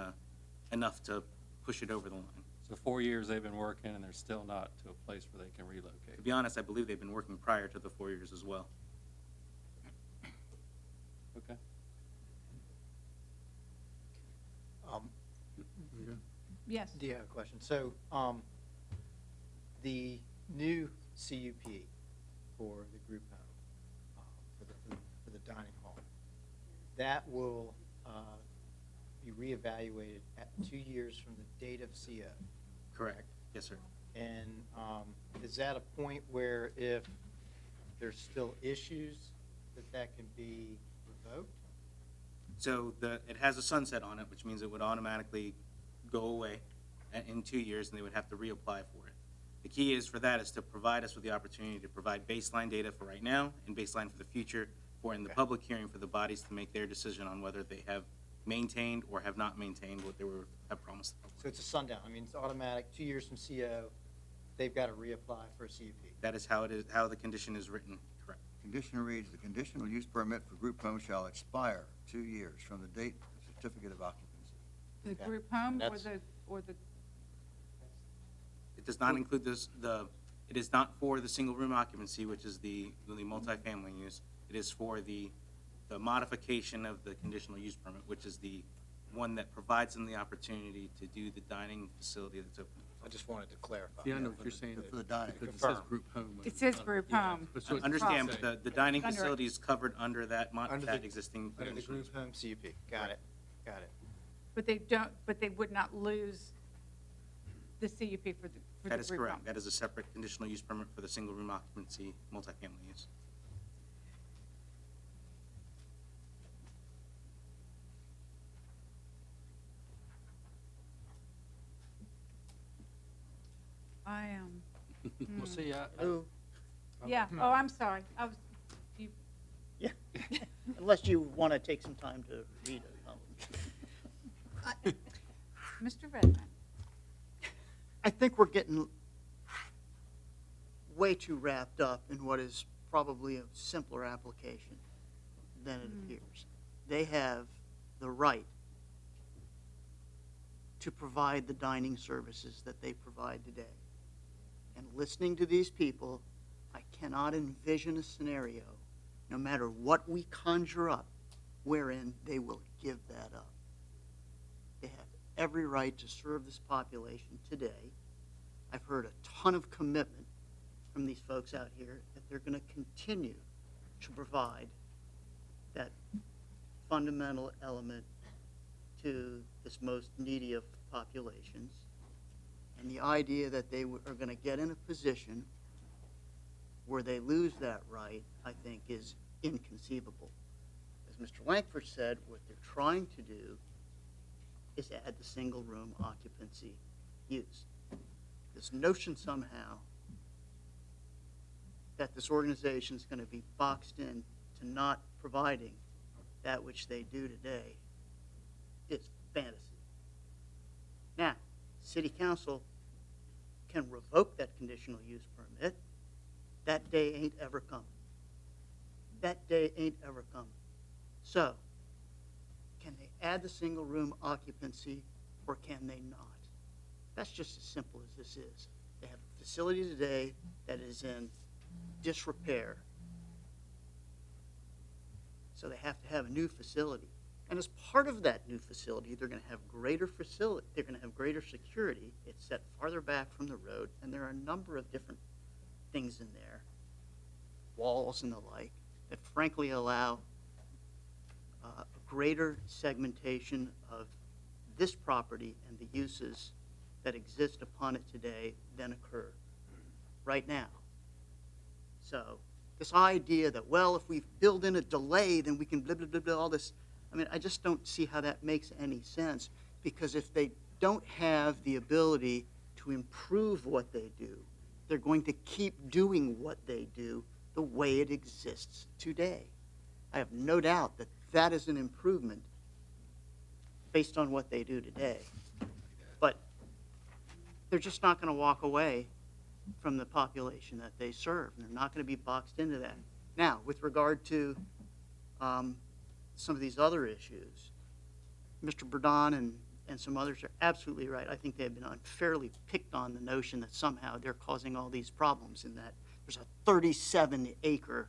enough to push it over the line. So 4 years they've been working and they're still not to a place where they can relocate. To be honest, I believe they've been working prior to the 4 years as well. Okay. Yes. Do you have a question? So, the new CUP for the group home, for the dining hall, that will be reevaluated at 2 years from the date of CO. Correct. Yes, sir. And is that a point where if there's still issues, that can be revoked? So it has a sunset on it, which means it would automatically go away in 2 years, and they would have to reapply for it. The key is for that is to provide us with the opportunity to provide baseline data for right now and baseline for the future, for in the public hearing for the bodies to make their decision on whether they have maintained or have not maintained what they have promised the public. So it's a sundown. I mean, it's automatic, 2 years from CO, they've got to reapply for a CUP. That is how it is, how the condition is written, correct. Condition reads, the conditional use permit for group home shall expire 2 years from the date of the certificate of occupancy. The Okay. group home or That's- the, It does not include it is not for the single room occupancy, which is the multifamily use. It is for the modification of the conditional use permit, which is the one that provides them the opportunity to do the dining facility that's open. I just wanted to clarify. Yeah, I know what you're saying. For the dining. Because it says Confirm. group home. it says group home. That's what- Understand, Right. but the dining Under it. facility is covered under that Under the- existing Under the conditional use. group home CUP. Got it. Got it. But they would not lose the CUP for the group home. That is correct. That is a separate conditional use permit for the single room occupancy multifamily use. I am, Well, see, yeah, oh, I'm sorry. I was, you, Yeah, unless you want to take some time to read it. Mr. Redmond. I think we're getting way too wrapped up in what is probably a simpler application than it appears. They have the right to provide the dining services that they provide today. And listening to these people, I cannot envision a scenario, no matter what we conjure up, wherein they will give that up. They have every right to serve this population today. I've heard a ton of commitment from these folks out here that they're going to continue to provide that fundamental element to this most needy of populations. And the idea that they are going to get in a position where they lose that right, I think, is inconceivable. As Mr. Lankford said, what they're trying to do is add the single room occupancy use. This notion somehow that this organization is going to be boxed in to not providing that which they do today is fantasy. Now, City Council can revoke that conditional use permit. That day ain't ever coming. That day ain't ever coming. So, can they add the single room occupancy or can they not? That's just as simple as this is. They have a facility today that is in disrepair. So they have to have a new facility. And as part of that new facility, they're going to have greater facility, they're going to have greater security. It's set farther back from the road, and there are a number of different things in there, walls and the like, that frankly allow greater segmentation of this property and the uses that exist upon it today than occur right now. So this idea that, well, if we build in a delay, then we can blah, blah, blah, blah, all this, I mean, I just don't see how that makes any sense, because if they don't have the ability to improve what they do, they're going to keep doing what they do the way it exists today. I have no doubt that that is an improvement based on what they do today. But they're just not going to walk away from the population that they serve. They're not going to be boxed into that. Now, with regard to some of these other issues, Mr. Burdon and some others are absolutely right. I think they've been unfairly picked on the notion that somehow they're causing all these problems, in that there's a 37-acre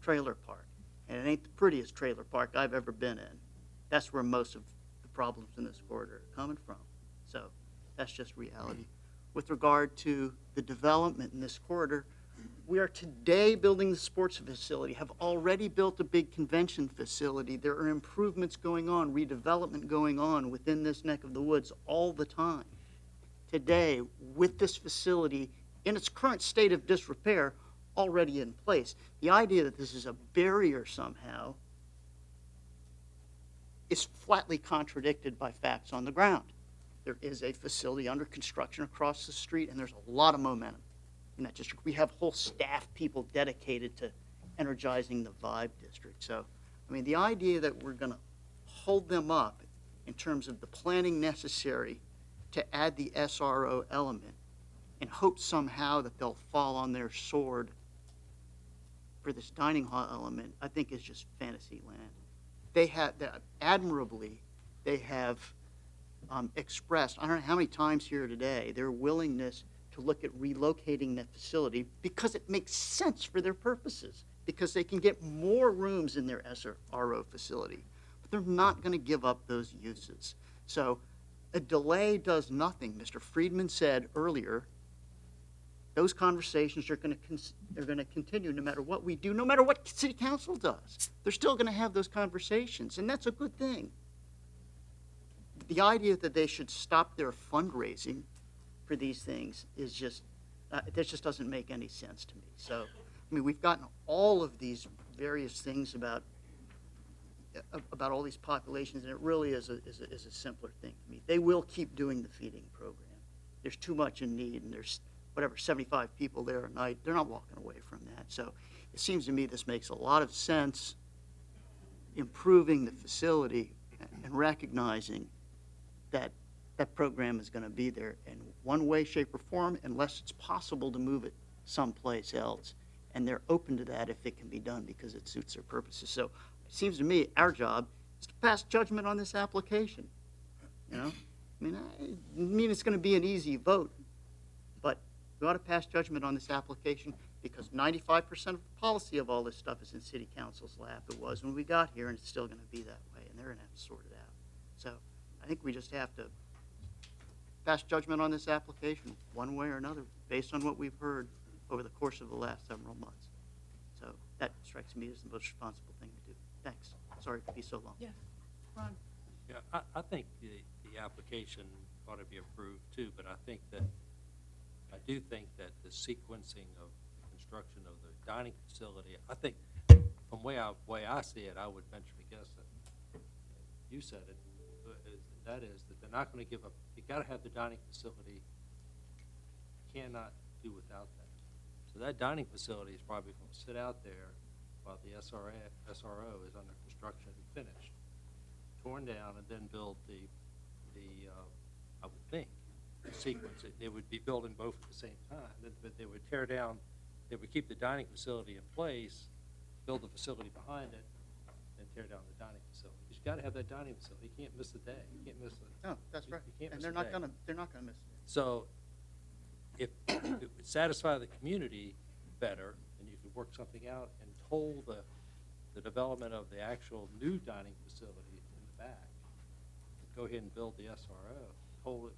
trailer park, and it ain't the prettiest trailer park I've ever been in. That's where most of the problems in this corridor are coming from. So that's just reality. With regard to the development in this corridor, we are today building the sports facility, have already built a big convention facility. There are improvements going on, redevelopment going on within this neck of the woods all the time. Today, with this facility in its current state of disrepair already in place, the idea that this is a barrier somehow is flatly contradicted by facts on the ground. There is a facility under construction across the street, and there's a lot of momentum in that district. We have whole staff people dedicated to energizing the Vibe district. So, I mean, the idea that we're going to hold them up in terms of the planning necessary to add the SRO element and hope somehow that they'll fall on their sword for this dining hall element, I think is just fantasy land. They have, admirably, they have expressed, I don't know how many times here today, their willingness to look at relocating that facility because it makes sense for their purposes, because they can get more rooms in their SRO facility. But they're not going to give up those uses. So a delay does nothing. Mr. Friedman said earlier, those conversations are going to continue no matter what we do, no matter what city council does. They're still going to have those conversations, and that's a good thing. The idea that they should stop their fundraising for these things is just, that just doesn't make any sense to me. So, I mean, we've gotten all of these various things about all these populations, and it really is a simpler thing to me. They will keep doing the feeding program. There's too much in need, and there's, 75 people there a night. They're not walking away from that. So it seems to me this makes a lot of sense, improving the facility and recognizing that that program is going to be there in one way, shape, or form, unless it's possible to move it someplace else. And they're open to that if it can be done because it suits their purposes. So it seems to me our job is to pass judgment on this application. You know, I mean it's going to be an easy vote, but we ought to pass judgment on this application because 95% of the policy of all this stuff is in City Council's lap. It was when we got here, and it's still going to be that way, and they're going to have to sort it out. So I think we just have to pass judgment on this application one way or another based on what we've heard over the course of the last several months. So that strikes me as the most responsible thing to do. Thanks. Sorry to be so long. Yeah, Ron. Yeah, I think the application ought to be approved too, but I do think that the sequencing of the construction of the dining facility, I think from way I see it, I would venture to guess that you said it, that they're not going to give up. You got to have the dining facility. You cannot do without that. So that dining facility is probably going to sit out there while the SRO is under construction and finished, torn down, and then build the I would think, sequence. They would be building both at the same time, but they would tear down, they would keep the dining facility in place, build the facility behind it, and tear down the dining facility. You've got to have that dining facility. You can't miss a day. You can't miss it. No, that's right. You can't And miss they're a not day. going to. They're not going to miss it. So if it would satisfy the community better, and you could work something out and toll the development of the actual new dining facility in the back, go ahead and build the SRO, toll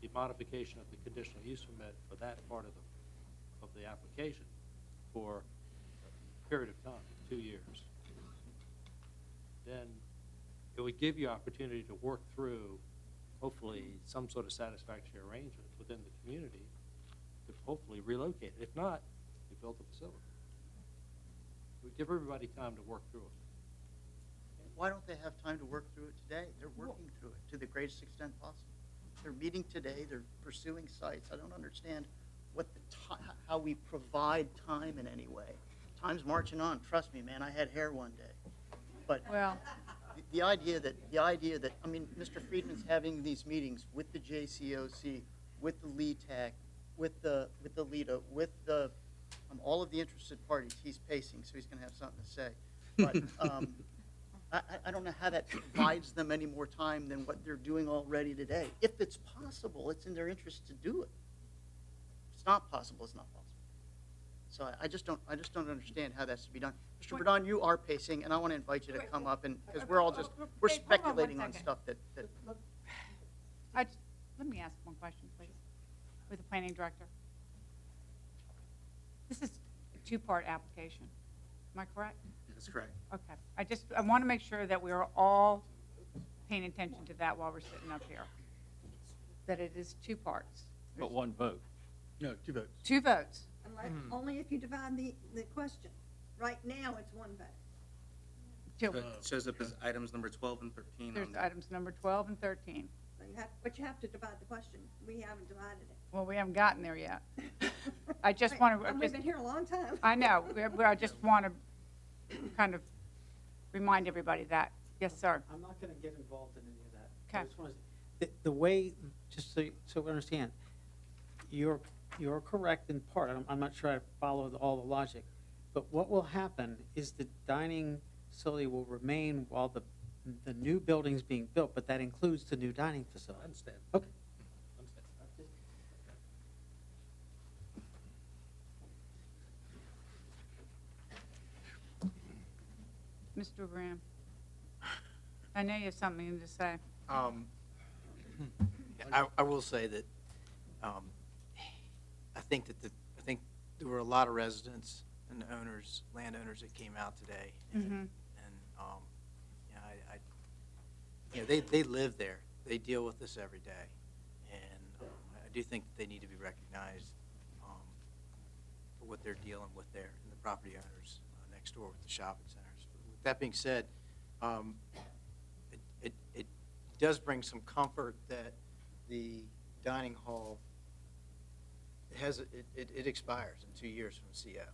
the modification of the conditional use permit for that part of the application for a period of time, 2 years. then it would give you opportunity to work through, hopefully, some sort of satisfactory arrangement within the community to hopefully relocate it. If not, you build a facility. We give everybody time to work through it. Why don't they have time to work through it today? They're working through it to the greatest extent possible. They're meeting today, they're pursuing sites. I don't understand what how we provide time in any way. Time's marching on, trust me, man, I had hair one day. But Well, the idea that, I mean, Mr. Friedman's having these meetings with the JCOC, with the LETAC, with the LEDA, with the, all of the interested parties. He's pacing, so he's gonna have something to say. But, I don't know how that provides them any more time than what they're doing already today. If it's possible, it's in their interest to do it. If it's not possible, it's not possible. So I just don't understand how that's to be done. Mr. Verdon, you are pacing, and I want to invite you to come up, and, because we're all just, we're Wait, hold on one speculating on second. stuff that. Let me ask one question, please, with the planning director. This is a two-part application. Am I correct? That's correct. Okay. I want to make sure that we are all paying attention to that while we're sitting up here. That it is two parts. But one vote. No, 2 votes. Two votes. Unless, only if you divide the question. Right now, it's one vote. Two. So it shows up as items number 12 and 13. There's on the- items number 12 and 13. So but you have to divide the question. We haven't divided it. Well, we haven't gotten there yet. I just want to. And we've been here a long time. I know. I just want to kind of remind everybody that. Yes, sir. I'm not going to get involved in any of that. Okay. I just wanna- the way, just so we understand, you're correct in part. I'm not sure I follow all the logic. But what will happen is the dining facility will remain while the new building's being built, but that includes the new dining facility. I understand. Okay. Mr. Graham, I know you have something to say. I will say that I think there were a lot of residents and owners, landowners that came out today, and they live there. They deal with this every day, and I do think that they need to be recognized for what they're dealing with there, and the property owners next door with the shopping centers. With that being said, it does bring some comfort that the dining hall it expires in 2 years from CO.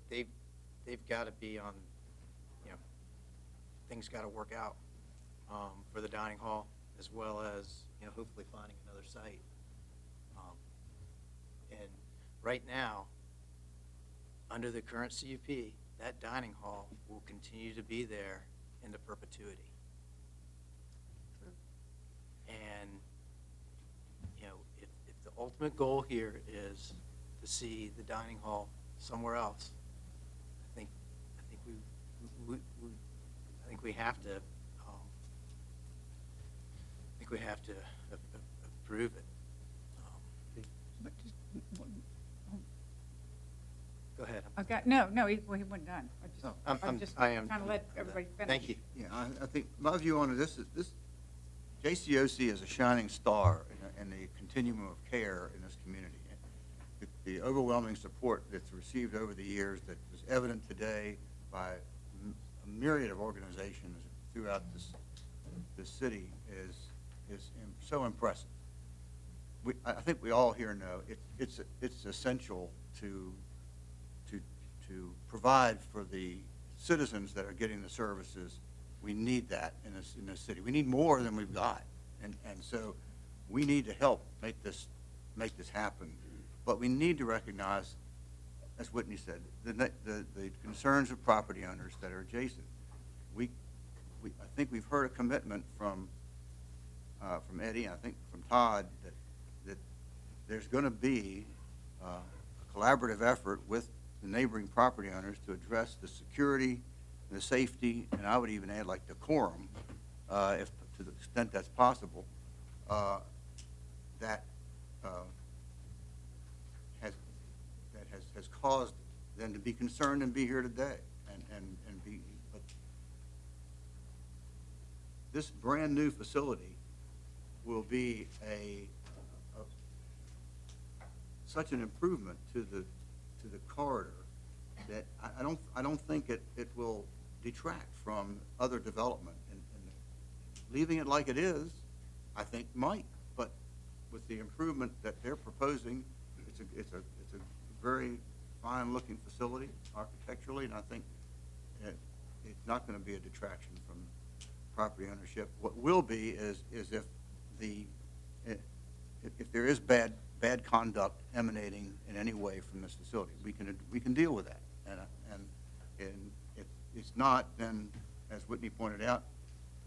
They've got to be on, things got to work out for the dining hall, as well as hopefully finding another site. And right now, under the current CUP, that dining hall will continue to be there into perpetuity. And if the ultimate goal here is to see the dining hall somewhere else, I think we have to approve it. Go ahead. He wasn't done. I'm just I am. trying to let everybody finish. Thank you. Yeah, I think my view on this is this JCOC is a shining star in the continuum of care in this community. The overwhelming support that's received over the years that is evident today by a myriad of organizations throughout this city is so impressive. I think we all here know it's essential to provide for the citizens that are getting the services. We need that in this city. We need more than we've got, and so we need to help make this happen. But we need to recognize, as Whitney said, the concerns of property owners that are adjacent. I think we've heard a commitment from Eddie, and I think from Todd, that there's going to be a collaborative effort with the neighboring property owners to address the security, the safety, and I would even add like decorum, if to the extent that's possible, that has caused them to be concerned and be here today, and be. But this brand-new facility will be such an improvement to the corridor that I don't think it will detract from other development. And leaving it like it is, I think might, but with the improvement that they're proposing, it's a very fine-looking facility architecturally, and I think it's not going to be a detraction from property ownership. What will be is if there is bad conduct emanating in any way from this facility, we can deal with that. And if it's not, then as Whitney pointed out,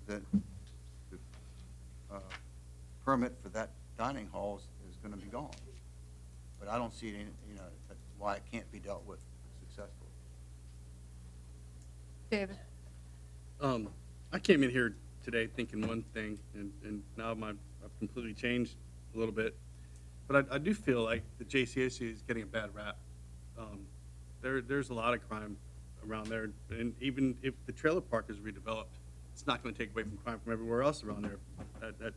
the permit for that dining hall is going to be gone. But I don't see any, why it can't be dealt with successfully. David? I came in here today thinking one thing, and now I've completely changed a little bit. But I do feel like the JCOC is getting a bad rap. There's a lot of crime around there, and even if the trailer park is redeveloped, it's not going to take away from crime from everywhere else around there. That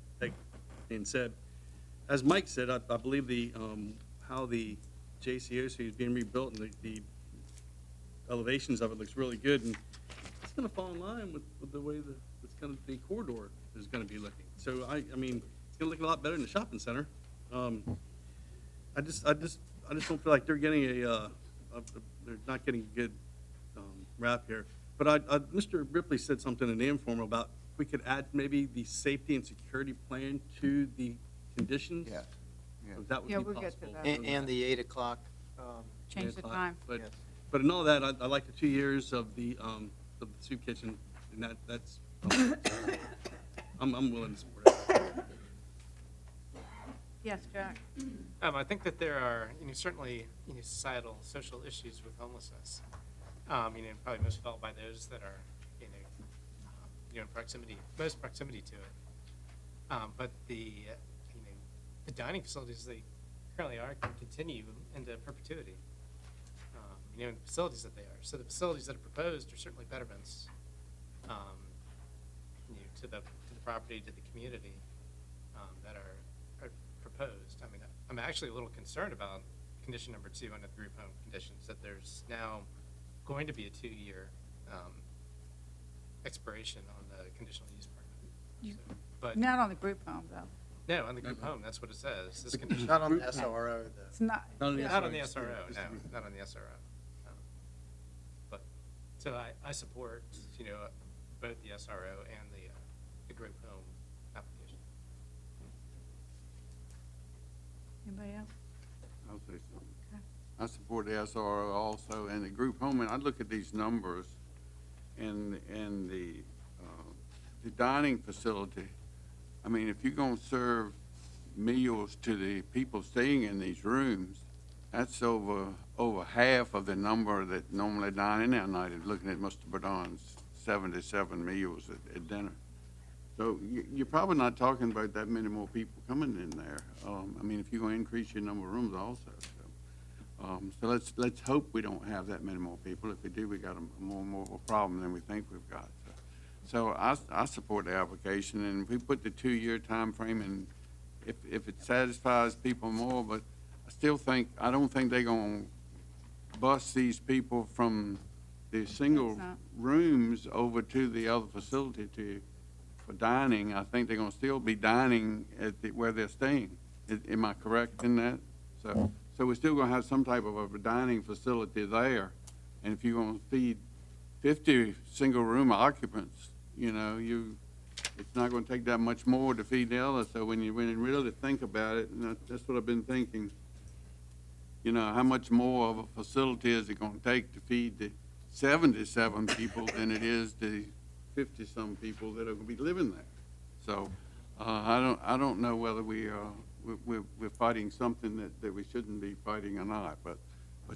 being said, as Mike said, I believe how the JCOC is being rebuilt and the elevations of it looks really good, and it's going to fall in line with the way the corridor is going to be looking. So I mean, it's going to look a lot better in the shopping center. I just don't feel like they're getting they're not getting a good rap here. But Mr. Ripley said something in the informal about if we could add maybe the safety and security plan to the conditions. Yeah. If that would be we'll get to possible. that. And the 8 o'clock. Change the time. But, Yes. but in all that, I like the 2 years of the soup kitchen, and that's I'm willing to support it. Yes, Jack? I think that there are, certainly, societal, social issues with homelessness. Probably most felt by those that are, in most proximity to it. But the dining facilities they currently are can continue into perpetuity. In the facilities that they are. So the facilities that are proposed are certainly betterments, to the property, to the community, that are proposed. I mean, I'm actually a little concerned about condition number 2 under the group home conditions, that there's now going to be a 2-year expiration on the conditional use permit. But Not on the group home, though. no, on the group home, that's what it says. This condition. Not on the SRO, though. It's not. Not on the Not on the SRO. SRO, no, not on the SRO. No. But, so I support, both the SRO and the group home application. Anybody else? I'll say something. Okay. I support the SRO also, and the group home, and I look at these numbers, and the dining facility. I mean, if you're gonna serve meals to the people staying in these rooms, that's over half of the number that normally dine in that night. Looking at Mr. Burdon's 77 meals at dinner. So you're probably not talking about that many more people coming in there. I mean, if you're going to increase your number of rooms also. So let's hope we don't have that many more people. If we do, we got more of a problem than we think we've got. So I support the application, and if we put the 2-year time frame, and if it satisfies people more, but I don't think they're going to bus these people from the single rooms over to the other facility for dining. I think they're going to still be dining at where they're staying. Am I correct in that? So we're still going to have some type of a dining facility there. And if you're going to feed 50 single room occupants, it's not going to take that much more to feed the others. So when you really think about it, and that's what I've been thinking, how much more of a facility is it going to take to feed the 77 people than it is the 50-some people that are going to be living there. So I don't know whether we're fighting something that we shouldn't be fighting or not. But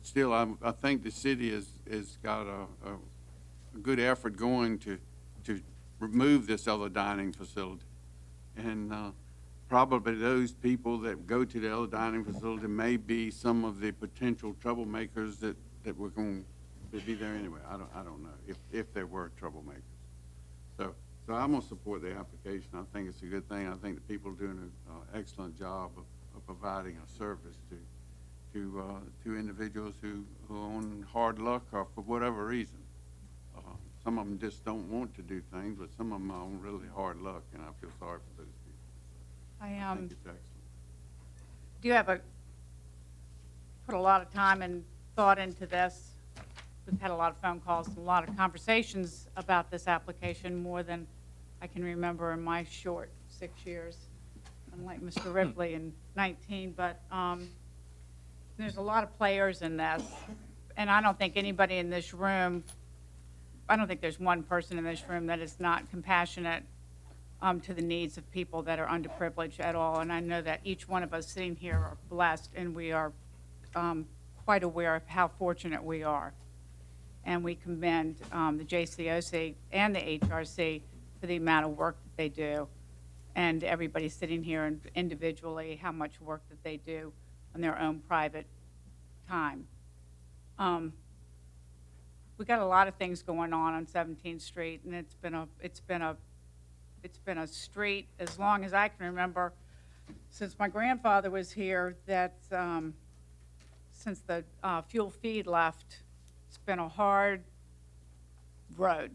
still, I think the city has got a good effort going to remove this other dining facility. And probably those people that go to the other dining facility may be some of the potential troublemakers that were going to be there anyway. I don't know if there were troublemakers. So So I'm gonna support the application. I think it's a good thing. I think the people are doing an excellent job of providing a service to individuals who are on hard luck or for whatever reason. Some of them just don't want to do things, but some of them are on really hard luck, and I feel sorry for those people. I I think it's excellent. do have put a lot of time and thought into this. We've had a lot of phone calls and a lot of conversations about this application, more than I can remember in my short 6 years, unlike Mr. Ripley in 19. But there's a lot of players in this, and I don't think anybody in this room, I don't think there's one person in this room that is not compassionate to the needs of people that are underprivileged at all. And I know that each one of us sitting here are blessed, and we are quite aware of how fortunate we are. And we commend the JCOC and the HRC for the amount of work that they do, and everybody sitting here and individually, how much work that they do on their own private time. We got a lot of things going on 17th Street, and it's been a street as long as I can remember, since my grandfather was here, that since the fuel feed left, it's been a hard road.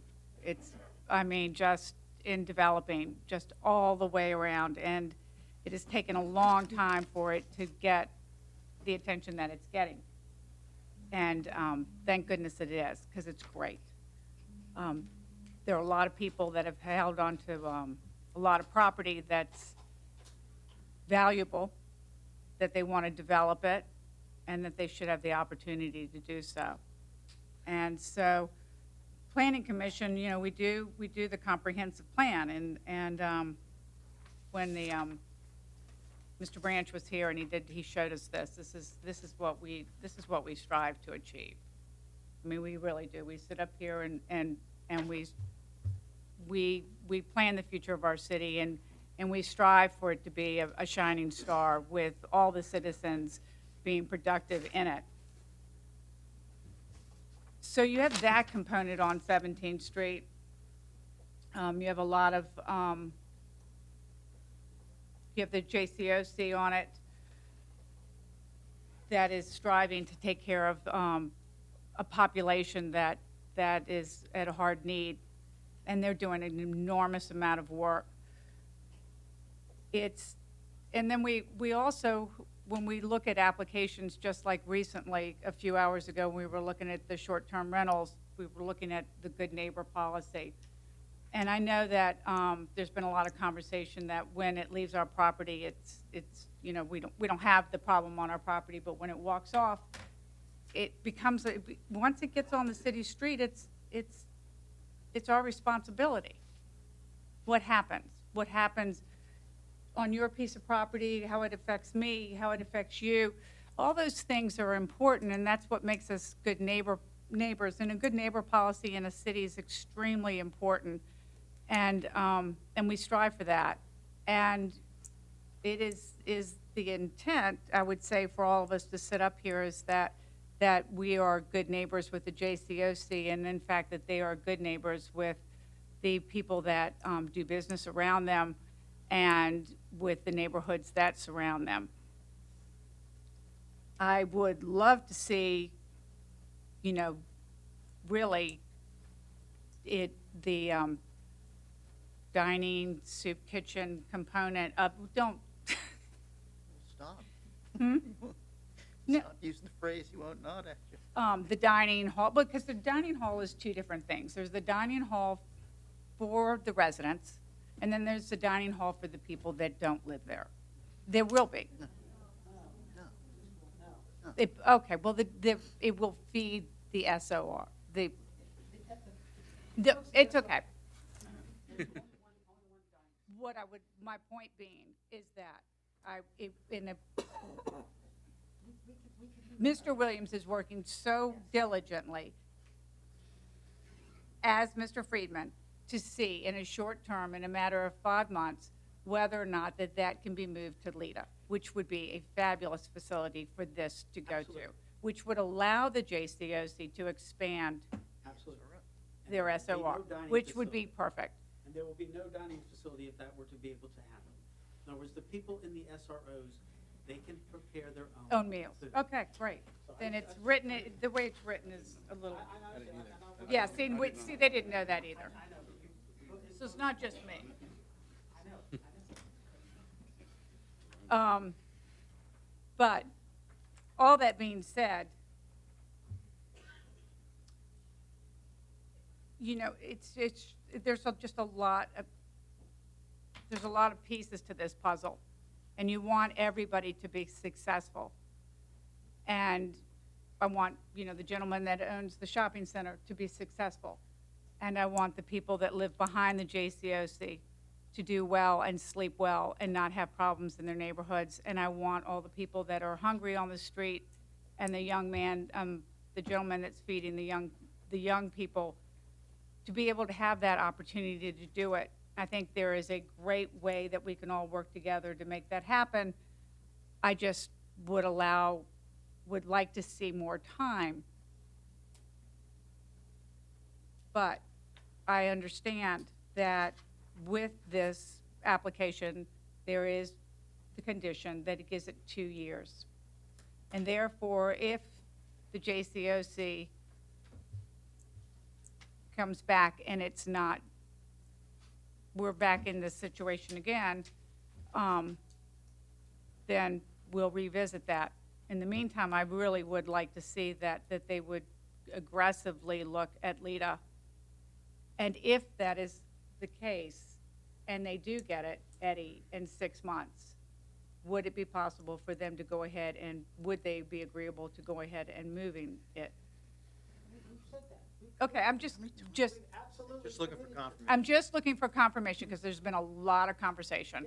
I mean, just in developing, just all the way around, and it has taken a long time for it to get the attention that it's getting. And thank goodness it is, because it's great. There are a lot of people that have held on to a lot of property that's valuable, that they want to develop it, and that they should have the opportunity to do so. And so, Planning Commission, you know, we do the comprehensive plan, and when the Mr. Branch was here and he showed us this. This is what we strive to achieve. I mean, we really do. We sit up here and we plan the future of our city, and we strive for it to be a shining star with all the citizens being productive in it. So you have that component on 17th Street. You have a lot of, you have the JCOC on it that is striving to take care of a population that is at a hard need, and they're doing an enormous amount of work. And then we also, when we look at applications, just like recently, a few hours ago, when we were looking at the short-term rentals, we were looking at the good neighbor policy. And I know that there's been a lot of conversation that when it leaves our property, it's you know, we don't have the problem on our property, but when it walks off, it becomes once it gets on the city street, it's our responsibility. What happens? What happens on your piece of property? How it affects me? How it affects you? All those things are important, and that's what makes us good neighbors. And a good neighbor policy in a city is extremely important. And we strive for that. And it is the intent, I would say, for all of us to sit up here is that we are good neighbors with the JCOC, and in fact that they are good neighbors with the people that do business around them and with the neighborhoods that surround them. I would love to see, you know, really the dining, soup kitchen component of, don't. Stop. Hmm? No. Stop using the phrase, you won't nod at you. The dining hall, because the dining hall is two different things. There's the dining hall for the residents, and then there's the dining hall for the people that don't live there. There will be. No. Okay, well, it will feed the SOR. It's okay. My point being is that Mr. Williams is working so diligently, as Mr. Friedman, to see in a short term, in a matter of 5 months, whether or not that can be moved to Leda, which would be a fabulous facility for this to go to, which would allow the JCOC to expand their SOR, which would be perfect. And there will be no dining facility if that were to be able to happen. In other words, the people in the SROs, they can prepare their Own meals. food. Okay, great. Then it's written, the way it's written is a little, yeah, see, they didn't know that either. So it's not just me. But all that being said, you know, there's just a lot of pieces to this puzzle, and you want everybody to be successful. And I want, you know, the gentleman that owns the shopping center to be successful. And I want the people that live behind the JCOC to do well and sleep well and not have problems in their neighborhoods. And I want all the people that are hungry on the street and the young man, the gentleman that's feeding the young people, to be able to have that opportunity to do it. I think there is a great way that we can all work together to make that happen. I just would like to see more time. But I understand that with this application, there is the condition that it gives it 2 years. And therefore, if the JCOC comes back and it's not, we're back in this situation again, then we'll revisit that. In the meantime, I really would like to see that they would aggressively look at LIDA. And if that is the case, and they do get it, Eddie, in 6 months, would it be possible for them to go ahead and would they be agreeable to go ahead and moving it? Okay, I'm just looking for confirmation. I'm just looking for confirmation because there's been a lot of conversation.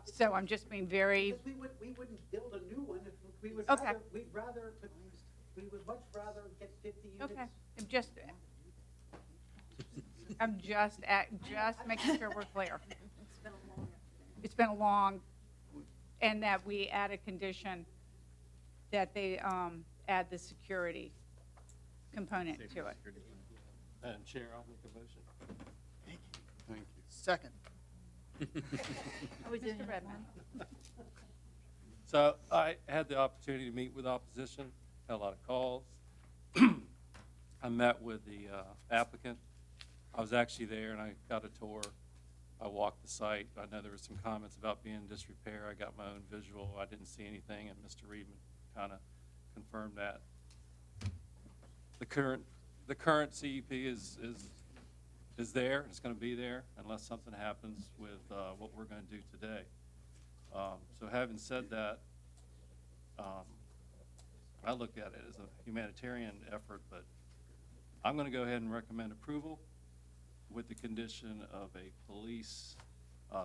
So I'm just being very. Because we wouldn't build a new one if we would Okay. rather, we would much rather get 50 units. Okay, I'm just making sure we're clear. It's been a long, and that we add a condition that they add the security component to it. Madam Chair, I'll make a motion. Thank you. Second. Are we doing Redmond? So I had the opportunity to meet with opposition, had a lot of calls. I met with the applicant. I was actually there and I got a tour. I walked the site. I know there were some comments about being in disrepair. I got my own visual. I didn't see anything, and Mr. Reedman kind of confirmed that. The current CEP is there. It's going to be there unless something happens with what we're going to do today. So having said that, I look at it as a humanitarian effort, but I'm going to go ahead and recommend approval with the condition of a police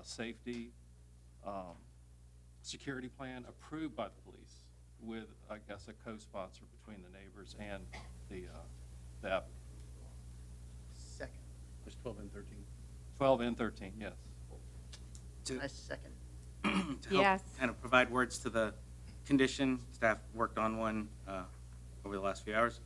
safety security plan approved by the police with, I guess, a co-sponsor between the neighbors and the applicant. Second. There's 12 and 13. 12 and 13, yes. I second. To help Yes. kind of provide words to the condition, staff worked on one over the last few hours.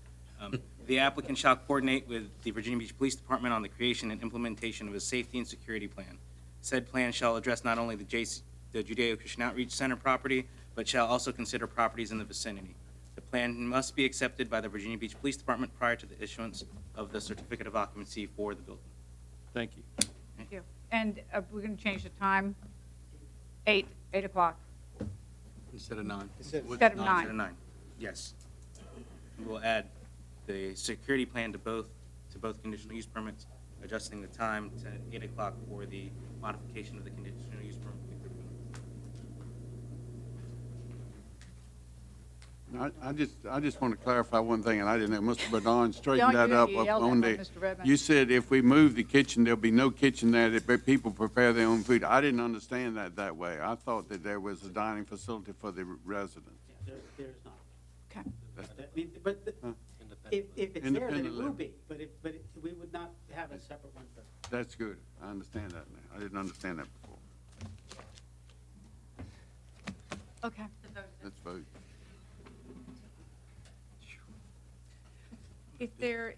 The applicant shall coordinate with the Virginia Beach Police Department on the creation and implementation of a safety and security plan. Said plan shall address not only the Judeo-Christian Outreach Center property, but shall also consider properties in the vicinity. The plan must be accepted by the Virginia Beach Police Department prior to the issuance of the certificate of occupancy for the building. Thank you. Thank you. And we're going to change the time, 8 o'clock. Instead of 9. Instead of Instead 9. of 9, yes. We'll add the security plan to both conditional use permits, adjusting the time to 8 o'clock for the modification of the conditional use permit. I just want to clarify one thing, and I didn't know, Mr. Badon straightened that up You yelled on at the, Mr. Redmond. you said if we move the kitchen, there'll be no kitchen there, that people prepare their own food. I didn't understand that way. I thought that there was a dining facility for the residents. There's not. Okay. I mean, but if it's there, then it Independent will living. be, but we would not have a separate one for. That's good. I understand that now. I didn't understand that before. Okay. Let's vote. If there,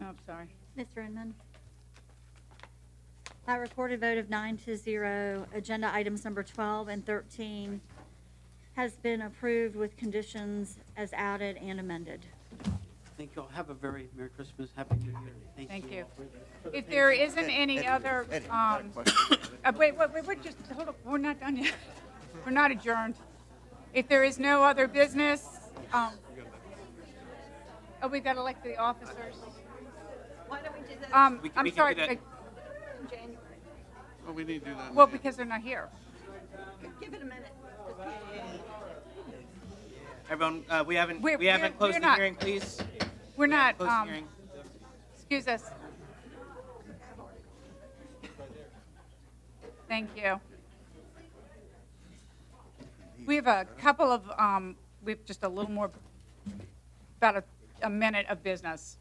oh, I'm sorry. Ms. Redmond? By recorded vote of 9-0, agenda items number 12 and 13 has been approved with conditions as added and amended. Thank you all. Have a very Merry Christmas, Happy New Year. Thank you. all for the If there patience. isn't any other, wait, just, hold up, we're not done yet. We're not adjourned. If there is no other business, we got to elect the officers. Why don't we do that? I'm we can sorry, do that. in January? Well, we need to do that. well, because they're not here. Give it a minute. Everyone, we haven't We're closed the not. hearing, please. We're not, Close the hearing. excuse us. Thank you. We have a couple of, we have just a little more, about a minute of business.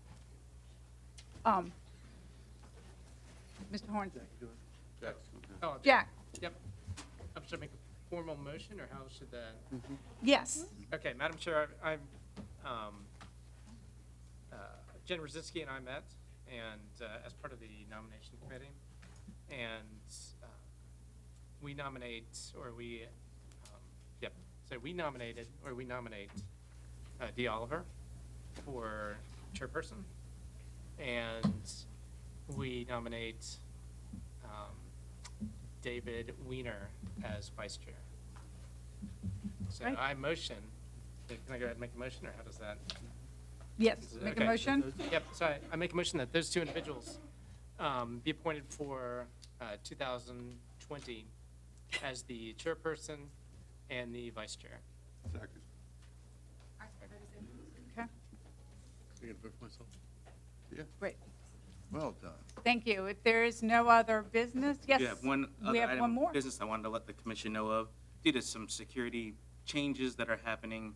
Mr. Horn. Oh, Jack, Yep. Should I make a formal motion, or how should that? yes. Okay, Madam Chair, I'm, Jen Rosinski and I met, and as part of the nomination committee, and we nominate, or we, so we nominate Dee Oliver for chairperson, and we nominate David Weiner as vice chair. So Right. I motion, can I go ahead and make a motion, or how does that? Yes, make a Okay. motion. Yep, so I make a motion that those two individuals be appointed for 2020 as the chairperson and the vice chair. Second. Okay, I can vote for myself. great. Well done. Thank you. If there is no other business, yes. We have one we other have item one of more. business I wanted to let the commission know of. Due to some security changes that are happening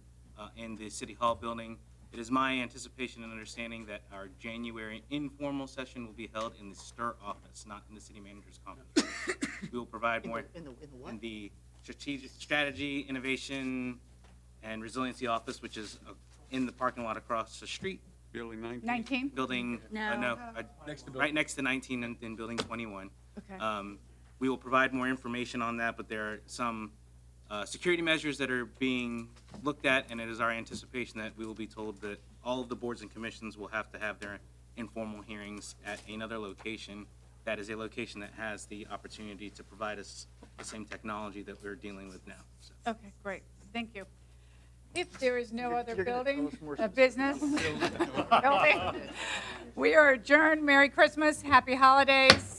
in the City Hall building, it is my anticipation and understanding that our January informal session will be held in the STIR office, not in the city manager's conference room. We will provide more In the what? in the strategy, innovation, and resiliency office, which is in the parking lot across the street. Building 19? 19? Building, No. right next to 19 in building 21. Okay. We will provide more information on that, but there are some security measures that are being looked at, and it is our anticipation that we will be told that all of the boards and commissions will have to have their informal hearings at another location. That is a location that has the opportunity to provide us the same technology that we're dealing with now. So. Okay, great. Thank you. If there is no other you're gonna tell building, us more business, building, we are adjourned. Merry Christmas, happy holidays.